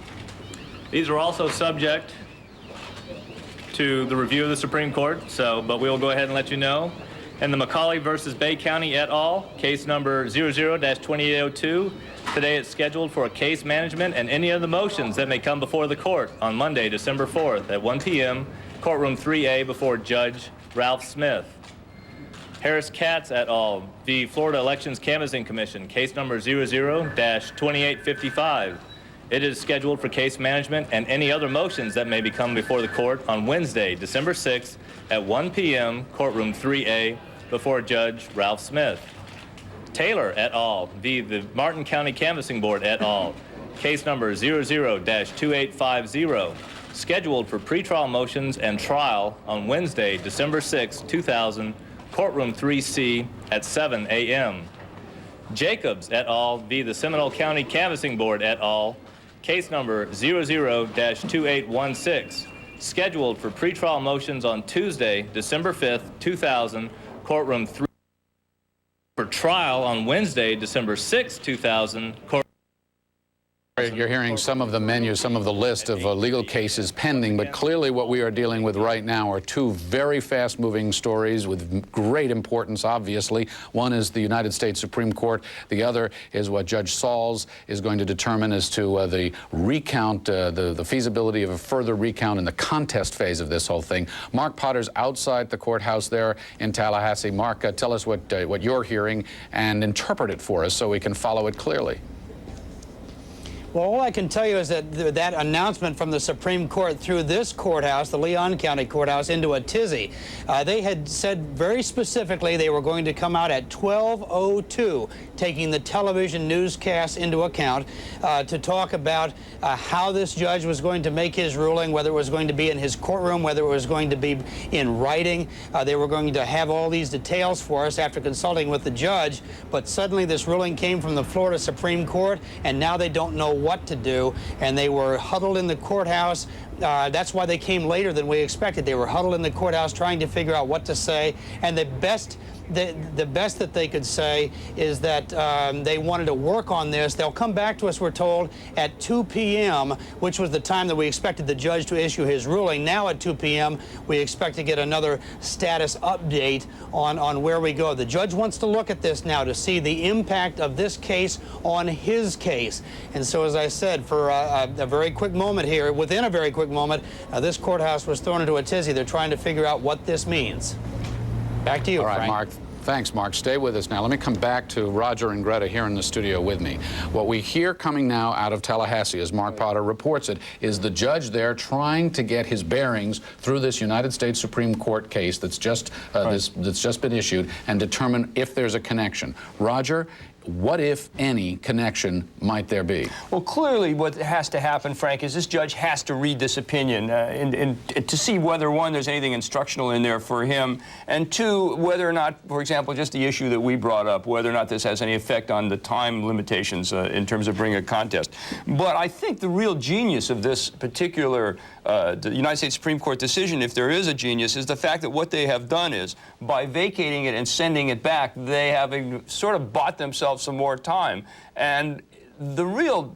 Speaker 3: These are also subject to the review of the Supreme Court, but we will go ahead and let you know. And the McCauley versus Bay County et al., case number 00-2802. Today it's scheduled for a case management and any other motions that may come before the court on Monday, December 4th at 1 p.m., courtroom 3A before Judge Ralph Smith. Harris Katz et al., the Florida Elections Canvassing Commission, case number 00-2855. It is scheduled for case management and any other motions that may come before the court on Wednesday, December 6th at 1 p.m., courtroom 3A before Judge Ralph Smith. Taylor et al., the Martin County Canvassing Board et al., case number 00-2850, scheduled for pretrial motions and trial on Wednesday, December 6, 2000, courtroom 3C at 7 a.m. Jacobs et al., the Seminole County Canvassing Board et al., case number 00-2816, scheduled for pretrial motions on Tuesday, December 5th, 2000, courtroom 3, for trial on Wednesday, December 6th, 2000,
Speaker 17: You're hearing some of the menu, some of the list of legal cases pending, but clearly what we are dealing with right now are two very fast-moving stories with great importance, obviously. One is the United States Supreme Court. The other is what Judge Saul is going to determine as to the recount, the feasibility of a further recount in the contest phase of this whole thing. Mark Potter's outside the courthouse there in Tallahassee. Mark, tell us what you're hearing and interpret it for us so we can follow it clearly.
Speaker 6: Well, all I can tell you is that that announcement from the Supreme Court threw this courthouse, the Leon County Courthouse, into a tizzy. They had said very specifically they were going to come out at 12:02, taking the television newscast into account, to talk about how this judge was going to make his ruling, whether it was going to be in his courtroom, whether it was going to be in writing. They were going to have all these details for us after consulting with the judge, but suddenly this ruling came from the Florida Supreme Court, and now they don't know what to do, and they were huddled in the courthouse. That's why they came later than we expected. They were huddled in the courthouse trying to figure out what to say, and the best that they could say is that they wanted to work on this. They'll come back to us, we're told, at 2 p.m., which was the time that we expected the judge to issue his ruling. Now at 2 p.m., we expect to get another status update on where we go. The judge wants to look at this now to see the impact of this case on his case. And so, as I said, for a very quick moment here, within a very quick moment, this courthouse was thrown into a tizzy. They're trying to figure out what this means. Back to you,
Speaker 17: All right,
Speaker 6: Frank.
Speaker 17: Mark. Thanks, Mark. Stay with us now. Let me come back to Roger and Greta here in the studio with me. What we hear coming now out of Tallahassee, as Mark Potter reports it, is the judge there trying to get his bearings through this United States Supreme Court case that's just been issued and determine if there's a connection. Roger, what, if any, connection might there be?
Speaker 16: Well, clearly what has to happen, Frank, is this judge has to read this opinion and to see whether, one, there's anything instructional in there for him, and two, whether or not, for example, just the issue that we brought up, whether or not this has any effect on the time limitations in terms of bringing a contest. But I think the real genius of this particular the United States Supreme Court decision, if there is a genius, is the fact that what they have done is, by vacating it and sending it back, they have sort of bought themselves some more time. And the real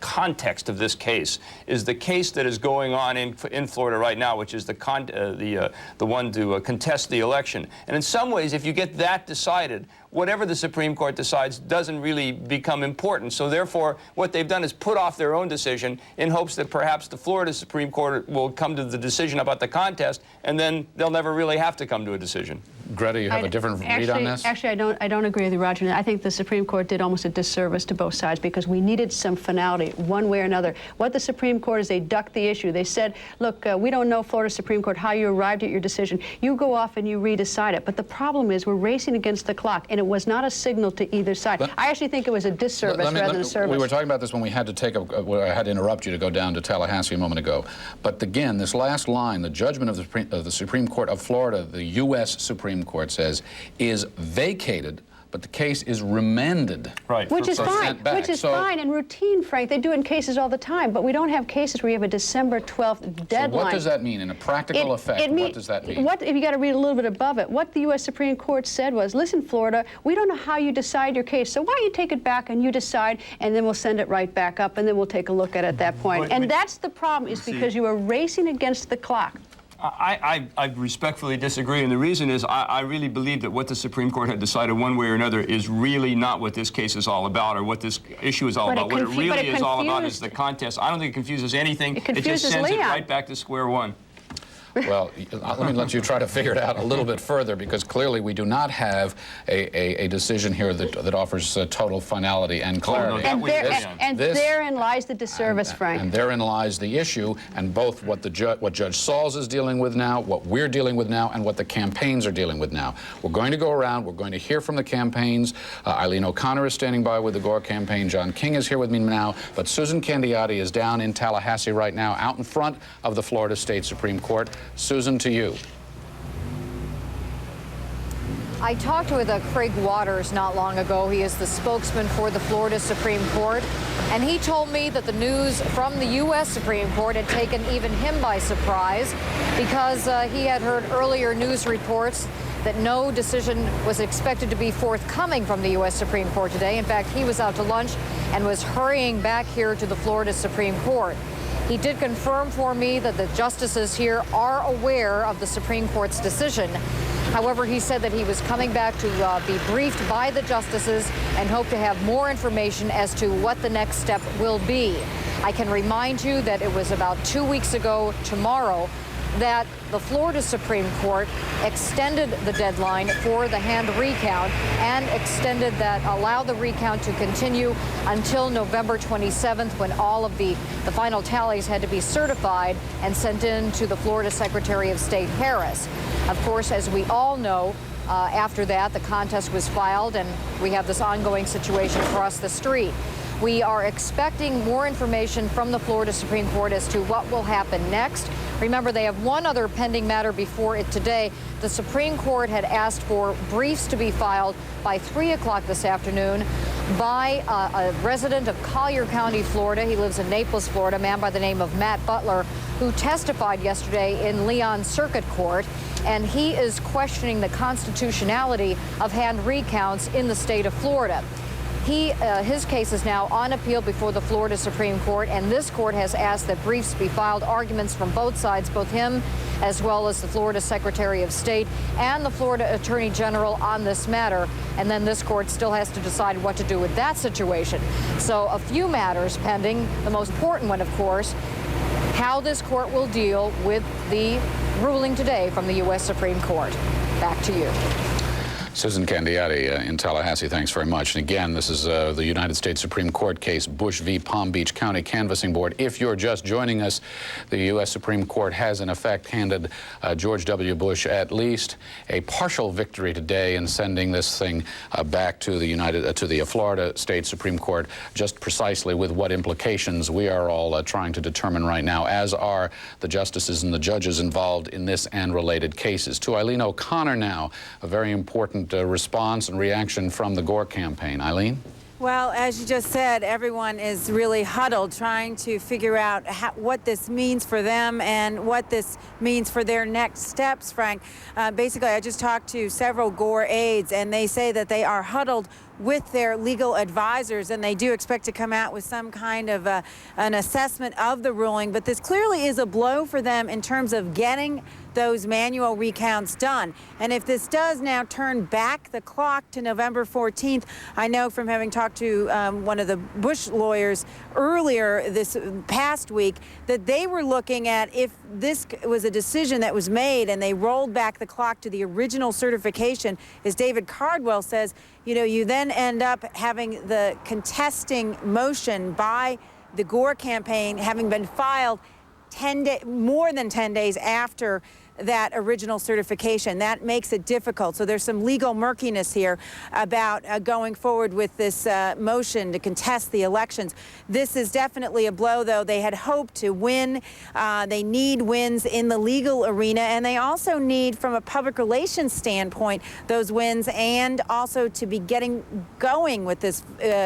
Speaker 16: context of this case is the case that is going on in Florida right now, which is the one to contest the election. And in some ways, if you get that decided, whatever the Supreme Court decides doesn't really become important. So therefore, what they've done is put off their own decision in hopes that perhaps the Florida Supreme Court will come to the decision about the contest, and then they'll never really have to come to a decision.
Speaker 17: Greta, you have a different read on this?
Speaker 9: Actually, I don't agree with you, Roger. I think the Supreme Court did almost a disservice to both sides because we needed some finality one way or another. What the Supreme Court is, they ducked the issue. They said, look, we don't know, Florida Supreme Court, how you arrived at your decision. You go off and you redecide it. But the problem is we're racing against the clock, and it was not a signal to either side. I actually think it was a disservice rather than a service.
Speaker 17: We were talking about this when we had to I had to interrupt you to go down to Tallahassee a moment ago. But again, this last line, the judgment of the Supreme Court of Florida, the U.S. Supreme Court says, is vacated, but the case is remanded.
Speaker 16: Right.
Speaker 9: Which is fine. Which is fine and routine, Frank. They do it in cases all the time, but we don't have cases where you have a December 12th deadline.
Speaker 17: So what does that mean in a practical effect? What does that mean?
Speaker 9: If you got to read a little bit above it, what the U.S. Supreme Court said was, listen, Florida, we don't know how you decide your case, so why don't you take it back and you decide, and then we'll send it right back up, and then we'll take a look at it at that point. And that's the problem, is because you are racing against the clock.
Speaker 16: I respectfully disagree, and the reason is I really believe that what the Supreme Court had decided one way or another is really not what this case is all about, or what this issue is all about. What it really is all about is the contest. I don't think it confuses anything. It just sends it right back to square one.
Speaker 17: Well, let me let you try to figure it out a little bit further, because clearly we do not have a decision here that offers total finality and clarity.
Speaker 9: And therein lies the disservice, Frank.
Speaker 17: And therein lies the issue, and both what Judge Sauls is dealing with now, what we're dealing with now, and what the campaigns are dealing with now. We're going to go around. We're going to hear from the campaigns. Eileen O'Connor is standing by with the Gore campaign. John King is here with me now. But Susan Candiotti is down in Tallahassee right now, out in front of the Florida State Supreme Court. Susan, to you.
Speaker 7: I talked with Craig Waters not long ago. He is the spokesman for the Florida Supreme Court, and he told me that the news from the U.S. Supreme Court had taken even him by surprise, because he had heard earlier news reports that no decision was expected to be forthcoming from the U.S. Supreme Court today. In fact, he was out to lunch and was hurrying back here to the Florida Supreme Court. He did confirm for me that the justices here are aware of the Supreme Court's decision. However, he said that he was coming back to be briefed by the justices and hope to have more information as to what the next step will be. I can remind you that it was about 2 weeks ago tomorrow that the Florida Supreme Court extended the deadline for the hand recount and allowed the recount to continue until November 27th, when all of the final tallies had to be certified and sent in to the Florida Secretary of State Harris. Of course, as we all know, after that, the contest was filed, and we have this ongoing situation across the street. We are expecting more information from the Florida Supreme Court as to what will happen next. Remember, they have one other pending matter before it today. The Supreme Court had asked for briefs to be filed by 3 o'clock this afternoon by a resident of Collier County, Florida. He lives in Naples, Florida, a man by the name of Matt Butler, who testified yesterday in Leon Circuit Court. And he is questioning the constitutionality of hand recounts in the state of Florida. His case is now on appeal before the Florida Supreme Court, and this court has asked that briefs be filed, arguments from both sides, both him as well as the Florida Secretary of State and the Florida Attorney General on this matter. And then this court still has to decide what to do with that situation. So a few matters pending. The most important one, of course, how this court will deal with the ruling today from the U.S. Supreme Court. Back to you.
Speaker 17: Susan Candiotti in Tallahassee, thanks very much. And again, this is the United States Supreme Court case, Bush v. Palm Beach County Canvassing Board. If you're just joining us, the U.S. Supreme Court has in effect handed George W. Bush at least a partial victory today in sending this thing back to the Florida State Supreme Court, just precisely with what implications we are all trying to determine right now, as are the justices and the judges involved in this and related cases. To Eileen O'Connor now, a very important response and reaction from the Gore campaign. Eileen?
Speaker 20: Well, as you just said, everyone is really huddled trying to figure out what this means for them and what this means for their next steps, Frank. Basically, I just talked to several Gore aides, and they say that they are huddled with their legal advisors, and they do expect to come out with some kind of an assessment of the ruling. But this clearly is a blow for them in terms of getting those manual recounts done. And if this does now turn back the clock to November 14th, I know from having talked to one of the Bush lawyers earlier this past week that they were looking at, if this was a decision that was made and they rolled back the clock to the original certification, as David Cardwell says, you know, you then end up having the contesting motion by the Gore campaign having been filed more than 10 days after that original certification. That makes it difficult. So there's some legal murkiness here about going forward with this motion to contest the elections. This is definitely a blow, though. They had hoped to win. They need wins in the legal arena, and they also need, from a public relations standpoint, those wins, and also to be getting going with this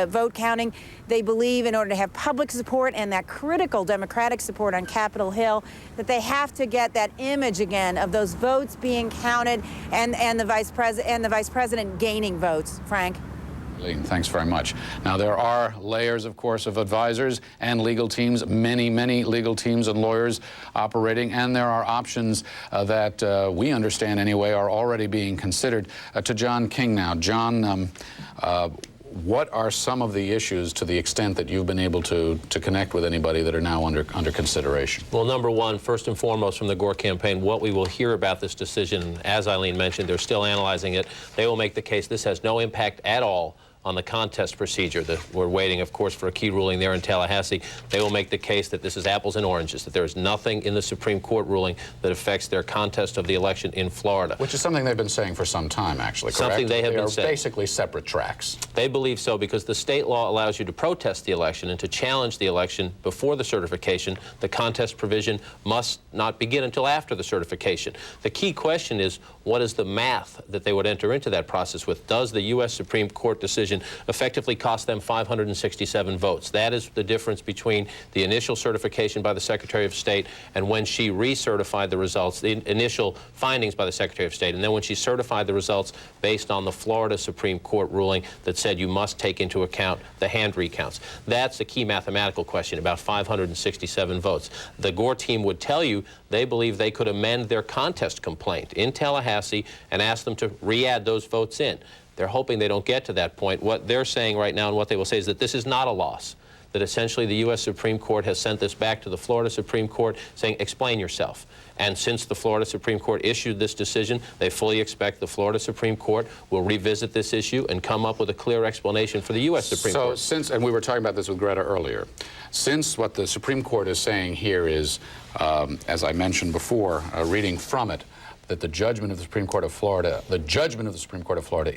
Speaker 20: vote counting. They believe in order to have public support and that critical Democratic support on Capitol Hill, that they have to get that image again of those votes being counted and the vice president gaining votes. Frank?
Speaker 17: Thanks very much. Now, there are layers, of course, of advisors and legal teams, many, many legal teams and lawyers operating, and there are options that we understand anyway are already being considered. To John King now. John, what are some of the issues, to the extent that you've been able to connect with anybody, that are now under consideration?
Speaker 21: Well, number one, first and foremost, from the Gore campaign, what we will hear about this decision, as Eileen mentioned, they're still analyzing it. They will make the case this has no impact at all on the contest procedure. We're waiting, of course, for a key ruling there in Tallahassee. They will make the case that this is apples and oranges, that there is nothing in the Supreme Court ruling that affects their contest of the election in Florida.
Speaker 17: Which is something they've been saying for some time, actually, correct?
Speaker 21: Something they have been saying.
Speaker 17: Basically separate tracks.
Speaker 21: They believe so because the state law allows you to protest the election and to challenge the election before the certification. The contest provision must not begin until after the certification. The key question is, what is the math that they would enter into that process with? Does the U.S. Supreme Court decision effectively cost them 567 votes? That is the difference between the initial certification by the Secretary of State and when she recertified the results, the initial findings by the Secretary of State, and then when she certified the results based on the Florida Supreme Court ruling that said you must take into account the hand recounts. That's the key mathematical question, about 567 votes. The Gore team would tell you they believe they could amend their contest complaint in Tallahassee and ask them to re-add those votes in. They're hoping they don't get to that point. What they're saying right now and what they will say is that this is not a loss, that essentially the U.S. Supreme Court has sent this back to the Florida Supreme Court saying, explain yourself. And since the Florida Supreme Court issued this decision, they fully expect the Florida Supreme Court will revisit this issue and come up with a clear explanation for the U.S. Supreme Court.
Speaker 17: So since, and we were talking about this with Greta earlier, since what the Supreme Court is saying here is, as I mentioned before, reading from it, that the judgment of the Supreme Court of Florida,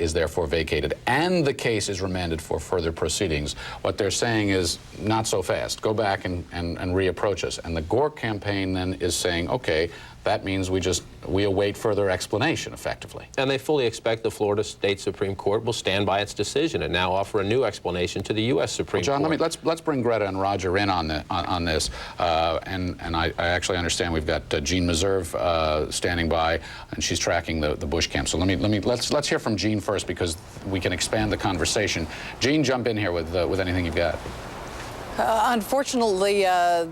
Speaker 17: is therefore vacated and the case is remanded for further proceedings. What they're saying is, not so fast. Go back and reapproach us. And the Gore campaign then is saying, okay, that means we await further explanation, effectively.
Speaker 21: And they fully expect the Florida State Supreme Court will stand by its decision and now offer a new explanation to the U.S. Supreme
Speaker 17: Court. John, let's bring Greta and Roger in on this. And I actually understand we've got Jean Meserve standing by, and she's tracking the Bush camp. So let's hear from Jean first, because we can expand the conversation. Jean, jump in here with anything you've got.
Speaker 4: Unfortunately,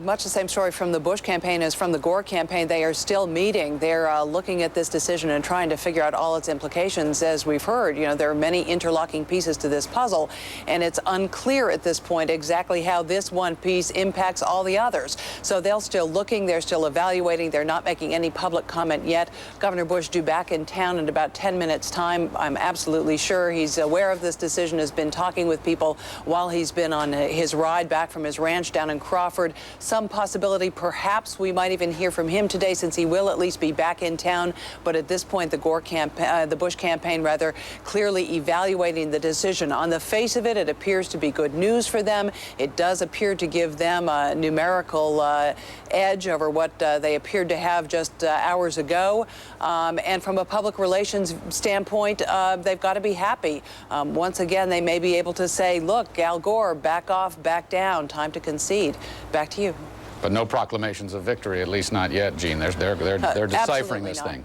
Speaker 4: much the same story from the Bush campaign as from the Gore campaign. They are still meeting. They're looking at this decision and trying to figure out all its implications. As we've heard, you know, there are many interlocking pieces to this puzzle, and it's unclear at this point exactly how this one piece impacts all the others. So they're still looking. They're still evaluating. They're not making any public comment yet. Governor Bush due back in town in about 10 minutes' time. I'm absolutely sure he's aware of this decision, has been talking with people while he's been on his ride back from his ranch down in Crawford. Some possibility perhaps we might even hear from him today, since he will at least be back in town. But at this point, the Bush campaign clearly evaluating the decision. On the face of it, it appears to be good news for them. It does appear to give them a numerical edge over what they appeared to have just hours ago. And from a public relations standpoint, they've got to be happy. Once again, they may be able to say, look, Al Gore, back off, back down, time to concede. Back to you.
Speaker 17: But no proclamations of victory, at least not yet, Jean. They're deciphering this thing.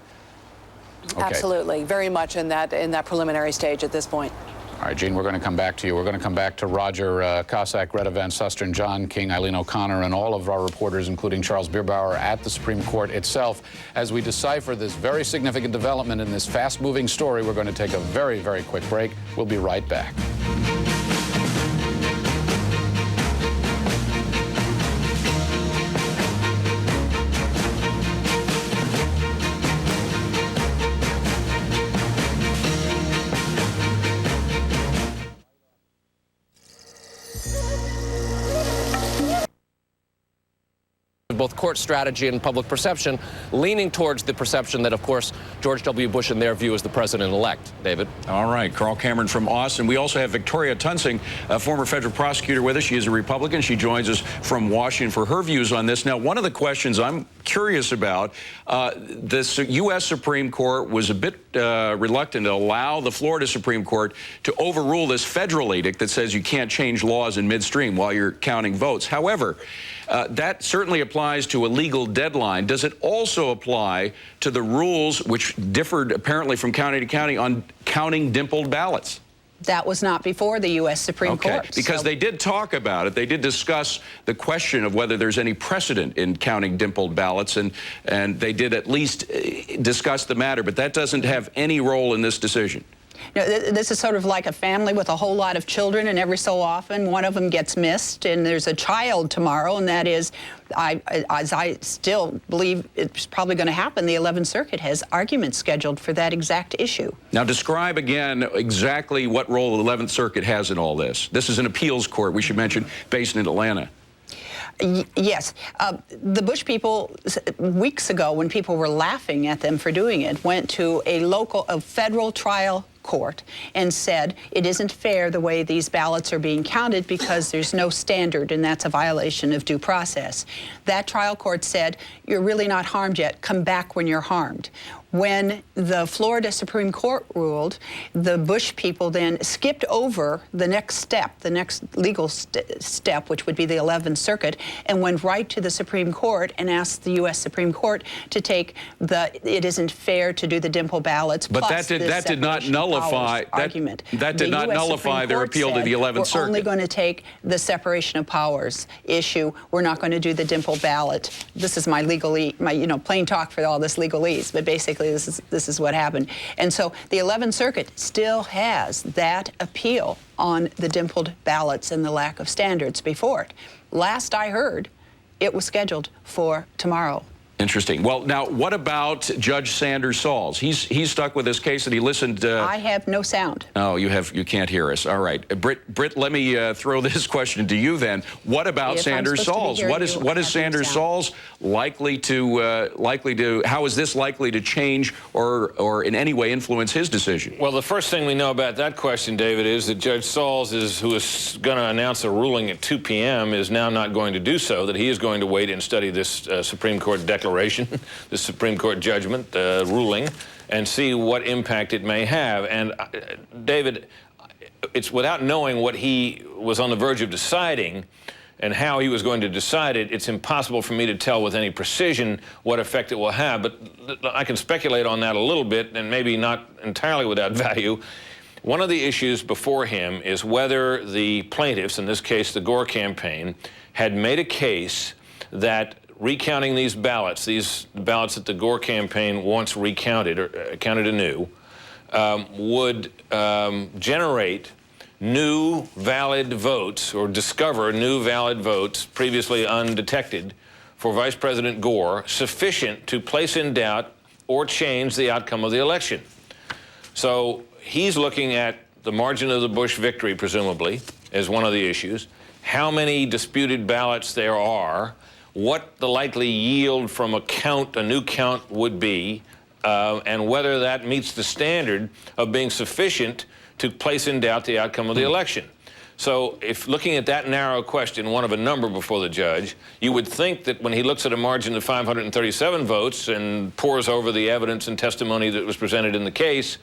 Speaker 4: Okay. Absolutely, very much in that preliminary stage at this point.
Speaker 17: All right, Jean, we're going to come back to you. We're going to come back to Roger Cossack, Greta Van Susteren, John King, Eileen O'Connor, and all of our reporters, including Charles Bierbower, at the Supreme Court itself, as we decipher this very significant development in this fast-moving story. We're going to take a very, very quick break. We'll be right back.
Speaker 8: Both court strategy and public perception, leaning towards the perception that, of course, George W. Bush, in their view, is the president-elect. David?
Speaker 10: All right. Carl Cameron from Austin. We also have Victoria Tunsing, a former federal prosecutor, with us. She is a Republican. She joins us from Washington for her views on this. Now, one of the questions I'm curious about, the U.S. Supreme Court was a bit reluctant to allow the Florida Supreme Court to overrule this federal edict that says you can't change laws in midstream while you're counting votes. However, that certainly applies to a legal deadline. Does it also apply to the rules, which differed apparently from county to county, on counting dimpled ballots?
Speaker 22: That was not before the U.S. Supreme Court.
Speaker 10: Because they did talk about it. They did discuss the question of whether there's any precedent in counting dimpled ballots, and they did at least discuss the matter. But that doesn't have any role in this decision.
Speaker 22: You know, this is sort of like a family with a whole lot of children, and every so often one of them gets missed, and there's a child tomorrow, and that is, as I still believe it's probably going to happen, the 11th Circuit has arguments scheduled for that exact issue. Now,
Speaker 10: describe again exactly what role the 11th Circuit has in all this. This is an appeals court, we should mention, based in Atlanta.
Speaker 22: Yes. The Bush people, weeks ago, when people were laughing at them for doing it, went to a federal trial court and said it isn't fair the way these ballots are being counted because there's no standard, and that's a violation of due process. That trial court said, you're really not harmed yet. Come back when you're harmed. When the Florida Supreme Court ruled, the Bush people then skipped over the next step, the next legal step, which would be the 11th Circuit, and went right to the Supreme Court and asked the U.S. Supreme Court to take it isn't fair to do the dimple ballots.
Speaker 10: But that did not nullify
Speaker 22: argument.
Speaker 10: That did not nullify their appeal to the 11th Circuit.
Speaker 22: We're only going to take the separation of powers issue. We're not going to do the dimple ballot. This is my plain talk for all this legalese, but basically basically this is what happened. And so the 11th Circuit still has that appeal on the dimpled ballots and the lack of standards before it. Last I heard, it was scheduled for tomorrow.
Speaker 10: Interesting. Well, now, what about Judge Sanders Sauls? He's stuck with this case, and he listened.
Speaker 22: I have no sound.
Speaker 10: Oh, you can't hear us. All right, Brit. Let me throw this question to you then. What about Sanders Sauls? What is Sanders Sauls likely to how is this likely to change or in any way influence his decision?
Speaker 2: Well, the first thing we know about that question, David, is that Judge Sauls, who is going to announce a ruling at 2 p.m., is now not going to do so. That he is going to wait and study this Supreme Court declaration, the Supreme Court judgment ruling, and see what impact it may have. And David, it's without knowing what he was on the verge of deciding and how he was going to decide it, it's impossible for me to tell with any precision what effect it will have. But I can speculate on that a little bit, and maybe not entirely without value. One of the issues before him is whether the plaintiffs, in this case the Gore campaign, had made a case that recounting these ballots that the Gore campaign once recounted or counted anew, would generate new valid votes or discover new valid votes previously undetected for Vice President Gore, sufficient to place in doubt or change the outcome of the election. So he's looking at the margin of the Bush victory, presumably, as one of the issues, how many disputed ballots there are, what the likely yield from a new count would be, and whether that meets the standard of being sufficient to place in doubt the outcome of the election. So if looking at that narrow question, one of a number before the judge, you would think that when he looks at a margin of 537 votes and pores over the evidence and testimony that was presented in the case,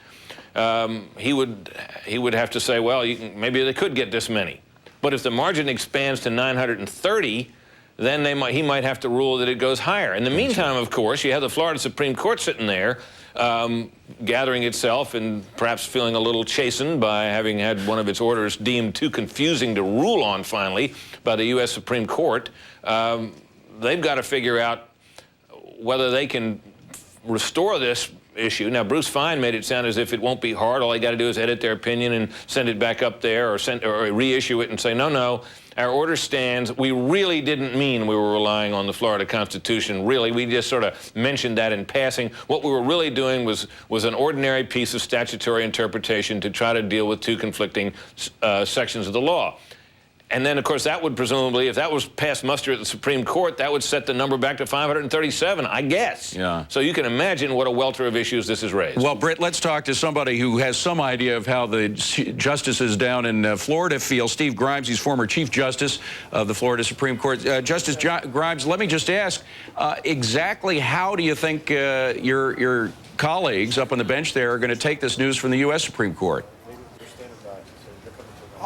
Speaker 2: he would have to say, well, maybe they could get this many. But if the margin expands to 930, then he might have to rule that it goes higher. In the meantime, of course, you have the Florida Supreme Court sitting there, gathering itself and perhaps feeling a little chastened by having had one of its orders deemed too confusing to rule on finally by the U.S. Supreme Court. They've got to figure out whether they can restore this issue. Now, Bruce Fine made it sound as if it won't be hard. All they got to do is edit their opinion and send it back up there, or reissue it and say, no, our order stands. We really didn't mean we were relying on the Florida Constitution. Really, we just sort of mentioned that in passing. What we were really doing was an ordinary piece of statutory interpretation to try to deal with two conflicting sections of the law. And then, of course, that would presumably, if that was passed muster at the Supreme Court, that would set the number back to 537, I guess.
Speaker 10: Yeah.
Speaker 2: So you can imagine what a welter of issues this has raised.
Speaker 10: Well, Brit, let's talk to somebody who has some idea of how the justices down in Florida feel. Steve Grimes, he's former Chief Justice of the Florida Supreme Court. Justice Grimes, let me just ask, exactly how do you think your colleagues up on the bench there are going to take this news from the U.S. Supreme Court?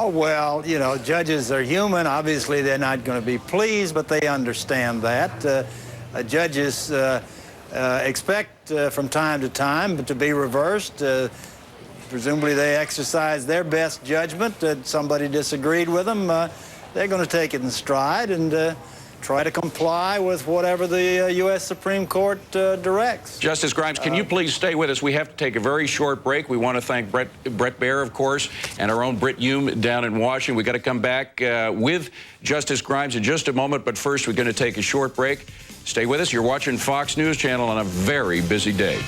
Speaker 11: Oh, well, you know, judges are human. Obviously, they're not going to be pleased, but they understand that. Judges expect from time to time to be reversed. Presumably, they exercise their best judgment. Somebody disagreed with them. They're going to take it in stride and try to comply with whatever the U.S. Supreme Court directs.
Speaker 10: Justice Grimes, can you please stay with us? We have to take a very short break. We want to thank Bret Baier, of course, and our own Brit Hume down in Washington. We've got to come back with Justice Grimes in just a moment, but first we're going to take a short break. Stay with us. You're watching Fox News Channel on a very busy day.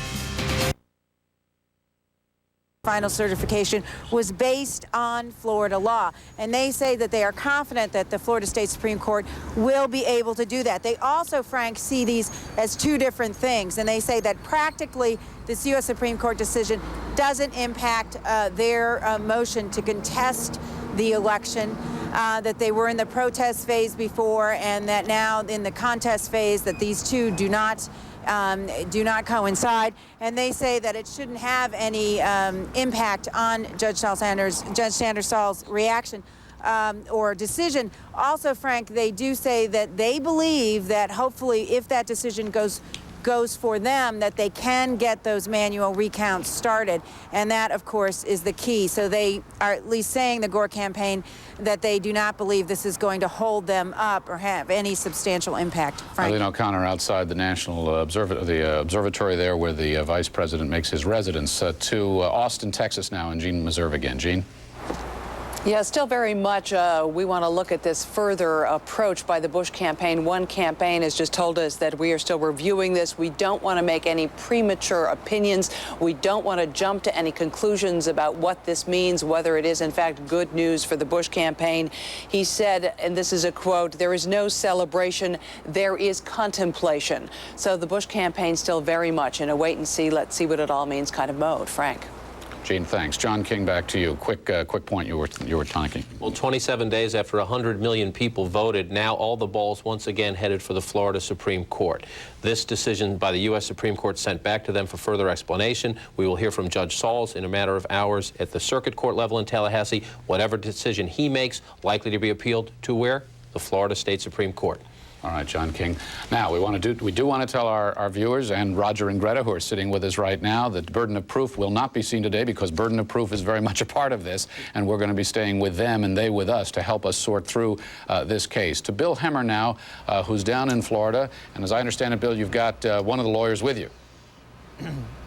Speaker 20: Final certification was based on Florida law, and they say that they are confident that the Florida State Supreme Court will be able to do that. They also, Frank, see these as two different things, and they say that practically this U.S. Supreme Court decision doesn't impact their motion to contest the election, that they were in the protest phase before, and that now in the contest phase that these two do not coincide, and they say that it shouldn't have any impact on Judge Sanders Saul's reaction or decision. Also, Frank, they do say that they believe that hopefully if that decision goes goes for them, that they can get those manual recounts started. And that, of course, is the key. So they are at least saying, the Gore campaign, that they do not believe this is going to hold them up or have any substantial impact. Frank?
Speaker 17: Eileen O'Connor outside the National Observatory there where the Vice President makes his residence. To Austin, Texas now, and Jean Meserve again. Jean?
Speaker 4: Yeah, still very much we want to look at this further approach by the Bush campaign. One campaign has just told us that we are still reviewing this. We don't want to make any premature opinions. We don't want to jump to any conclusions about what this means, whether it is in fact good news for the Bush campaign. He said, and this is a quote, "There is no celebration, there is contemplation." So the Bush campaign still very much in a wait and see, let's see what it all means kind of mode. Frank?
Speaker 17: Gene, thanks. John King, back to you. Quick point you were talking.
Speaker 21: Well, 27 days after 100 million people voted, now all the balls once again headed for the Florida Supreme Court. This decision by the U.S. Supreme Court sent back to them for further explanation. We will hear from Judge Saul in a matter of hours at the circuit court level in Tallahassee. Whatever decision he makes, likely to be appealed to where? The Florida State Supreme Court.
Speaker 17: All right, John King. Now, we do want to tell our viewers and Roger and Greta, who are sitting with us right now, that burden of proof will not be seen today because burden of proof is very much a part of this, and we're going to be staying with them and they with us to help us sort through this case. To Bill Hemmer now, who's down in Florida, and as I understand it, Bill, you've got one of the lawyers with you.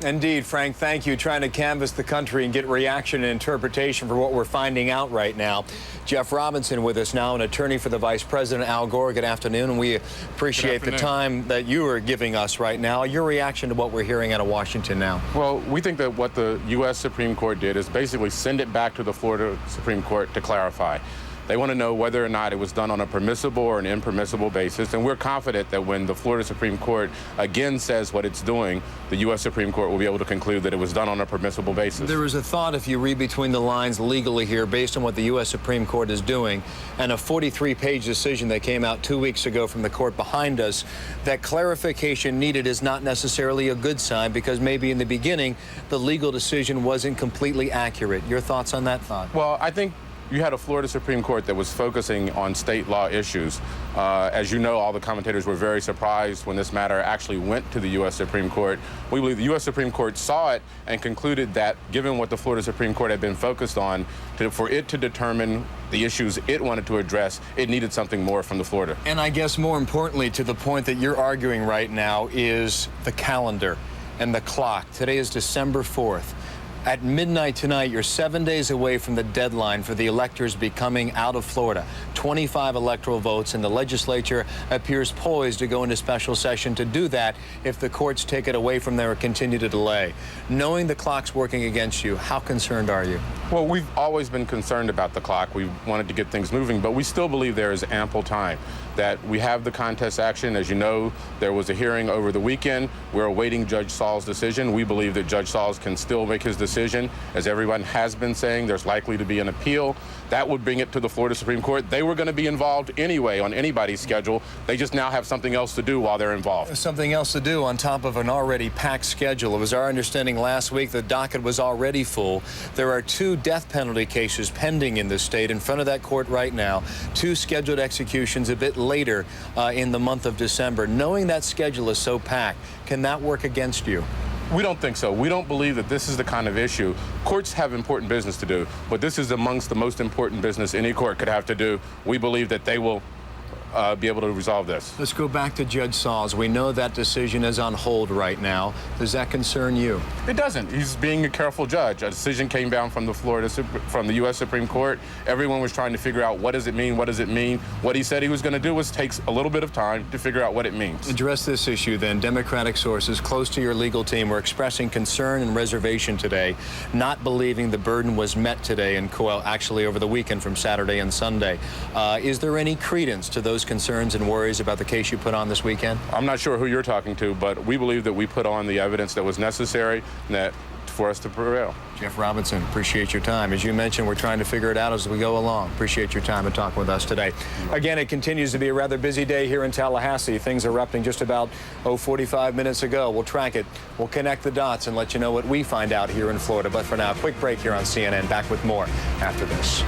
Speaker 18: Indeed, Frank, thank you. Trying to canvass the country and get reaction and interpretation for what we're finding out right now. Jeff Robinson with us now, an attorney for the Vice President, Al Gore. Good afternoon, and we appreciate the time that you are giving us right now. Your reaction to what we're hearing out of Washington now?
Speaker 5: Well, we think that what the U.S. Supreme Court did is basically send it back to the Florida Supreme Court to clarify. They want to know whether or not it was done on a permissible or an impermissible basis, and we're confident that when the Florida Supreme Court again says what it's doing, the U.S. Supreme Court will be able to conclude that it was done on a permissible basis.
Speaker 18: There is a thought, if you read between the lines legally here, based on what the U.S. Supreme Court is doing, and a 43-page decision that came out 2 weeks ago from the court behind us, that clarification needed is not necessarily a good sign because maybe in the beginning the legal decision wasn't completely accurate. Your thoughts on that thought?
Speaker 5: Well, I think you had a Florida Supreme Court that was focusing on state law issues. As you know, all the commentators were very surprised when this matter actually went to the U.S. Supreme Court. We believe the U.S. Supreme Court saw it and concluded that, given what the Florida Supreme Court had been focused on, for it to determine the issues it wanted to address, it needed something more from the Florida.
Speaker 18: And I guess more importantly, to the point that you're arguing right now, is the calendar and the clock. Today is December 4th. At midnight tonight, you're 7 days away from the deadline for the electors becoming out of Florida. 25 electoral votes, and the legislature appears poised to go into special session to do that if the courts take it away from them or continue to delay. Knowing the clock's working against you, how concerned are you?
Speaker 5: Well, we've always been concerned about the clock. We wanted to get things moving, but we still believe there is ample time, that we have the contest action. As you know, there was a hearing over the weekend. We're awaiting Judge Saul's decision. We believe that Judge Saul can still make his decision. As everyone has been saying, there's likely to be an appeal. That would bring it to the Florida Supreme Court. They were going to be involved anyway on anybody's schedule. They just now have something else to do while they're involved.
Speaker 18: Something else to do on top of an already packed schedule. It was our understanding last week the docket was already full. There are 2 death penalty cases pending in the state in front of that court right now. 2 scheduled executions a bit later in the month of December. Knowing that schedule is so packed, can that work against you?
Speaker 5: We don't think so. We don't believe that this is the kind of issue. Courts have important business to do, but this is amongst the most important business any court could have to do. We believe that they will be able to resolve this.
Speaker 18: Let's go back to Judge Saul's. We know that decision is on hold right now. Does that concern you?
Speaker 5: It doesn't. He's being a careful judge. A decision came down from the U.S. Supreme Court. Everyone was trying to figure out what does it mean, what does it mean. What he said he was going to do was take a little bit of time to figure out what it means.
Speaker 18: Address this issue then. Democratic sources close to your legal team were expressing concern and reservation today, not believing the burden was met today and actually over the weekend from Saturday and Sunday. Is there any credence to those concerns and worries about the case you put on this weekend?
Speaker 5: I'm not sure who you're talking to, but we believe that we put on the evidence that was necessary for us to prevail.
Speaker 18: Jeff Robinson, appreciate your time. As you mentioned, we're trying to figure it out as we go along. Appreciate your time and talking with us today. Again, it continues to be a rather busy day here in Tallahassee. Things erupting just about 45 minutes ago. We'll track it. We'll connect the dots and let you know what we find out here in Florida. But for now, a quick break here on CNN. Back with more after this.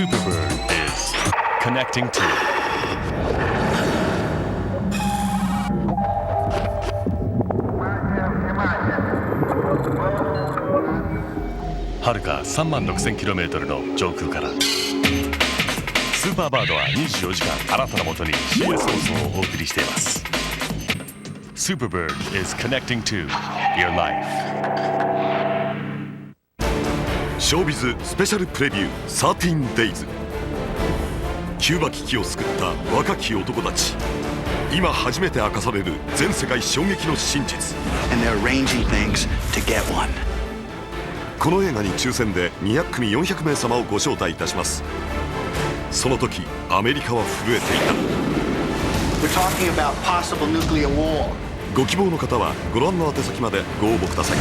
Speaker 12: Superbird is connecting to. はるか36,000km の上空からスーパーバードは24時間あなたのもとに CS 放送をお送りしています。Superbird is connecting to your life. ショービズスペシャルプレビュー13 days。キューバ危機を救った若き男たち。今初めて明かされる全世界衝撃の真実。
Speaker 14: And they're arranging things to get one.
Speaker 12: この映画に抽選で200組400名様をご招待いたします。その時アメリカは震えていた。
Speaker 14: We're talking about possible nuclear war.
Speaker 12: ご希望の方はご覧の宛先までご応募ください。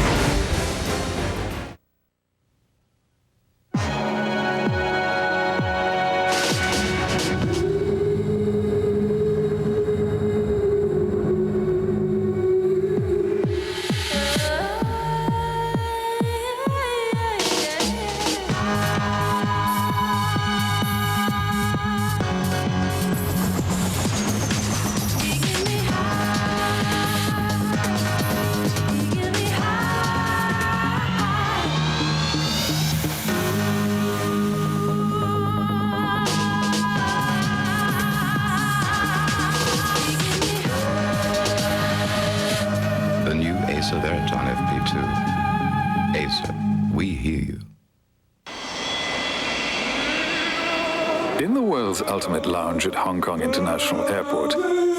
Speaker 15: In the world's ultimate lounge at Hong Kong International Airport,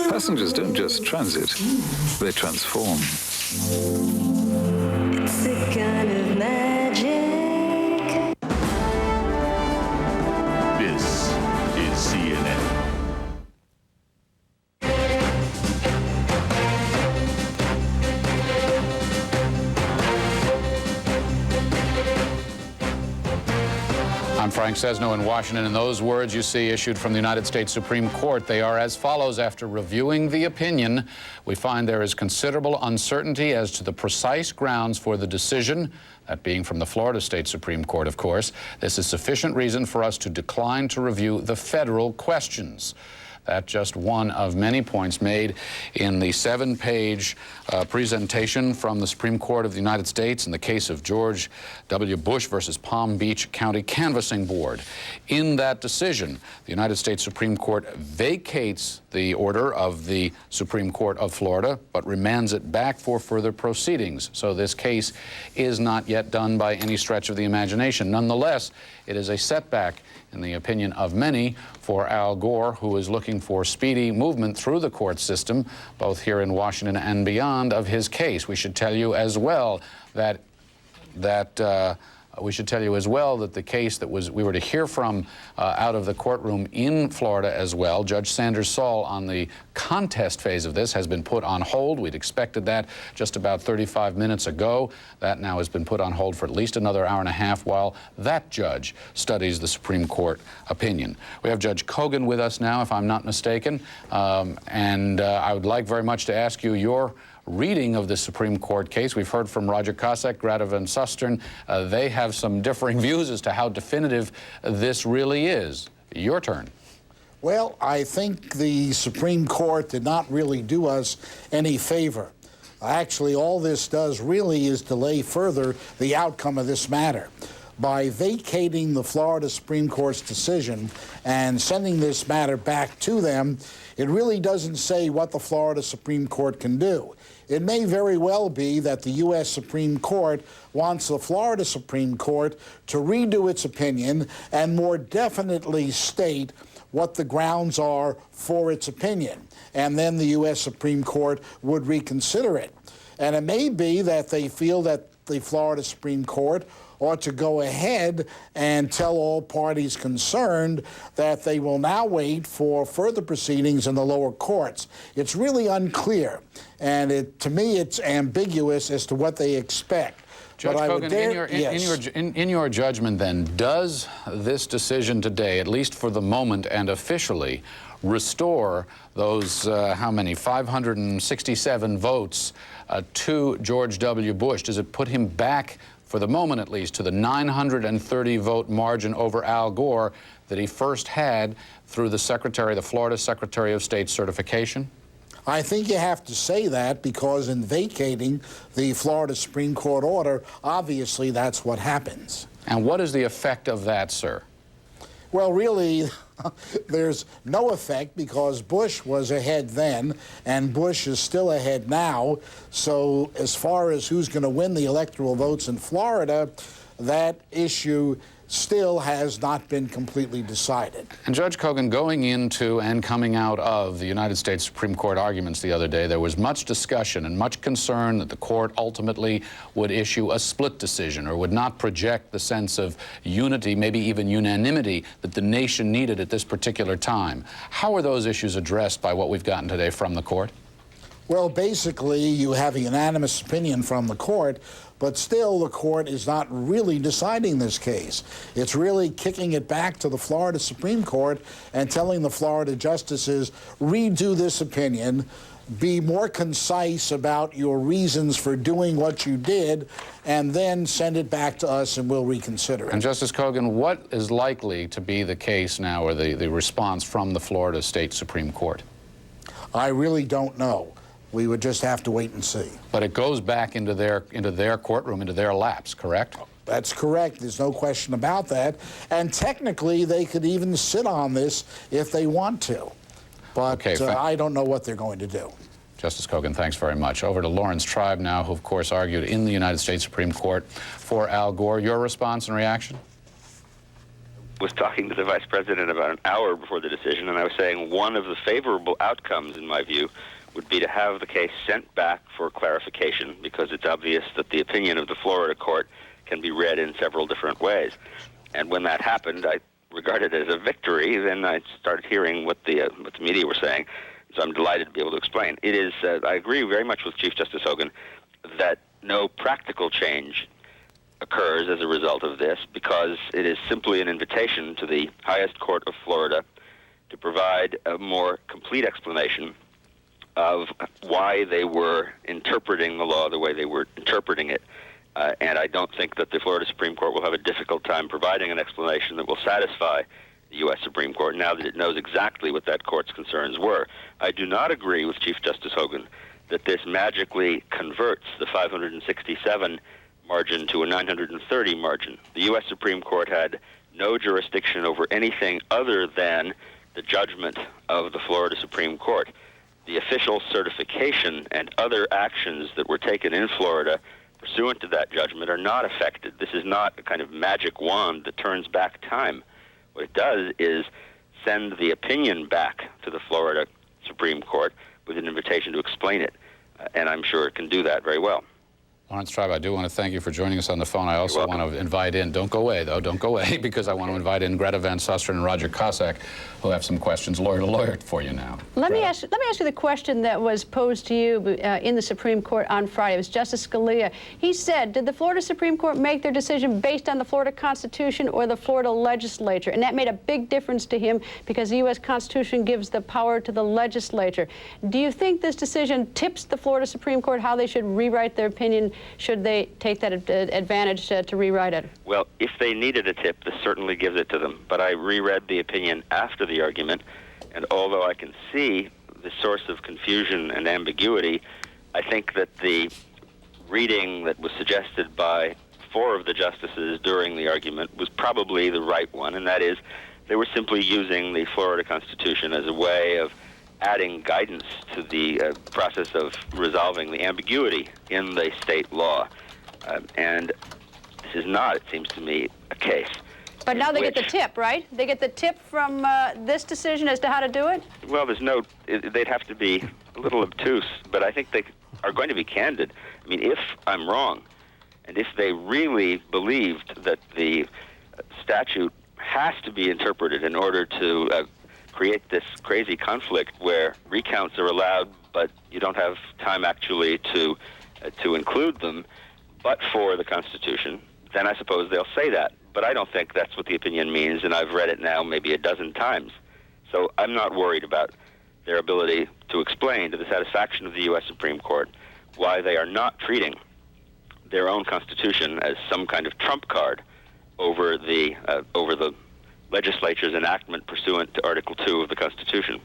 Speaker 15: passengers don't just transit, they transform.
Speaker 23: It's a kind of magic.
Speaker 12: This is CNN.
Speaker 17: I'm Frank Sesno in Washington, and those words you see issued from the United States Supreme Court, they are as follows. After reviewing the opinion, we find there is considerable uncertainty as to the precise grounds for the decision, that being from the Florida State Supreme Court, of course. This is sufficient reason for us to decline to review the federal questions. That's just one of many points made in the 7-page presentation from the Supreme Court of the United States in the case of George W. Bush versus Palm Beach County Canvassing Board. In that decision, the United States Supreme Court vacates the order of the Supreme Court of Florida, but remands it back for further proceedings. So this case is not yet done by any stretch of the imagination. Nonetheless, it is a setback, in the opinion of many, for Al Gore, who is looking for speedy movement through the court system, both here in Washington and beyond, of his case. We should tell you as well that the case that we were to hear from out of the courtroom in Florida as well, Judge Sanders Saul, on the contest phase of this, has been put on hold. We'd expected that just about 35 minutes ago. That now has been put on hold for at least another hour and a half while that judge studies the Supreme Court opinion. We have Judge Kogan with us now, if I'm not mistaken, and I would like very much to ask you your reading of the Supreme Court case. We've heard from Roger Cossack, Greta Van Susteren. They have some differing views as to how definitive this really is. Your turn.
Speaker 25: Well, I think the Supreme Court did not really do us any favor. Actually, all this does really is delay further the outcome of this matter. By vacating the Florida Supreme Court's decision and sending this matter back to them, it really doesn't say what the Florida Supreme Court can do. It may very well be that the U.S. Supreme Court wants the Florida Supreme Court to redo its opinion and more definitely state what the grounds are for its opinion. And then the U.S. Supreme Court would reconsider it. And it may be that they feel that the Florida Supreme Court ought to go ahead and tell all parties concerned that they will now wait for further proceedings in the lower courts. It's really unclear, and to me it's ambiguous as to what they expect.
Speaker 17: Judge Kogan, in your judgment then, does this decision today, at least for the moment and officially, restore those, how many, 567 votes to George W. Bush? Does it put him back, for the moment at least, to the 930 vote margin over Al Gore that he first had through the Florida Secretary of State certification?
Speaker 25: I think you have to say that because in vacating the Florida Supreme Court order, obviously that's what happens.
Speaker 17: And what is the effect of that, sir?
Speaker 25: Well, really, there's no effect because Bush was ahead then, and Bush is still ahead now. So as far as who's going to win the electoral votes in Florida, that issue still has not been completely decided.
Speaker 17: And Judge Kogan, going into and coming out of the United States Supreme Court arguments the other day, there was much discussion and much concern that the court ultimately would issue a split decision or would not project the sense of unity, maybe even unanimity, that the nation needed at this particular time. How are those issues addressed by what we've gotten today from the court?
Speaker 25: Well, basically, you have a unanimous opinion from the court, but still the court is not really deciding this case. It's really kicking it back to the Florida Supreme Court and telling the Florida justices, redo this opinion, be more concise about your reasons for doing what you did, and then send it back to us and we'll reconsider it.
Speaker 17: And Justice Kogan, what is likely to be the case now, or the response from the Florida State Supreme Court?
Speaker 25: I really don't know. We would just have to wait and see.
Speaker 17: But it goes back into their courtroom, into their laps, correct?
Speaker 25: That's correct. There's no question about that. And technically, they could even sit on this if they want to. But
Speaker 17: okay,
Speaker 25: I don't know what they're going to do.
Speaker 17: Justice Kogan, thanks very much. Over to Lawrence Tribe now, who, of course, argued in the United States Supreme Court for Al Gore. Your response and reaction?
Speaker 1: Was talking to the Vice President about an hour before the decision, and I was saying one of the favorable outcomes, in my view, would be to have the case sent back for clarification, because it's obvious that the opinion of the Florida court can be read in several different ways. And when that happened, I regarded it as a victory. Then I started hearing what the media were saying, so I'm delighted to be able to explain. It is, I agree very much with Chief Justice Hogan that no practical change occurs as a result of this, because it is simply an invitation to the highest court of Florida to provide a more complete explanation of why they were interpreting the law the way they were interpreting it. And I don't think that the Florida Supreme Court will have a difficult time providing an explanation that will satisfy the U.S. Supreme Court now that it knows exactly what that court's concerns were. I do not agree with Chief Justice Hogan that this magically converts the 567 margin to a 930 margin. The U.S. Supreme Court had no jurisdiction over anything other than the judgment of the Florida Supreme Court. The official certification and other actions that were taken in Florida pursuant to that judgment are not affected. This is not a kind of magic wand that turns back time. What it does is send the opinion back to the Florida Supreme Court with an invitation to explain it. And I'm sure it can do that very well.
Speaker 17: Lawrence Tribe, I do want to thank you for joining us on the phone. I also want to invite in, don't go away, though, don't go away, because I want to invite in Greta Van Susteren and Roger Cossack, who have some questions lawyer to lawyer for you now.
Speaker 9: Let me ask you the question that was posed to you in the Supreme Court on Friday. It was Justice Scalia. He said, did the Florida Supreme Court make their decision based on the Florida Constitution or the Florida legislature? And that made a big difference to him because the U.S. Constitution gives the power to the legislature. Do you think this decision tips the Florida Supreme Court how they should rewrite their opinion? Should they take that advantage to rewrite it?
Speaker 1: Well, if they needed a tip, this certainly gives it to them. But I reread the opinion after the argument, and although I can see the source of confusion and ambiguity, I think that the reading that was suggested by 4 of the justices during the argument was probably the right one, and that is they were simply using the Florida Constitution as a way of adding guidance to the process of resolving the ambiguity in the state law. And this is not, it seems to me, a case.
Speaker 9: But now they get the tip, right? They get the tip from this decision as to how to do it?
Speaker 1: Well, they'd have to be a little obtuse, but I think they are going to be candid. I mean, if I'm wrong, and if they really believed that the statute has to be interpreted in order to create this crazy conflict where recounts are allowed, but you don't have time actually to include them, but for the Constitution, then I suppose they'll say that. But I don't think that's what the opinion means, and I've read it now maybe a dozen times. So I'm not worried about their ability to explain to the satisfaction of the U.S. Supreme Court why they are not treating their own Constitution as some kind of trump card over the legislature's enactment pursuant to Article 2 of the Constitution.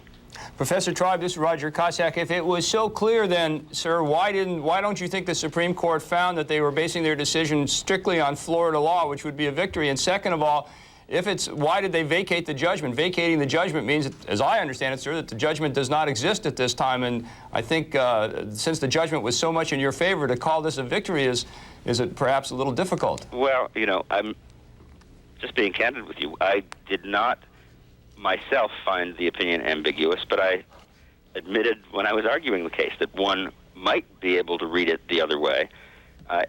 Speaker 16: Professor Tribe, this is Roger Cossack. If it was so clear then, sir, why don't you think the Supreme Court found that they were basing their decision strictly on Florida law, which would be a victory? And second of all, why did they vacate the judgment? Vacating the judgment means, as I understand it, sir, that the judgment does not exist at this time. And I think since the judgment was so much in your favor, to call this a victory is it perhaps a little difficult?
Speaker 1: Well, you know, I'm just being candid with you. I did not myself find the opinion ambiguous, but I admitted when I was arguing the case that one might be able to read it the other way.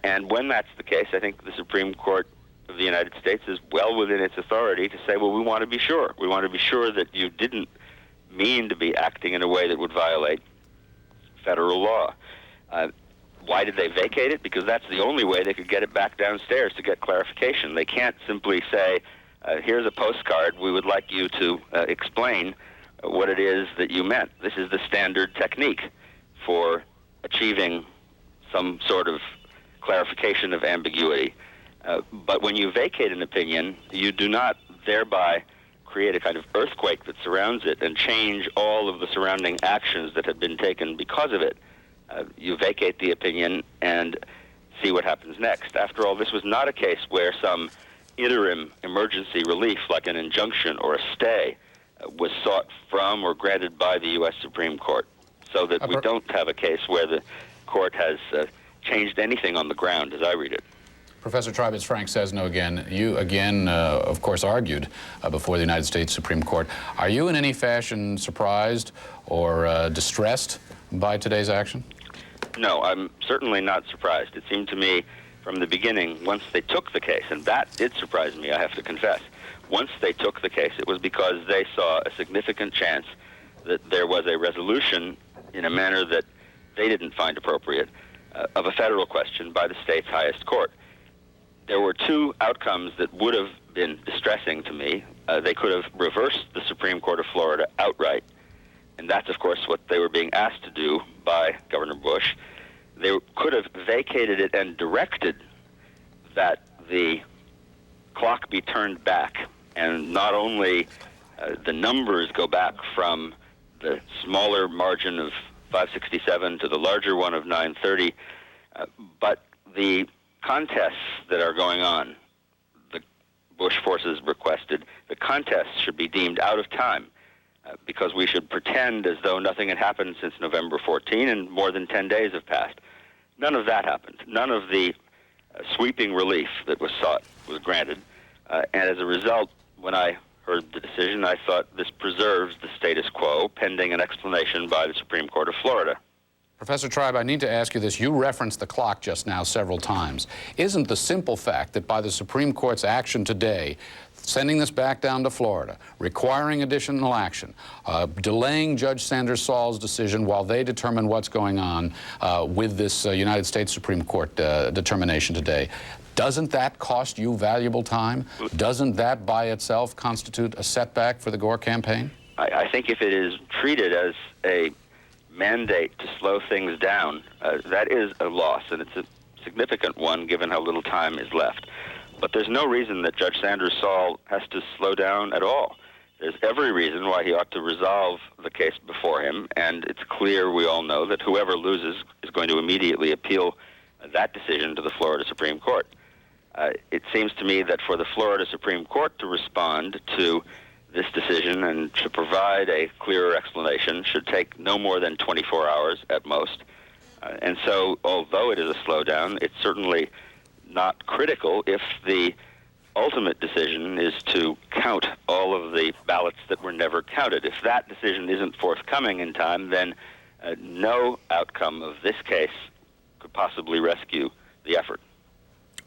Speaker 1: And when that's the case, I think the Supreme Court of the United States is well within its authority to say, well, we want to be sure. We want to be sure that you didn't mean to be acting in a way that would violate federal law. Why did they vacate it? Because that's the only way they could get it back downstairs to get clarification. They can't simply say, here's a postcard, we would like you to explain what it is that you meant. This is the standard technique for achieving some sort of clarification of ambiguity. But when you vacate an opinion, you do not thereby create a kind of earthquake that surrounds it and change all of the surrounding actions that have been taken because of it. You vacate the opinion and see what happens next. After all, this was not a case where some interim emergency relief, like an injunction or a stay, was sought from or granted by the U.S. Supreme Court, so that we don't have a case where the court has changed anything on the ground, as I read it.
Speaker 17: Professor Tribe, it's Frank Sesno again. You, again, of course, argued before the United States Supreme Court. Are you in any fashion surprised or distressed by today's action?
Speaker 1: No, I'm certainly not surprised. It seemed to me from the beginning, once they took the case, and that did surprise me, I have to confess. Once they took the case, it was because they saw a significant chance that there was a resolution in a manner that they didn't find appropriate of a federal question by the state's highest court. There were two outcomes that would have been distressing to me. They could have reversed the Supreme Court of Florida outright, and that's, of course, what they were being asked to do by Governor Bush. They could have vacated it and directed that the clock be turned back, and not only the numbers go back from the smaller margin of 567 to the larger one of 930, but the contests that are going on, the Bush forces requested, the contests should be deemed out of time because we should pretend as though nothing had happened since November 14 and more than 10 days have passed. None of that happened. None of the sweeping relief that was sought was granted. And as a result, when I heard the decision, I thought this preserves the status quo pending an explanation by the Supreme Court of Florida.
Speaker 17: Professor Tribe, I need to ask you this. You referenced the clock just now several times. Isn't the simple fact that by the Supreme Court's action today, sending this back down to Florida, requiring additional action, delaying Judge Sanders Saul's decision while they determine what's going on with this United States Supreme Court determination today, doesn't that cost you valuable time? Doesn't that by itself constitute a setback for the Gore campaign?
Speaker 1: I think if it is treated as a mandate to slow things down, that is a loss, and it's a significant one given how little time is left. But there's no reason that Judge Sanders Saul has to slow down at all. There's every reason why he ought to resolve the case before him, and it's clear, we all know, that whoever loses is going to immediately appeal that decision to the Florida Supreme Court. It seems to me that for the Florida Supreme Court to respond to this decision and to provide a clearer explanation should take no more than 24 hours at most. And so, although it is a slowdown, it's certainly not critical if the ultimate decision is to count all of the ballots that were never counted. If that decision isn't forthcoming in time, then no outcome of this case could possibly rescue the effort.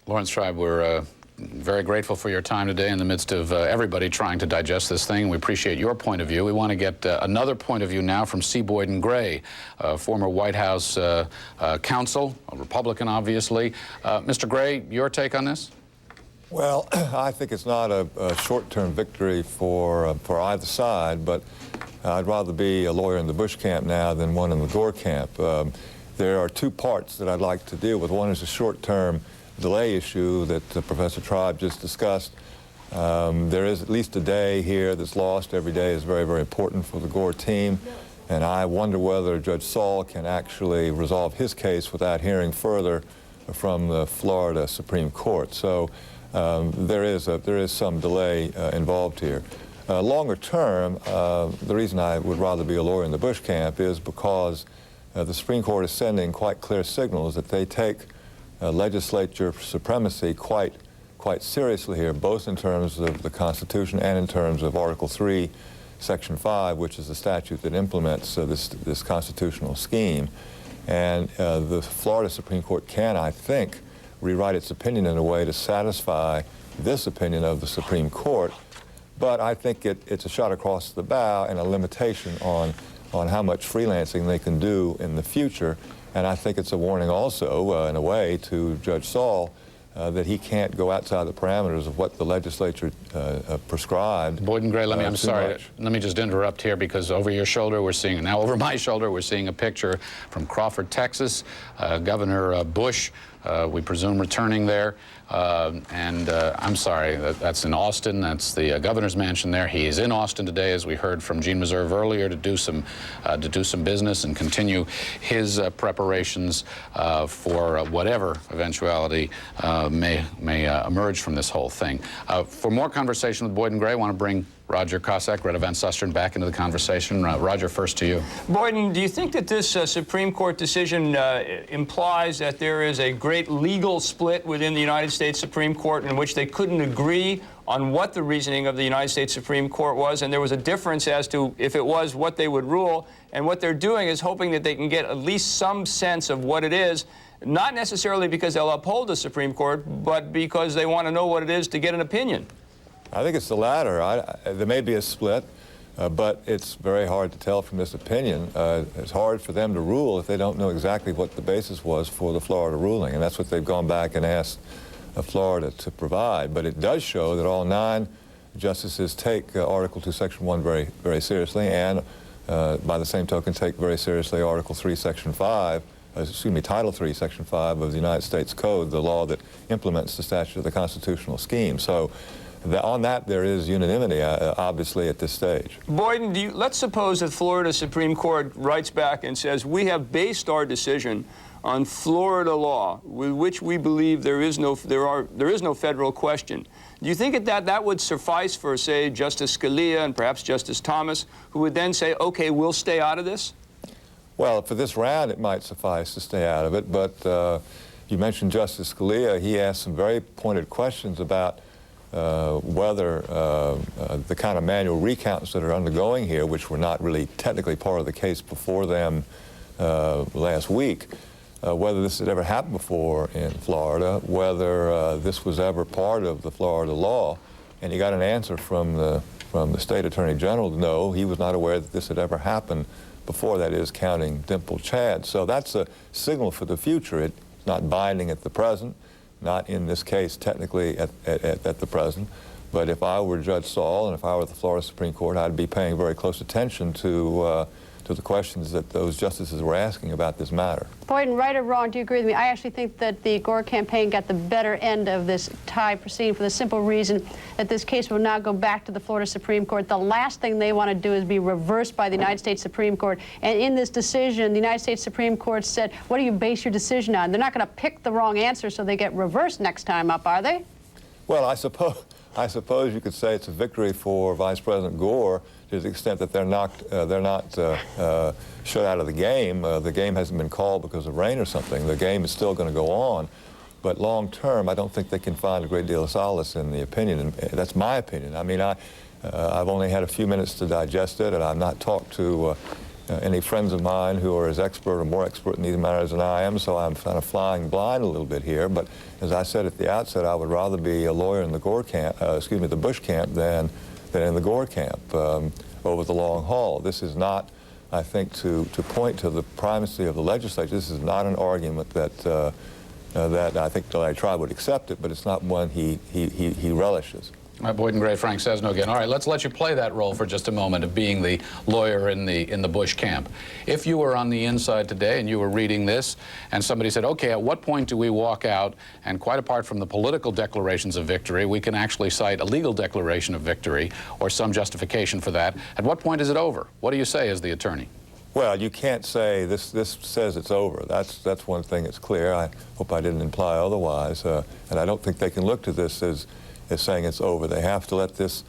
Speaker 17: Lawrence Tribe, we're very grateful for your time today in the midst of everybody trying to digest this thing. We appreciate your point of view. We want to get another point of view now from C. Boyden Gray, former White House counsel, a Republican, obviously. Mr. Gray, your take on this?
Speaker 3: Well, I think it's not a short-term victory for either side, but I'd rather be a lawyer in the Bush camp now than one in the Gore camp. There are two parts that I'd like to deal with. One is a short-term delay issue that Professor Tribe just discussed. There is at least a day here that's lost. Every day is very, very important for the Gore team. And I wonder whether Judge Saul can actually resolve his case without hearing further from the Florida Supreme Court. So there is some delay involved here. Longer term, the reason I would rather be a lawyer in the Bush camp is because the Supreme Court is sending quite clear signals that they take legislature supremacy quite seriously here, both in terms of the Constitution and in terms of Article 3, Section 5, which is the statute that implements this constitutional scheme. And the Florida Supreme Court can, I think, rewrite its opinion in a way to satisfy this opinion of the Supreme Court. But I think it's a shot across the bow and a limitation on how much freelancing they can do in the future. And I think it's a warning also, in a way, to Judge Saul that he can't go outside the parameters of what the legislature prescribed.
Speaker 17: Boyd and Gray, I'm sorry. Let me just interrupt here, because over your shoulder we're seeing, now over my shoulder, we're seeing a picture from Crawford, Texas. Governor Bush, we presume, returning there. I'm sorry, that's in Austin. That's the governor's mansion there. He is in Austin today, as we heard from Gene Reserve earlier, to do some business and continue his preparations for whatever eventuality may emerge from this whole thing. For more conversation with Boyd and Gray, I want to bring Roger Cossack, Greta Van Susteren back into the conversation. Roger, first to you.
Speaker 16: Boyden, do you think that this Supreme Court decision implies that there is a great legal split within the United States Supreme Court in which they couldn't agree on what the reasoning of the United States Supreme Court was, and there was a difference as to if it was what they would rule, and what they're doing is hoping that they can get at least some sense of what it is, not necessarily because they'll uphold the Supreme Court, but because they want to know what it is to get an opinion?
Speaker 3: I think it's the latter. There may be a split, but it's very hard to tell from this opinion. It's hard for them to rule if they don't know exactly what the basis was for the Florida ruling, and that's what they've gone back and asked Florida to provide. But it does show that all 9 justices take Article 2, Section 1 very, very seriously, and by the same token take very seriously Article 3, Section 5, Title 3, Section 5 of the United States Code, the law that implements the statute of the constitutional scheme. So on that, there is unanimity, obviously, at this stage.
Speaker 16: Boyden, let's suppose that Florida Supreme Court writes back and says, we have based our decision on Florida law, with which we believe there is no federal question. Do you think that would suffice for, say, Justice Scalia and perhaps Justice Thomas, who would then say, okay, we'll stay out of this?
Speaker 3: Well, for this round, it might suffice to stay out of it, but you mentioned Justice Scalia. He asked some very pointed questions about whether the kind of manual recounts that are undergoing here, which were not really technically part of the case before them last week, whether this had ever happened before in Florida, whether this was ever part of the Florida law. And he got an answer from the State Attorney General, no, he was not aware that this had ever happened before, that is, counting Dimple Chad. So that's a signal for the future. It's not binding at the present, not in this case technically at the present, but if I were Judge Saul and if I were the Florida Supreme Court, I'd be paying very close attention to the questions that those justices were asking about this matter.
Speaker 9: Boyden, right or wrong, do you agree with me? I actually think that the Gore campaign got the better end of this tie proceeding for the simple reason that this case will now go back to the Florida Supreme Court. The last thing they want to do is be reversed by the United States Supreme Court. And in this decision, the United States Supreme Court said, what do you base your decision on? They're not going to pick the wrong answer so they get reversed next time up, are they?
Speaker 3: Well, I suppose you could say it's a victory for Vice President Gore to the extent that they're not shut out of the game. The game hasn't been called because of rain or something. The game is still going to go on. But long term, I don't think they can find a great deal of solace in the opinion. And that's my opinion. I mean, I've only had a few minutes to digest it, and I've not talked to any friends of mine who are as expert or more expert in these matters than I am, so I'm kind of flying blind a little bit here. But as I said at the outset, I would rather be a lawyer in the Gore camp, the Bush camp, than in the Gore camp over the long haul. This is not, I think, to point to the primacy of the legislature. This is not an argument that I think the Tribe would accept it, but it's not one he relishes.
Speaker 17: Boyd and Gray, Frank Sesno again. All right, let's let you play that role for just a moment of being the lawyer in the Bush camp. If you were on the inside today and you were reading this and somebody said, okay, at what point do we walk out and quite apart from the political declarations of victory, we can actually cite a legal declaration of victory or some justification for that. At what point is it over? What do you say as the attorney?
Speaker 3: Well, you can't say this says it's over. That's one thing that's clear. I hope I didn't imply otherwise. And I don't think they can look to this as saying it's over. They have to let this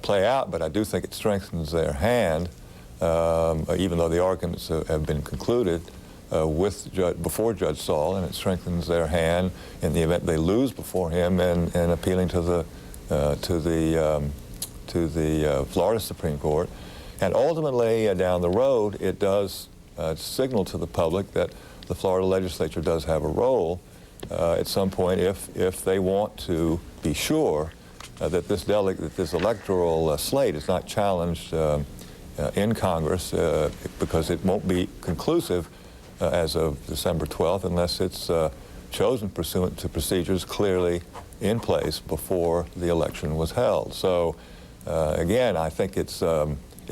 Speaker 3: play out, but I do think it strengthens their hand, even though the arguments have been concluded before Judge Saul, and it strengthens their hand in the event they lose before him and appealing to the Florida Supreme Court. And ultimately, down the road, it does signal to the public that the Florida legislature does have a role at some point if they want to be sure that this electoral slate is not challenged in Congress because it won't be conclusive as of December 12th unless it's chosen pursuant to procedures clearly in place before the election was held. So again, I think it's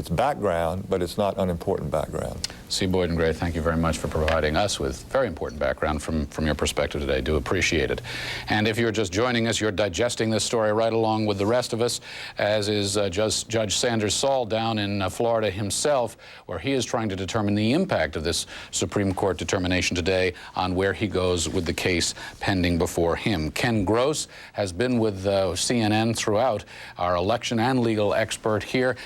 Speaker 3: background, but it's not unimportant background.
Speaker 17: C. Boyd and Gray, thank you very much for providing us with very important background from your perspective today. Do appreciate it. And if you're just joining us, you're digesting this story right along with the rest of us, as is Judge Sanders Saul down in Florida himself, where he is trying to determine the impact of this Supreme Court determination today on where he goes with the case pending before him. Ken Gross has been with CNN throughout, our election and legal expert here.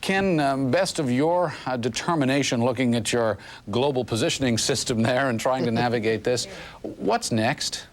Speaker 17: Ken, best of your determination looking at your global positioning system there and trying to navigate this. What's next?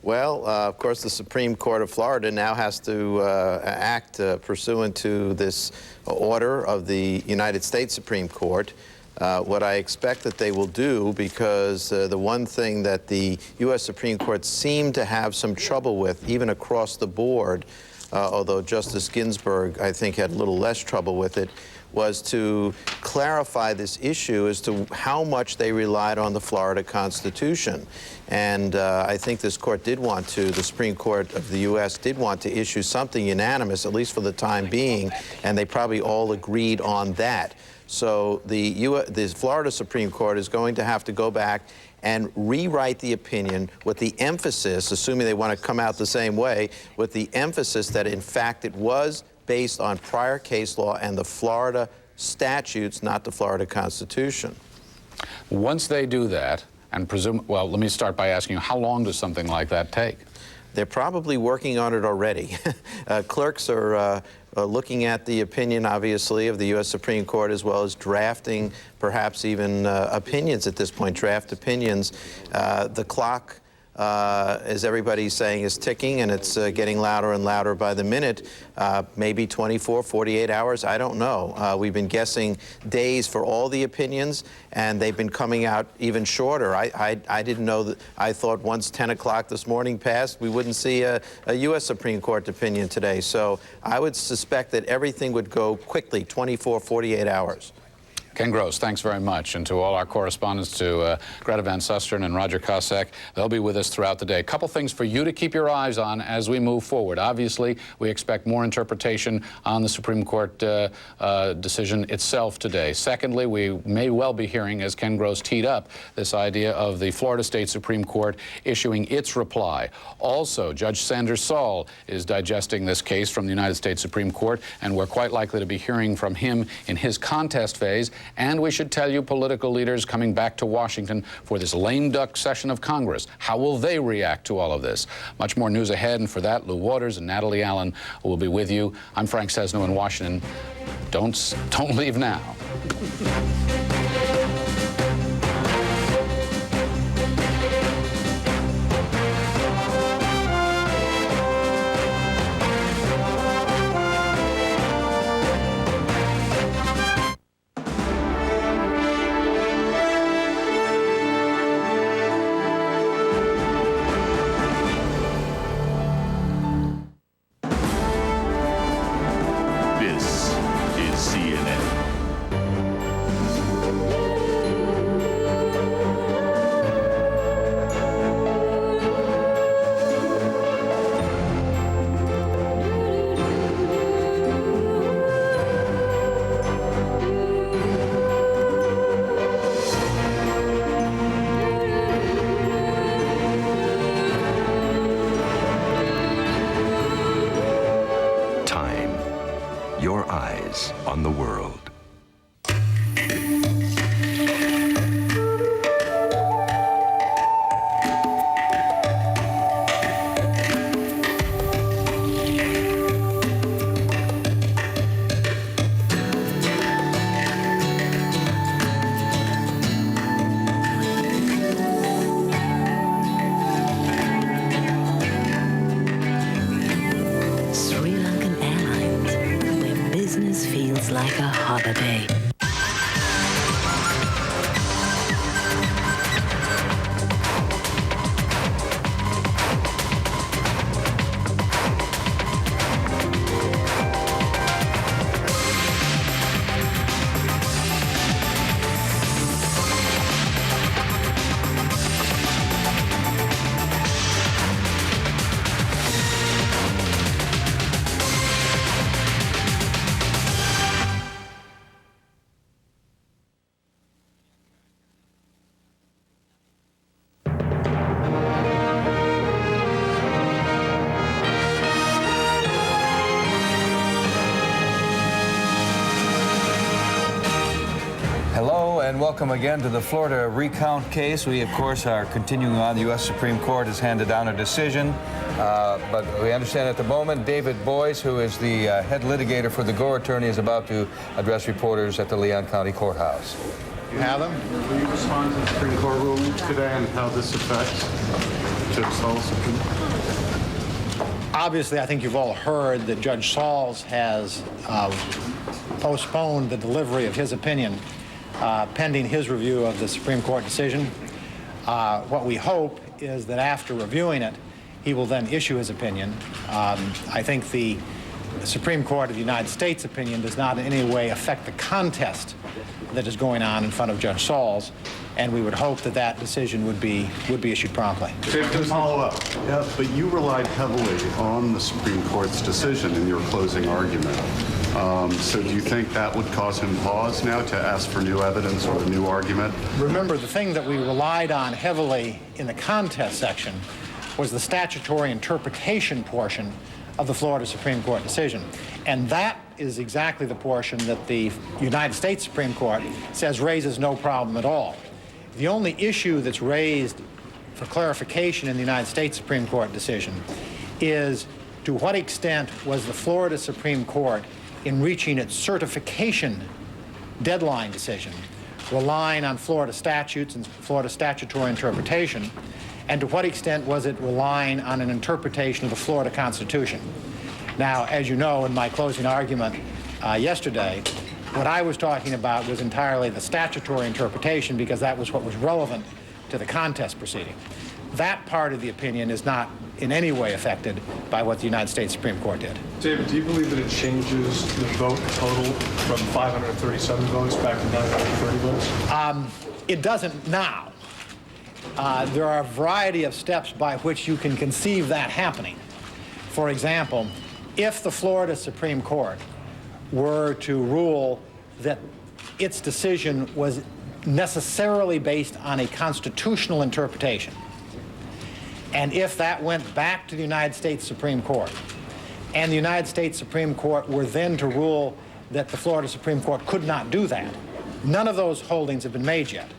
Speaker 6: Well, of course, the Supreme Court of Florida now has to act pursuant to this order of the United States Supreme Court. What I expect that they will do, because the one thing that the U.S. Supreme Court seemed to have some trouble with, even across the board, although Justice Ginsburg, I think, had a little less trouble with it, was to clarify this issue as to how much they relied on the Florida Constitution. And I think this court did want to, the Supreme Court of the U.S. did want to issue something unanimous, at least for the time being, and they probably all agreed on that. So the Florida Supreme Court is going to have to go back and rewrite the opinion with the emphasis, assuming they want to come out the same way, with the emphasis that in fact it was based on prior case law and the Florida statutes, not the Florida Constitution.
Speaker 17: Once they do that, and well, let me start by asking you, how long does something like that take?
Speaker 6: They're probably working on it already. Clerks are looking at the opinion, obviously, of the U.S. Supreme Court, as well as drafting, perhaps even opinions at this point, draft opinions. The clock, as everybody's saying, is ticking, and it's getting louder and louder by the minute. Maybe 24, 48 hours, I don't know. We've been guessing days for all the opinions, and they've been coming out even shorter. I didn't know that. I thought once 10 o'clock this morning passed, we wouldn't see a U.S. Supreme Court opinion today. So I would suspect that everything would go quickly, 24, 48 hours.
Speaker 17: Ken Gross, thanks very much. And to all our correspondents, to Greta Van Susteren and Roger Kosek, they'll be with us throughout the day. A couple things for you to keep your eyes on as we move forward. Obviously, we expect more interpretation on the Supreme Court decision itself today. Secondly, we may well be hearing, as Ken Gross teed up, this idea of the Florida State Supreme Court issuing its reply. Also, Judge Sanders Saul is digesting this case from the United States Supreme Court, and we're quite likely to be hearing from him in his contest phase. And we should tell you, political leaders coming back to Washington for this lame duck session of Congress, how will they react to all of this? Much more news ahead, and for that, Lou Waters and Natalie Allen will be with you. I'm Frank Sesno in Washington. Don't leave now.
Speaker 12: This is CNN.
Speaker 7: around the world.
Speaker 23: Like a holiday.
Speaker 8: Welcome again to the Florida Recount case. We, of course, are continuing on. The U.S. Supreme Court has handed down a decision, but we understand at the moment David Boyce, who is the head litigator for the Gore attorney, is about to address reporters at the Leon County Courthouse.
Speaker 13: You have them? Will you respond to the Supreme Court ruling today and how this affects Judge Saul's opinion?
Speaker 19: Obviously, I think you've all heard that Judge Sauls has postponed the delivery of his opinion pending his review of the Supreme Court decision. What we hope is that after reviewing it, he will then issue his opinion. I think the Supreme Court of the United States opinion does not in any way affect the contest that is going on in front of Judge Sauls, and we would hope that that decision would be issued promptly.
Speaker 13: To follow up, yeah, but you relied heavily on the Supreme Court's decision in your closing argument. So do you think that would cause him pause now to ask for new evidence or a new argument?
Speaker 19: Remember, the thing that we relied on heavily in the contest section was the statutory interpretation portion of the Florida Supreme Court decision. And that is exactly the portion that the United States Supreme Court says raises no problem at all. The only issue that's raised for clarification in the United States Supreme Court decision is to what extent was the Florida Supreme Court in reaching its certification deadline decision, relying on Florida statutes and Florida statutory interpretation, and to what extent was it relying on an interpretation of the Florida Constitution. Now, as you know, in my closing argument yesterday, what I was talking about was entirely the statutory interpretation because that was what was relevant to the contest proceeding. That part of the opinion is not in any way affected by what the United States Supreme Court did.
Speaker 24: David, do you believe that it changes the vote total from 537 votes back to 930 votes?
Speaker 19: It doesn't now. There are a variety of steps by which you can conceive that happening. For example, if the Florida Supreme Court were to rule that its decision was necessarily based on a constitutional interpretation, and if that went back to the United States Supreme Court, and the United States Supreme Court were then to rule that the Florida Supreme Court could not do that, none of those holdings have been made yet,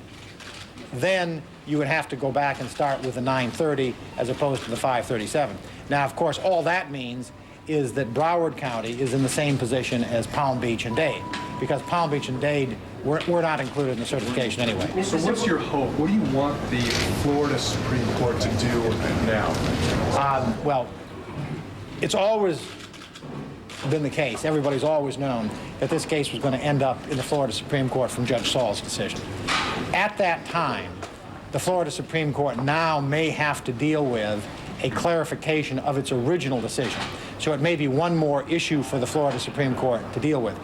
Speaker 19: then you would have to go back and start with the 930 as opposed to the 537. Now, of course, all that means is that Broward County is in the same position as Palm Beach and Dade, because Palm Beach and Dade were not included in the certification anyway.
Speaker 24: So what's your hope? What do you want the Florida Supreme Court to do now?
Speaker 19: Well, it's always been the case, everybody's always known that this case was going to end up in the Florida Supreme Court from Judge Saul's decision. At that time, the Florida Supreme Court now may have to deal with a clarification of its original decision. So it may be one more issue for the Florida Supreme Court to deal with.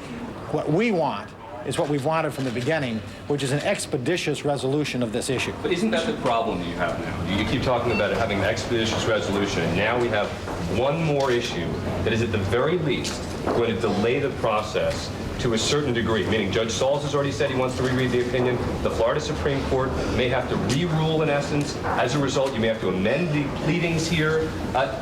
Speaker 19: What we want is what we've wanted from the beginning, which is an expeditious resolution of this issue.
Speaker 26: But isn't that the problem you have now? You keep talking about it having an expeditious resolution, and now we have one more issue that is at the very least going to delay the process to a certain degree, meaning Judge Sauls has already said he wants to reread the opinion. The Florida Supreme Court may have to re-rule in essence. As a result, you may have to amend the pleadings here.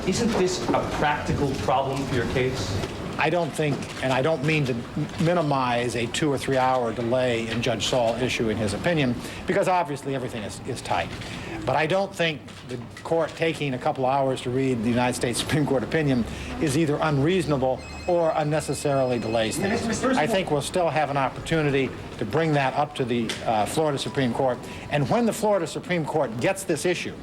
Speaker 26: Isn't this a practical problem for your case?
Speaker 19: I don't think, and I don't mean to minimize a 2 or 3 hour delay in Judge Saul issuing his opinion, because obviously everything is tight. But I don't think the court taking a couple hours to read the United States Supreme Court opinion is either unreasonable or unnecessarily delays things. I think we'll still have an opportunity to bring that up to the Florida Supreme Court. And when the Florida Supreme Court gets this issue,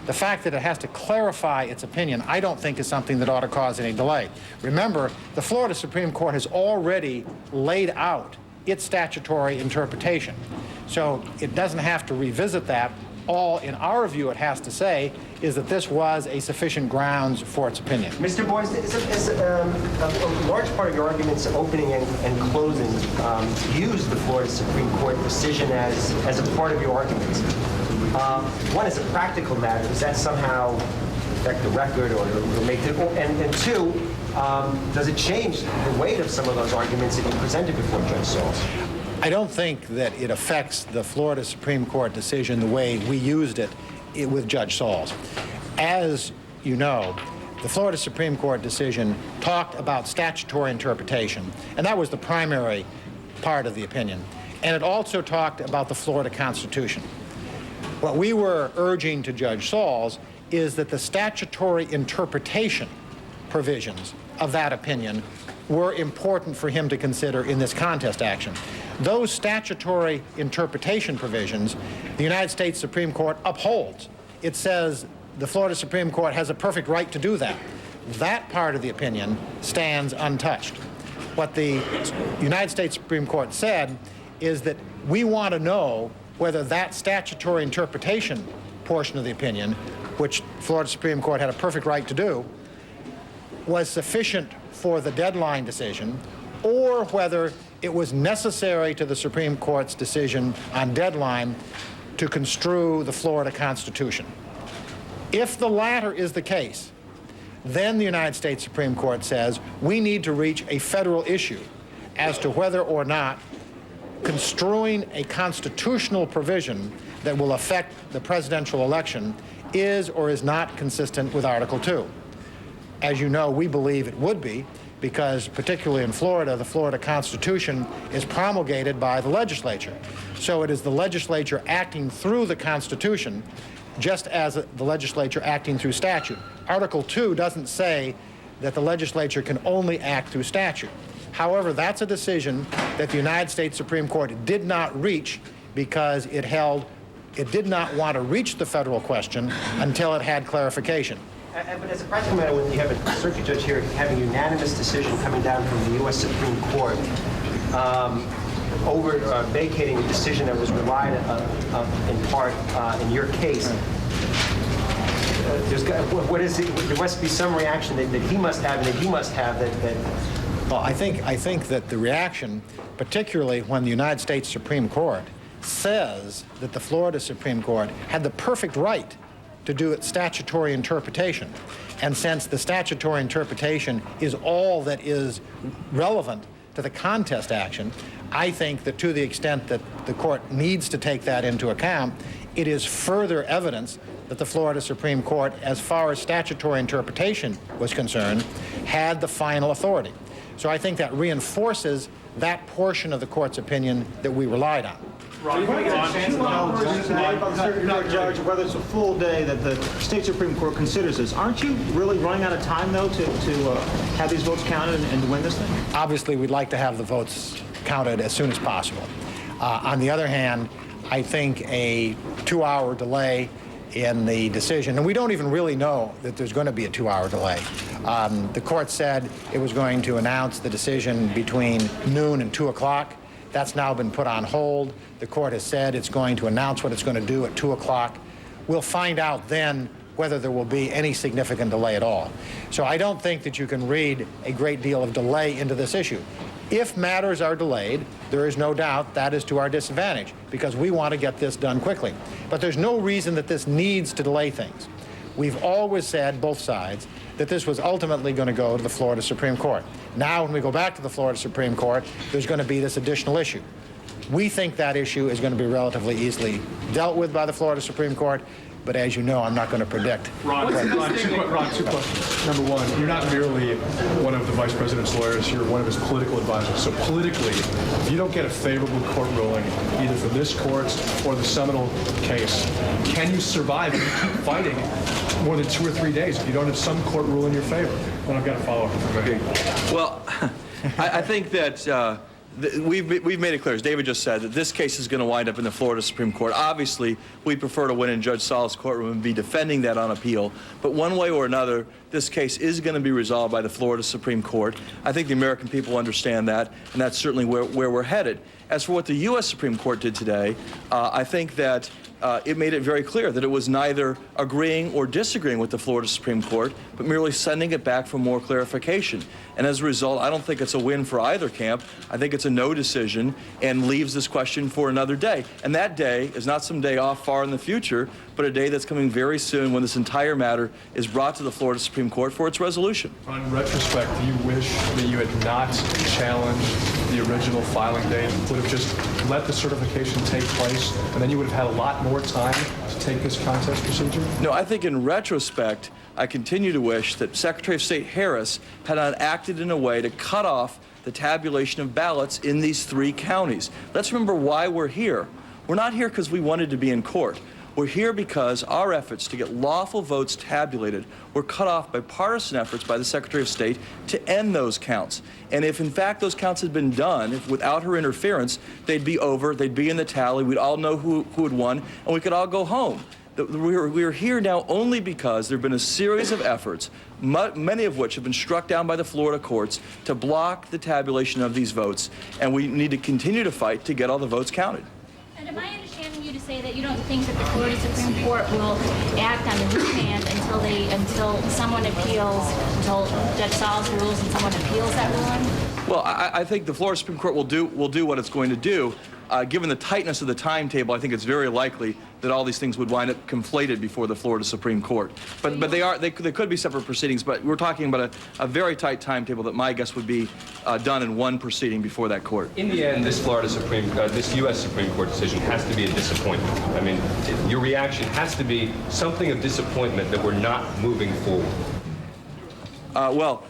Speaker 19: the fact that it has to clarify its opinion, I don't think is something that ought to cause any delay. Remember, the Florida Supreme Court has already laid out its statutory interpretation. So it doesn't have to revisit that. All, in our view, it has to say is that this was a sufficient grounds for its opinion.
Speaker 2: Mr. Boyce, is a large part of your arguments, opening and closing, use the Florida Supreme Court decision as a part of your arguments. One, as a practical matter, does that somehow affect the record or make it? And two, does it change the weight of some of those arguments that you presented before Judge Saul?
Speaker 19: I don't think that it affects the Florida Supreme Court decision the way we used it with Judge Saul's. As you know, the Florida Supreme Court decision talked about statutory interpretation, and that was the primary part of the opinion. And it also talked about the Florida Constitution. What we were urging to Judge Saul's is that the statutory interpretation provisions of that opinion were important for him to consider in this contest action. Those statutory interpretation provisions, the United States Supreme Court upholds. It says the Florida Supreme Court has a perfect right to do that. That part of the opinion stands untouched. What the United States Supreme Court said is that we want to know whether that statutory interpretation portion of the opinion, which Florida Supreme Court had a perfect right to do, was sufficient for the deadline decision, or whether it was necessary to the Supreme Court's decision on deadline to construe the Florida Constitution. If the latter is the case, then the United States Supreme Court says we need to reach a federal issue as to whether or not construing a constitutional provision that will affect the presidential election is or is not consistent with Article 2. As you know, we believe it would be, because particularly in Florida, the Florida Constitution is promulgated by the legislature. So it is the legislature acting through the Constitution, just as the legislature acting through statute. Article 2 doesn't say that the legislature can only act through statute. However, that's a decision that the United States Supreme Court did not reach because it held it did not want to reach the federal question until it had clarification.
Speaker 2: But as a practical matter, when you have a circuit judge here having a unanimous decision coming down from the U.S. Supreme Court over vacating a decision that was relied in part in your case, there must be some reaction that he must have and that you must have that.
Speaker 19: Well, I think that the reaction, particularly when the United States Supreme Court says that the Florida Supreme Court had the perfect right to do its statutory interpretation, and since the statutory interpretation is all that is relevant to the contest action, I think that to the extent that the court needs to take that into account, it is further evidence that the Florida Supreme Court, as far as statutory interpretation was concerned, had the final authority. So I think that reinforces that portion of the court's opinion that we relied on.
Speaker 7: You're going to get a chance to know, Judge, whether it's a full day that the state Supreme Court considers this. Aren't you really running out of time, though, to have these votes counted and to win this thing?
Speaker 19: Obviously, we'd like to have the votes counted as soon as possible. On the other hand, I think a 2-hour delay in the decision, and we don't even really know that there's going to be a 2-hour delay. The court said it was going to announce the decision between noon and 2 o'clock. That's now been put on hold. The court has said it's going to announce what it's going to do at 2 o'clock. We'll find out then whether there will be any significant delay at all. So I don't think that you can read a great deal of delay into this issue. If matters are delayed, there is no doubt that is to our disadvantage, because we want to get this done quickly. But there's no reason that this needs to delay things. We've always said, both sides, that this was ultimately going to go to the Florida Supreme Court. Now, when we go back to the Florida Supreme Court, there's going to be this additional issue. We think that issue is going to be relatively easily dealt with by the Florida Supreme Court. but as you know, I'm not going to predict.
Speaker 24: Ron, two questions. Number one, you're not merely one of the vice president's lawyers, you're one of his political advisors. So politically, if you don't get a favorable court ruling, either from this court or the Seminole case, can you survive and keep fighting more than 2 or 3 days if you don't have some court rule in your favor? Then I've got to follow up.
Speaker 4: Well, I think that we've made it clear, as David just said, that this case is going to wind up in the Florida Supreme Court. Obviously, we prefer to win in Judge Saul's courtroom and be defending that on appeal. But one way or another, this case is going to be resolved by the Florida Supreme Court. I think the American people understand that, and that's certainly where we're headed. As for what the U.S. Supreme Court did today, I think that it made it very clear that it was neither agreeing or disagreeing with the Florida Supreme Court, but merely sending it back for more clarification. And as a result, I don't think it's a win for either camp. I think it's a no decision and leaves this question for another day. And that day is not some day off far in the future, but a day that's coming very soon when this entire matter is brought to the Florida Supreme Court for its resolution.
Speaker 24: On retrospect, do you wish that you had not challenged the original filing date, would have just let the certification take place, and then you would have had a lot more time to take this contest procedure?
Speaker 4: No, I think in retrospect, I continue to wish that Secretary of State Harris had not acted in a way to cut off the tabulation of ballots in these 3 counties. Let's remember why we're here. We're not here because we wanted to be in court. We're here because our efforts to get lawful votes tabulated were cut off by partisan efforts by the Secretary of State to end those counts. And if, in fact, those counts had been done without her interference, they'd be over, they'd be in the tally, we'd all know who had won, and we could all go home. We're here now only because there have been a series of efforts, many of which have been struck down by the Florida courts, to block the tabulation of these votes, and we need to continue to fight to get all the votes counted.
Speaker 10: And am I understanding you to say that you don't think that the Florida Supreme Court will act on the remand until someone appeals, until Judge Saul's rules and someone appeals that ruling?
Speaker 4: Well, I think the Florida Supreme Court will do what it's going to do. Given the tightness of the timetable, I think it's very likely that all these things would wind up conflated before the Florida Supreme Court. But they could be separate proceedings, but we're talking about a very tight timetable that my guess would be done in one proceeding before that court.
Speaker 26: In the end, this this U.S. Supreme Court decision has to be a disappointment. I mean, your reaction has to be something of disappointment that we're not moving forward.
Speaker 4: Well,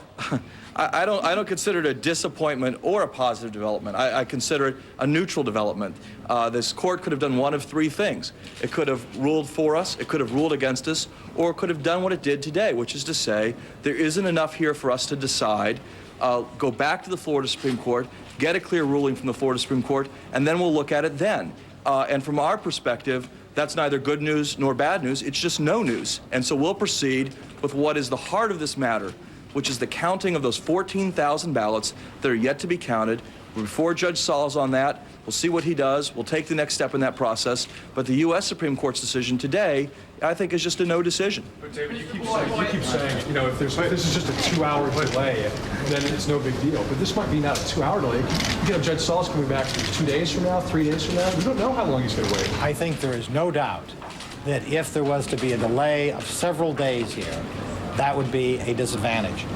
Speaker 4: I don't consider it a disappointment or a positive development. I consider it a neutral development. This court could have done one of 3 things. It could have ruled for us, it could have ruled against us, or it could have done what it did today, which is to say there isn't enough here for us to decide. Go back to the Florida Supreme Court, get a clear ruling from the Florida Supreme Court, and then we'll look at it then. And from our perspective, that's neither good news nor bad news. It's just no news. And so we'll proceed with what is the heart of this matter, which is the counting of those 14,000 ballots that are yet to be counted. Before Judge Saul's on that, we'll see what he does. We'll take the next step in that process. But the U.S. Supreme Court's decision today, I think, is just a no decision.
Speaker 24: But David, you keep saying, you know, if this is just a 2-hour delay, then it's no big deal. But this might be not a 2-hour delay. You know, Judge Saul's coming back 2 days from now, 3 days from now. We don't know how long he's going to wait.
Speaker 19: I think there is no doubt that if there was to be a delay of several days here, that would be a disadvantage.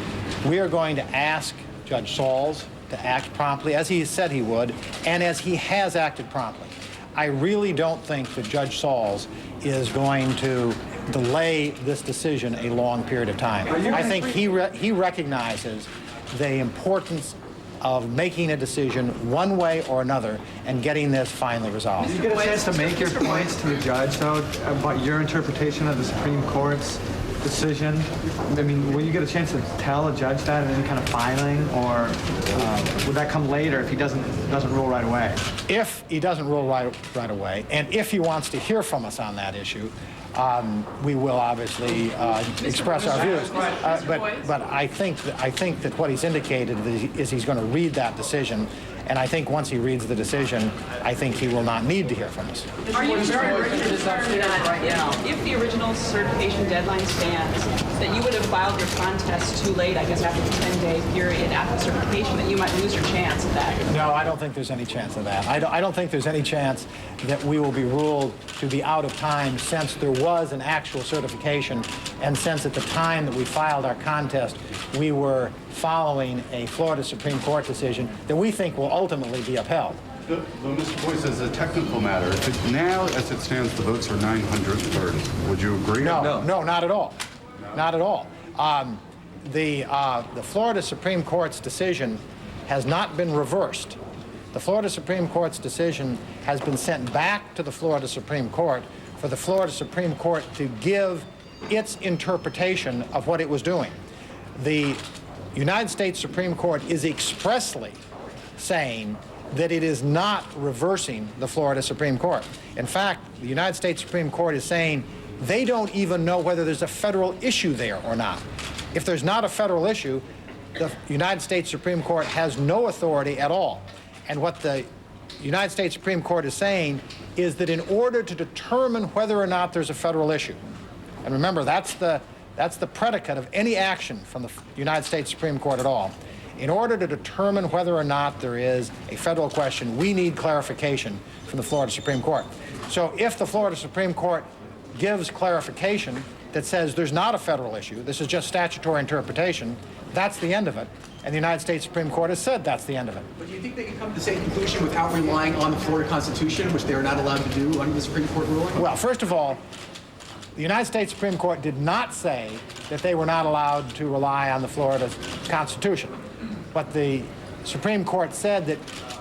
Speaker 19: We are going to ask Judge Sauls to act promptly, as he said he would, and as he has acted promptly. I really don't think that Judge Sauls is going to delay this decision a long period of time. I think he recognizes the importance of making a decision one way or another and getting this finally resolved.
Speaker 11: Did you get a chance to make your points to the judge, though, about your interpretation of the Supreme Court's decision? I mean, will you get a chance to tell a judge that in any kind of filing, or would that come later if he doesn't rule right away?
Speaker 19: If he doesn't rule right away, and if he wants to hear from us on that issue, we will obviously express our views. But I think that what he's indicated is he's going to read that decision, and I think once he reads the decision, I think he will not need to hear from us.
Speaker 20: Are you concerned right now, if the original certification deadline stands, that you would have filed your contest too late, I guess after the 10-day period after certification, that you might lose your chance at that?
Speaker 19: No, I don't think there's any chance of that. I don't think there's any chance that we will be ruled to be out of time, since there was an actual certification, and since at the time that we filed our contest, we were following a Florida Supreme Court decision that we think will ultimately be upheld.
Speaker 13: Though, Mr. Boyce, as a technical matter, now, as it stands, the votes are 930. Would you agree?
Speaker 19: No, not at all. No. Not at all. The Florida Supreme Court's decision has not been reversed. The Florida Supreme Court's decision has been sent back to the Florida Supreme Court for the Florida Supreme Court to give its interpretation of what it was doing. The United States Supreme Court is expressly saying that it is not reversing the Florida Supreme Court. In fact, the United States Supreme Court is saying they don't even know whether there's a federal issue there or not. If there's not a federal issue, the United States Supreme Court has no authority at all. And what the United States Supreme Court is saying is that in order to determine whether or not there's a federal issue, and remember, that's the predicate of any action from the United States Supreme Court at all. In order to determine whether or not there is a federal question, we need clarification from the Florida Supreme Court. So if the Florida Supreme Court gives clarification that says there's not a federal issue, this is just statutory interpretation, that's the end of it. And the United States Supreme Court has said that's the end of it.
Speaker 5: But do you think they can come to the same conclusion without relying on the Florida Constitution, which they are not allowed to do under the Supreme Court ruling?
Speaker 19: Well, first of all, the United States Supreme Court did not say that they were not allowed to rely on the Florida Constitution. What the Supreme Court said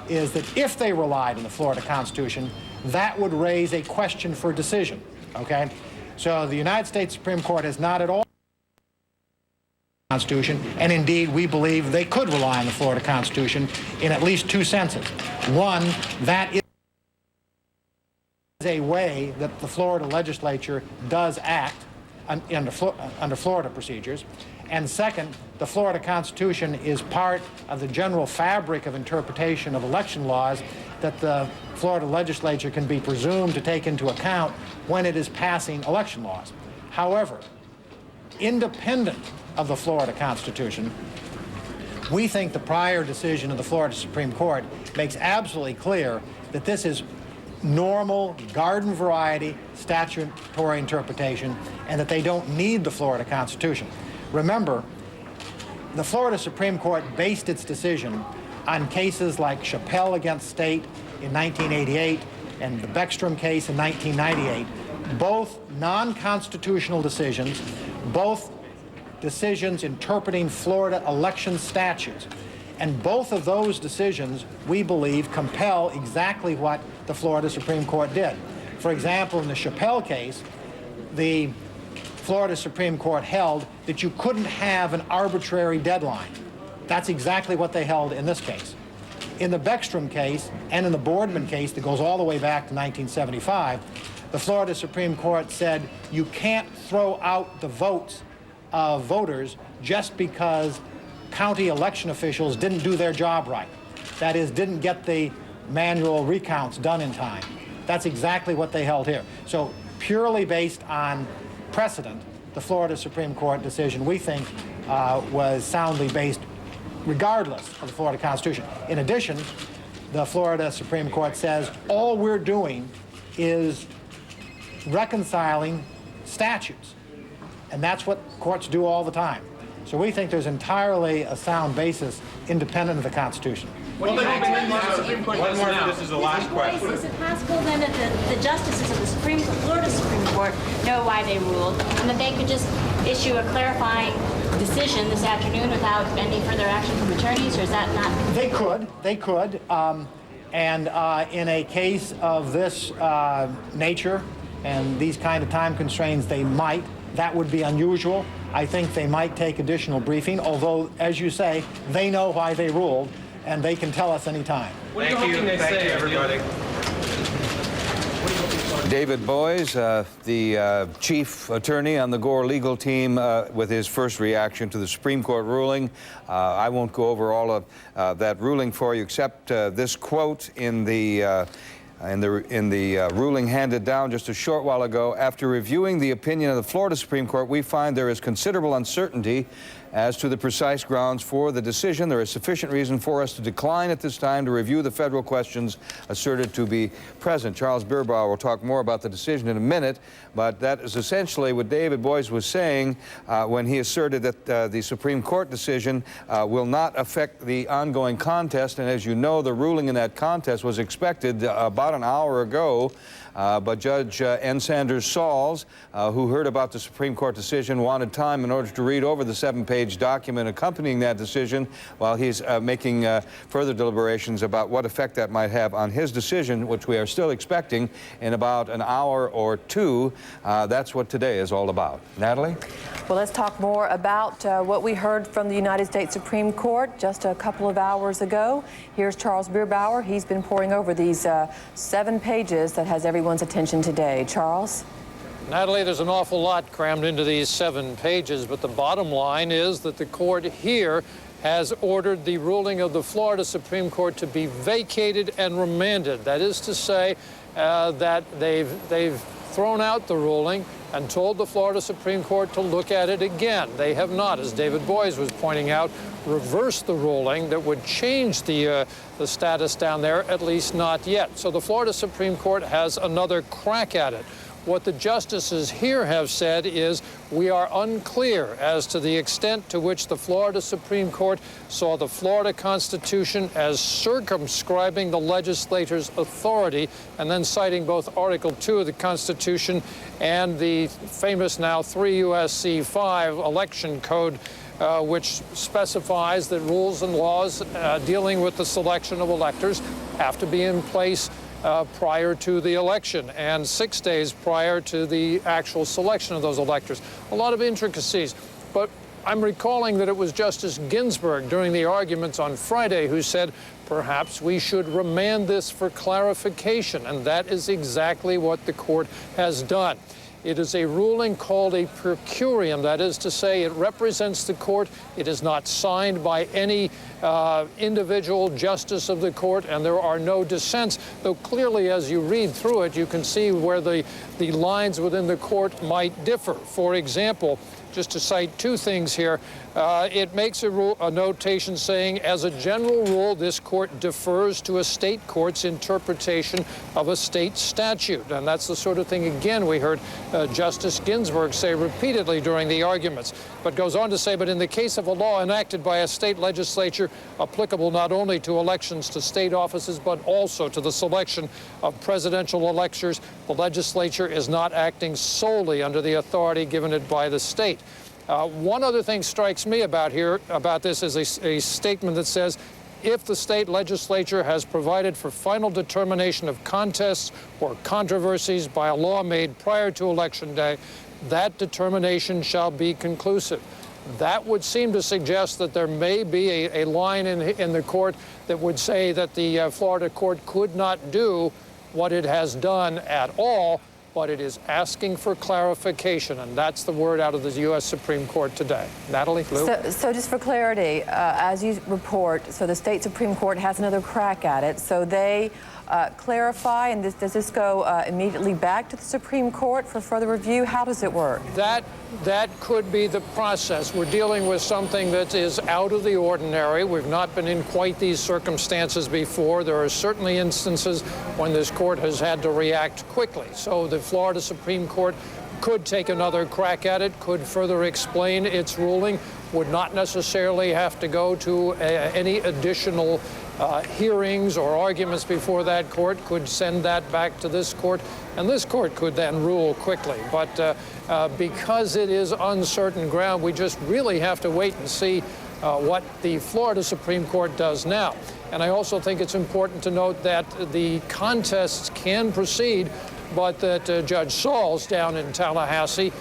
Speaker 19: is that if they relied on the Florida Constitution, that would raise a question for decision, okay? So the United States Supreme Court has not at all Constitution, and indeed we believe they could rely on the Florida Constitution in at least two senses. One, that is a way that the Florida legislature does act under Florida procedures. And second, the Florida Constitution is part of the general fabric of interpretation of election laws that the Florida legislature can be presumed to take into account when it is passing election laws. However, independent of the Florida Constitution, we think the prior decision of the Florida Supreme Court makes absolutely clear that this is normal, garden variety statutory interpretation and that they don't need the Florida Constitution. Remember, the Florida Supreme Court based its decision on cases like Chappelle against State in 1988 and the Beckstrom case in 1998, both non-constitutional decisions, both decisions interpreting Florida election statutes. And both of those decisions, we believe, compel exactly what the Florida Supreme Court did. For example, in the Chappelle case, the Florida Supreme Court held that you couldn't have an arbitrary deadline. That's exactly what they held in this case. In the Beckstrom case and in the Boardman case that goes all the way back to 1975, the Florida Supreme Court said you can't throw out the votes of voters just because county election officials didn't do their job right. That is, didn't get the manual recounts done in time. That's exactly what they held here. So purely based on precedent, the Florida Supreme Court decision, we think, was soundly based regardless of the Florida Constitution. In addition, the Florida Supreme Court says all we're doing is reconciling statutes. And that's what courts do all the time. So we think there's entirely a sound basis independent of the Constitution.
Speaker 10: One more, this is the last question. Is it possible then that the justices of the Florida Supreme Court know why they ruled, and that they could just issue a clarifying decision this afternoon without any further action from attorneys, or is that not? They could. And in a case of this nature and these kind of time constraints, they might. That would be unusual. I think they might take additional briefing, although, as you say, they know why they ruled, and they can tell us any time.
Speaker 16: Thank you, everybody.
Speaker 8: David Boies, the chief attorney on the Gore legal team, with his first reaction to the Supreme Court ruling. I won't go over all of that ruling for you, except this quote in the ruling handed down just a short while ago. After reviewing the opinion of the Florida Supreme Court, we find there is considerable uncertainty As to the precise grounds for the decision, there is sufficient reason for us to decline at this time to review the federal questions asserted to be present. Charles Bierbower will talk more about the decision in a minute, but that is essentially what David Boies was saying when he asserted that the Supreme Court decision will not affect the ongoing contest. And as you know, the ruling in that contest was expected about an hour ago. But Judge N. Sanders Saul, who heard about the Supreme Court decision, wanted time in order to read over the 7-page document accompanying that decision while he's making further deliberations about what effect that might have on his decision, which we are still expecting in about an hour or two. That's what today is all about. Natalie?
Speaker 14: Well, let's talk more about what we heard from the United States Supreme Court just a couple of hours ago. Here's Charles Bierbower. He's been poring over these 7 pages that has everyone's attention today. Charles?
Speaker 15: Natalie, there's an awful lot crammed into these 7 pages, but the bottom line is that the court here has ordered the ruling of the Florida Supreme Court to be vacated and remanded. That is to say that they've thrown out the ruling and told the Florida Supreme Court to look at it again. They have not, as David Boies was pointing out, reversed the ruling that would change the status down there, at least not yet. So the Florida Supreme Court has another crack at it. What the justices here have said is we are unclear as to the extent to which the Florida Supreme Court saw the Florida Constitution as circumscribing the legislature's authority, and then citing both Article 2 of the Constitution and the famous now 3 U.S.C. 5 election code, which specifies that rules and laws dealing with the selection of electors have to be in place prior to the election and 6 days prior to the actual selection of those electors. A lot of intricacies, but I'm recalling that it was Justice Ginsburg during the arguments on Friday who said perhaps we should remand this for clarification, and that is exactly what the court has done. It is a ruling called a per curiam. That is to say, it represents the court. It is not signed by any individual justice of the court, and there are no dissents, though clearly as you read through it, you can see where the lines within the court might differ. For example, just to cite 2 things here, it makes a notation saying, as a general rule, this court defers to a state court's interpretation of a state statute. And that's the sort of thing, again, we heard Justice Ginsburg say repeatedly during the arguments. But goes on to say, but in the case of a law enacted by a state legislature applicable not only to elections to state offices, but also to the selection of presidential electors, the legislature is not acting solely under the authority given it by the state. One other thing strikes me about this is a statement that says, if the state legislature has provided for final determination of contests or controversies by a law made prior to Election Day, that determination shall be conclusive. That would seem to suggest that there may be a line in the court that would say that the Florida court could not do what it has done at all, but it is asking for clarification, and that's the word out of the U.S. Supreme Court today. Natalie, Lou?
Speaker 14: So just for clarity, as you report, so the state Supreme Court has another crack at it. So they clarify, and does this go immediately back to the Supreme Court for further review? How does it work?
Speaker 15: That could be the process. We're dealing with something that is out of the ordinary. We've not been in quite these circumstances before. There are certainly instances when this court has had to react quickly. So the Florida Supreme Court could take another crack at it, could further explain its ruling, would not necessarily have to go to any additional hearings or arguments before that court, could send that back to this court, and this court could then rule quickly. But because it is uncertain ground, we just really have to wait and see what the Florida Supreme Court does now. And I also think it's important to note that the contests can proceed, but that Judge Saul down in Tallahassee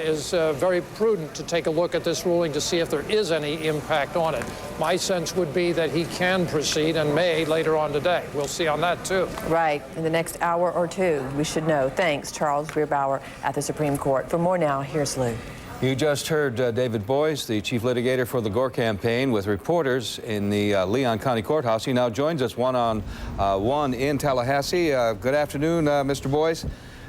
Speaker 15: is very prudent to take a look at this ruling to see if there is any impact on it. My sense would be that he can proceed and may later on today. We'll see on that, too.
Speaker 14: Right. In the next hour or two, we should know. Thanks, Charles Bierbower at the Supreme Court. For more now, here's Lou.
Speaker 8: You just heard David Boies, the chief litigator for the Gore campaign, with reporters in the Leon County Courthouse. He now joins us one-on-one in Tallahassee. Good afternoon, Mr. Boies.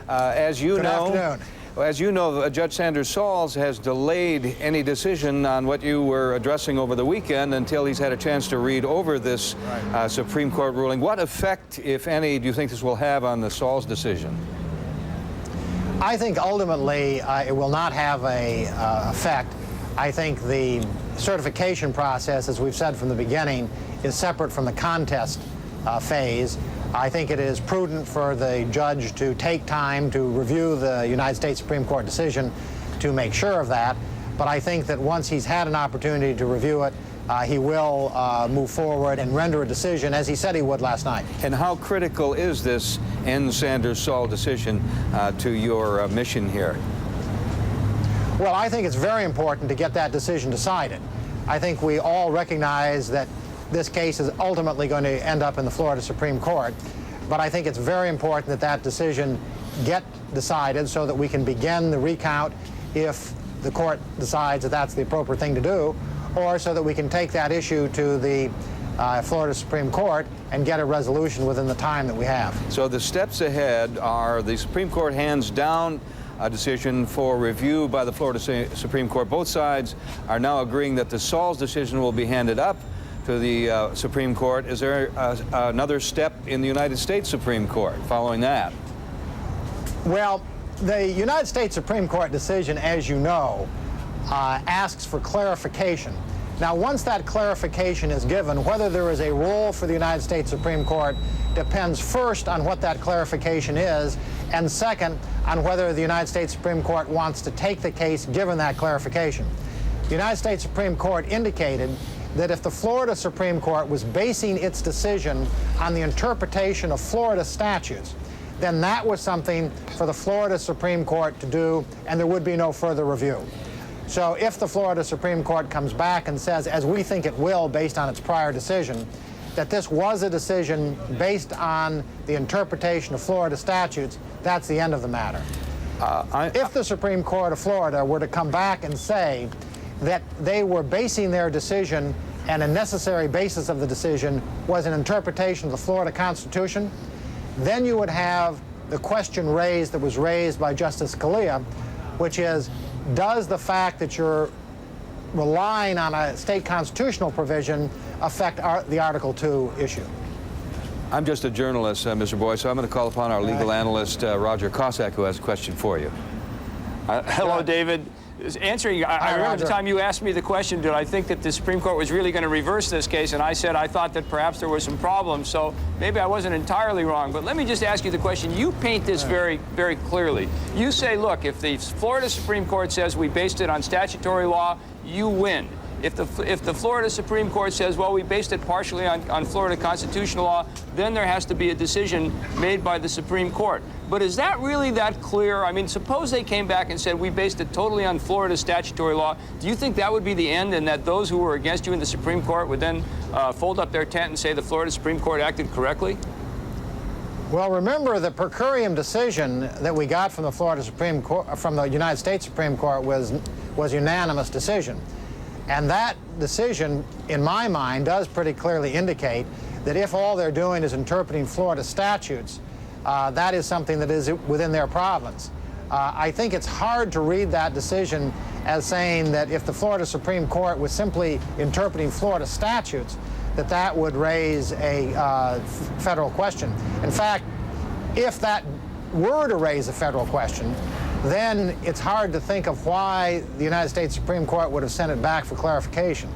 Speaker 8: As you know, As you know, Judge Sanders Saul has delayed any decision on what you were addressing over the weekend until he's had a chance to read over this Supreme Court ruling. What effect, if any, do you think this will have on the Saul's decision?
Speaker 19: I think ultimately it will not have a effect. I think the certification process, as we've said from the beginning, is separate from the contest phase. I think it is prudent for the judge to take time to review the United States Supreme Court decision to make sure of that. But I think that once he's had an opportunity to review it, he will move forward and render a decision as he said he would last night.
Speaker 8: And how critical is this N. Sanders Saul decision to your mission here?
Speaker 19: Well, I think it's very important to get that decision decided. I think we all recognize that this case is ultimately going to end up in the Florida Supreme Court, but I think it's very important that that decision get decided so that we can begin the recount if the court decides that that's the appropriate thing to do, or so that we can take that issue to the Florida Supreme Court and get a resolution within the time that we have.
Speaker 8: So the steps ahead are the Supreme Court hands down a decision for review by the Florida Supreme Court. Both sides are now agreeing that the Saul's decision will be handed up to the Supreme Court. Is there another step in the United States Supreme Court following that?
Speaker 19: Well, the United States Supreme Court decision, as you know, asks for clarification. Now, once that clarification is given, whether there is a role for the United States Supreme Court depends first on what that clarification is, and second, on whether the United States Supreme Court wants to take the case given that clarification. The United States Supreme Court indicated that if the Florida Supreme Court was basing its decision on the interpretation of Florida statutes, then that was something for the Florida Supreme Court to do, and there would be no further review. So if the Florida Supreme Court comes back and says, as we think it will based on its prior decision, that this was a decision based on the interpretation of Florida statutes, that's the end of the matter. If the Supreme Court of Florida were to come back and say that they were basing their decision and a necessary basis of the decision was an interpretation of the Florida Constitution, then you would have the question raised that was raised by Justice Scalia, which is, does the fact that you're relying on a state constitutional provision affect the Article 2 issue?
Speaker 8: I'm just a journalist, Mr. Boyce, so I'm going to call upon our legal analyst, Roger Cossack, who has a question for you.
Speaker 16: Hello, David. Answering, I remember the time you asked me the question, did I think that the Supreme Court was really going to reverse this case, and I said I thought that perhaps there was some problems, so maybe I wasn't entirely wrong. But let me just ask you the question. You paint this very, very clearly. You say, look, if the Florida Supreme Court says we based it on statutory law, you win. If the Florida Supreme Court says, well, we based it partially on Florida constitutional law, then there has to be a decision made by the Supreme Court. But is that really that clear? I mean, suppose they came back and said, we based it totally on Florida statutory law. Do you think that would be the end, and that those who were against you in the Supreme Court would then fold up their tent and say the Florida Supreme Court acted correctly?
Speaker 19: Well, remember, the per curiam decision that we got from the Florida Supreme Court, from the United States Supreme Court, was unanimous decision. And that decision, in my mind, does pretty clearly indicate that if all they're doing is interpreting Florida statutes, that is something that is within their province. I think it's hard to read that decision as saying that if the Florida Supreme Court was simply interpreting Florida statutes, that would raise a federal question. In fact, if that were to raise a federal question, then it's hard to think of why the United States Supreme Court would have sent it back for clarification.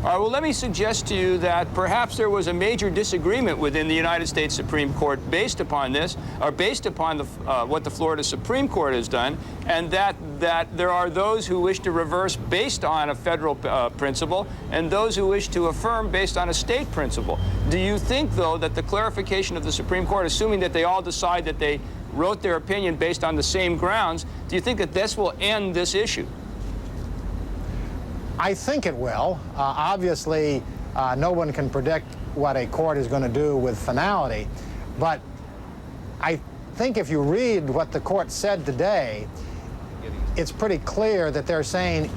Speaker 16: All right, well, let me suggest to you that perhaps there was a major disagreement within the United States Supreme Court based upon this, or based upon what the Florida Supreme Court has done, and that there are those who wish to reverse based on a federal principle, and those who wish to affirm based on a state principle. Do you think, though, that the clarification of the Supreme Court, assuming that they all decide that they wrote their opinion based on the same grounds, do you think that this will end this issue?
Speaker 19: I think it will. Obviously, no one can predict what a court is going to do with finality, but I think if you read what the court said today, it's pretty clear that they're saying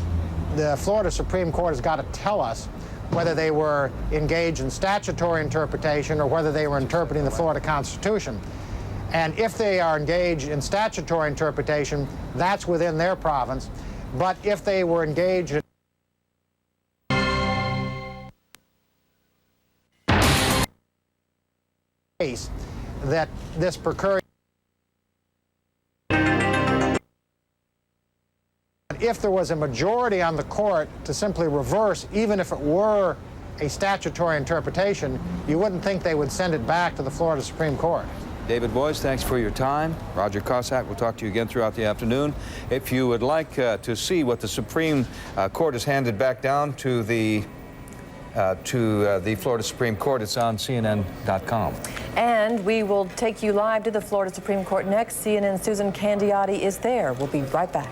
Speaker 19: the Florida Supreme Court has got to tell us whether they were engaged in statutory interpretation or whether they were interpreting the Florida Constitution. And if they are engaged in statutory interpretation, that's within their province. But if they were engaged in case that this per if there was a majority on the court to simply reverse, even if it were a statutory interpretation, you wouldn't think they would send it back to the Florida Supreme Court.
Speaker 8: David Boyes, thanks for your time. Roger Cossack, we'll talk to you again throughout the afternoon. If you would like to see what the Supreme Court has handed back down to the Florida Supreme Court, it's on CNN.com.
Speaker 14: And we will take you live to the Florida Supreme Court next. CNN's Susan Candiotti is there. We'll be right back.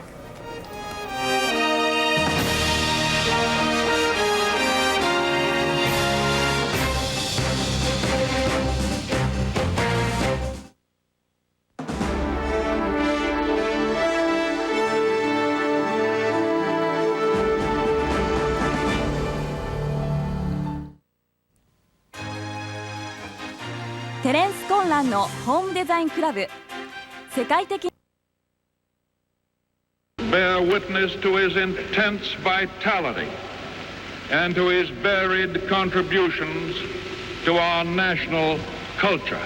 Speaker 1: Bear witness to his intense vitality and to his varied contributions to our national culture.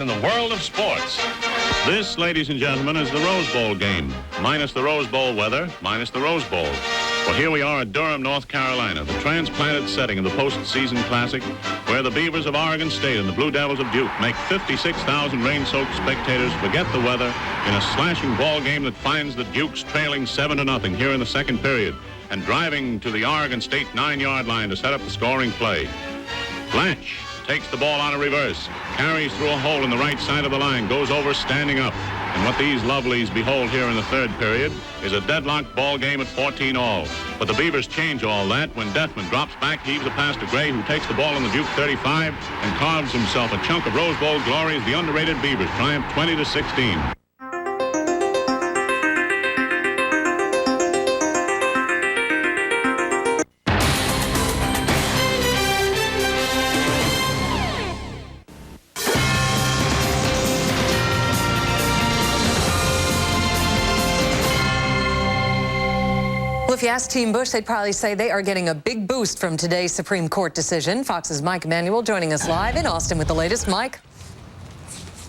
Speaker 9: In the world of sports. This, ladies and gentlemen, is the Rose Bowl game, minus the Rose Bowl weather, minus the Rose Bowl. Well, here we are at Durham, North Carolina, the transplanted setting of the postseason classic, where the Beavers of Oregon State and the Blue Devils of Duke make 56,000 rain-soaked spectators forget the weather in a slashing ball game that finds the Dukes trailing 7-0 here in the second period and driving to the Oregon State 9-yard line to set up the scoring play. Blanche takes the ball on a reverse, carries through a hole in the right side of the line, goes over standing up. And what these lovelies behold here in the third period is a deadlocked ball game at 14-all. But the Beavers change all that when Deathman drops back, heaves a pass to Gray, who takes the ball on the Duke 35 and carves himself a chunk of Rose Bowl glory as the underrated Beavers triumph 20-16.
Speaker 18: Well, if you ask Team Bush, they'd probably say they are getting a big boost from today's Supreme Court decision. Fox's Mike Emanuel joining us live in Austin with the latest. Mike.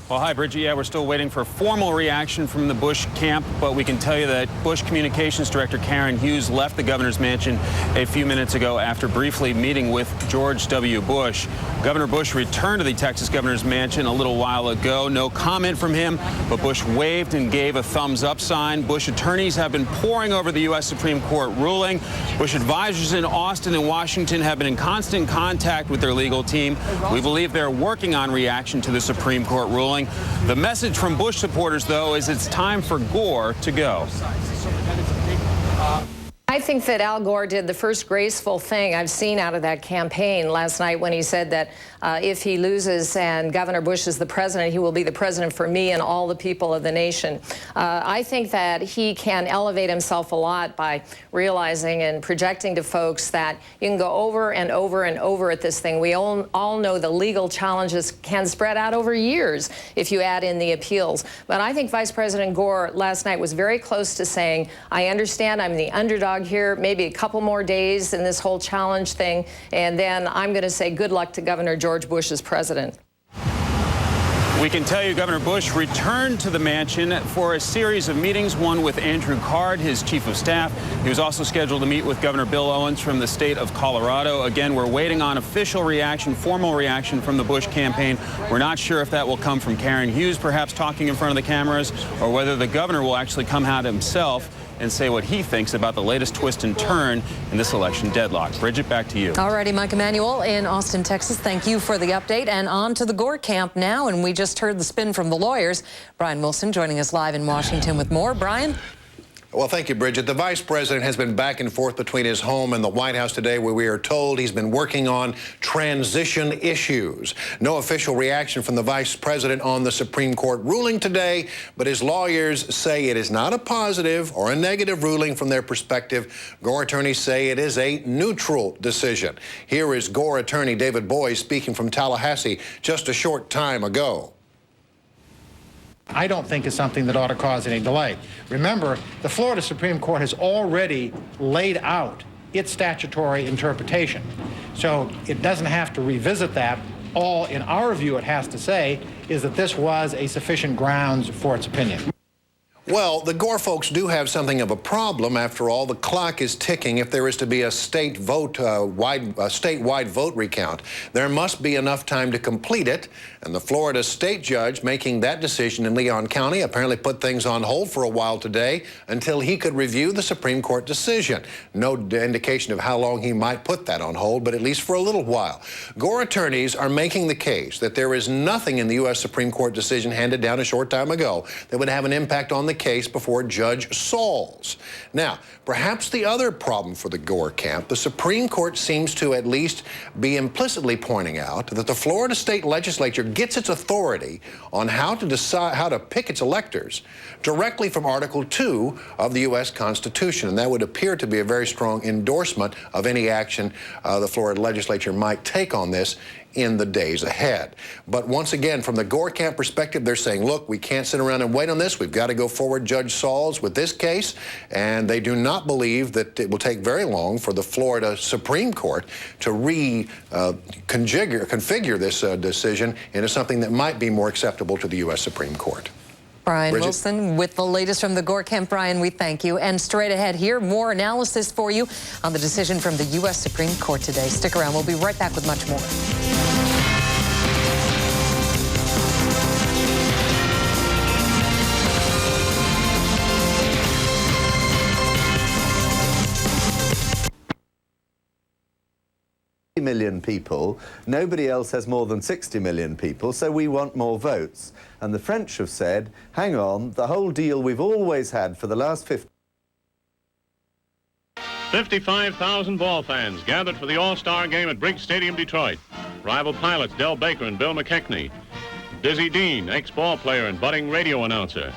Speaker 21: Well, hi, Bridget. Yeah, we're still waiting for formal reaction from the Bush camp, but we can tell you that Bush Communications Director Karen Hughes left the governor's mansion a few minutes ago after briefly meeting with George W. Bush. Governor Bush returned to the Texas governor's mansion a little while ago. No comment from him, but Bush waved and gave a thumbs-up sign. Bush attorneys have been poring over the U.S. Supreme Court ruling. Bush advisors in Austin and Washington have been in constant contact with their legal team. We believe they're working on reaction to the Supreme Court ruling. The message from Bush supporters, though, is it's time for Gore to go.
Speaker 18: I think that Al Gore did the first graceful thing I've seen out of that campaign last night when he said that if he loses and Governor Bush is the president, he will be the president for me and all the people of the nation. I think that he can elevate himself a lot by realizing and projecting to folks that you can go over and over and over at this thing. We all know the legal challenges can spread out over years if you add in the appeals. But I think Vice President Gore last night was very close to saying, I understand I'm the underdog here, maybe a couple more days in this whole challenge thing, and then I'm going to say good luck to Governor George Bush as president.
Speaker 21: We can tell you Governor Bush returned to the mansion for a series of meetings, one with Andrew Card, his chief of staff. He was also scheduled to meet with Governor Bill Owens from the state of Colorado. Again, we're waiting on official reaction, formal reaction from the Bush campaign. We're not sure if that will come from Karen Hughes, perhaps talking in front of the cameras, or whether the governor will actually come out himself and say what he thinks about the latest twist and turn in this election deadlock. Bridget, back to you.
Speaker 18: All righty, Mike Emanuel in Austin, Texas. Thank you for the update. And on to the Gore camp now. And we just heard the spin from the lawyers. Brian Wilson joining us live in Washington with more. Brian?
Speaker 3: Well, thank you, Bridget. The vice president has been back and forth between his home and the White House today, where we are told he's been working on transition issues. No official reaction from the vice president on the Supreme Court ruling today, but his lawyers say it is not a positive or a negative ruling from their perspective. Gore attorneys say it is a neutral decision. Here is Gore attorney David Boies speaking from Tallahassee just a short time ago.
Speaker 19: I don't think is something that ought to cause any delay. Remember, the Florida Supreme Court has already laid out its statutory interpretation. So it doesn't have to revisit that. All, in our view, it has to say is that this was a sufficient grounds for its opinion.
Speaker 3: Well, the Gore folks do have something of a problem. After all, the clock is ticking. If there is to be a statewide vote recount, there must be enough time to complete it. And the Florida state judge making that decision in Leon County apparently put things on hold for a while today until he could review the Supreme Court decision. No indication of how long he might put that on hold, but at least for a little while. Gore attorneys are making the case that there is nothing in the U.S. Supreme Court decision handed down a short time ago that would have an impact on the case before Judge Saul's. Now, perhaps the other problem for the Gore camp, the Supreme Court seems to at least be implicitly pointing out that the Florida state legislature gets its authority on how to decide, how to pick its electors directly from Article 2 of the U.S. Constitution. And that would appear to be a very strong endorsement of any action the Florida legislature might take on this in the days ahead. But once again, from the Gore camp perspective, they're saying, look, we can't sit around and wait on this. We've got to go forward, Judge Saul's, with this case. And they do not believe that it will take very long for the Florida Supreme Court to configure this decision into something that might be more acceptable to the U.S. Supreme Court.
Speaker 6: Brian
Speaker 3: Bridget?
Speaker 6: Wilson with the latest from the Gore camp. Brian, we thank you. And straight ahead here, more analysis for you on the decision from the U.S. Supreme Court today. Stick around. We'll be right back with much more.
Speaker 12: 60 million people. Nobody else has more than 60 million people, so we want more votes. And the French have said, hang on, the whole deal we've always had for the last
Speaker 9: 55,000 ball fans gathered for the All-Star game at Briggs Stadium, Detroit. Rival pilots Del Baker and Bill McKechnie. Dizzy Dean, ex-ball player and budding radio announcer.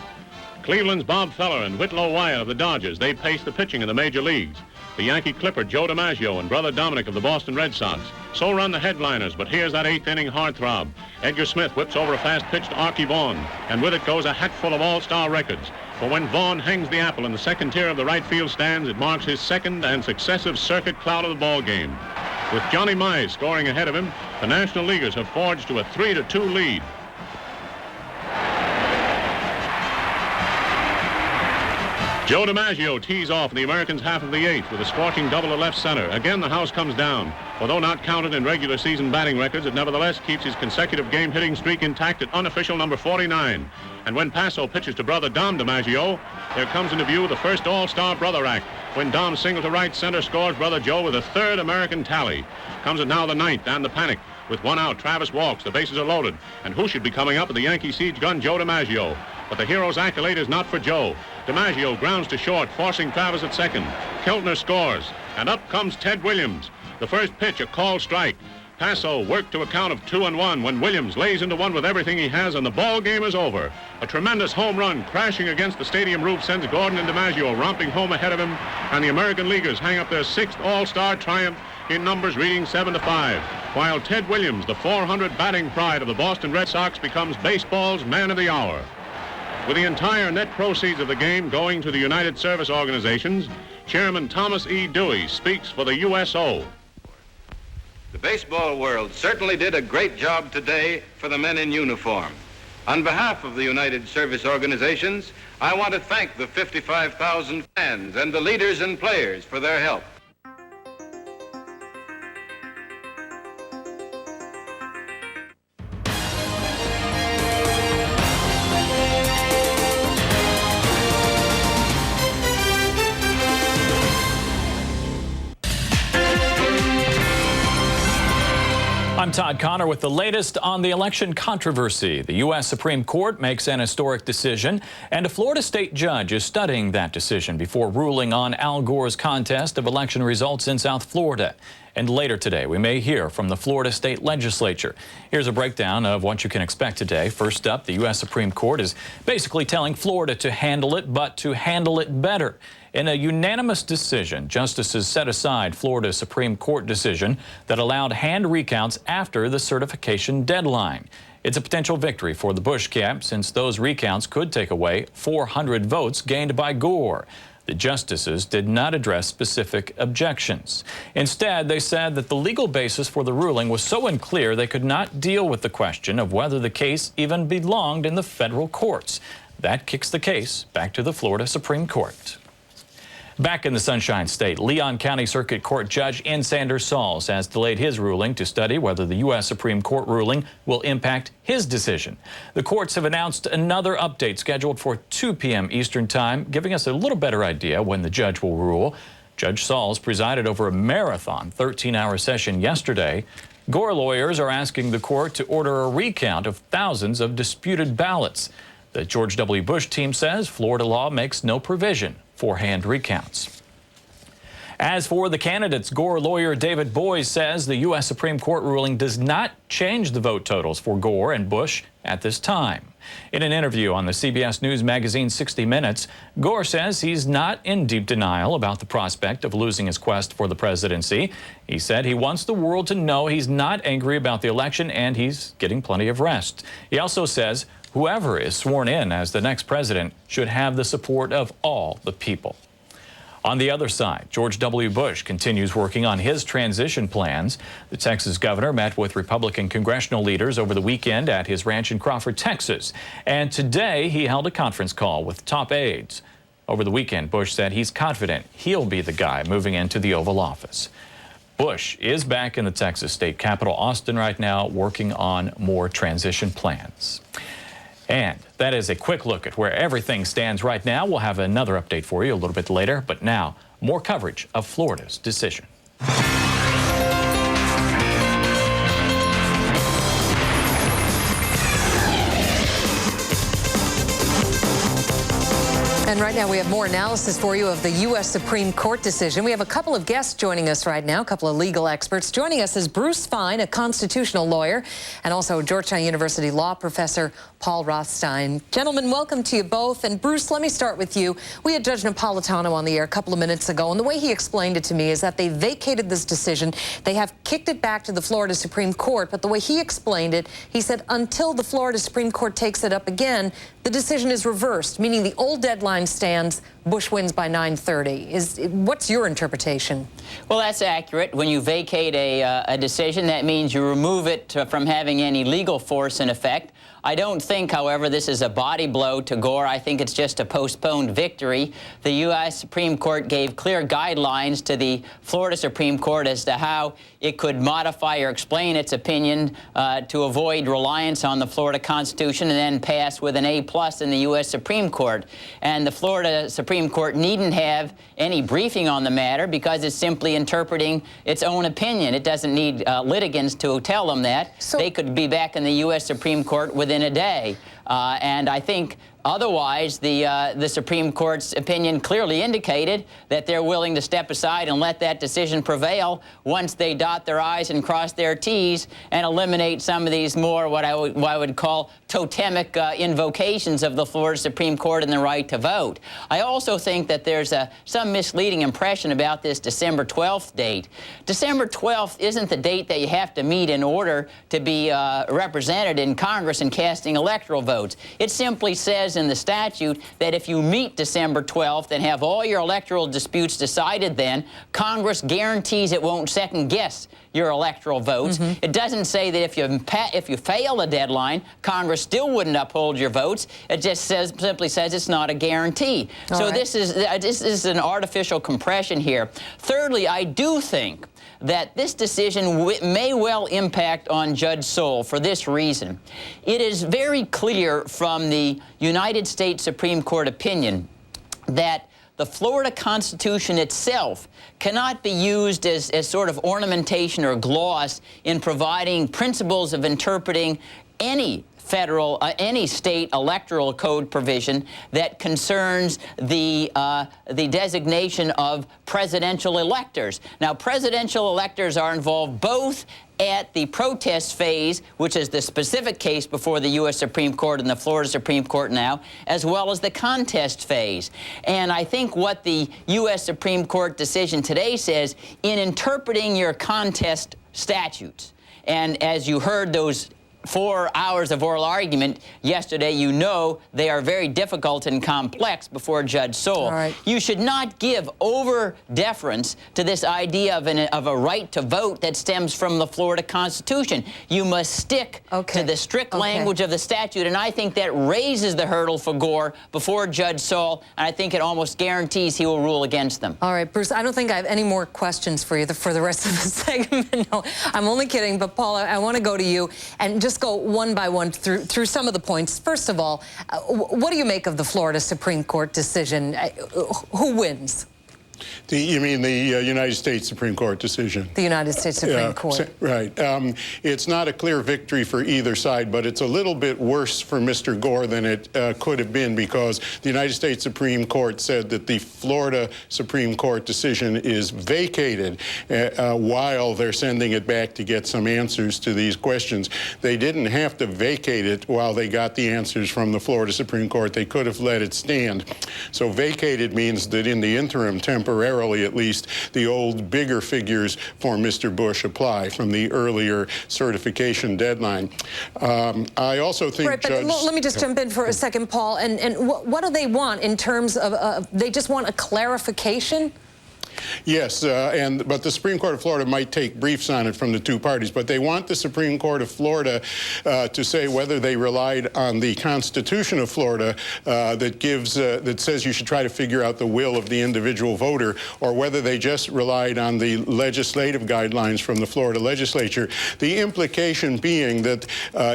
Speaker 9: Cleveland's Bob Feller and Whitlow Wyatt of the Dodgers. They pace the pitching in the major leagues. The Yankee Clipper Joe DiMaggio and brother Dominic of the Boston Red Sox. So run the headliners, but here's that eighth-inning heartthrob. Edgar Smith whips over a fast pitch to Archie Vaughan, and with it goes a hatful of all-star records. For when Vaughan hangs the apple in the second tier of the right field stands, it marks his second and successive circuit cloud of the ball game. With Johnny Mize scoring ahead of him, the National Leaguers have forged to a 3-2 lead. Joe DiMaggio tees off in the Americans' half of the eighth with a scorching double to left center. Again, the house comes down. Although not counted in regular season batting records, it nevertheless keeps his consecutive game hitting streak intact at unofficial number 49. And when Paso pitches to brother Dom DiMaggio, there comes into view the first all-star brother act. When Dom single to right center scores brother Joe with a third American tally. Comes it now the ninth and the panic. With one out, Travis walks, the bases are loaded. And who should be coming up at the Yankee siege gun? Joe DiMaggio. But the hero's accolade is not for Joe. DiMaggio grounds to short, forcing Travis at second. Keltner scores, and up comes Ted Williams. The first pitch, a called strike. Paso worked to a count of 2-1 when Williams lays into one with everything he has, and the ball game is over. A tremendous home run crashing against the stadium roof sends Gordon and DiMaggio romping home ahead of him, and the American Leaguers hang up their sixth all-star triumph in numbers reading 7-5, while Ted Williams, the 400 batting pride of the Boston Red Sox, becomes baseball's man of the hour. With the entire net proceeds of the game going to the United Service Organizations, Chairman Thomas E. Dewey speaks for the USO.
Speaker 17: The baseball world certainly did a great job today for the men in uniform. On behalf of the United Service Organizations, I want to thank the 55,000 fans and the leaders and players for their help.
Speaker 22: I'm
Speaker 2: I'm Todd Connor with the latest on the election controversy. The U.S. Supreme Court makes an historic decision, and a Florida state judge is studying that decision before ruling on Al Gore's contest of election results in South Florida. And later today, we may hear from the Florida state legislature. Here's a breakdown of what you can expect today. First up, the U.S. Supreme Court is basically telling Florida to handle it, but to handle it better. In a unanimous decision, justices set aside Florida's Supreme Court decision that allowed hand recounts after the certification deadline. It's a potential victory for the Bush camp, since those recounts could take away 400 votes gained by Gore. The justices did not address specific objections. Instead, they said that the legal basis for the ruling was so unclear they could not deal with the question of whether the case even belonged in the federal courts. That kicks the case back to the Florida Supreme Court. Back in the Sunshine State, Leon County Circuit Court Judge N. Sanders Saul has delayed his ruling to study whether the U.S. Supreme Court ruling will impact his decision. The courts have announced another update scheduled for 2 p.m. Eastern Time, giving us a little better idea when the judge will rule. Judge Sauls presided over a marathon 13-hour session yesterday. Gore lawyers are asking the court to order a recount of thousands of disputed ballots. The George W. Bush team says Florida law makes no provision for hand recounts. As for the candidates, Gore lawyer David Boies says the U.S. Supreme Court ruling does not change the vote totals for Gore and Bush at this time. In an interview on the CBS News magazine 60 Minutes, Gore says he's not in deep denial about the prospect of losing his quest for the presidency. He said he wants the world to know he's not angry about the election and he's getting plenty of rest. He also says whoever is sworn in as the next president should have the support of all the people. On the other side, George W. Bush continues working on his transition plans. The Texas governor met with Republican congressional leaders over the weekend at his ranch in Crawford, Texas. And today he held a conference call with top aides. Over the weekend, Bush said he's confident he'll be the guy moving into the Oval Office. Bush is back in the Texas state capital, Austin, right now, working on more transition plans. And that is a quick look at where everything stands right now. We'll have another update for you a little bit later, but now more coverage of Florida's decision.
Speaker 6: And right now we have more analysis for you of the U.S. Supreme Court decision. We have a couple of guests joining us right now, a couple of legal experts. Joining us is Bruce Fine, a constitutional lawyer, and also Georgetown University law professor Paul Rothstein. Gentlemen, welcome to you both. And Bruce, let me start with you. We had Judge Napolitano on the air a couple of minutes ago, and the way he explained it to me is that they vacated this decision. They have kicked it back to the Florida Supreme Court, but the way he explained it, he said until the Florida Supreme Court takes it up again, the decision is reversed, meaning the old deadline stands, Bush wins by 9:30. What's your interpretation?
Speaker 7: Well, that's accurate. When you vacate a decision, that means you remove it from having any legal force in effect. I don't think, however, this is a body blow to Gore. I think it's just a postponed victory. The U.S. Supreme Court gave clear guidelines to the Florida Supreme Court as to how it could modify or explain its opinion to avoid reliance on the Florida Constitution and then pass with an A+ in the U.S. Supreme Court. And the Florida Supreme Court needn't have any briefing on the matter because it's simply interpreting its own opinion. It doesn't need litigants to tell them that. So they could be back in the U.S. Supreme Court within a day. And I think otherwise, the Supreme Court's opinion clearly indicated that they're willing to step aside and let that decision prevail once they dot their I's and cross their T's and eliminate some of these more what I would call totemic invocations of the Florida Supreme Court and the right to vote. I also think that there's some misleading impression about this December 12th date. December 12th isn't the date that you have to meet in order to be represented in Congress and casting electoral votes. It simply says in the statute that if you meet December 12th and have all your electoral disputes decided then, Congress guarantees it won't second-guess your electoral votes. It doesn't say that if you fail a deadline, Congress still wouldn't uphold your votes. It just simply says it's not a guarantee. So this is an artificial compression here. Thirdly, I do think that this decision may well impact on Judge Saul for this reason. It is very clear from the United States Supreme Court opinion that the Florida Constitution itself cannot be used as sort of ornamentation or gloss in providing principles of interpreting any federal, any state electoral code provision that concerns the designation of presidential electors. Now, presidential electors are involved both at the protest phase, which is the specific case before the U.S. Supreme Court and the Florida Supreme Court now, as well as the contest phase. And I think what the U.S. Supreme Court decision today says, in interpreting your contest statutes, and as you heard those 4 hours of oral argument yesterday, you know they are very difficult and complex before Judge Saul.
Speaker 6: Right.
Speaker 7: You should not give over deference to this idea of a right to vote that stems from the Florida Constitution. You must stick to the strict language of the statute, and I think that raises the hurdle for Gore before Judge Saul, and I think it almost guarantees he will rule against them.
Speaker 6: All right, Bruce, I don't think I have any more questions for you for the rest of the segment. No, I'm only kidding, but Paul, I want to go to you and just go one by one through some of the points. First of all, what do you make of the Florida Supreme Court decision? Who wins?
Speaker 4: You mean the United States Supreme Court decision?
Speaker 6: The United States Supreme Court.
Speaker 4: Right. It's not a clear victory for either side, but it's a little bit worse for Mr. Gore than it could have been, because the United States Supreme Court said that the Florida Supreme Court decision is vacated while they're sending it back to get some answers to these questions. They didn't have to vacate it while they got the answers from the Florida Supreme Court. They could have let it stand. So vacated means that in the interim, temporarily at least, the old bigger figures for Mr. Bush apply from the earlier certification deadline. I also think
Speaker 6: right, but let me just jump in for a second, Paul. And what do they want in terms of, they just want a clarification?
Speaker 4: Yes, but the Supreme Court of Florida might take briefs on it from the two parties, but they want the Supreme Court of Florida to say whether they relied on the Constitution of Florida that says you should try to figure out the will of the individual voter, or whether they just relied on the legislative guidelines from the Florida legislature. The implication being that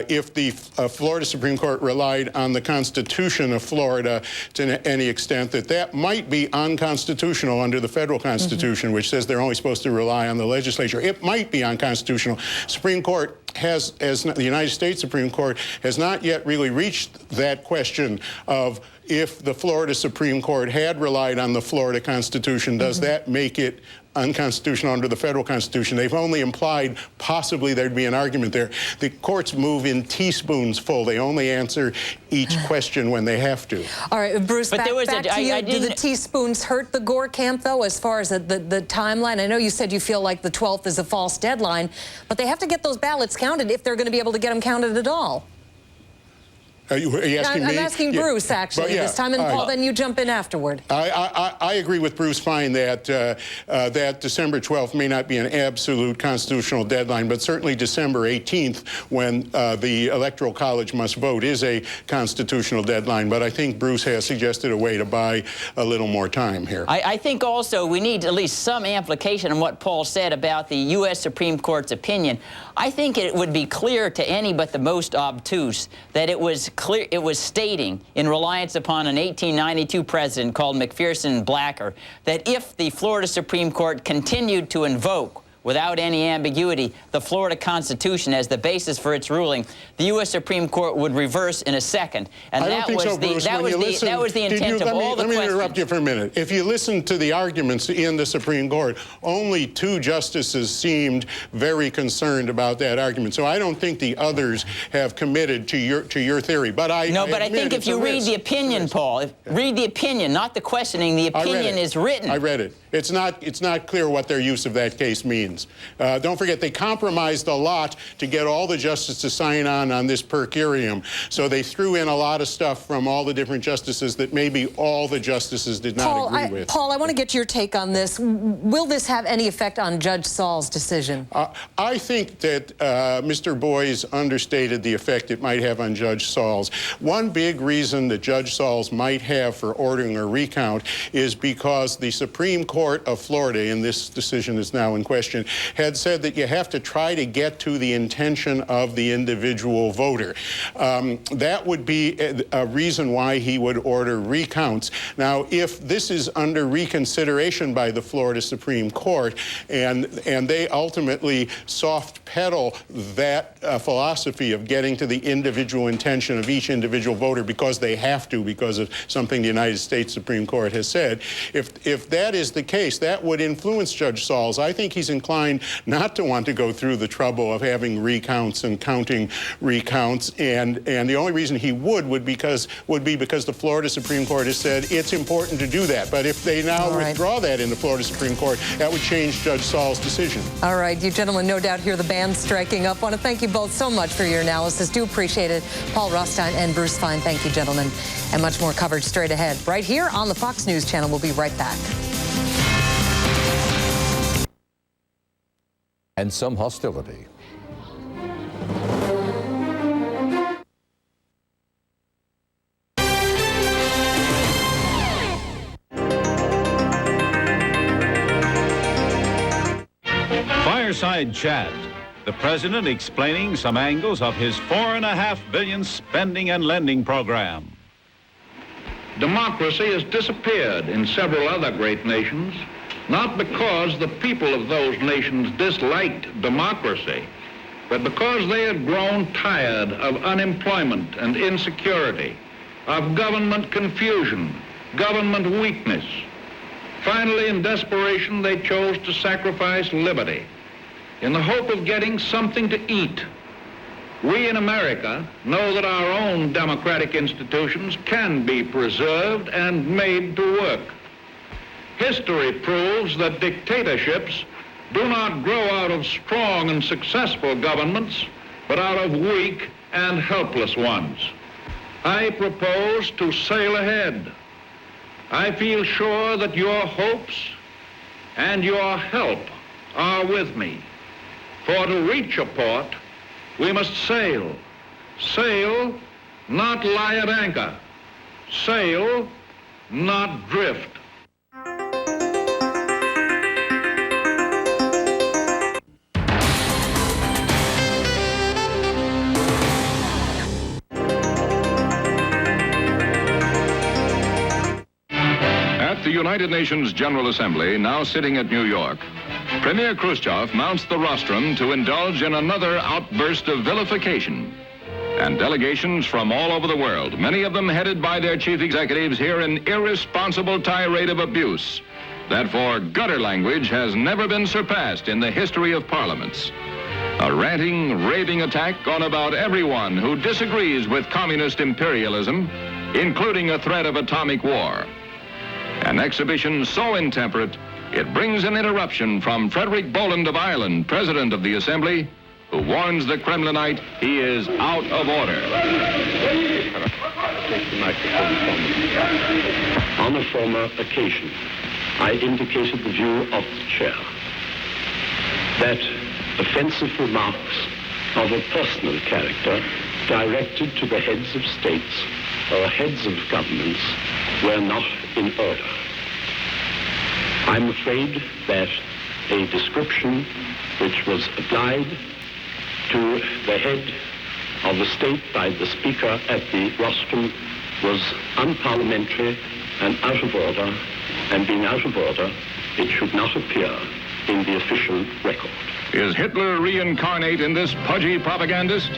Speaker 4: if the Florida Supreme Court relied on the Constitution of Florida to any extent, that might be unconstitutional under the federal Constitution, which says they're only supposed to rely on the legislature. It might be unconstitutional. Supreme Court has, the United States Supreme Court has not yet really reached that question of, if the Florida Supreme Court had relied on the Florida Constitution, does that make it unconstitutional under the federal Constitution? They've only implied possibly there'd be an argument there. The courts move in teaspoons full. They only answer each question when they have to.
Speaker 6: All right, Bruce, back to you. Do the teaspoons hurt the Gore camp, though, as far as the timeline? I know you said you feel like the 12th is a false deadline, but they have to get those ballots counted if they're going to be able to get them counted at all.
Speaker 4: Are you asking me?
Speaker 6: I'm asking Bruce, actually, this time, and Paul, then you jump in afterward.
Speaker 4: I agree with Bruce Fine that that December 12th may not be an absolute constitutional deadline, but certainly December 18th, when the Electoral College must vote, is a constitutional deadline. But I think Bruce has suggested a way to buy a little more time here.
Speaker 7: I think also we need at least some amplification on what Paul said about the U.S. Supreme Court's opinion. I think it would be clear to any but the most obtuse that it was stating, in reliance upon an 1892 president called McPherson Blacker, that if the Florida Supreme Court continued to invoke, without any ambiguity, the Florida Constitution as the basis for its ruling, the U.S. Supreme Court would reverse in a second. And that was the intent of all the questions.
Speaker 4: Let me interrupt you for a minute. If you listen to the arguments in the Supreme Court, only 2 justices seemed very concerned about that argument. So I don't think the others have committed to your theory. But I
Speaker 7: think if you read the opinion, Paul, read the opinion, not the questioning. The opinion is written.
Speaker 4: I read it. It's not clear what their use of that case means. Don't forget, they compromised a lot to get all the justices to sign on this per curiam. So they threw in a lot of stuff from all the different justices that maybe all the justices did not agree with.
Speaker 6: Paul, I want to get your take on this. Will this have any effect on Judge Saul's decision?
Speaker 4: I think that Mr. Boies understated the effect it might have on Judge Saul's. One big reason that Judge Saul's might have for ordering a recount is because the Supreme Court of Florida, and this decision is now in question, had said that you have to try to get to the intention of the individual voter. That would be a reason why he would order recounts. Now, if this is under reconsideration by the Florida Supreme Court, and they ultimately soft pedal that philosophy of getting to the individual intention of each individual voter because they have to, because of something the United States Supreme Court has said, if that is the case, that would influence Judge Sauls. I think he's inclined not to want to go through the trouble of having recounts and counting recounts, and the only reason he would be because the Florida Supreme Court has said it's important to do that. But if they now withdraw that in the Florida Supreme Court, that would change Judge Saul's decision.
Speaker 6: All right, you gentlemen no doubt hear the band striking up. I want to thank you both so much for your analysis. Do appreciate it. Paul Rothstein and Bruce Fein, thank you, gentlemen. And much more coverage straight ahead, right here on the Fox News Channel. We'll be right back.
Speaker 11: And some hostility.
Speaker 9: Fireside Chat. The president explaining some angles of his $4.5 billion spending and lending program.
Speaker 1: Democracy has disappeared in several other great nations, not because the people of those nations disliked democracy, but because they had grown tired of unemployment and insecurity, of government confusion, government weakness. Finally, in desperation, they chose to sacrifice liberty in the hope of getting something to eat. We in America know that our own democratic institutions can be preserved and made to work. History proves that dictatorships do not grow out of strong and successful governments, but out of weak and helpless ones. I propose to sail ahead. I feel sure that your hopes and your help are with me. For to reach a port, we must sail. Sail, not lie at anchor. Sail, not drift.
Speaker 22: At the United Nations General Assembly, now sitting at New York, Premier Khrushchev mounts the rostrum to indulge in another outburst of vilification. And delegations from all over the world, many of them headed by their chief executives, hear an irresponsible tirade of abuse that for gutter language has never been surpassed in the history of parliaments. A ranting, raving attack on about everyone who disagrees with communist imperialism, including a threat of atomic war. An exhibition so intemperate, it brings an interruption from Frederick Boland of Ireland, President of the Assembly, who warns the Kremlinite he is out of order.
Speaker 23: Take the microphone from me. On a former occasion, I indicated the view of the chair that offensive remarks of a personal character directed to the heads of states or heads of governments were not in order. I'm afraid that a description which was applied to the head of the state by the speaker at the rostrum was unparliamentary and out of order, and being out of order, it should not appear in the official record.
Speaker 22: Is Hitler reincarnate in this pudgy propagandist?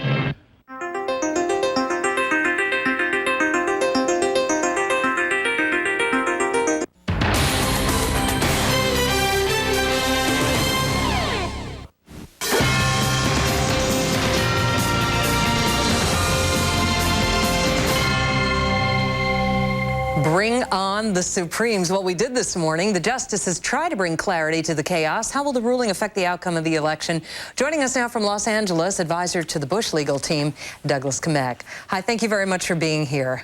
Speaker 6: Bring on the Supremes. What we did this morning, the justices try to bring clarity to the chaos. How will the ruling affect the outcome of the election? Joining us now from Los Angeles, advisor to the Bush legal team, Douglas Kamek. Hi, thank you very much for being here.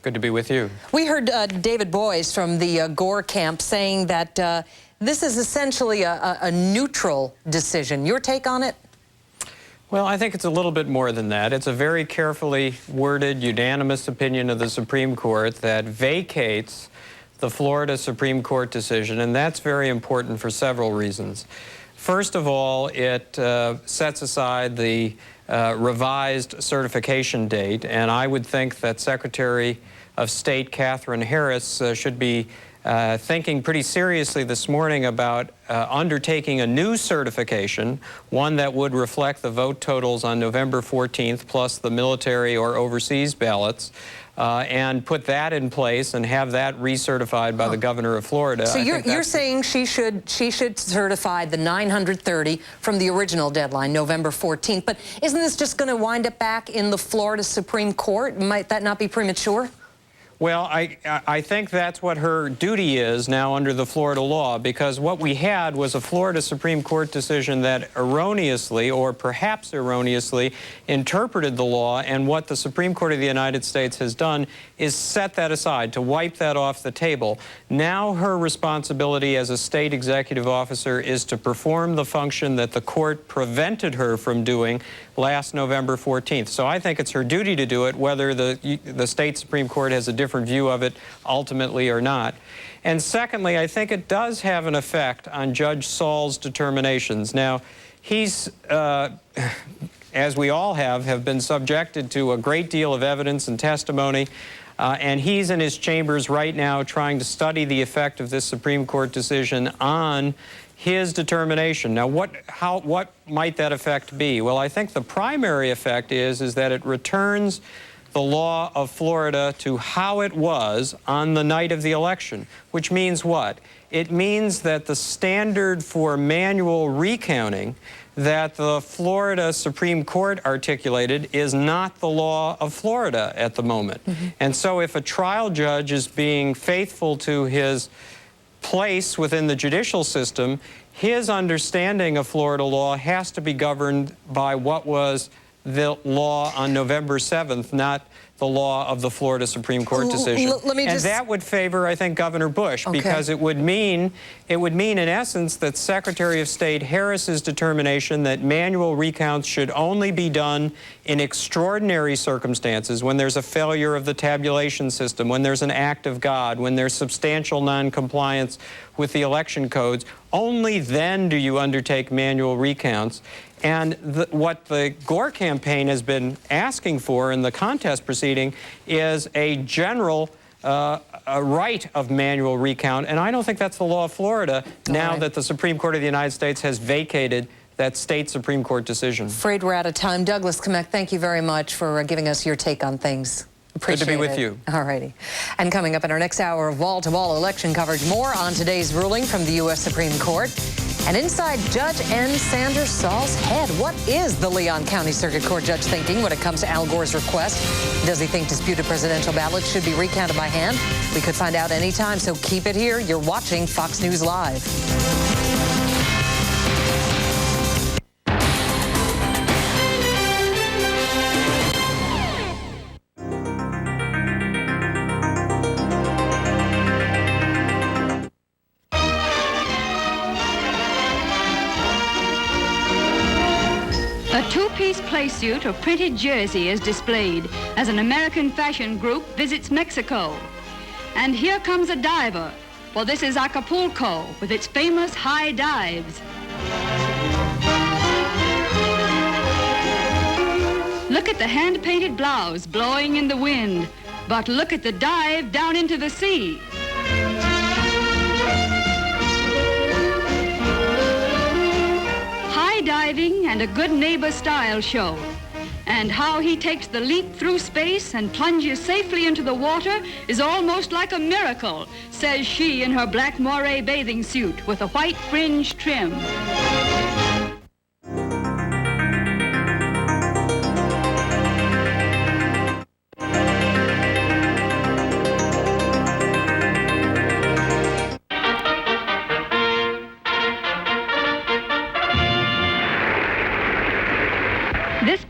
Speaker 16: Good to be with you.
Speaker 6: We heard David Boies from the Gore camp saying that this is essentially a neutral decision. Your take on it?
Speaker 16: Well, I think it's a little bit more than that. It's a very carefully worded, unanimous opinion of the Supreme Court that vacates the Florida Supreme Court decision, and that's very important for several reasons.
Speaker 15: First of all, it sets aside the revised certification date, and I would think that Secretary of State Catherine Harris should be thinking pretty seriously this morning about undertaking a new certification, one that would reflect the vote totals on November 14th plus the military or overseas ballots, and put that in place and have that recertified by the governor of Florida.
Speaker 6: So you're saying she should certify the 930 from the original deadline, November 14th. But isn't this just going to wind up back in the Florida Supreme Court? Might that not be premature?
Speaker 15: Well, I think that's what her duty is now under the Florida law, because what we had was a Florida Supreme Court decision that erroneously, or perhaps erroneously, interpreted the law, and what the Supreme Court of the United States has done is set that aside, to wipe that off the table. Now her responsibility as a state executive officer is to perform the function that the court prevented her from doing last November 14th. So I think it's her duty to do it, whether the state Supreme Court has a different view of it ultimately or not. And secondly, I think it does have an effect on Judge Saul's determinations. Now, he's, as we all have been subjected to a great deal of evidence and testimony, and he's in his chambers right now trying to study the effect of this Supreme Court decision on his determination. Now, what might that effect be? Well, I think the primary effect is that it returns the law of Florida to how it was on the night of the election, which means what? It means that the standard for manual recounting that the Florida Supreme Court articulated is not the law of Florida at the moment. And so if a trial judge is being faithful to his place within the judicial system, his understanding of Florida law has to be governed by what was the law on November 7th, not the law of the Florida Supreme Court decision. And that would favor, I think, Governor Bush, because it would mean in essence that Secretary of State Harris's determination that manual recounts should only be done in extraordinary circumstances, when there's a failure of the tabulation system, when there's an act of God, when there's substantial noncompliance with the election codes, only then do you undertake manual recounts. And what the Gore campaign has been asking for in the contest proceeding is a general right of manual recount. And I don't think that's the law of Florida now that the Supreme Court of the United States has vacated that state Supreme Court decision.
Speaker 6: Afraid we're out of time. Douglas Kamek, thank you very much for giving us your take on things. Appreciate
Speaker 15: Good to be with you.
Speaker 6: All righty. And coming up in our next hour of wall-to-wall election coverage, more on today's ruling from the U.S. Supreme Court. And inside Judge N. Sanders Saul's head, what is the Leon County Circuit Court judge thinking when it comes to Al Gore's request? Does he think disputed presidential ballots should be recounted by hand? We could find out anytime, so keep it here. You're watching Fox News Live.
Speaker 11: Playsuit or printed jersey is displayed as an American fashion group visits Mexico. And here comes a diver, for this is Acapulco with its famous high dives. Look at the hand-painted blouse blowing in the wind, but look at the dive down into the sea. Diving and a good neighbor style show. And how he takes the leap through space and plunges safely into the water is almost like a miracle, says she in her black moire bathing suit with a white fringe trim.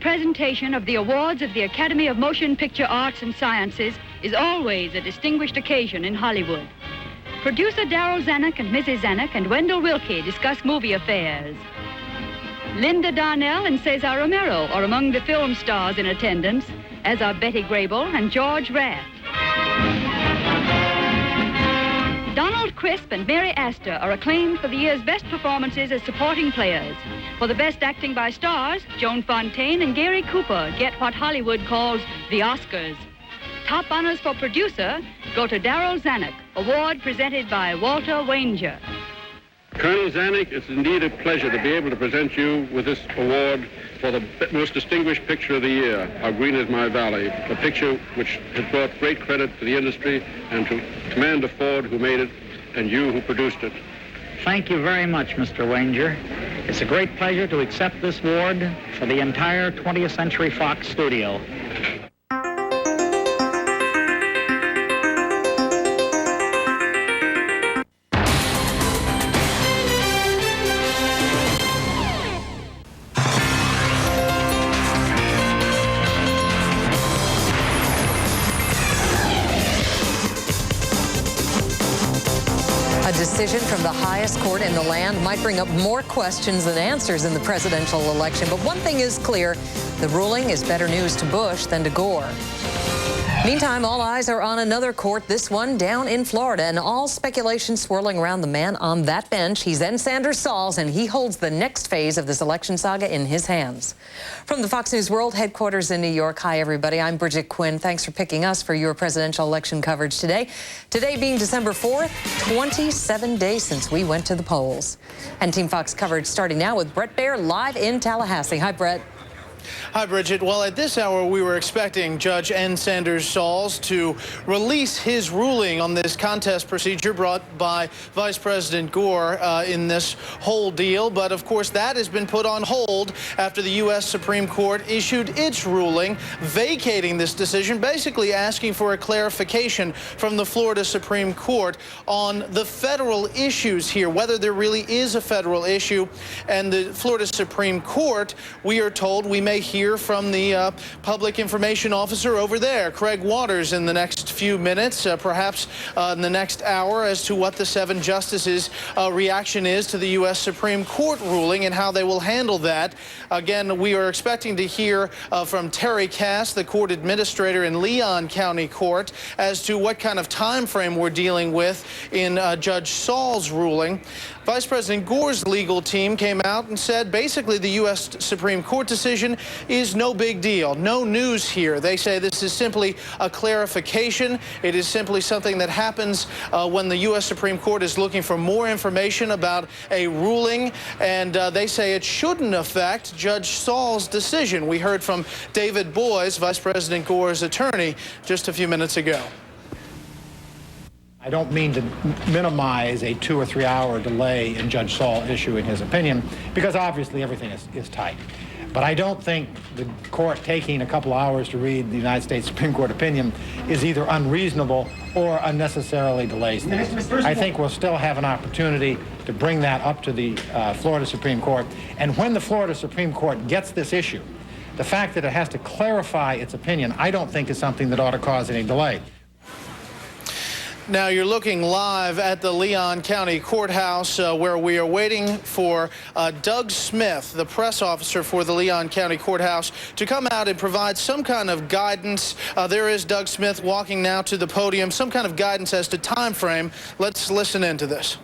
Speaker 11: Presentation of the awards of the Academy of Motion Picture Arts and Sciences is always a distinguished occasion in Hollywood. Producer Darryl Zanuck and Mrs. Zanuck and Wendell Wilkie discuss movie affairs. Linda Darnell and Cesar Romero are among the film stars in attendance, as are Betty Grable and George Raft. Donald Cribb Crisp and Mary Astor are acclaimed for the year's best performances as supporting players. For the best acting by stars, Joan Fontaine and Gary Cooper get what Hollywood calls the Oscars. Top honors for producer go to Darryl Zanuck, award presented by Walter Wanger.
Speaker 5: Colonel Zanuck, it's indeed a pleasure to be able to present you with this award for the most distinguished picture of the year, How Green Is My Valley, a picture which has brought great credit to the industry and to Commander Ford, who made it, and you, who produced it.
Speaker 13: Thank you very much, Mr. Wanger. It's a great pleasure to accept this award for the entire 20th Century Fox studio.
Speaker 6: A decision from the highest court in the land might bring up more questions than answers in the presidential election. But one thing is clear, the ruling is better news to Bush than to Gore. Meantime, all eyes are on another court, this one down in Florida, and all speculation swirling around the man on that bench. He's N. Sanders Saul's, and he holds the next phase of this election saga in his hands. From the Fox News World headquarters in New York, hi, everybody. I'm Bridget Quinn. Thanks for picking us for your presidential election coverage today. Today being December 4th, 27 days since we went to the polls. And Team Fox coverage starting now with Bret Baier live in Tallahassee. Hi, Bret.
Speaker 20: Hi, Bridget. Well, at this hour, we were expecting Judge N. Sanders Sauls to release his ruling on this contest procedure brought by Vice President Gore in this whole deal. But, of course, that has been put on hold after the U.S. Supreme Court issued its ruling vacating this decision, basically asking for a clarification from the Florida Supreme Court on the federal issues here, whether there really is a federal issue. And the Florida Supreme Court, we are told, we may hear from the public information officer over there, Craig Waters, in the next few minutes, perhaps in the next hour, as to what the 7 justices' reaction is to the U.S. Supreme Court ruling and how they will handle that. Again, we are expecting to hear from Terry Cass, the court administrator in Leon County Court, as to what kind of time frame we're dealing with in Judge Saul's ruling. Vice President Gore's legal team came out and said basically the U.S. Supreme Court decision is no big deal, no news here. They say this is simply a clarification. It is simply something that happens when the U.S. Supreme Court is looking for more information about a ruling, and they say it shouldn't affect Judge Saul's decision. We heard from David Boies, Vice President Gore's attorney, just a few minutes ago.
Speaker 19: I don't mean to minimize a 2 or 3 hour delay in Judge Saul issuing his opinion, because obviously everything is tight. But I don't think the court taking a couple hours to read the United States Supreme Court opinion is either unreasonable or unnecessarily delays things. I think we'll still have an opportunity to bring that up to the Florida Supreme Court. And when the Florida Supreme Court gets this issue, the fact that it has to clarify its opinion, I don't think is something that ought to cause any delay.
Speaker 20: Now you're looking live at the Leon County Courthouse where we are waiting for Doug Smith, the press officer for the Leon County Courthouse, to come out and provide some kind of guidance. There is Doug Smith walking now to the podium, some kind of guidance as to time frame. Let's listen into this.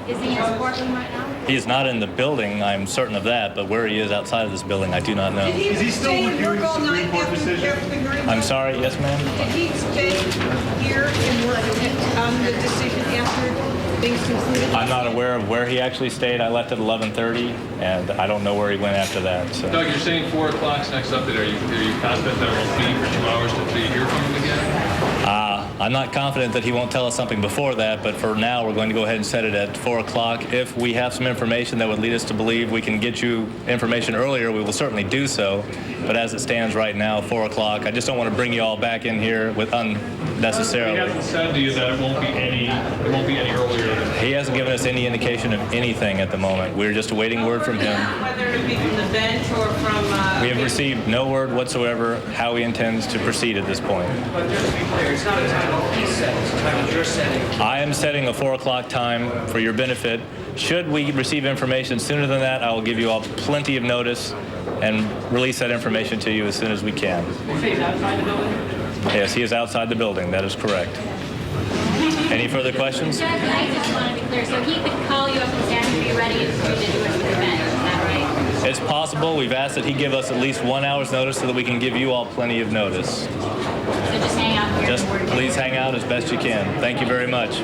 Speaker 10: Is he in his courtroom right now?
Speaker 24: He is not in the building, I'm certain of that, but where he is outside of this building, I do not know.
Speaker 25: Is he still reviewing the Supreme Court decision?
Speaker 24: I'm sorry, yes, ma'am?
Speaker 25: Did he stay here and work on the decision after things concluded?
Speaker 24: I'm not aware of where he actually stayed. I left at 11:30, and I don't know where he went after that. So.
Speaker 26: Doug, you're saying 4 o'clock's next update. Are you confident that it will be for 2 hours until you hear from him again?
Speaker 24: I'm not confident that he won't tell us something before that, but for now we're going to go ahead and set it at 4 o'clock. If we have some information that would lead us to believe we can get you information earlier, we will certainly do so. But as it stands right now, 4 o'clock, I just don't want to bring you all back in here with unnecessarily. He hasn't said to you that it won't be any earlier. He hasn't given us any indication of anything at the moment. We're just awaiting word from him.
Speaker 25: Whether it be from the bench or from...
Speaker 24: We have received no word whatsoever how he intends to proceed at this point.
Speaker 3: But just to be clear, it's not a time he's setting, it's a time that you're setting.
Speaker 24: I am setting a 4 o'clock time for your benefit. Should we receive information sooner than that, I will give you all plenty of notice and release that information to you as soon as we can.
Speaker 25: He's outside the building?
Speaker 24: Yes, he is outside the building. That is correct. Any further questions?
Speaker 10: Judge, I just want to be clear. So he could call you up and say, I'm going to be ready as soon as you do it with the bench. Is that right?
Speaker 24: It's possible. We've asked that he give us at least 1 hour's notice so that we can give you all plenty of notice.
Speaker 10: So just hang out here.
Speaker 24: Just please hang out as best you can. Thank you very much.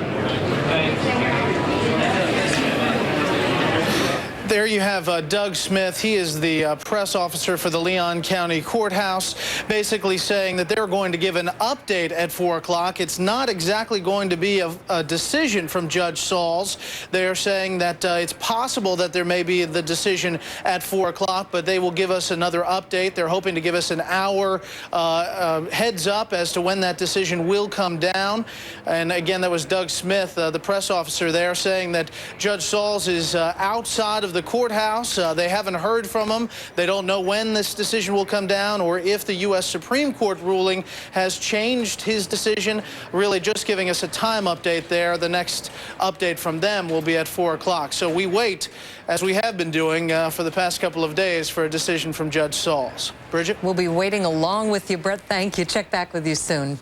Speaker 20: There you have Doug Smith. He is the press officer for the Leon County Courthouse, basically saying that they're going to give an update at 4 o'clock. It's not exactly going to be a decision from Judge Sauls. They are saying that it's possible that there may be the decision at 4 o'clock, but they will give us another update. They're hoping to give us an hour heads up as to when that decision will come down. And again, that was Doug Smith, the press officer there, saying that Judge Sauls is outside of the courthouse. They haven't heard from him. They don't know when this decision will come down or if the U.S. Supreme Court ruling has changed his decision. Really just giving us a time update there. The next update from them will be at 4 o'clock. So we wait, as we have been doing for the past couple of days, for a decision from Judge Sauls. Bridget?
Speaker 6: We'll be waiting along with you, Brit. Thank you. Check back with you soon.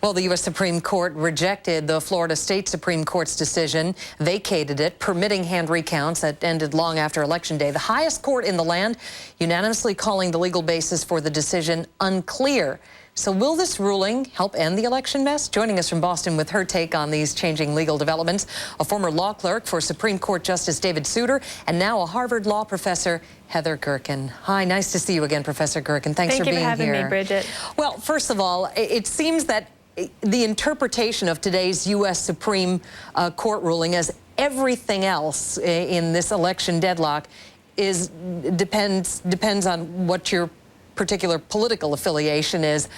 Speaker 6: Well, the U.S. Supreme Court rejected the Florida State Supreme Court's decision, vacated it, permitting hand recounts that ended long after Election Day. The highest court in the land unanimously calling the legal basis for the decision unclear. So will this ruling help end the election mess? Joining us from Boston with her take on these changing legal developments, a former law clerk for Supreme Court Justice David Souter and now a Harvard law professor, Heather Gerken. Hi, nice to see you again, Professor Gerken. Thanks for being here.
Speaker 8: Thank you for having me, Bridget.
Speaker 6: Well, first of all, it seems that the interpretation of today's U.S. Supreme Court ruling, as everything else in this election deadlock, depends on what your particular political affiliation is.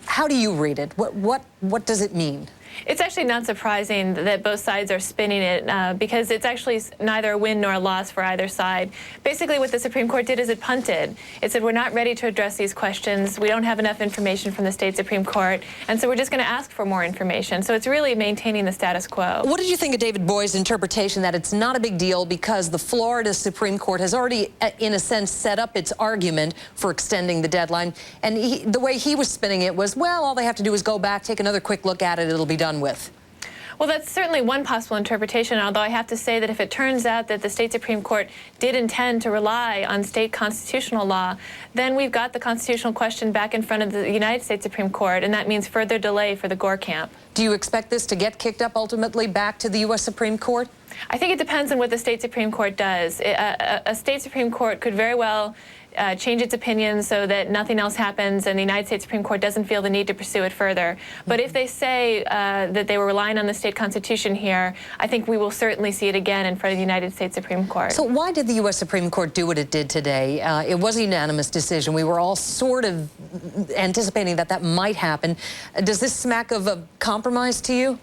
Speaker 6: How do you read it? What does it mean?
Speaker 8: It's actually not surprising that both sides are spinning it because it's actually neither a win nor a loss for either side. Basically, what the Supreme Court did is it punted. It said, we're not ready to address these questions. We don't have enough information from the state Supreme Court, and so we're just going to ask for more information. So it's really maintaining the status quo.
Speaker 6: What did you think of David Boyd's interpretation that it's not a big deal because the Florida Supreme Court has already, in a sense, set up its argument for extending the deadline? And the way he was spinning it was, well, all they have to do is go back, take another quick look at it, it'll be done with.
Speaker 8: Well, that's certainly one possible interpretation, although I have to say that if it turns out that the state Supreme Court did intend to rely on state constitutional law, then we've got the constitutional question back in front of the United States Supreme Court, and that means further delay for the Gore camp.
Speaker 6: Do you expect this to get kicked up ultimately back to the U.S. Supreme Court?
Speaker 8: I think it depends on what the state Supreme Court does. A state Supreme Court could very well change its opinion so that nothing else happens and the United States Supreme Court doesn't feel the need to pursue it further. But if they say that they were relying on the state constitution here, I think we will certainly see it again in front of the United States Supreme Court.
Speaker 6: So why did the U.S. Supreme Court do what it did today? It was a unanimous decision. We were all sort of anticipating that that might happen. Does this smack of a compromise to you?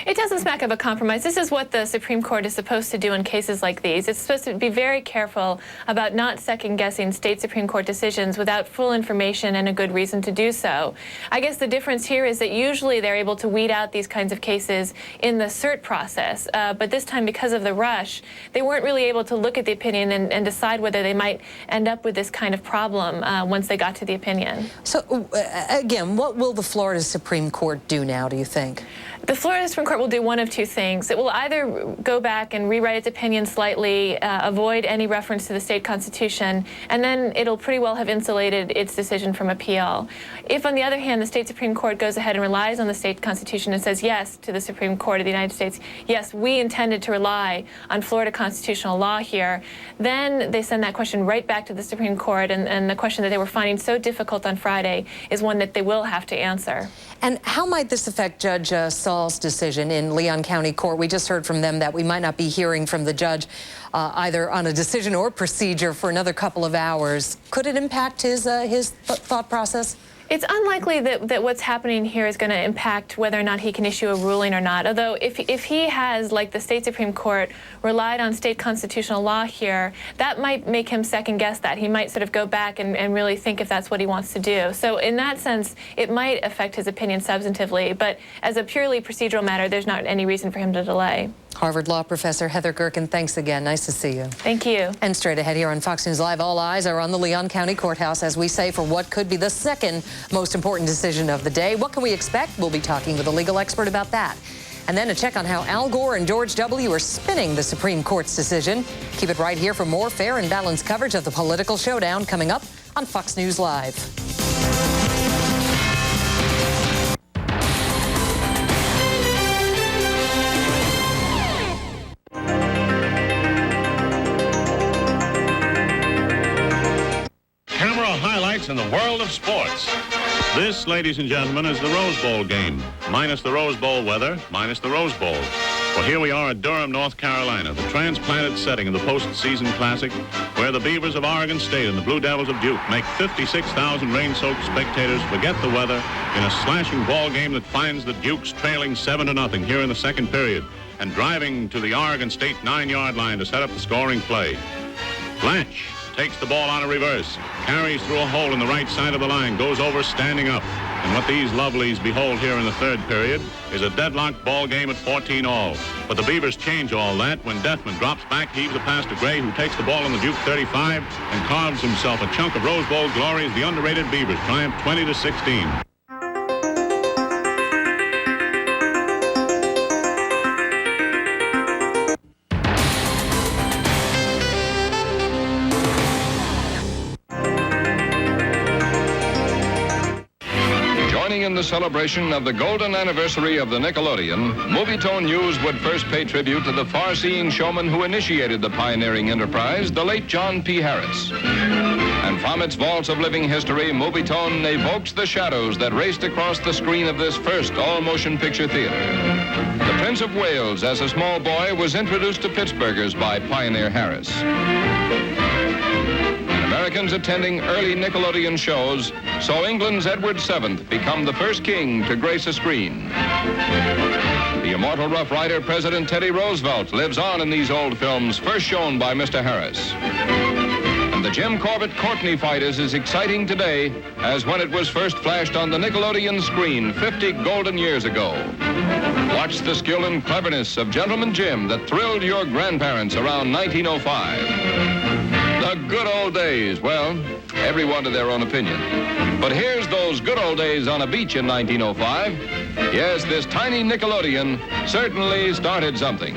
Speaker 8: It doesn't smack of a compromise. This is what the Supreme Court is supposed to do in cases like these. It's supposed to be very careful about not second-guessing state Supreme Court decisions without full information and a good reason to do so. I guess the difference here is that usually they're able to weed out these kinds of cases in the cert process, but this time, because of the rush, they weren't really able to look at the opinion and decide whether they might end up with this kind of problem once they got to the opinion.
Speaker 6: So, again, what will the Florida Supreme Court do now, do you think?
Speaker 8: The Florida U.S. Supreme Court will do one of two things. It will either go back and rewrite its opinion slightly, avoid any reference to the state constitution, and then it'll pretty well have insulated its decision from appeal. If, on the other hand, the state Supreme Court goes ahead and relies on the state constitution and says yes to the Supreme Court of the United States, yes, we intended to rely on Florida constitutional law here, then they send that question right back to the Supreme Court, and the question that they were finding so difficult on Friday is one that they will have to answer.
Speaker 6: And how might this affect Judge Saul's decision in Leon County Court? We just heard from them that we might not be hearing from the judge either on a decision or procedure for another couple of hours. Could it impact his thought process?
Speaker 8: It's unlikely that what's happening here is going to impact whether or not he can issue a ruling or not. Although if he has, like the state Supreme Court, relied on state constitutional law here, that might make him second guess that. He might sort of go back and really think if that's what he wants to do. So in that sense, it might affect his opinion substantively. But as a purely procedural matter, there's not any reason for him to delay.
Speaker 6: Harvard Law Professor Heather Gerken, thanks again. Nice to see you.
Speaker 8: Thank you.
Speaker 6: And straight ahead here on Fox News Live, all eyes are on the Leon County Courthouse, as we say, for what could be the second most important decision of the day. What can we expect? We'll be talking with a legal expert about that. And then a check on how Al Gore and George W. are spinning the Supreme Court's decision. Keep it right here for more fair and balanced coverage of the political showdown coming up on Fox News Live.
Speaker 9: In the world of sports. This, ladies and gentlemen, is the Rose Bowl game, minus the Rose Bowl weather, minus the Rose Bowl. Well, here we are at Durham, North Carolina, the transplanted setting of the postseason classic, where the Beavers of Oregon State and the Blue Devils of Duke make 56,000 rain-soaked spectators forget the weather in a slashing ball game that finds the Dukes trailing 7-0 here in the second period and driving to the Oregon State 9-yard line to set up the scoring play. Blanche takes the ball on a reverse, carries through a hole in the right side of the line, goes over standing up. And what these lovelies behold here in the third period is a deadlocked ball game at 14-all. But the Beavers change all that when Deathman drops back, heaves a pass to Gray, who takes the ball on the Duke 35 and carves himself a chunk of Rose Bowl glory as the underrated Beavers triumph 20-16.
Speaker 22: In the celebration of the golden anniversary of the Nickelodeon, Movietone News would first pay tribute to the far-seeing showman who initiated the pioneering enterprise, the late John P. Harris. And from its vaults of living history, Movietone evokes the shadows that raced across the screen of this first all-motion picture theater. The Prince of Wales, as a small boy, was introduced to Pittsburghers by Pioneer Harris. Americans attending early Nickelodeon shows saw England's Edward VII become the first king to grace a screen. The immortal Rough Rider President Teddy Roosevelt lives on in these old films, first shown by Mr. Harris. And the Jim Corbett-Courtney fight is as exciting today as when it was first flashed on the Nickelodeon screen 50 golden years ago. Watch the skill and cleverness of Gentleman Jim that thrilled your grandparents around 1905. The good old days. Well, everyone to their own opinion. But here's those good old days on a beach in 1905. Yes, this tiny Nickelodeon certainly started something.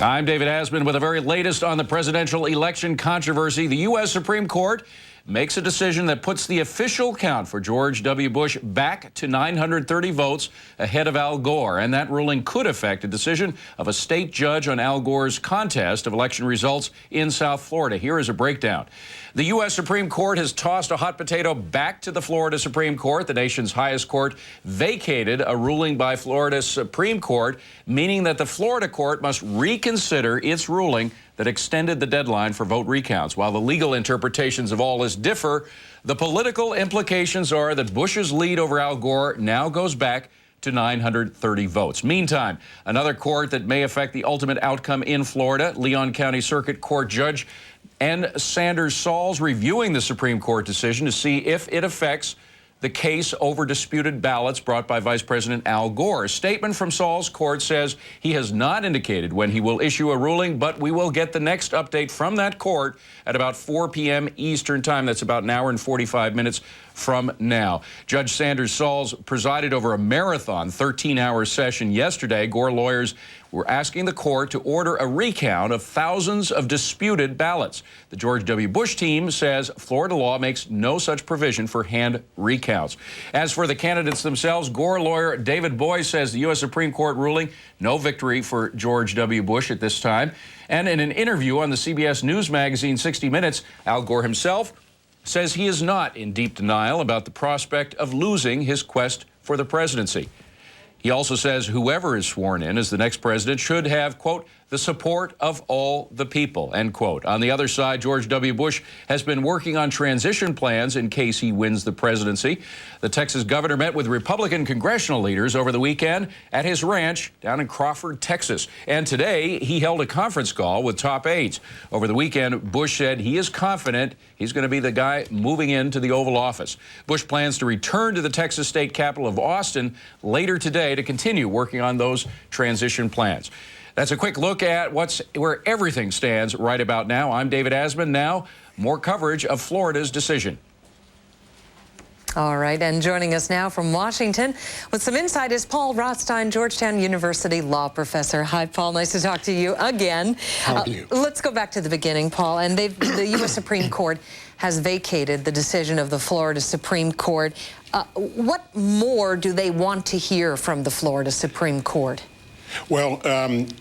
Speaker 12: I'm David Asman with the very latest on the presidential election controversy. The U.S. Supreme Court makes a decision that puts the official count for George W. Bush back to 930 votes ahead of Al Gore. And that ruling could affect a decision of a state judge on Al Gore's contest of election results in South Florida. Here is a breakdown. The U.S. Supreme Court has tossed a hot potato back to the Florida Supreme Court. The nation's highest court vacated a ruling by Florida's Supreme Court, meaning that the Florida court must reconsider its ruling that extended the deadline for vote recounts. While the legal interpretations of all this differ, the political implications are that Bush's lead over Al Gore now goes back to 930 votes. Meantime, another court that may affect the ultimate outcome in Florida, Leon County Circuit Court Judge N. Sanders Saul's reviewing the Supreme Court decision to see if it affects the case over disputed ballots brought by Vice President Al Gore. A statement from Saul's court says he has not indicated when he will issue a ruling, but we will get the next update from that court at about 4 p.m. Eastern Time. That's about an hour and 45 minutes from now. Judge Sanders Sauls presided over a marathon 13-hour session yesterday. Gore lawyers were asking the court to order a recount of thousands of disputed ballots. The George W. Bush team says Florida law makes no such provision for hand recounts. As for the candidates themselves, Gore lawyer David Boies says the U.S. Supreme Court ruling, no victory for George W. Bush at this time. And in an interview on the CBS News magazine 60 Minutes, Al Gore himself says he is not in deep denial about the prospect of losing his quest for the presidency. He also says whoever is sworn in as the next president should have, quote, the support of all the people, end quote. On the other side, George W. Bush has been working on transition plans in case he wins the presidency. The Texas governor met with Republican congressional leaders over the weekend at his ranch down in Crawford, Texas. And today, he held a conference call with top aides. Over the weekend, Bush said he is confident he's going to be the guy moving into the Oval Office. Bush plans to return to the Texas state capital of Austin later today to continue working on those transition plans. That's a quick look at where everything stands right about now. I'm David Asman. Now, more coverage of Florida's decision.
Speaker 6: All right, and joining us now from Washington with some insight is Paul Rothstein, Georgetown University law professor. Hi, Paul. Nice to talk to you again.
Speaker 4: How are you?
Speaker 6: Let's go back to the beginning, Paul. And the U.S. Supreme Court has vacated the decision of the Florida Supreme Court. What more do they want to hear from the Florida Supreme Court?
Speaker 4: Well,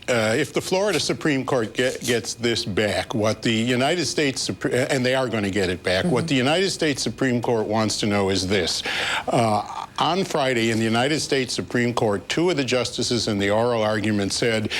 Speaker 4: if the Florida Supreme Court gets this back, what the United States, and they are going to get it back, what the United States Supreme Court wants to know is this. On Friday in the United States Supreme Court, two of the justices in the oral argument said,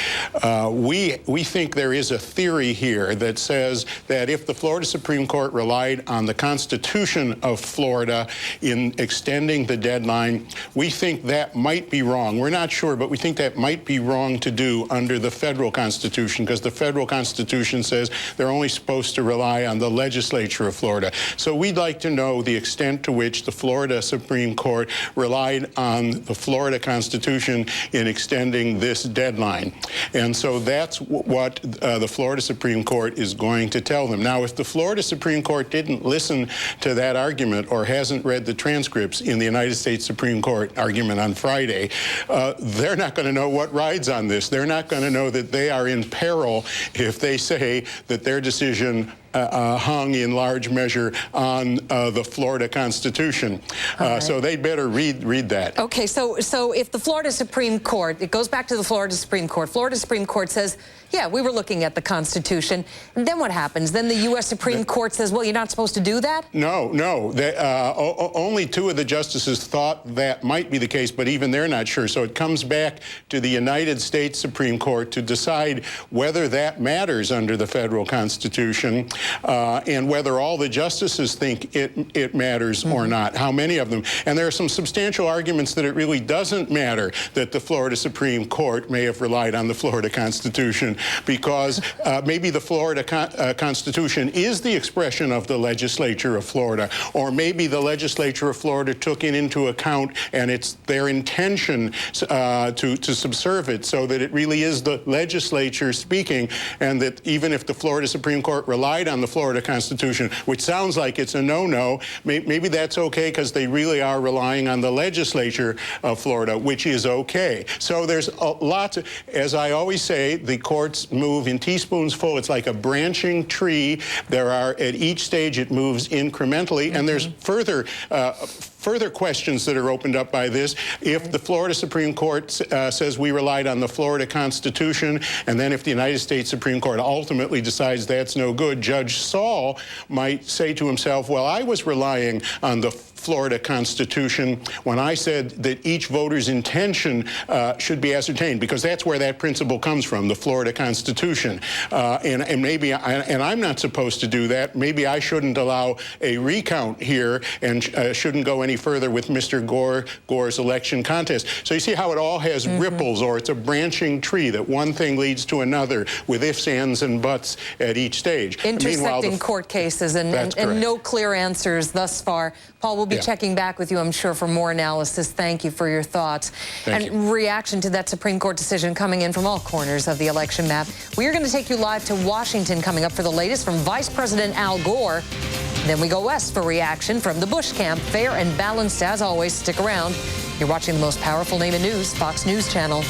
Speaker 4: we think there is a theory here that says that if the Florida Supreme Court relied on the Constitution of Florida in extending the deadline, we think that might be wrong. We're not sure, but we think that might be wrong to do under the federal Constitution, because the federal Constitution says they're only supposed to rely on the legislature of Florida. So we'd like to know the extent to which the Florida Supreme Court relied on the Florida Constitution in extending this deadline. And so that's what the Florida Supreme Court is going to tell them. Now, if the Florida Supreme Court didn't listen to that argument or hasn't read the transcripts in the United States Supreme Court argument on Friday, they're not going to know what rides on this. They're not going to know that they are in peril if they say that their decision hung in large measure on the Florida Constitution. Right. So they'd better read that.
Speaker 6: Okay, so if the Florida Supreme Court, it goes back to the Florida Supreme Court says, yeah, we were looking at the Constitution. And then what happens? Then the U.S. Supreme Court says, well, you're not supposed to do that?
Speaker 4: No. Only two of the justices thought that might be the case, but even they're not sure. So it comes back to the United States Supreme Court to decide whether that matters under the federal Constitution and whether all the justices think it matters or not, how many of them. And there are some substantial arguments that it really doesn't matter that the Florida Supreme Court may have relied on the Florida Constitution, because maybe the Florida Constitution is the expression of the legislature of Florida, or maybe the legislature of Florida took it into account and it's their intention to subserve it, so that it really is the legislature speaking, and that even if the Florida Supreme Court relied on the Florida Constitution, which sounds like it's a no-no, maybe that's okay because they really are relying on the legislature of Florida, which is okay. So there's lots of, as I always say, the courts move in teaspoons full. It's like a branching tree. There are, at each stage, it moves incrementally, and there's further questions that are opened up by this. If the Florida Supreme Court says we relied on the Florida Constitution, and then if the United States Supreme Court ultimately decides that's no good, Judge Saul might say to himself, well, I was relying on the Florida Constitution when I said that each voter's intention should be ascertained, because that's where that principle comes from, the Florida Constitution. And maybe, and I'm not supposed to do that. Maybe I shouldn't allow a recount here and shouldn't go any further with Mr. Gore's election contest. So you see how it all has ripples, or it's a branching tree that one thing leads to another with ifs, ands, and buts at each stage.
Speaker 6: Intersecting court cases and no clear answers thus far. Paul, we'll be checking back with you, I'm sure, for more analysis. Thank you for your thoughts.
Speaker 4: Thank
Speaker 6: and reaction to that Supreme Court decision coming in from all corners of the election map. We are going to take you live to Washington coming up for the latest from Vice President Al Gore. Then we go west for reaction from the Bush camp. Fair and balanced as always. Stick around. You're watching the most powerful name in news, Fox News Channel.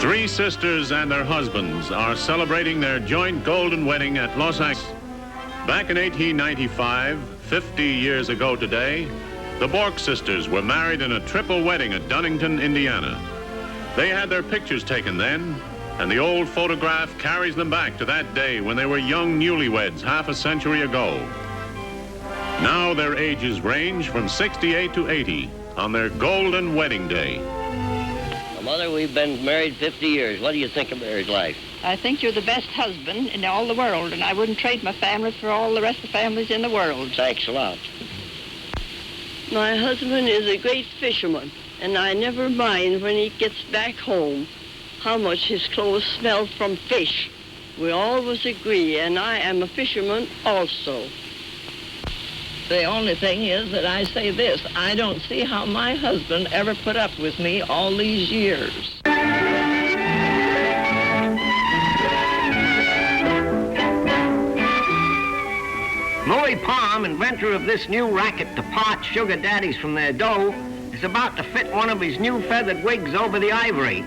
Speaker 9: Three sisters and their husbands are celebrating their joint golden wedding at Los Angeles. Back in 1895, 50 years ago today, the Bork sisters were married in a triple wedding at Dunnington, Indiana. They had their pictures taken then, and the old photograph carries them back to that day when they were young newlyweds half a century ago. Now their ages range from 68 to 80 on their golden wedding day.
Speaker 2: Mother, we've been married 50 years. What do you think of married life?
Speaker 14: I think you're the best husband in all the world, and I wouldn't trade my family for all the rest of the families in the world.
Speaker 2: Thanks a lot.
Speaker 17: My husband is a great fisherman, and I never mind when he gets back home how much his clothes smell from fish. We always agree, and I am a fisherman also.
Speaker 18: The only thing is that I say this, I don't see how my husband ever put up with me all these years.
Speaker 21: Louis Palm, inventor of this new racket to part sugar daddies from their dough, is about to fit one of his new feathered wigs over the ivory.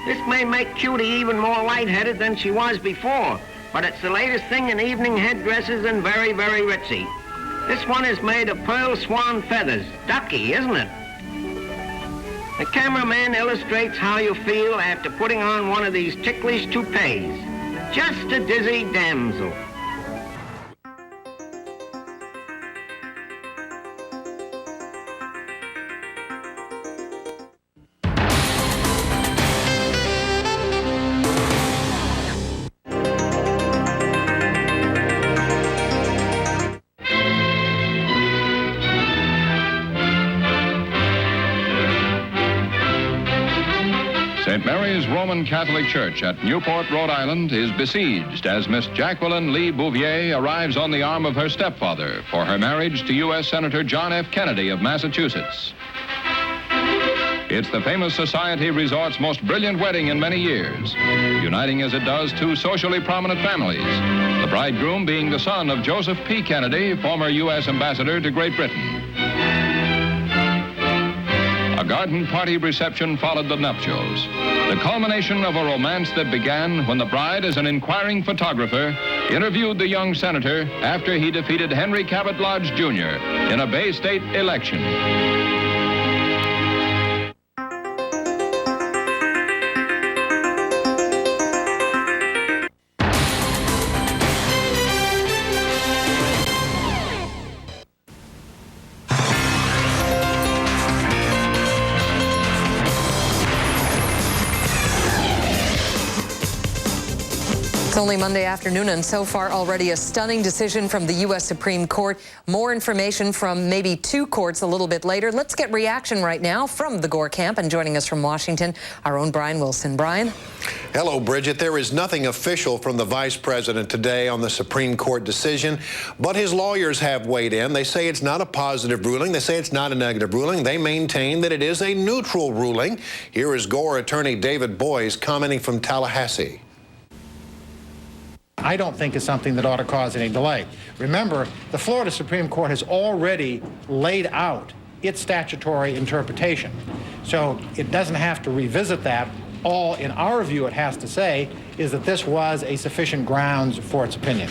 Speaker 21: This may make Cutie even more lightheaded than she was before, but it's the latest thing in evening headdresses and very, very ritzy. This one is made of pearl swan feathers. Ducky, isn't it? The cameraman illustrates how you feel after putting on one of these ticklish toupees. Just a dizzy damsel.
Speaker 22: St. Mary's Roman Catholic Church at Newport, Rhode Island is besieged as Miss Jacqueline Lee Bouvier arrives on the arm of her stepfather for her marriage to U.S. Senator John F. Kennedy of Massachusetts. It's the famous society resort's most brilliant wedding in many years, uniting as it does two socially prominent families, the bridegroom being the son of Joseph P. Kennedy, former U.S. ambassador to Great Britain. A garden party reception followed the nuptials, the culmination of a romance that began when the bride, as an inquiring photographer, interviewed the young senator after he defeated Henry Cabot Lodge, Jr. in a Bay State election.
Speaker 6: It's only Monday afternoon, and so far already a stunning decision from the U.S. Supreme Court. More information from maybe two courts a little bit later. Let's get reaction right now from the Gore camp, and joining us from Washington, our own Brian Wilson. Brian?
Speaker 26: Hello, Bridget. There is nothing official from the Vice President today on the Supreme Court decision, but his lawyers have weighed in. They say it's not a positive ruling. They say it's not a negative ruling. They maintain that it is a neutral ruling. Here is Gore attorney David Boies commenting from Tallahassee.
Speaker 19: I don't think it's something that ought to cause any delay. Remember, the Florida Supreme Court has already laid out its statutory interpretation. So it doesn't have to revisit that. All, in our view, it has to say is that this was a sufficient grounds for its opinion.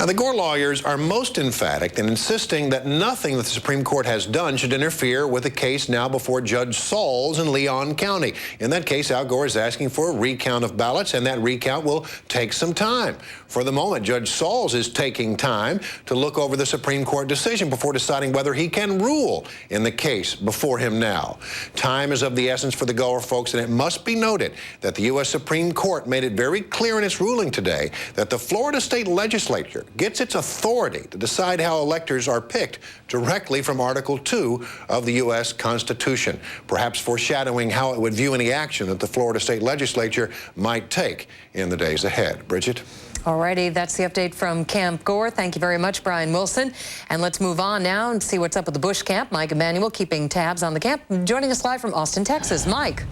Speaker 26: Now, the Gore lawyers are most emphatic in insisting that nothing that the Supreme Court has done should interfere with a case now before Judge Saul's in Leon County. In that case, Al Gore is asking for a recount of ballots, and that recount will take some time. For the moment, Judge Saul's is taking time to look over the Supreme Court decision before deciding whether he can rule in the case before him now. Time is of the essence for the Gore folks, and it must be noted that the U.S. Supreme Court made it very clear in its ruling today that the Florida state legislature gets its authority to decide how electors are picked directly from Article 2 of the U.S. Constitution, perhaps foreshadowing how it would view any action that the Florida state legislature might take in the days ahead. Bridget?
Speaker 6: Alrighty, that's the update from Camp Gore. Thank you very much, Brian Wilson. And let's move on now and see what's up with the Bush camp. Mike Emanuel keeping tabs on the camp. Joining us live from Austin, Texas. Mike.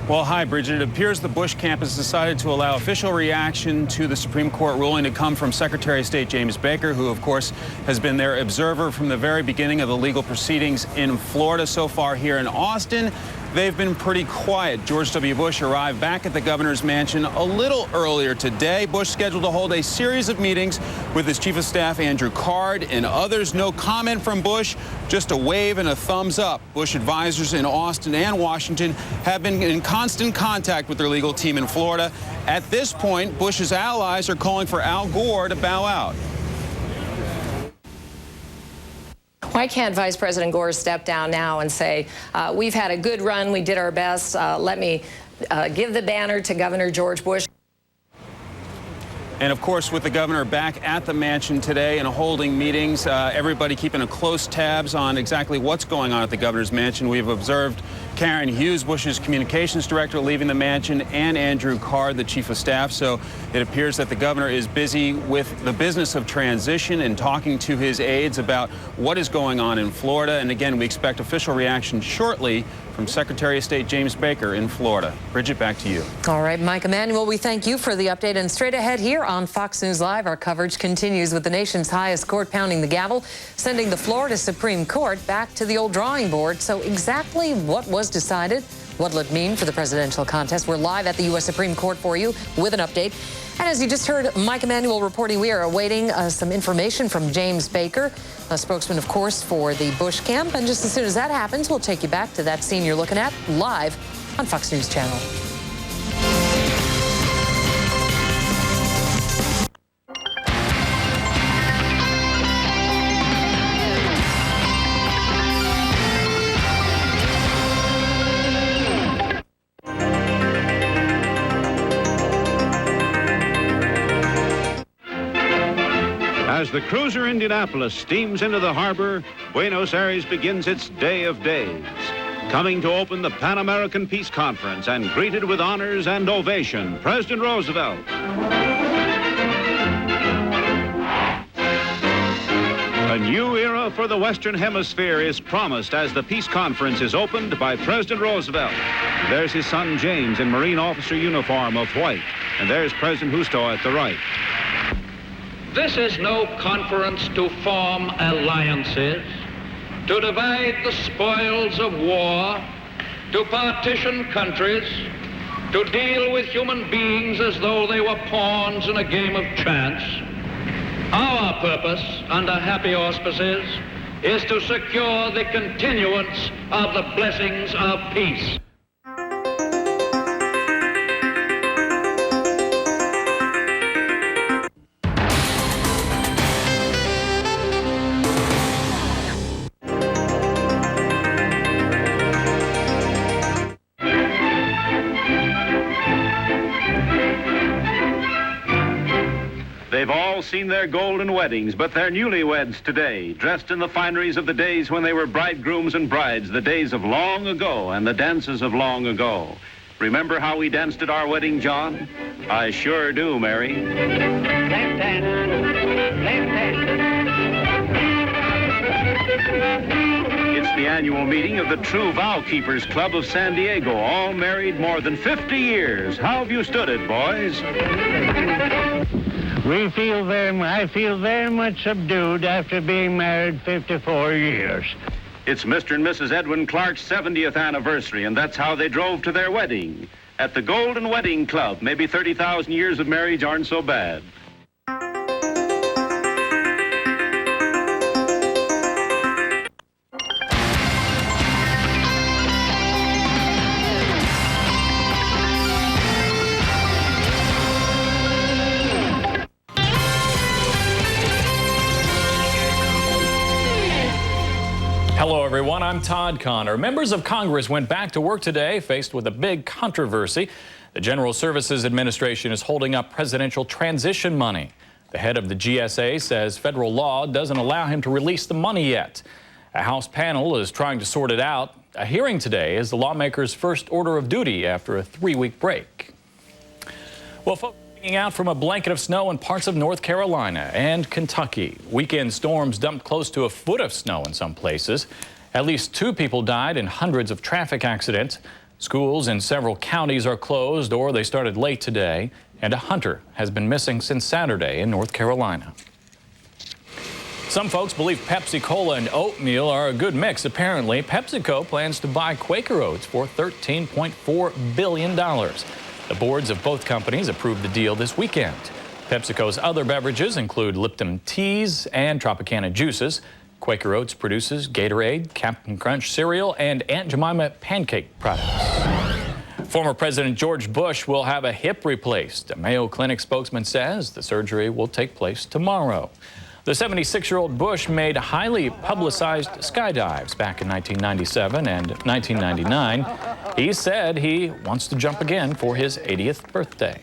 Speaker 1: Well, hi, Bridget. It appears the Bush camp has decided to allow official reaction to the Supreme Court ruling to come from Secretary of State James Baker, who, of course, has been their observer from the very beginning of the legal proceedings in Florida. So far here in Austin, they've been pretty quiet. George W. Bush arrived back at the governor's mansion a little earlier today. Bush scheduled to hold a series of meetings with his chief of staff, Andrew Card, and others. No comment from Bush, just a wave and a thumbs up. Bush advisors in Austin and Washington have been in constant contact with their legal team in Florida. At this point, Bush's allies are calling for Al Gore to bow out.
Speaker 7: Why can't Vice President Gore step down now and say, we've had a good run, we did our best, let me give the banner to Governor George Bush?
Speaker 1: And of course, with the governor back at the mansion today and holding meetings, everybody keeping a close tabs on exactly what's going on at the governor's mansion. We've observed Karen Hughes, Bush's communications director, leaving the mansion, and Andrew Card, the chief of staff. So it appears that the governor is busy with the business of transition and talking to his aides about what is going on in Florida. And again, we expect official reaction shortly from Secretary of State James Baker in Florida. Bridget, back to you.
Speaker 6: All right, Mike Emanuel, we thank you for the update. And straight ahead here on Fox News Live, our coverage continues with the nation's highest court pounding the gavel, sending the Florida Supreme Court back to the old drawing board. So exactly what was decided? What will it mean for the presidential contest? We're live at the U.S. Supreme Court for you with an update. And as you just heard Mike Emanuel reporting, we are awaiting some information from James Baker, a spokesman, of course, for the Bush camp. And just as soon as that happens, we'll take you back to that scene you're looking at live on Fox News Channel.
Speaker 9: As the cruiser Indianapolis steams into the harbor, Buenos Aires begins its day of days. Coming to open the Pan American Peace Conference and greeted with honors and ovation, President Roosevelt. A new era for the Western Hemisphere is promised as the Peace Conference is opened by President Roosevelt. There's his son James in Marine officer uniform of white, and there's President Housteau at the right.
Speaker 11: This is no conference to form alliances, to divide the spoils of war, to partition countries, to deal with human beings as though they were pawns in a game of chance. Our purpose, under happy auspices, is to secure the continuance of the blessings of peace.
Speaker 9: They've all seen their golden weddings, but they're newlyweds today, dressed in the fineries of the days when they were bridegrooms and brides, the days of long ago and the dances of long ago. Remember how we danced at our wedding, John? I sure do, Mary.
Speaker 11: Left hand, left hand.
Speaker 9: It's the annual meeting of the True Vow Keepers Club of San Diego, all married more than 50 years. How have you stood it, boys?
Speaker 15: I feel very much subdued after being married 54 years.
Speaker 9: It's Mr. and Mrs. Edwin Clark's 70th anniversary, and that's how they drove to their wedding. At the Golden Wedding Club, maybe 30,000 years of marriage aren't so bad.
Speaker 3: everyone. I'm Todd Connor. Members of Congress went back to work today, faced with a big controversy. The General Services Administration is holding up presidential transition money. The head of the GSA says federal law doesn't allow him to release the money yet. A House panel is trying to sort it out. A hearing today is the lawmakers' first order of duty after a 3-week break. Well, folks, out from a blanket of snow in parts of North Carolina and Kentucky. Weekend storms dumped close to a foot of snow in some places. At least 2 people died in hundreds of traffic accidents. Schools in several counties are closed or they started late today. And a hunter has been missing since Saturday in North Carolina. Some folks believe Pepsi Cola and oatmeal are a good mix. Apparently, PepsiCo plans to buy Quaker Oats for $13.4 billion. The boards of both companies approved the deal this weekend. PepsiCo's other beverages include Lipton teas and Tropicana juices. Quaker Oats produces Gatorade, Captain Crunch cereal, and Aunt Jemima pancake products. Former President George Bush will have a hip replaced. A Mayo Clinic spokesman says the surgery will take place tomorrow. The 76-year-old Bush made highly publicized skydives back in 1997 and 1999. He said he wants to jump again for his 80th birthday.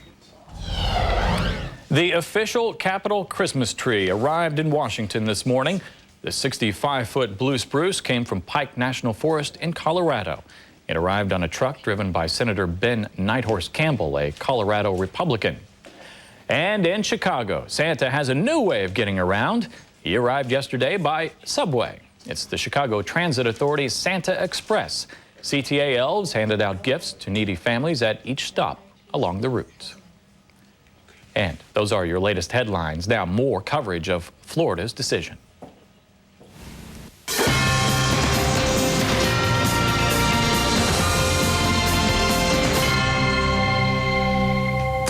Speaker 3: The official Capitol Christmas tree arrived in Washington this morning. The 65-foot blue spruce came from Pike National Forest in Colorado. It arrived on a truck driven by Senator Ben Nighthorse Campbell, a Colorado Republican. And in Chicago, Santa has a new way of getting around. He arrived yesterday by subway. It's the Chicago Transit Authority's Santa Express. CTA elves handed out gifts to needy families at each stop along the route. And those are your latest headlines. Now more coverage of Florida's decision.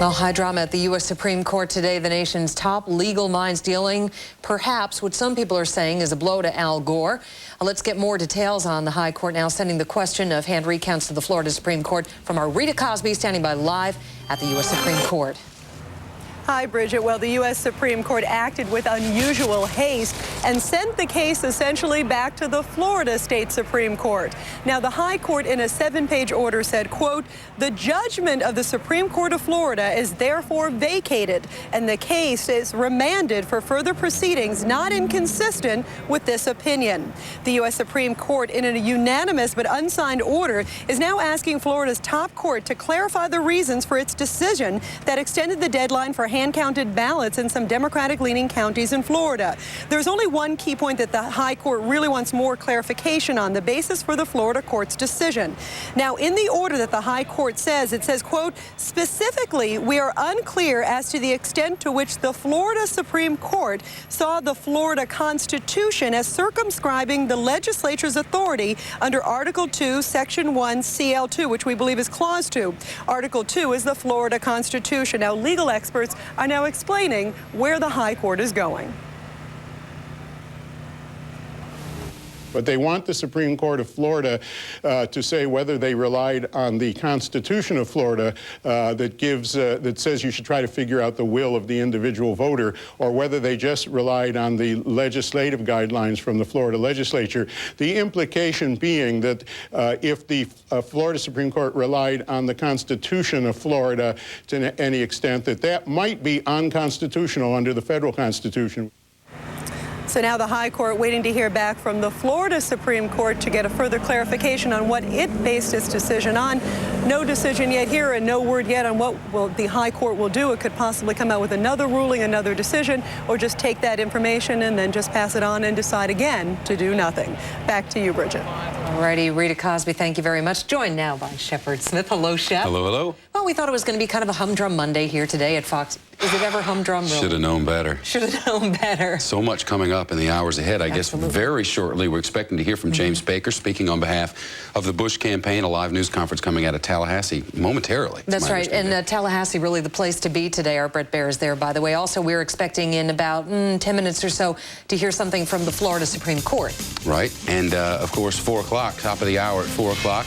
Speaker 6: Well, high drama at the U.S. Supreme Court today. The nation's top legal minds dealing, perhaps, what some people are saying is a blow to Al Gore. Let's get more details on the high court now, sending the question of hand recounts to the Florida Supreme Court from our Rita Cosby, standing by live at the U.S. Supreme Court.
Speaker 5: Hi, Bridget. Well, the U.S. Supreme Court acted with unusual haste and sent the case essentially back to the Florida State Supreme Court. Now, the High Court in a 7-page order said, quote, the judgment of the Supreme Court of Florida is therefore vacated, and the case is remanded for further proceedings not inconsistent with this opinion. The U.S. Supreme Court, in a unanimous but unsigned order, is now asking Florida's top court to clarify the reasons for its decision that extended the deadline for hand-counted ballots in some Democratic-leaning counties in Florida. There's only one key point that the High Court really wants more clarification on, the basis for the Florida court's decision. Now, in the order that the High Court says, it says, quote, specifically, we are unclear as to the extent to which the Florida Supreme Court saw the Florida Constitution as circumscribing the legislature's authority under Article 2, Section 1, CL2, which we believe is Clause 2. Article 2 is the Florida Constitution. Now, legal experts are now explaining where the High Court is going.
Speaker 4: But they want the Supreme Court of Florida to say whether they relied on the Constitution of Florida that says you should try to figure out the will of the individual voter, or whether they just relied on the legislative guidelines from the Florida legislature. The implication being that if the Florida Supreme Court relied on the Constitution of Florida to any extent, that might be unconstitutional under the federal Constitution.
Speaker 5: So now the High Court waiting to hear back from the Florida Supreme Court to get a further clarification on what it based its decision on. No decision yet here and no word yet on what the High Court will do. It could possibly come out with another ruling, another decision, or just take that information and then just pass it on and decide again to do nothing. Back to you, Bridget.
Speaker 6: All righty, Rita Cosby, thank you very much. Joined now by Shepard Smith. Hello, Shep.
Speaker 13: Hello, hello.
Speaker 6: Well, we thought it was going to be kind of a humdrum Monday here today at Fox. Is it ever humdrum?
Speaker 13: Should have known better.
Speaker 6: Should have known better.
Speaker 13: So much coming up in the hours ahead. I guess very shortly we're expecting to hear from James Baker speaking on behalf of the Bush campaign, a live news conference coming out of Tallahassee momentarily.
Speaker 6: That's right. And Tallahassee, really the place to be today. Our Brett Baer is there, by the way. Also, we're expecting in about 10 minutes or so to hear something from the Florida Supreme Court.
Speaker 13: Right. And, of course, 4 o'clock. o'clock, top of the hour at 4 o'clock.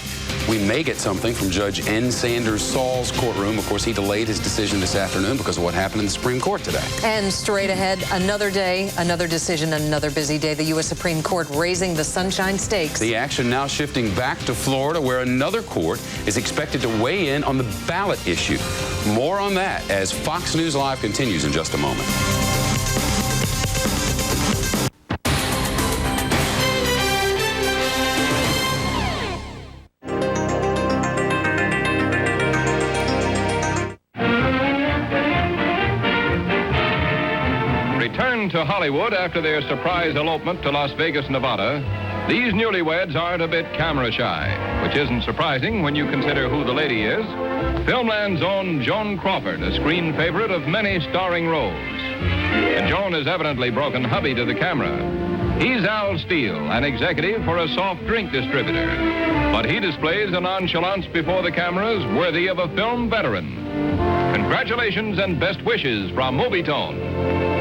Speaker 13: We may get something from Judge N. Sanders Saul's courtroom. Of course, he delayed his decision this afternoon because of what happened in the Supreme Court today.
Speaker 6: And straight ahead, another day, another decision, another busy day. The U.S. Supreme Court raising the Sunshine Stakes.
Speaker 13: The action now shifting back to Florida, where another court is expected to weigh in on the ballot issue. More on that as Fox News Live continues in just a moment.
Speaker 22: Returned to Hollywood after their surprise elopement to Las Vegas, Nevada, these newlyweds aren't a bit camera shy, which isn't surprising when you consider who the lady is. Filmland's own Joan Crawford, a screen favorite of many starring roles. And Joan has evidently broken hubby to the camera. He's Al Steele, an executive for a soft drink distributor. But he displays a nonchalance before the cameras worthy of a film veteran. Congratulations and best wishes from Movietone.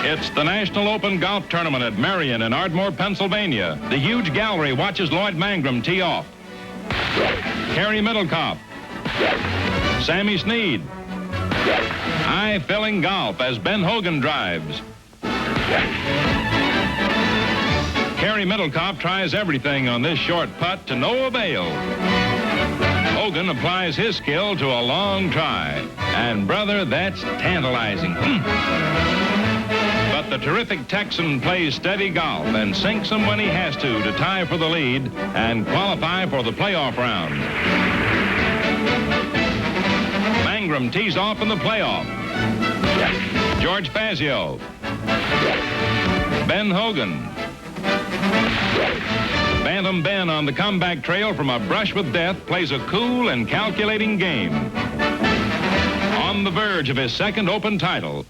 Speaker 22: It's the National Open Golf Tournament at Marion in Ardmore, Pennsylvania. The huge gallery watches Lloyd Mangrum tee off. Kerry Middlecoff. Sammy Snead. Eye-filling golf as Ben Hogan drives. Kerry Middlecoff tries everything on this short putt to no avail. Hogan applies his skill to a long try. And, brother, that's tantalizing. But the terrific Texan plays steady golf and sinks him when he has to tie for the lead and qualify for the playoff round. Mangrum tees off in the playoff. George Fazio. Ben Hogan. Bantam Ben on the comeback trail from a brush with death plays a cool and calculating game. On the verge of his second Open title.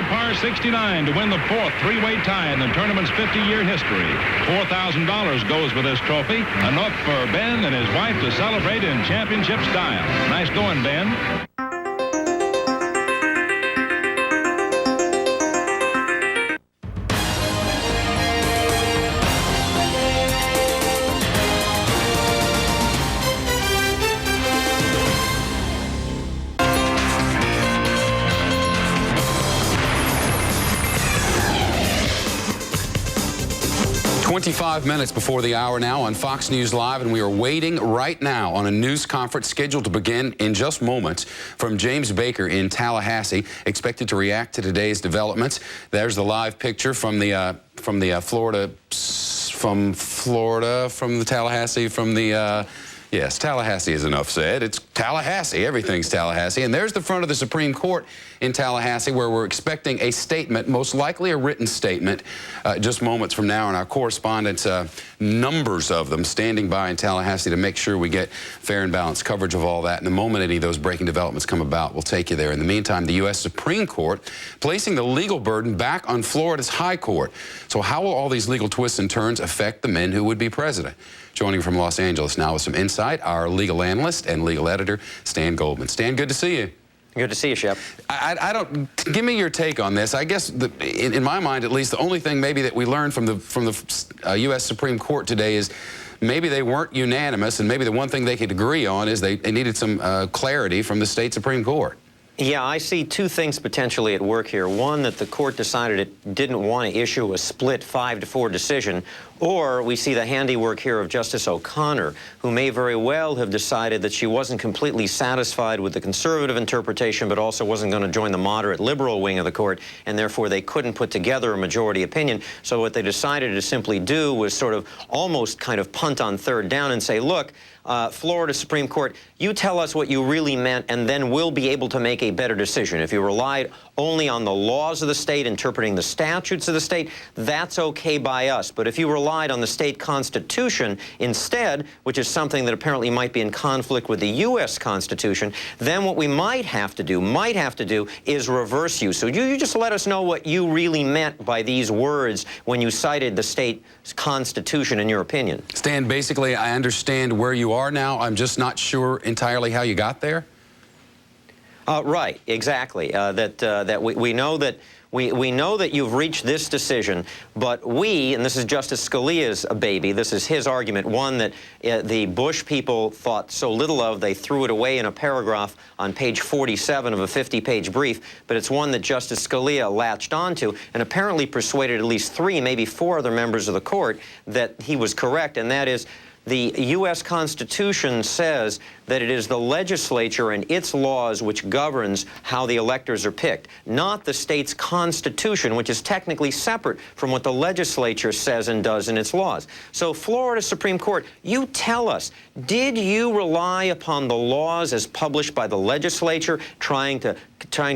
Speaker 22: Par 69 to win the fourth three-way tie in the tournament's 50-year history. $4,000 goes with this trophy, enough for Ben and his wife to celebrate in championship style. Nice going, Ben.
Speaker 13: "25 minutes before the hour now on Fox News Live, and we are waiting right now on a news conference scheduled to begin in just moments from James Baker in Tallahassee, expected to react to today's developments. There's the live picture from the Tallahassee, yes, Tallahassee is enough said. It's Tallahassee. Everything's Tallahassee. And there's the front of the Supreme Court in Tallahassee, where we're expecting a statement, most likely a written statement, just moments from now. And our correspondents, numbers of them, standing by in Tallahassee to make sure we get fair and balanced coverage of all that. And the moment any of those breaking developments come about, we'll take you there. In the meantime, the U.S. Supreme Court placing the legal burden back on Florida's High Court. So how will all these legal twists and turns affect the men who would be president? Joining from Los Angeles now with some insight, our legal analyst and legal editor, Stan Goldman. Stan, good to see you.
Speaker 10: Good to see you, Shep.
Speaker 13: Give me your take on this. I guess, in my mind at least, the only thing maybe that we learned from the U.S. Supreme Court today is maybe they weren't unanimous, and maybe the one thing they could agree on is they needed some clarity from the state Supreme Court.
Speaker 10: Yeah, I see two things potentially at work here. One, that the court decided it didn't want to issue a split 5-4 decision, or we see the handiwork here of Justice O'Connor, who may very well have decided that she wasn't completely satisfied with the conservative interpretation, but also wasn't going to join the moderate liberal wing of the court, and therefore they couldn't put together a majority opinion. So what they decided to simply do was sort of almost kind of punt on third down and say, look, Florida Supreme Court, you tell us what you really meant, and then we'll be able to make a better decision. If you relied only on the laws of the state, interpreting the statutes of the state, that's okay by us. But if you relied on the state constitution instead, which is something that apparently might be in conflict with the U.S. Constitution, then what we might have to do is reverse you. So you just let us know what you really meant by these words when you cited the state constitution in your opinion.
Speaker 13: Stan, basically, I understand where you are now. I'm just not sure entirely how you got there.
Speaker 10: Right, exactly. We know that we know that you've reached this decision, but and this is Justice Scalia's baby, this is his argument, one that the Bush people thought so little of, they threw it away in a paragraph on page 47 of a 50-page brief, but it's one that Justice Scalia latched onto and apparently persuaded at least 3, maybe 4 other members of the court that he was correct, and that is the U.S. Constitution says that it is the legislature and its laws which governs how the electors are picked, not the state's constitution, which is technically separate from what the legislature says and does in its laws. So, Florida Supreme Court, you tell us, did you rely upon the laws as published by the legislature, trying to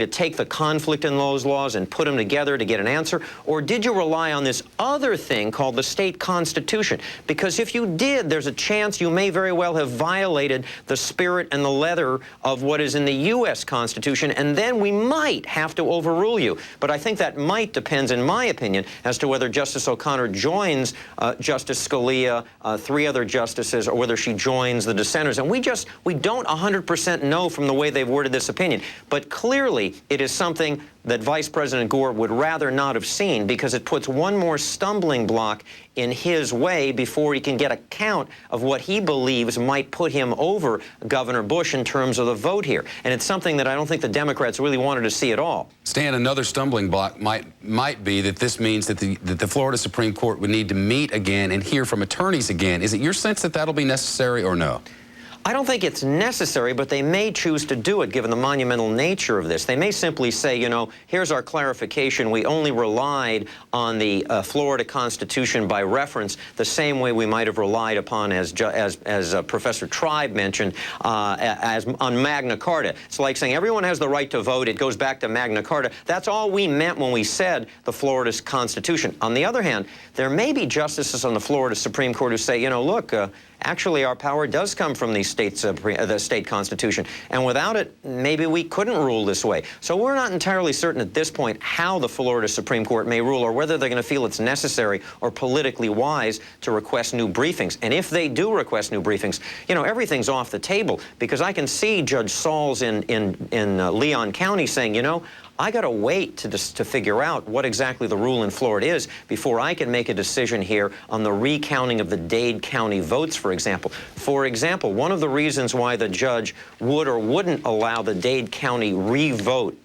Speaker 10: take the conflict in those laws and put them together to get an answer, or did you rely on this other thing called the state constitution? Because if you did, there's a chance you may very well have violated the spirit and the letter of what is in the U.S. Constitution, and then we might have to overrule you. But I think that might depends, in my opinion, as to whether Justice O'Connor joins Justice Scalia, 3 other justices, or whether she joins the dissenters. And we don't 100% know from the way they've worded this opinion. But clearly, it is something that Vice President Gore would rather not have seen, because it puts one more stumbling block in his way before he can get a count of what he believes might put him over Governor Bush in terms of the vote here. And it's something that I don't think the Democrats really wanted to see at all.
Speaker 13: Stan, another stumbling block might be that this means that the Florida Supreme Court would need to meet again and hear from attorneys again. Is it your sense that that'll be necessary or no?
Speaker 10: I don't think it's necessary, but they may choose to do it given the monumental nature of this. They may simply say, you know, here's our clarification. We only relied on the Florida Constitution by reference the same way we might have relied upon, as Professor Tribe mentioned, on Magna Carta. It's like saying everyone has the right to vote. It goes back to Magna Carta. That's all we meant when we said the Florida Constitution. On the other hand, there may be justices on the Florida Supreme Court who say, you know, look, actually, our power does come from the state constitution, and without it, maybe we couldn't rule this way. So we're not entirely certain at this point how the Florida Supreme Court may rule, or whether they're going to feel it's necessary or politically wise to request new briefings. And if they do request new briefings, you know, everything's off the table, because I can see Judge Sauls in Leon County saying, you know, I got to wait to figure out what exactly the rule in Florida is before I can make a decision here on the recounting of the Dade County votes, for example. For example, one of the reasons why the judge would or wouldn't allow the Dade County recounting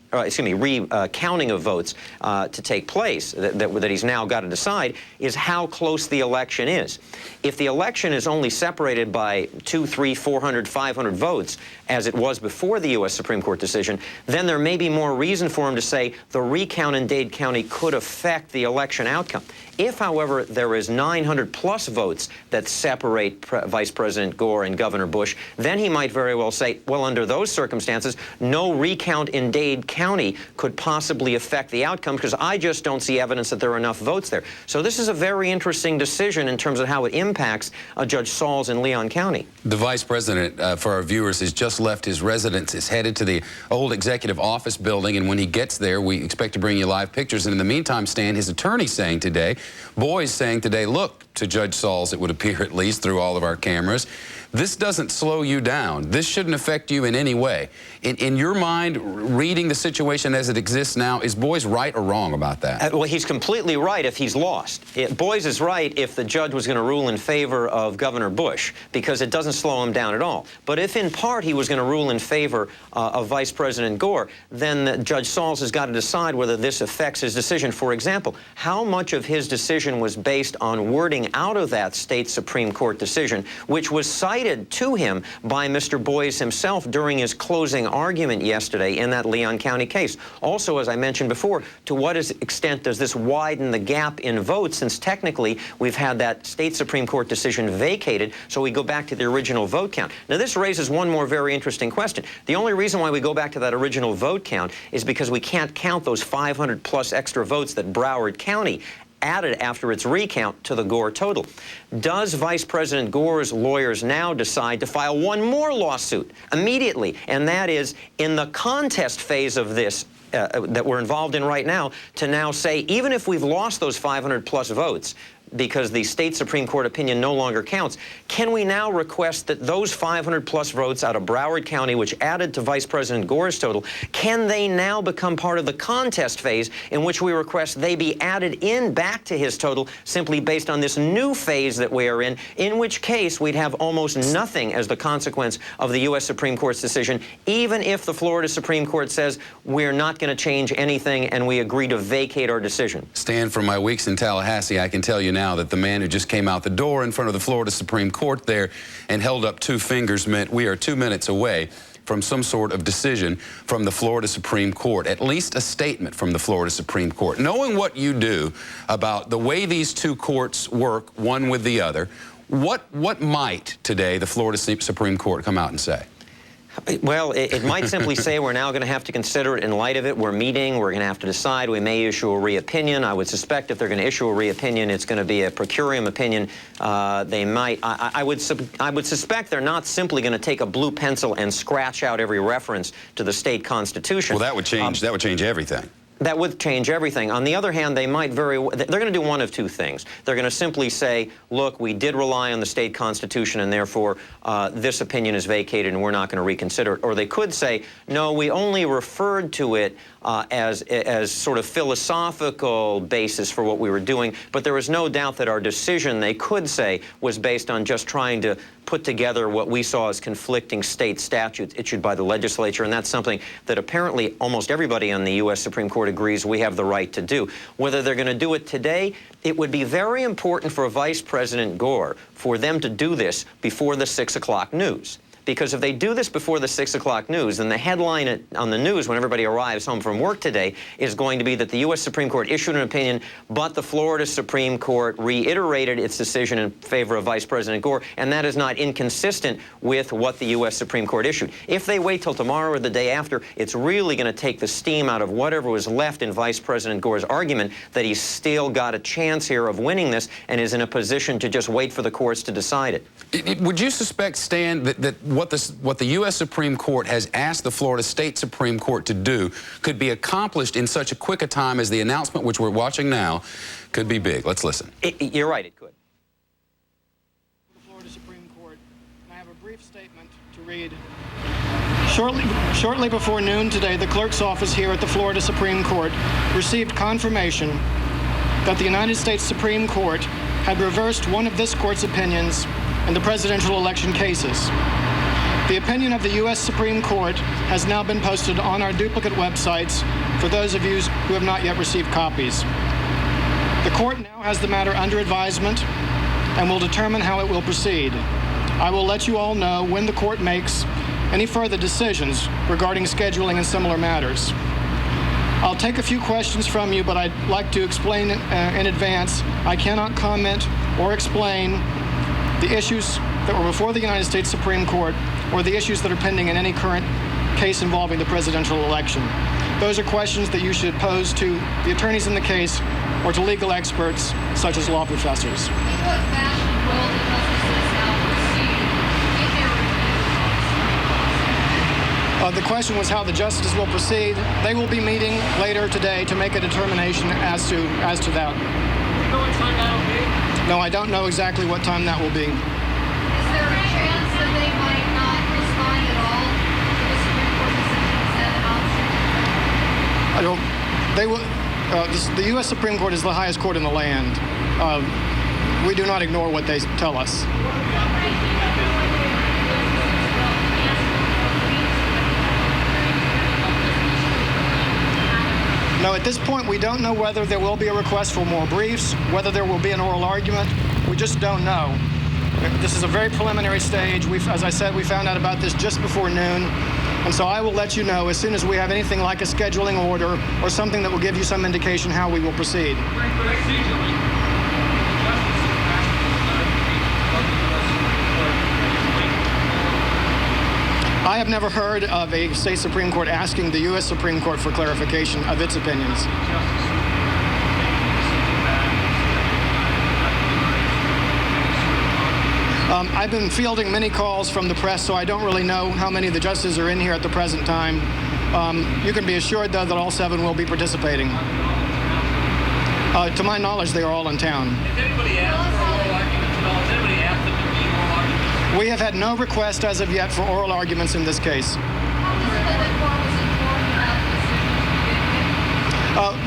Speaker 10: of votes to take place, that he's now got to decide, is how close the election is. If the election is only separated by 200, 300, 400, 500 votes, as it was before the U.S. Supreme Court decision, then there may be more reason for him to say the recount in Dade County could affect the election outcome. If, however, there is 900-plus votes that separate Vice President Gore and Governor Bush, then he might very well say, well, under those circumstances, no recount in Dade County could possibly affect the outcome, because I just don't see evidence that there are enough votes there. So this is a very interesting decision in terms of how it impacts Judge Sauls in Leon County.
Speaker 13: The Vice President, for our viewers, has just left his residence, is headed to the old executive office building, and when he gets there, we expect to bring you live pictures. And in the meantime, Stan, his attorney saying today, Boy's saying today, look, to Judge Sauls, it would appear at least through all of our cameras, this doesn't slow you down. This shouldn't affect you in any way. In your mind, reading the situation as it exists now, is Boyes right or wrong about that?
Speaker 10: Well, he's completely right if he's lost. Boyes is right if the judge was going to rule in favor of Governor Bush, because it doesn't slow him down at all. But if in part he was going to rule in favor of Vice President Gore, then Judge Sauls has got to decide whether this affects his decision. For example, how much of his decision was based on wording out of that state Supreme Court decision, which was cited cited to him by Mr. Boies himself during his closing argument yesterday in that Leon County case. Also, as I mentioned before, to what extent does this widen the gap in votes, since technically we've had that state Supreme Court decision vacated, so we go back to the original vote count. Now, this raises one more very interesting question. The only reason why we go back to that original vote count is because we can't count those 500+ extra votes that Broward County added after its recount to the Gore total. Does Vice President Gore's lawyers now decide to file one more lawsuit immediately, and that is in the contest phase of this that we're involved in right now, to now say, even if we've lost those 500+ votes, because the state Supreme Court opinion no longer counts, can we now request that those 500+ votes out of Broward County, which added to Vice President Gore's total, can they now become part of the contest phase in which we request they be added in back to his total simply based on this new phase that we are in which case we'd have almost nothing as the consequence of the U.S. Supreme Court's decision, even if the Florida Supreme Court says we're not going to change anything and we agree to vacate our decision?
Speaker 13: Stan, from my weeks in Tallahassee, I can tell you now that the man who just came out the door in front of the Florida Supreme Court there and held up 2 fingers meant we are 2 minutes away from some sort of decision from the Florida Supreme Court, at least a statement from the Florida Supreme Court. Knowing what you do about the way these 2 courts work, one with the other, what might today the Florida Supreme Court come out and say?
Speaker 10: Well, it might simply say we're now going to have to consider it in light of it. We're meeting. We're going to have to decide. We may issue a re-opinion. I would suspect if they're going to issue a re-opinion, it's going to be a per curiam opinion. They might. I would suspect they're not simply going to take a blue pencil and scratch out every reference to the state constitution.
Speaker 13: Well, that would change everything.
Speaker 10: That would change everything. On the other hand, they might they're going to do one of 2 things. They're going to simply say, look, we did rely on the state constitution and therefore this opinion is vacated and we're not going to reconsider it. Or they could say, no, we only referred to it as sort of philosophical basis for what we were doing, but there was no doubt that our decision, they could say, was based on just trying to put together what we saw as conflicting state statutes issued by the legislature, and that's something that apparently almost everybody on the U.S. Supreme Court agrees we have the right to do. Whether they're going to do it today, it would be very important for Vice President Gore for them to do this before the 6 o'clock news. Because if they do this before the 6 o'clock news, then the headline on the news when everybody arrives home from work today is going to be that the U.S. Supreme Court issued an opinion, but the Florida Supreme Court reiterated its decision in favor of Vice President Gore, and that is not inconsistent with what the U.S. Supreme Court issued. If they wait till tomorrow or the day after, it's really going to take the steam out of whatever was left in Vice President Gore's argument that he's still got a chance here of winning this and is in a position to just wait for the courts to decide it.
Speaker 13: Would you suspect, Stan, that what the U.S. Supreme Court has asked the Florida State Supreme Court to do could be accomplished in such a quick a time as the announcement, which we're watching now, could be big? Let's listen.
Speaker 10: You're right, it could.
Speaker 8: The Florida Supreme Court, and I have a brief statement to read. Shortly before noon today, the clerk's office here at the Florida Supreme Court received confirmation that the United States Supreme Court had reversed one of this court's opinions in the presidential election cases. The opinion of the U.S. Supreme Court has now been posted on our duplicate websites for those of you who have not yet received copies. The court now has the matter under advisement and will determine how it will proceed. I will let you all know when the court makes any further decisions regarding scheduling and similar matters. I'll take a few questions from you, but I'd like to explain in advance I cannot comment or explain the issues that were before the United States Supreme Court or the issues that are pending in any current case involving the presidential election. Those are questions that you should pose to the attorneys in the case or to legal experts such as law professors. The question was how the justices will proceed. They will be meeting later today to make a determination as to that. Do you know what time that will be? No, I don't know exactly what time that will be.
Speaker 16: Is there a chance that they might not respond at all to the Supreme Court decision instead of option?
Speaker 8: They will. The U.S. Supreme Court is the highest court in the land. We do not ignore what they tell us. No, at this point, we don't know whether there will be a request for more briefs, whether there will be an oral argument. We just don't know. This is a very preliminary stage. As I said, we found out about this just before noon. And so I will let you know as soon as we have anything like a scheduling order or something that will give you some indication how we will proceed. I have never heard of a state Supreme Court asking the U.S. Supreme Court for clarification of its opinions. I've been fielding many calls from the press, so I don't really know how many of the justices are in here at the present time. You can be assured, though, that all 7 will be participating. To my knowledge, they are all in town.
Speaker 12: Has anybody asked for oral arguments at all? Has anybody asked them to be oral arguments?
Speaker 8: We have had no request as of yet for oral arguments in this case.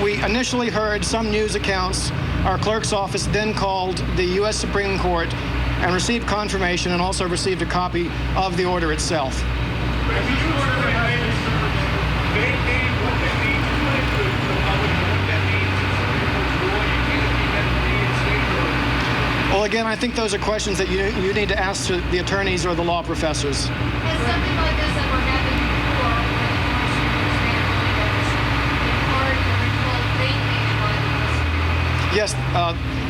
Speaker 8: We initially heard some news accounts. Our clerk's office then called the U.S. Supreme Court and received confirmation and also received a copy of the order itself. Well, again, I think those are questions that you need to ask to the attorneys or the law professors.
Speaker 16: Has something like this ever happened before when
Speaker 8: Yes,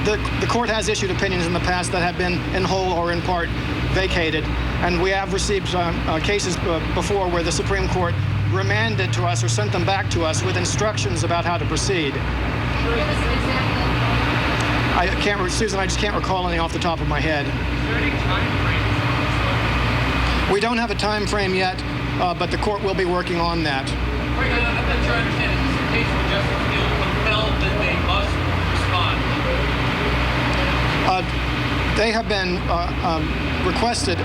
Speaker 8: the court has issued opinions in the past that have been in whole or in part vacated, and we have received cases before where the Supreme Court remanded to us or sent them back to us with instructions about how to proceed.
Speaker 16: Give us an example.
Speaker 8: I can't, Susan, I just can't recall any off the top of my head.
Speaker 12: Is there any time frame?
Speaker 8: We don't have a time frame yet, but the court will be working on that.
Speaker 12: Right, I'm not sure I understand. Is this a case where justice feels compelled that they must respond?
Speaker 8: They have been requested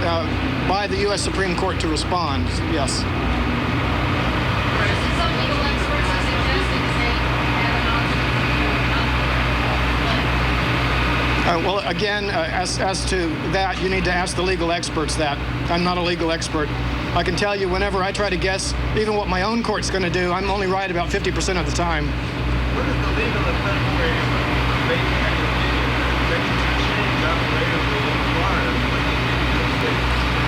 Speaker 8: by the U.S. Supreme Court to respond, yes.
Speaker 16: Some legal experts are suggesting they have an option.
Speaker 8: Well, again, as to that, you need to ask the legal experts that. I'm not a legal expert. I can tell you whenever I try to guess even what my own court's going to do, I'm only right about 50% of the time.
Speaker 12: What is the legal effect where they can change operations in Florida?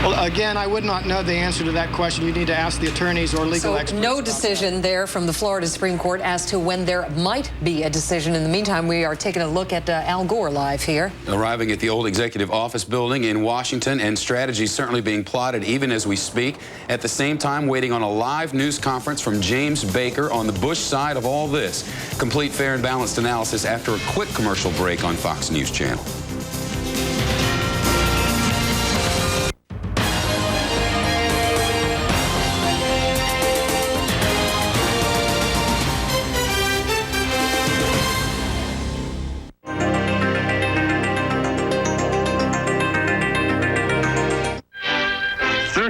Speaker 8: Well, again, I would not know the answer to that question. You need to ask the attorneys or legal experts.
Speaker 6: No decision there from the Florida Supreme Court as to when there might be a decision. In the meantime, we are taking a look at Al Gore live here.
Speaker 13: Arriving at the old executive office building in Washington, and strategies certainly being plotted even as we speak. At the same time, waiting on a live news conference from James Baker on the Bush side of all this. Complete, fair, and balanced analysis after a quick commercial break on Fox News Channel.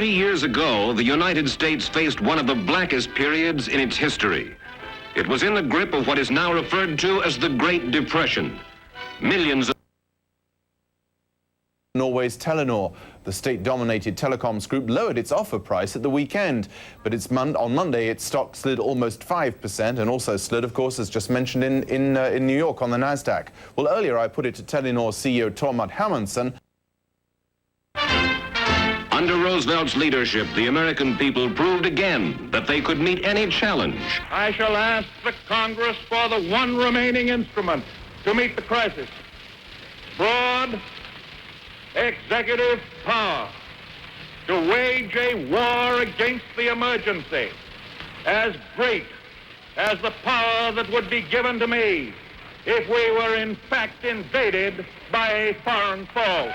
Speaker 22: Years ago, the United States faced one of the blackest periods in its history. It was in the grip of what is now referred to as the Great Depression. Millions of
Speaker 14: Norway's Telenor, the state-dominated telecoms group, lowered its offer price at the weekend. But on Monday, its stock slid almost 5% and also slid, of course, as just mentioned, in New York on the NASDAQ. Well, earlier I put it to Telenor CEO Tormod Hermansen.
Speaker 22: Under Roosevelt's leadership, the American people proved again that they could meet any challenge.
Speaker 11: I shall ask the Congress for the one remaining instrument to meet the crisis. Broad executive power to wage a war against the emergency as great as the power that would be given to me if we were in fact invaded by a foreign foe.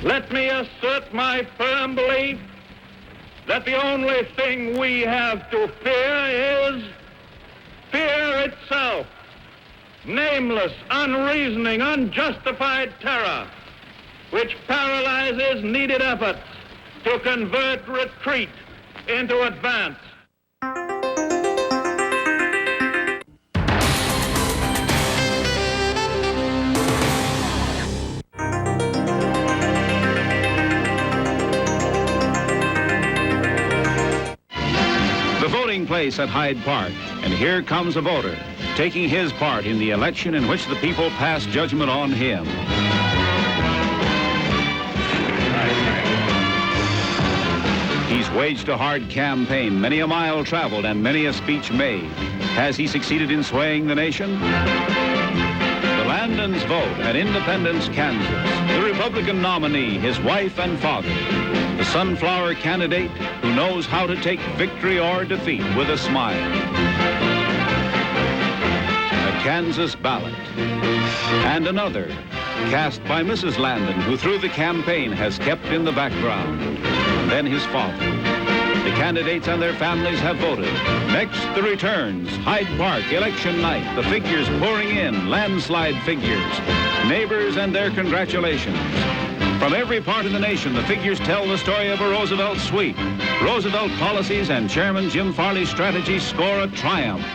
Speaker 11: Let me assert my firm belief that the only thing we have to fear is fear itself. Nameless, unreasoning, unjustified terror, which paralyzes needed efforts to convert retreat into advance.
Speaker 2: place at Hyde Park, and here comes a voter, taking his part in the election in which the people pass judgment on him. He's waged a hard campaign, many a mile traveled and many a speech made. Has he succeeded in swaying the nation? The Landons vote at Independence, Kansas. The Republican nominee, his wife and father. The sunflower candidate who knows how to take victory or defeat with a smile. A Kansas ballot. And another, cast by Mrs. Landon, who through the campaign has kept in the background. And then his father. The candidates and their families have voted. Next, the returns. Hyde Park, election night. The figures pouring in, landslide figures. Neighbors and their congratulations. From every part of the nation, the figures tell the story of a Roosevelt sweep. Roosevelt policies and Chairman Jim Farley's strategies score a triumph.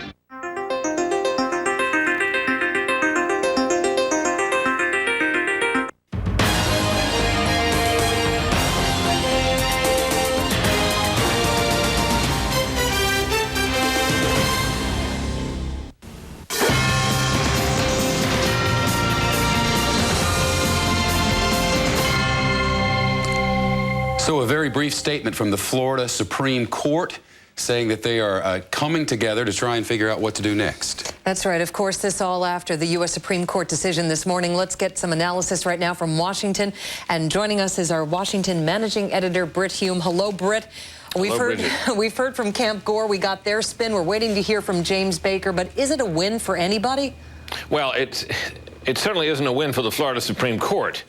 Speaker 13: So a very brief statement from the Florida Supreme Court saying that they are coming together to try and figure out what to do next.
Speaker 6: That's right. Of course, this all after the U.S. Supreme Court decision this morning. Let's get some analysis right now from Washington. And joining us is our Washington managing editor, Brit Hume. Hello, Brit. We've heard from Camp Gore. We got their spin. We're waiting to hear from James Baker. But is it a win for anybody?
Speaker 17: Well, it certainly isn't a win for the Florida Supreme Court,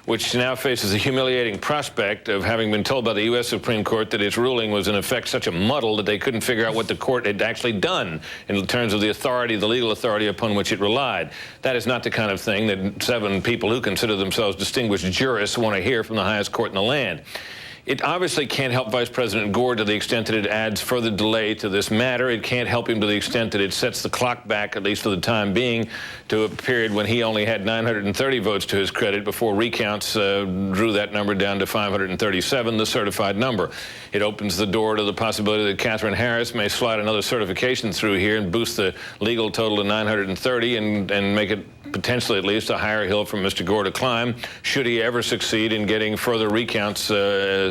Speaker 17: which now faces a humiliating prospect of having been told by the U.S. Supreme Court that its ruling was in effect such a muddle that they couldn't figure out what the court had actually done in terms of the authority, the legal authority upon which it relied. That is not the kind of thing that 7 people who consider themselves distinguished jurists want to hear from the highest court in the land. It obviously can't help Vice President Gore to the extent that it adds further delay to this matter. It can't help him to the extent that it sets the clock back, at least for the time being, to a period when he only had 930 votes to his credit before recounts drew that number down to 537, the certified number. It opens the door to the possibility that Katherine Harris may slide another certification through here and boost the legal total to 930 and make it potentially at least a higher hill for Mr. Gore to climb, should he ever succeed in getting further recounts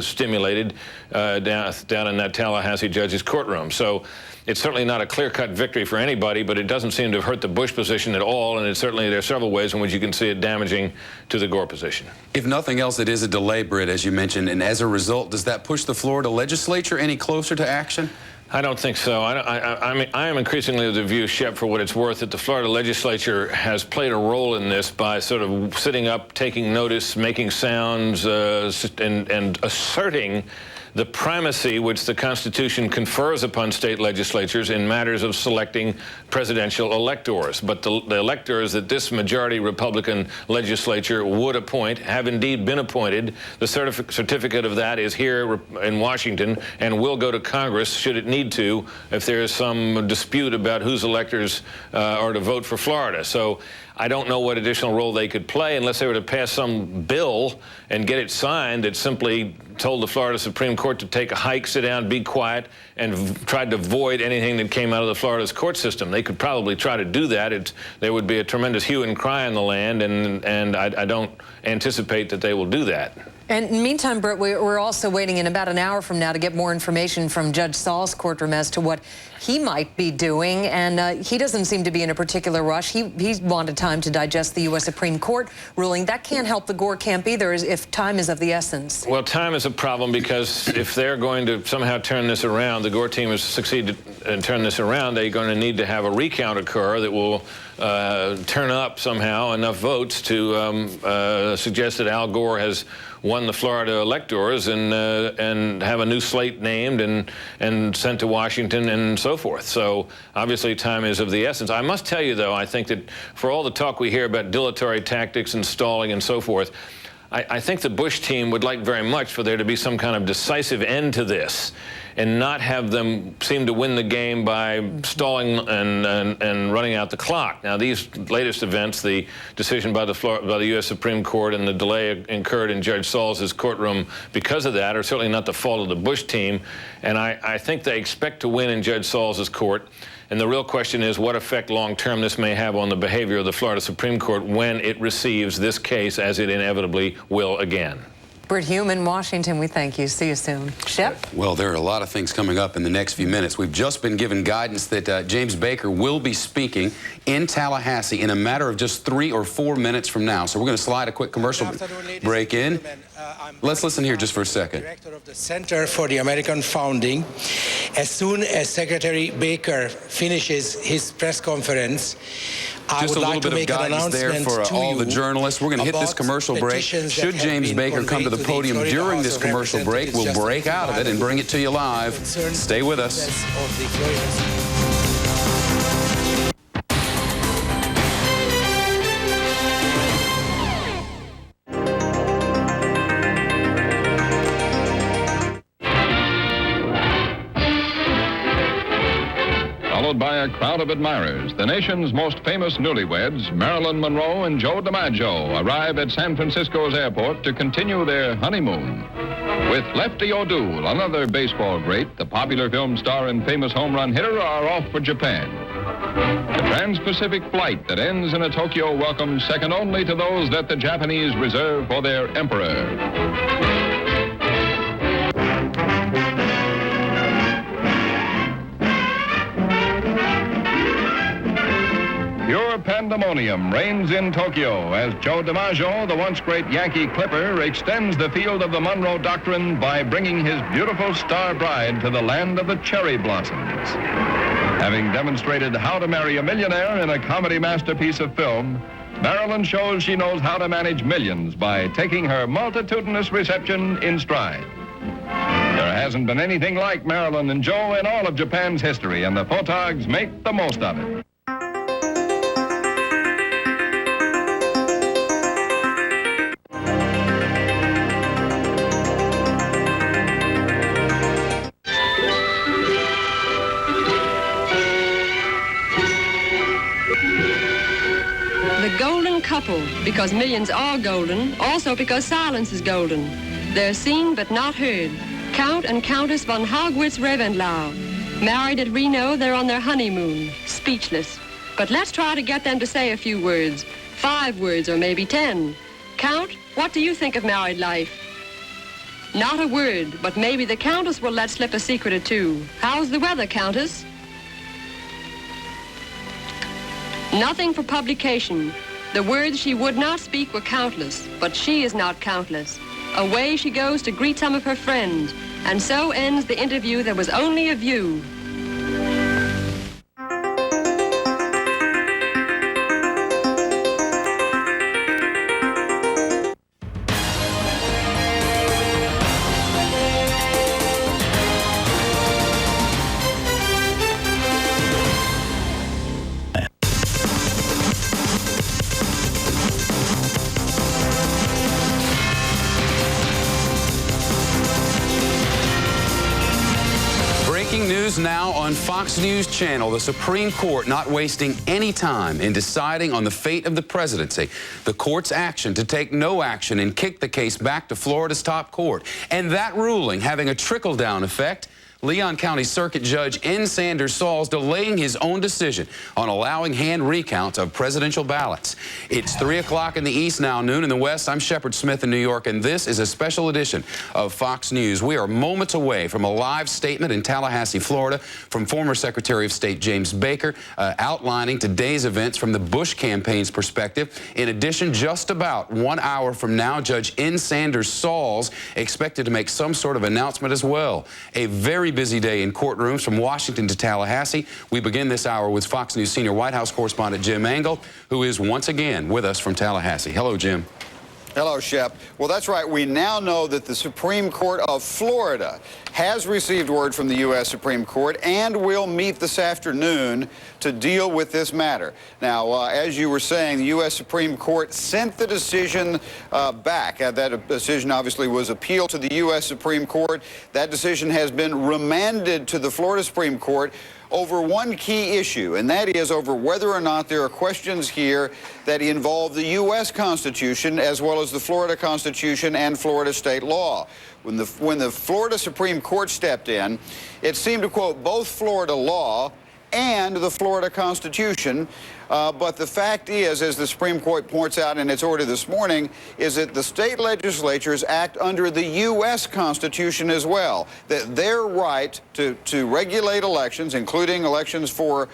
Speaker 17: stimulated down in that Tallahassee judge's courtroom. So it's certainly not a clear-cut victory for anybody, but it doesn't seem to have hurt the Bush position at all, and there are several ways in which you can see it damaging to the Gore position.
Speaker 13: If nothing else, it is a delay, Britt, as you mentioned, and as a result, does that push the Florida legislature any closer to action?
Speaker 17: I don't think so. I mean, I am increasingly of the view, Shep, for what it's worth, that the Florida legislature has played a role in this by sort of sitting up, taking notice, making sounds, and asserting the primacy which the Constitution confers upon state legislatures in matters of selecting presidential electors. But the electors that this majority Republican legislature would appoint have indeed been appointed. The certificate of that is here in Washington and will go to Congress should it need to if there is some dispute about whose electors are to vote for Florida. So I don't know what additional role they could play unless they were to pass some bill and get it signed that simply told the Florida Supreme Court to take a hike, sit down, be quiet, and tried to avoid anything that came out of the Florida's court system. They could probably try to do that. There would be a tremendous hue and cry in the land, and I don't anticipate that they will do that.
Speaker 6: And in the meantime, Britt, we're also waiting in about an hour from now to get more information from Judge Saul's courtroom as to what he might be doing. And he doesn't seem to be in a particular rush. He wanted time to digest the U.S. Supreme Court ruling. That can't help the Gore camp either if time is of the essence.
Speaker 17: Well, time is a problem because if they're going to somehow turn this around, the Gore team has succeeded in turning this around, they're going to need to have a recount occur that will turn up somehow enough votes to suggest that Al Gore has won the Florida electors and have a new slate named and sent to Washington and so forth. So obviously time is of the essence. I must tell you, though, I think that for all the talk we hear about dilatory tactics and stalling and so forth, I think the Bush team would like very much for there to be some kind of decisive end to this. and not have them seem to win the game by stalling and running out the clock. Now, these latest events, the decision by the U.S. Supreme Court and the delay incurred in Judge Saul's courtroom because of that are certainly not the fault of the Bush team, and I think they expect to win in Judge Saul's court. And the real question is what effect long-term this may have on the behavior of the Florida Supreme Court when it receives this case, as it inevitably will again.
Speaker 6: Brit, Hume in Washington, we thank you. See you soon. Shep?
Speaker 13: Well, there are a lot of things coming up in the next few minutes. We've just been given guidance that James Baker will be speaking in Tallahassee in a matter of just 3 or 4 minutes from now. So we're going to slide a quick commercial break in. Let's listen here just for a second.
Speaker 18: Director of the Center for the American Founding. As soon as Secretary Baker finishes his press conference, I would like to make an announcement
Speaker 13: there for all the journalists. We're going to hit this commercial break. Should James Baker come to the podium during this commercial break, we'll break out of it and bring it to you live. Stay with us.
Speaker 22: Followed by a crowd of admirers, the nation's most famous newlyweds, Marilyn Monroe and Joe DiMaggio, arrive at San Francisco's airport to continue their honeymoon. With Lefty O'Doul, another baseball great, the popular film star and famous home run hitter, are off for Japan. The trans-Pacific flight that ends in a Tokyo welcome second only to those that the Japanese reserve for their emperor. Pure pandemonium reigns in Tokyo as Joe DiMaggio, the once great Yankee Clipper, extends the field of the Monroe Doctrine by bringing his beautiful star bride to the land of the cherry blossoms. Having demonstrated how to marry a millionaire in a comedy masterpiece of film, Marilyn shows she knows how to manage millions by taking her multitudinous reception in stride. There hasn't been anything like Marilyn and Joe in all of Japan's history, and the photogs make the most of it.
Speaker 20: Couple, because millions are golden, also because silence is golden. They're seen but not heard. Count and Countess von Haugwitz-Reventlow. Married at Reno, they're on their honeymoon, speechless. But let's try to get them to say a few words, 5 words or maybe 10. Count, what do you think of married life? Not a word, but maybe the Countess will let slip a secret or two. How's the weather, Countess? Nothing for publication. The words she would not speak were countless, but she is not countless. Away she goes to greet some of her friends, and so ends the interview that was only a view.
Speaker 13: Now on Fox News Channel, the Supreme Court not wasting any time in deciding on the fate of the presidency. The court's action to take no action and kick the case back to Florida's top court. And that ruling having a trickle-down effect. Leon County Circuit Judge N. Sanders Saul's delaying his own decision on allowing hand recounts of presidential ballots. It's 3 o'clock in the east now, noon in the west. I'm Shepard Smith in New York, and this is a special edition of Fox News. We are moments away from a live statement in Tallahassee, Florida, from former Secretary of State James Baker, outlining today's events from the Bush campaign's perspective. In addition, just about 1 hour from now, Judge N. Sanders Saul's expected to make some sort of announcement as well. A very busy day in courtrooms from Washington to Tallahassee. We begin this hour with Fox News senior White House correspondent Jim Angle, who is once again with us from Tallahassee. Hello, Jim.
Speaker 19: Hello, Shep. Well, that's right. We now know that the Supreme Court of Florida has received word from the U.S. Supreme Court and will meet this afternoon to deal with this matter. Now, as you were saying, the U.S. Supreme Court sent the decision back. That decision obviously was appealed to the U.S. Supreme Court. That decision has been remanded to the Florida Supreme Court over one key issue, and that is over whether or not there are questions here that involve the U.S. Constitution as well as the Florida Constitution and Florida state law. When the Florida Supreme Court stepped in, it seemed to quote both Florida law and the Florida Constitution. But the fact is, as the Supreme Court points out in its order this morning, is that the state legislatures act under the U.S. Constitution as well, that their right to regulate elections, including elections for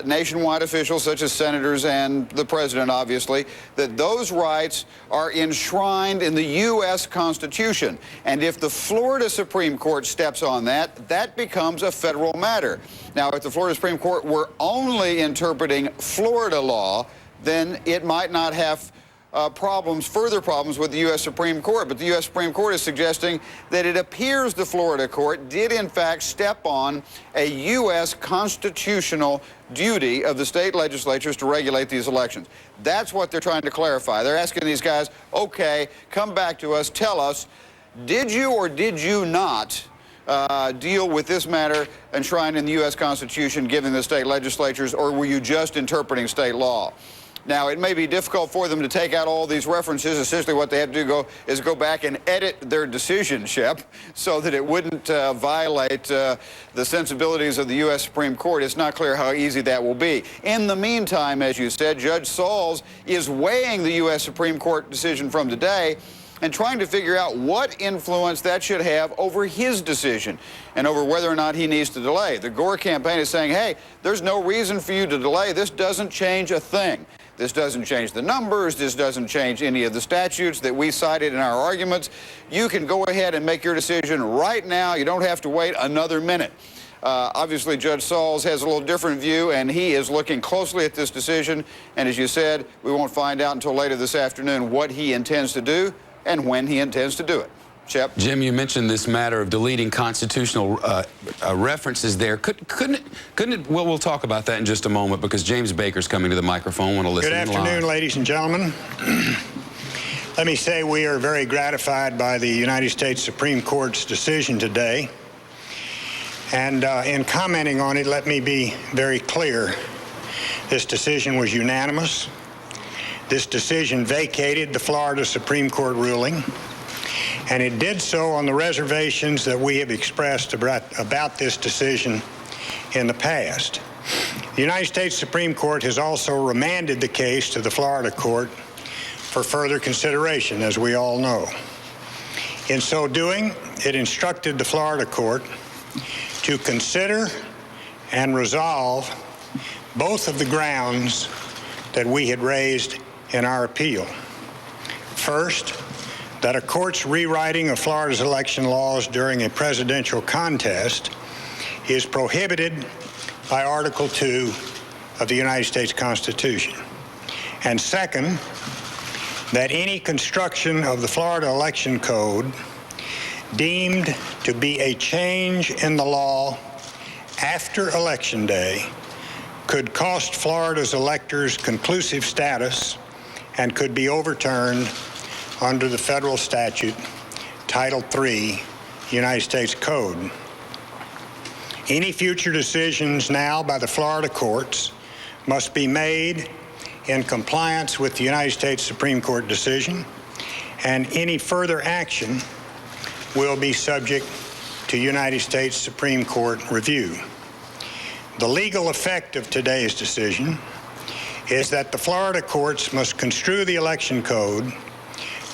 Speaker 19: nationwide officials such as senators and the president, obviously, that those rights are enshrined in the U.S. Constitution. And if the Florida Supreme Court steps on that, that becomes a federal matter. Now, if the Florida Supreme Court were only interpreting Florida law, then it might not have further problems with the U.S. Supreme Court. But the U.S. Supreme Court is suggesting that it appears the Florida court did, in fact, step on a U.S. constitutional duty of the state legislatures to regulate these elections. That's what they're trying to clarify. They're asking these guys, okay, come back to us, tell us, did you or did you not deal with this matter enshrined in the U.S. Constitution given the state legislatures, or were you just interpreting state law? Now, it may be difficult for them to take out all these references. Essentially, what they have to do is go back and edit their decision, Shep, so that it wouldn't violate the sensibilities of the U.S. Supreme Court. It's not clear how easy that will be. In the meantime, as you said, Judge Saul is weighing the U.S. Supreme Court decision from today and trying to figure out what influence that should have over his decision and over whether or not he needs to delay. The Gore campaign is saying, hey, there's no reason for you to delay. This doesn't change a thing. This doesn't change the numbers. This doesn't change any of the statutes that we cited in our arguments. You can go ahead and make your decision right now. You don't have to wait another minute. Obviously, Judge Saul has a little different view, and he is looking closely at this decision. And as you said, we won't find out until later this afternoon what he intends to do and when he intends to do it. Shep?
Speaker 13: Jim, you mentioned this matter of deleting constitutional references there. Couldn't it, well, we'll talk about that in just a moment because James Baker's coming to the microphone. Want to listen in live.
Speaker 21: Good afternoon, ladies and gentlemen. Let me say we are very gratified by the United States Supreme Court's decision today. And in commenting on it, let me be very clear. This decision was unanimous. This decision vacated the Florida Supreme Court ruling, and it did so on the reservations that we have expressed about this decision in the past. The United States Supreme Court has also remanded the case to the Florida court for further consideration, as we all know. In so doing, it instructed the Florida court to consider and resolve both of the grounds that we had raised in our appeal. First, that a court's rewriting of Florida's election laws during a presidential contest is prohibited by Article 2 of the United States Constitution. And second, that any construction of the Florida Election Code deemed to be a change in the law after Election Day could cost Florida's electors conclusive status and could be overturned under the federal statute, Title III, United States Code. Any future decisions now by the Florida courts must be made in compliance with the United States Supreme Court decision, and any further action will be subject to United States Supreme Court review. The legal effect of today's decision is that the Florida courts must construe the election code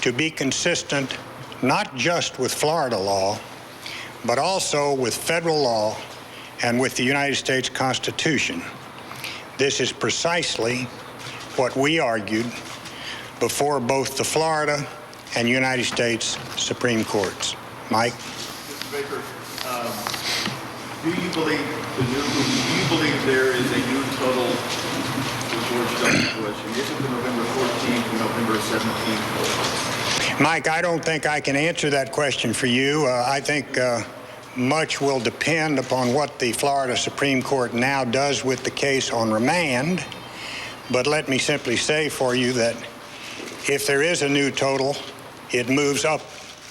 Speaker 21: to be consistent not just with Florida law, but also with federal law and with the United States Constitution. This is precisely what we argued before both the Florida and United States Supreme Courts. Mike?
Speaker 12: Mr. Baker, do you believe there is a new total for George W. Bush? And isn't the November 14th and November 17?
Speaker 21: Mike, I don't think I can answer that question for you. I think much will depend upon what the Florida Supreme Court now does with the case on remand. But let me simply say for you that if there is a new total, it moves up.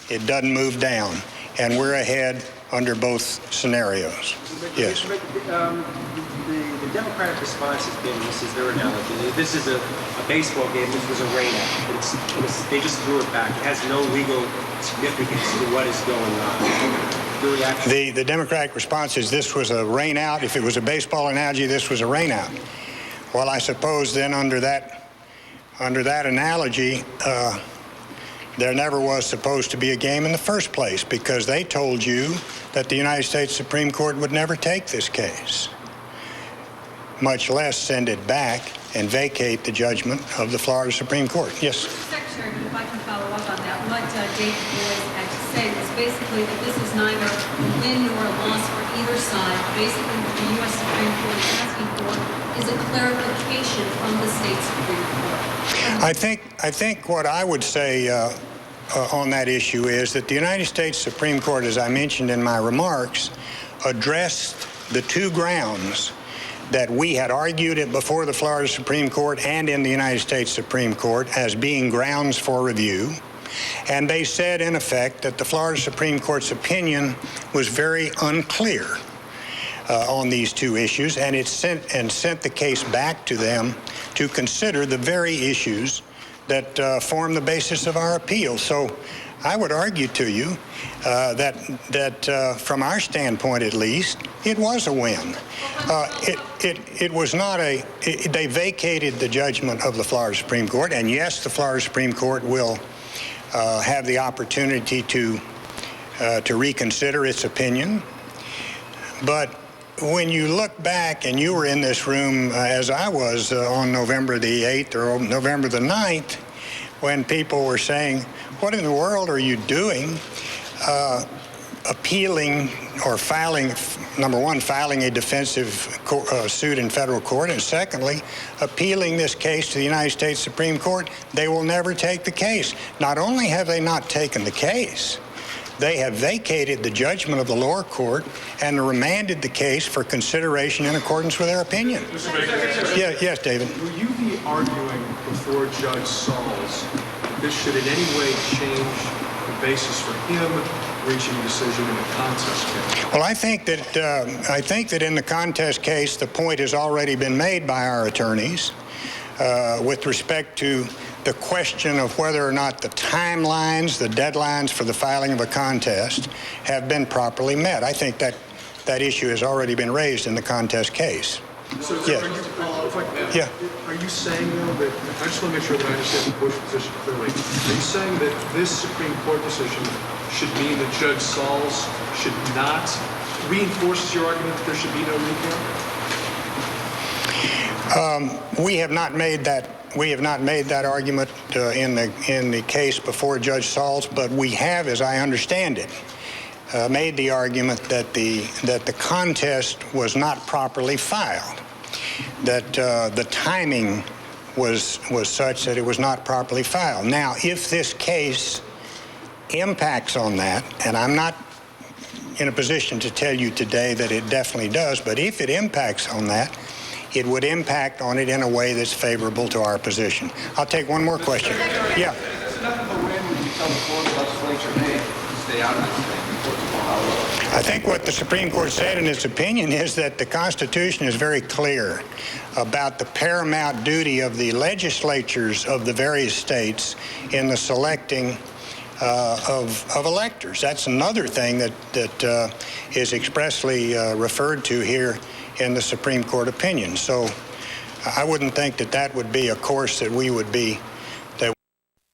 Speaker 21: It doesn't move down. And we're ahead under both scenarios. Yes.
Speaker 1: The Democratic response has been, this is their analogy, this is a baseball game, this was a rainout. They just threw it back. It has no legal significance to what is going on.
Speaker 21: The Democratic response is this was a rainout. If it was a baseball analogy, this was a rainout. Well, I suppose then under that analogy, there never was supposed to be a game in the first place because they told you that the United States Supreme Court would never take this case, much less send it back and vacate the judgment of the Florida Supreme Court. Yes?
Speaker 7: Secretary, if I can follow up on that, what David Boies had to say was basically that this is neither a win nor a loss for either side. Basically, what the U.S. Supreme Court is asking for is a clarification from the state Supreme Court.
Speaker 21: I think what I would say on that issue is that the United States Supreme Court, as I mentioned in my remarks, addressed the two grounds that we had argued it before the Florida Supreme Court and in the United States Supreme Court as being grounds for review. And they said, in effect, that the Florida Supreme Court's opinion was very unclear on these two issues, and it sent the case back to them to consider the very issues that form the basis of our appeal. So I would argue to you that from our standpoint at least, it was a win. It was not they vacated the judgment of the Florida Supreme Court, and yes, the Florida Supreme Court will have the opportunity to reconsider its opinion. But when you look back, and you were in this room as I was on November the 8th or November the 9th, when people were saying, what in the world are you doing appealing or filing, number one, filing a defensive suit in federal court, and secondly, appealing this case to the United States Supreme Court? They will never take the case. Not only have they not taken the case, they have vacated the judgment of the lower court and remanded the case for consideration in accordance with their opinion. Yes, David.
Speaker 12: Will you be arguing before Judge Sauls that this should in any way change the basis for him reaching a decision in the contest case?
Speaker 21: Well, I think that in the contest case, the point has already been made by our attorneys with respect to the question of whether or not the timelines, the deadlines for the filing of a contest have been properly met. I think that issue has already been raised in the contest case.
Speaker 12: So
Speaker 21: yes.
Speaker 12: Are you saying, though, that, I just want to make sure that I understand the Bush position clearly, are you saying that this Supreme Court decision should mean that Judge Sauls should not, reinforces your argument that there should be no recount?
Speaker 21: We have not made that argument in the case before Judge Sauls, but we have, as I understand it, made the argument that the contest was not properly filed, that the timing was such that it was not properly filed. Now, if this case impacts on that, and I'm not in a position to tell you today that it definitely does, but if it impacts on that, it would impact on it in a way that's favorable to our position. I'll take one more question. Yeah.
Speaker 12: It's nothing but when you tell the Florida legislature, hey, stay out of this thing.
Speaker 21: I think what the Supreme Court said in its opinion is that the Constitution is very clear about the paramount duty of the legislatures of the various states in the selecting of electors. That's another thing that is expressly referred to here in the Supreme Court opinion. So I wouldn't think that would be a course that we would be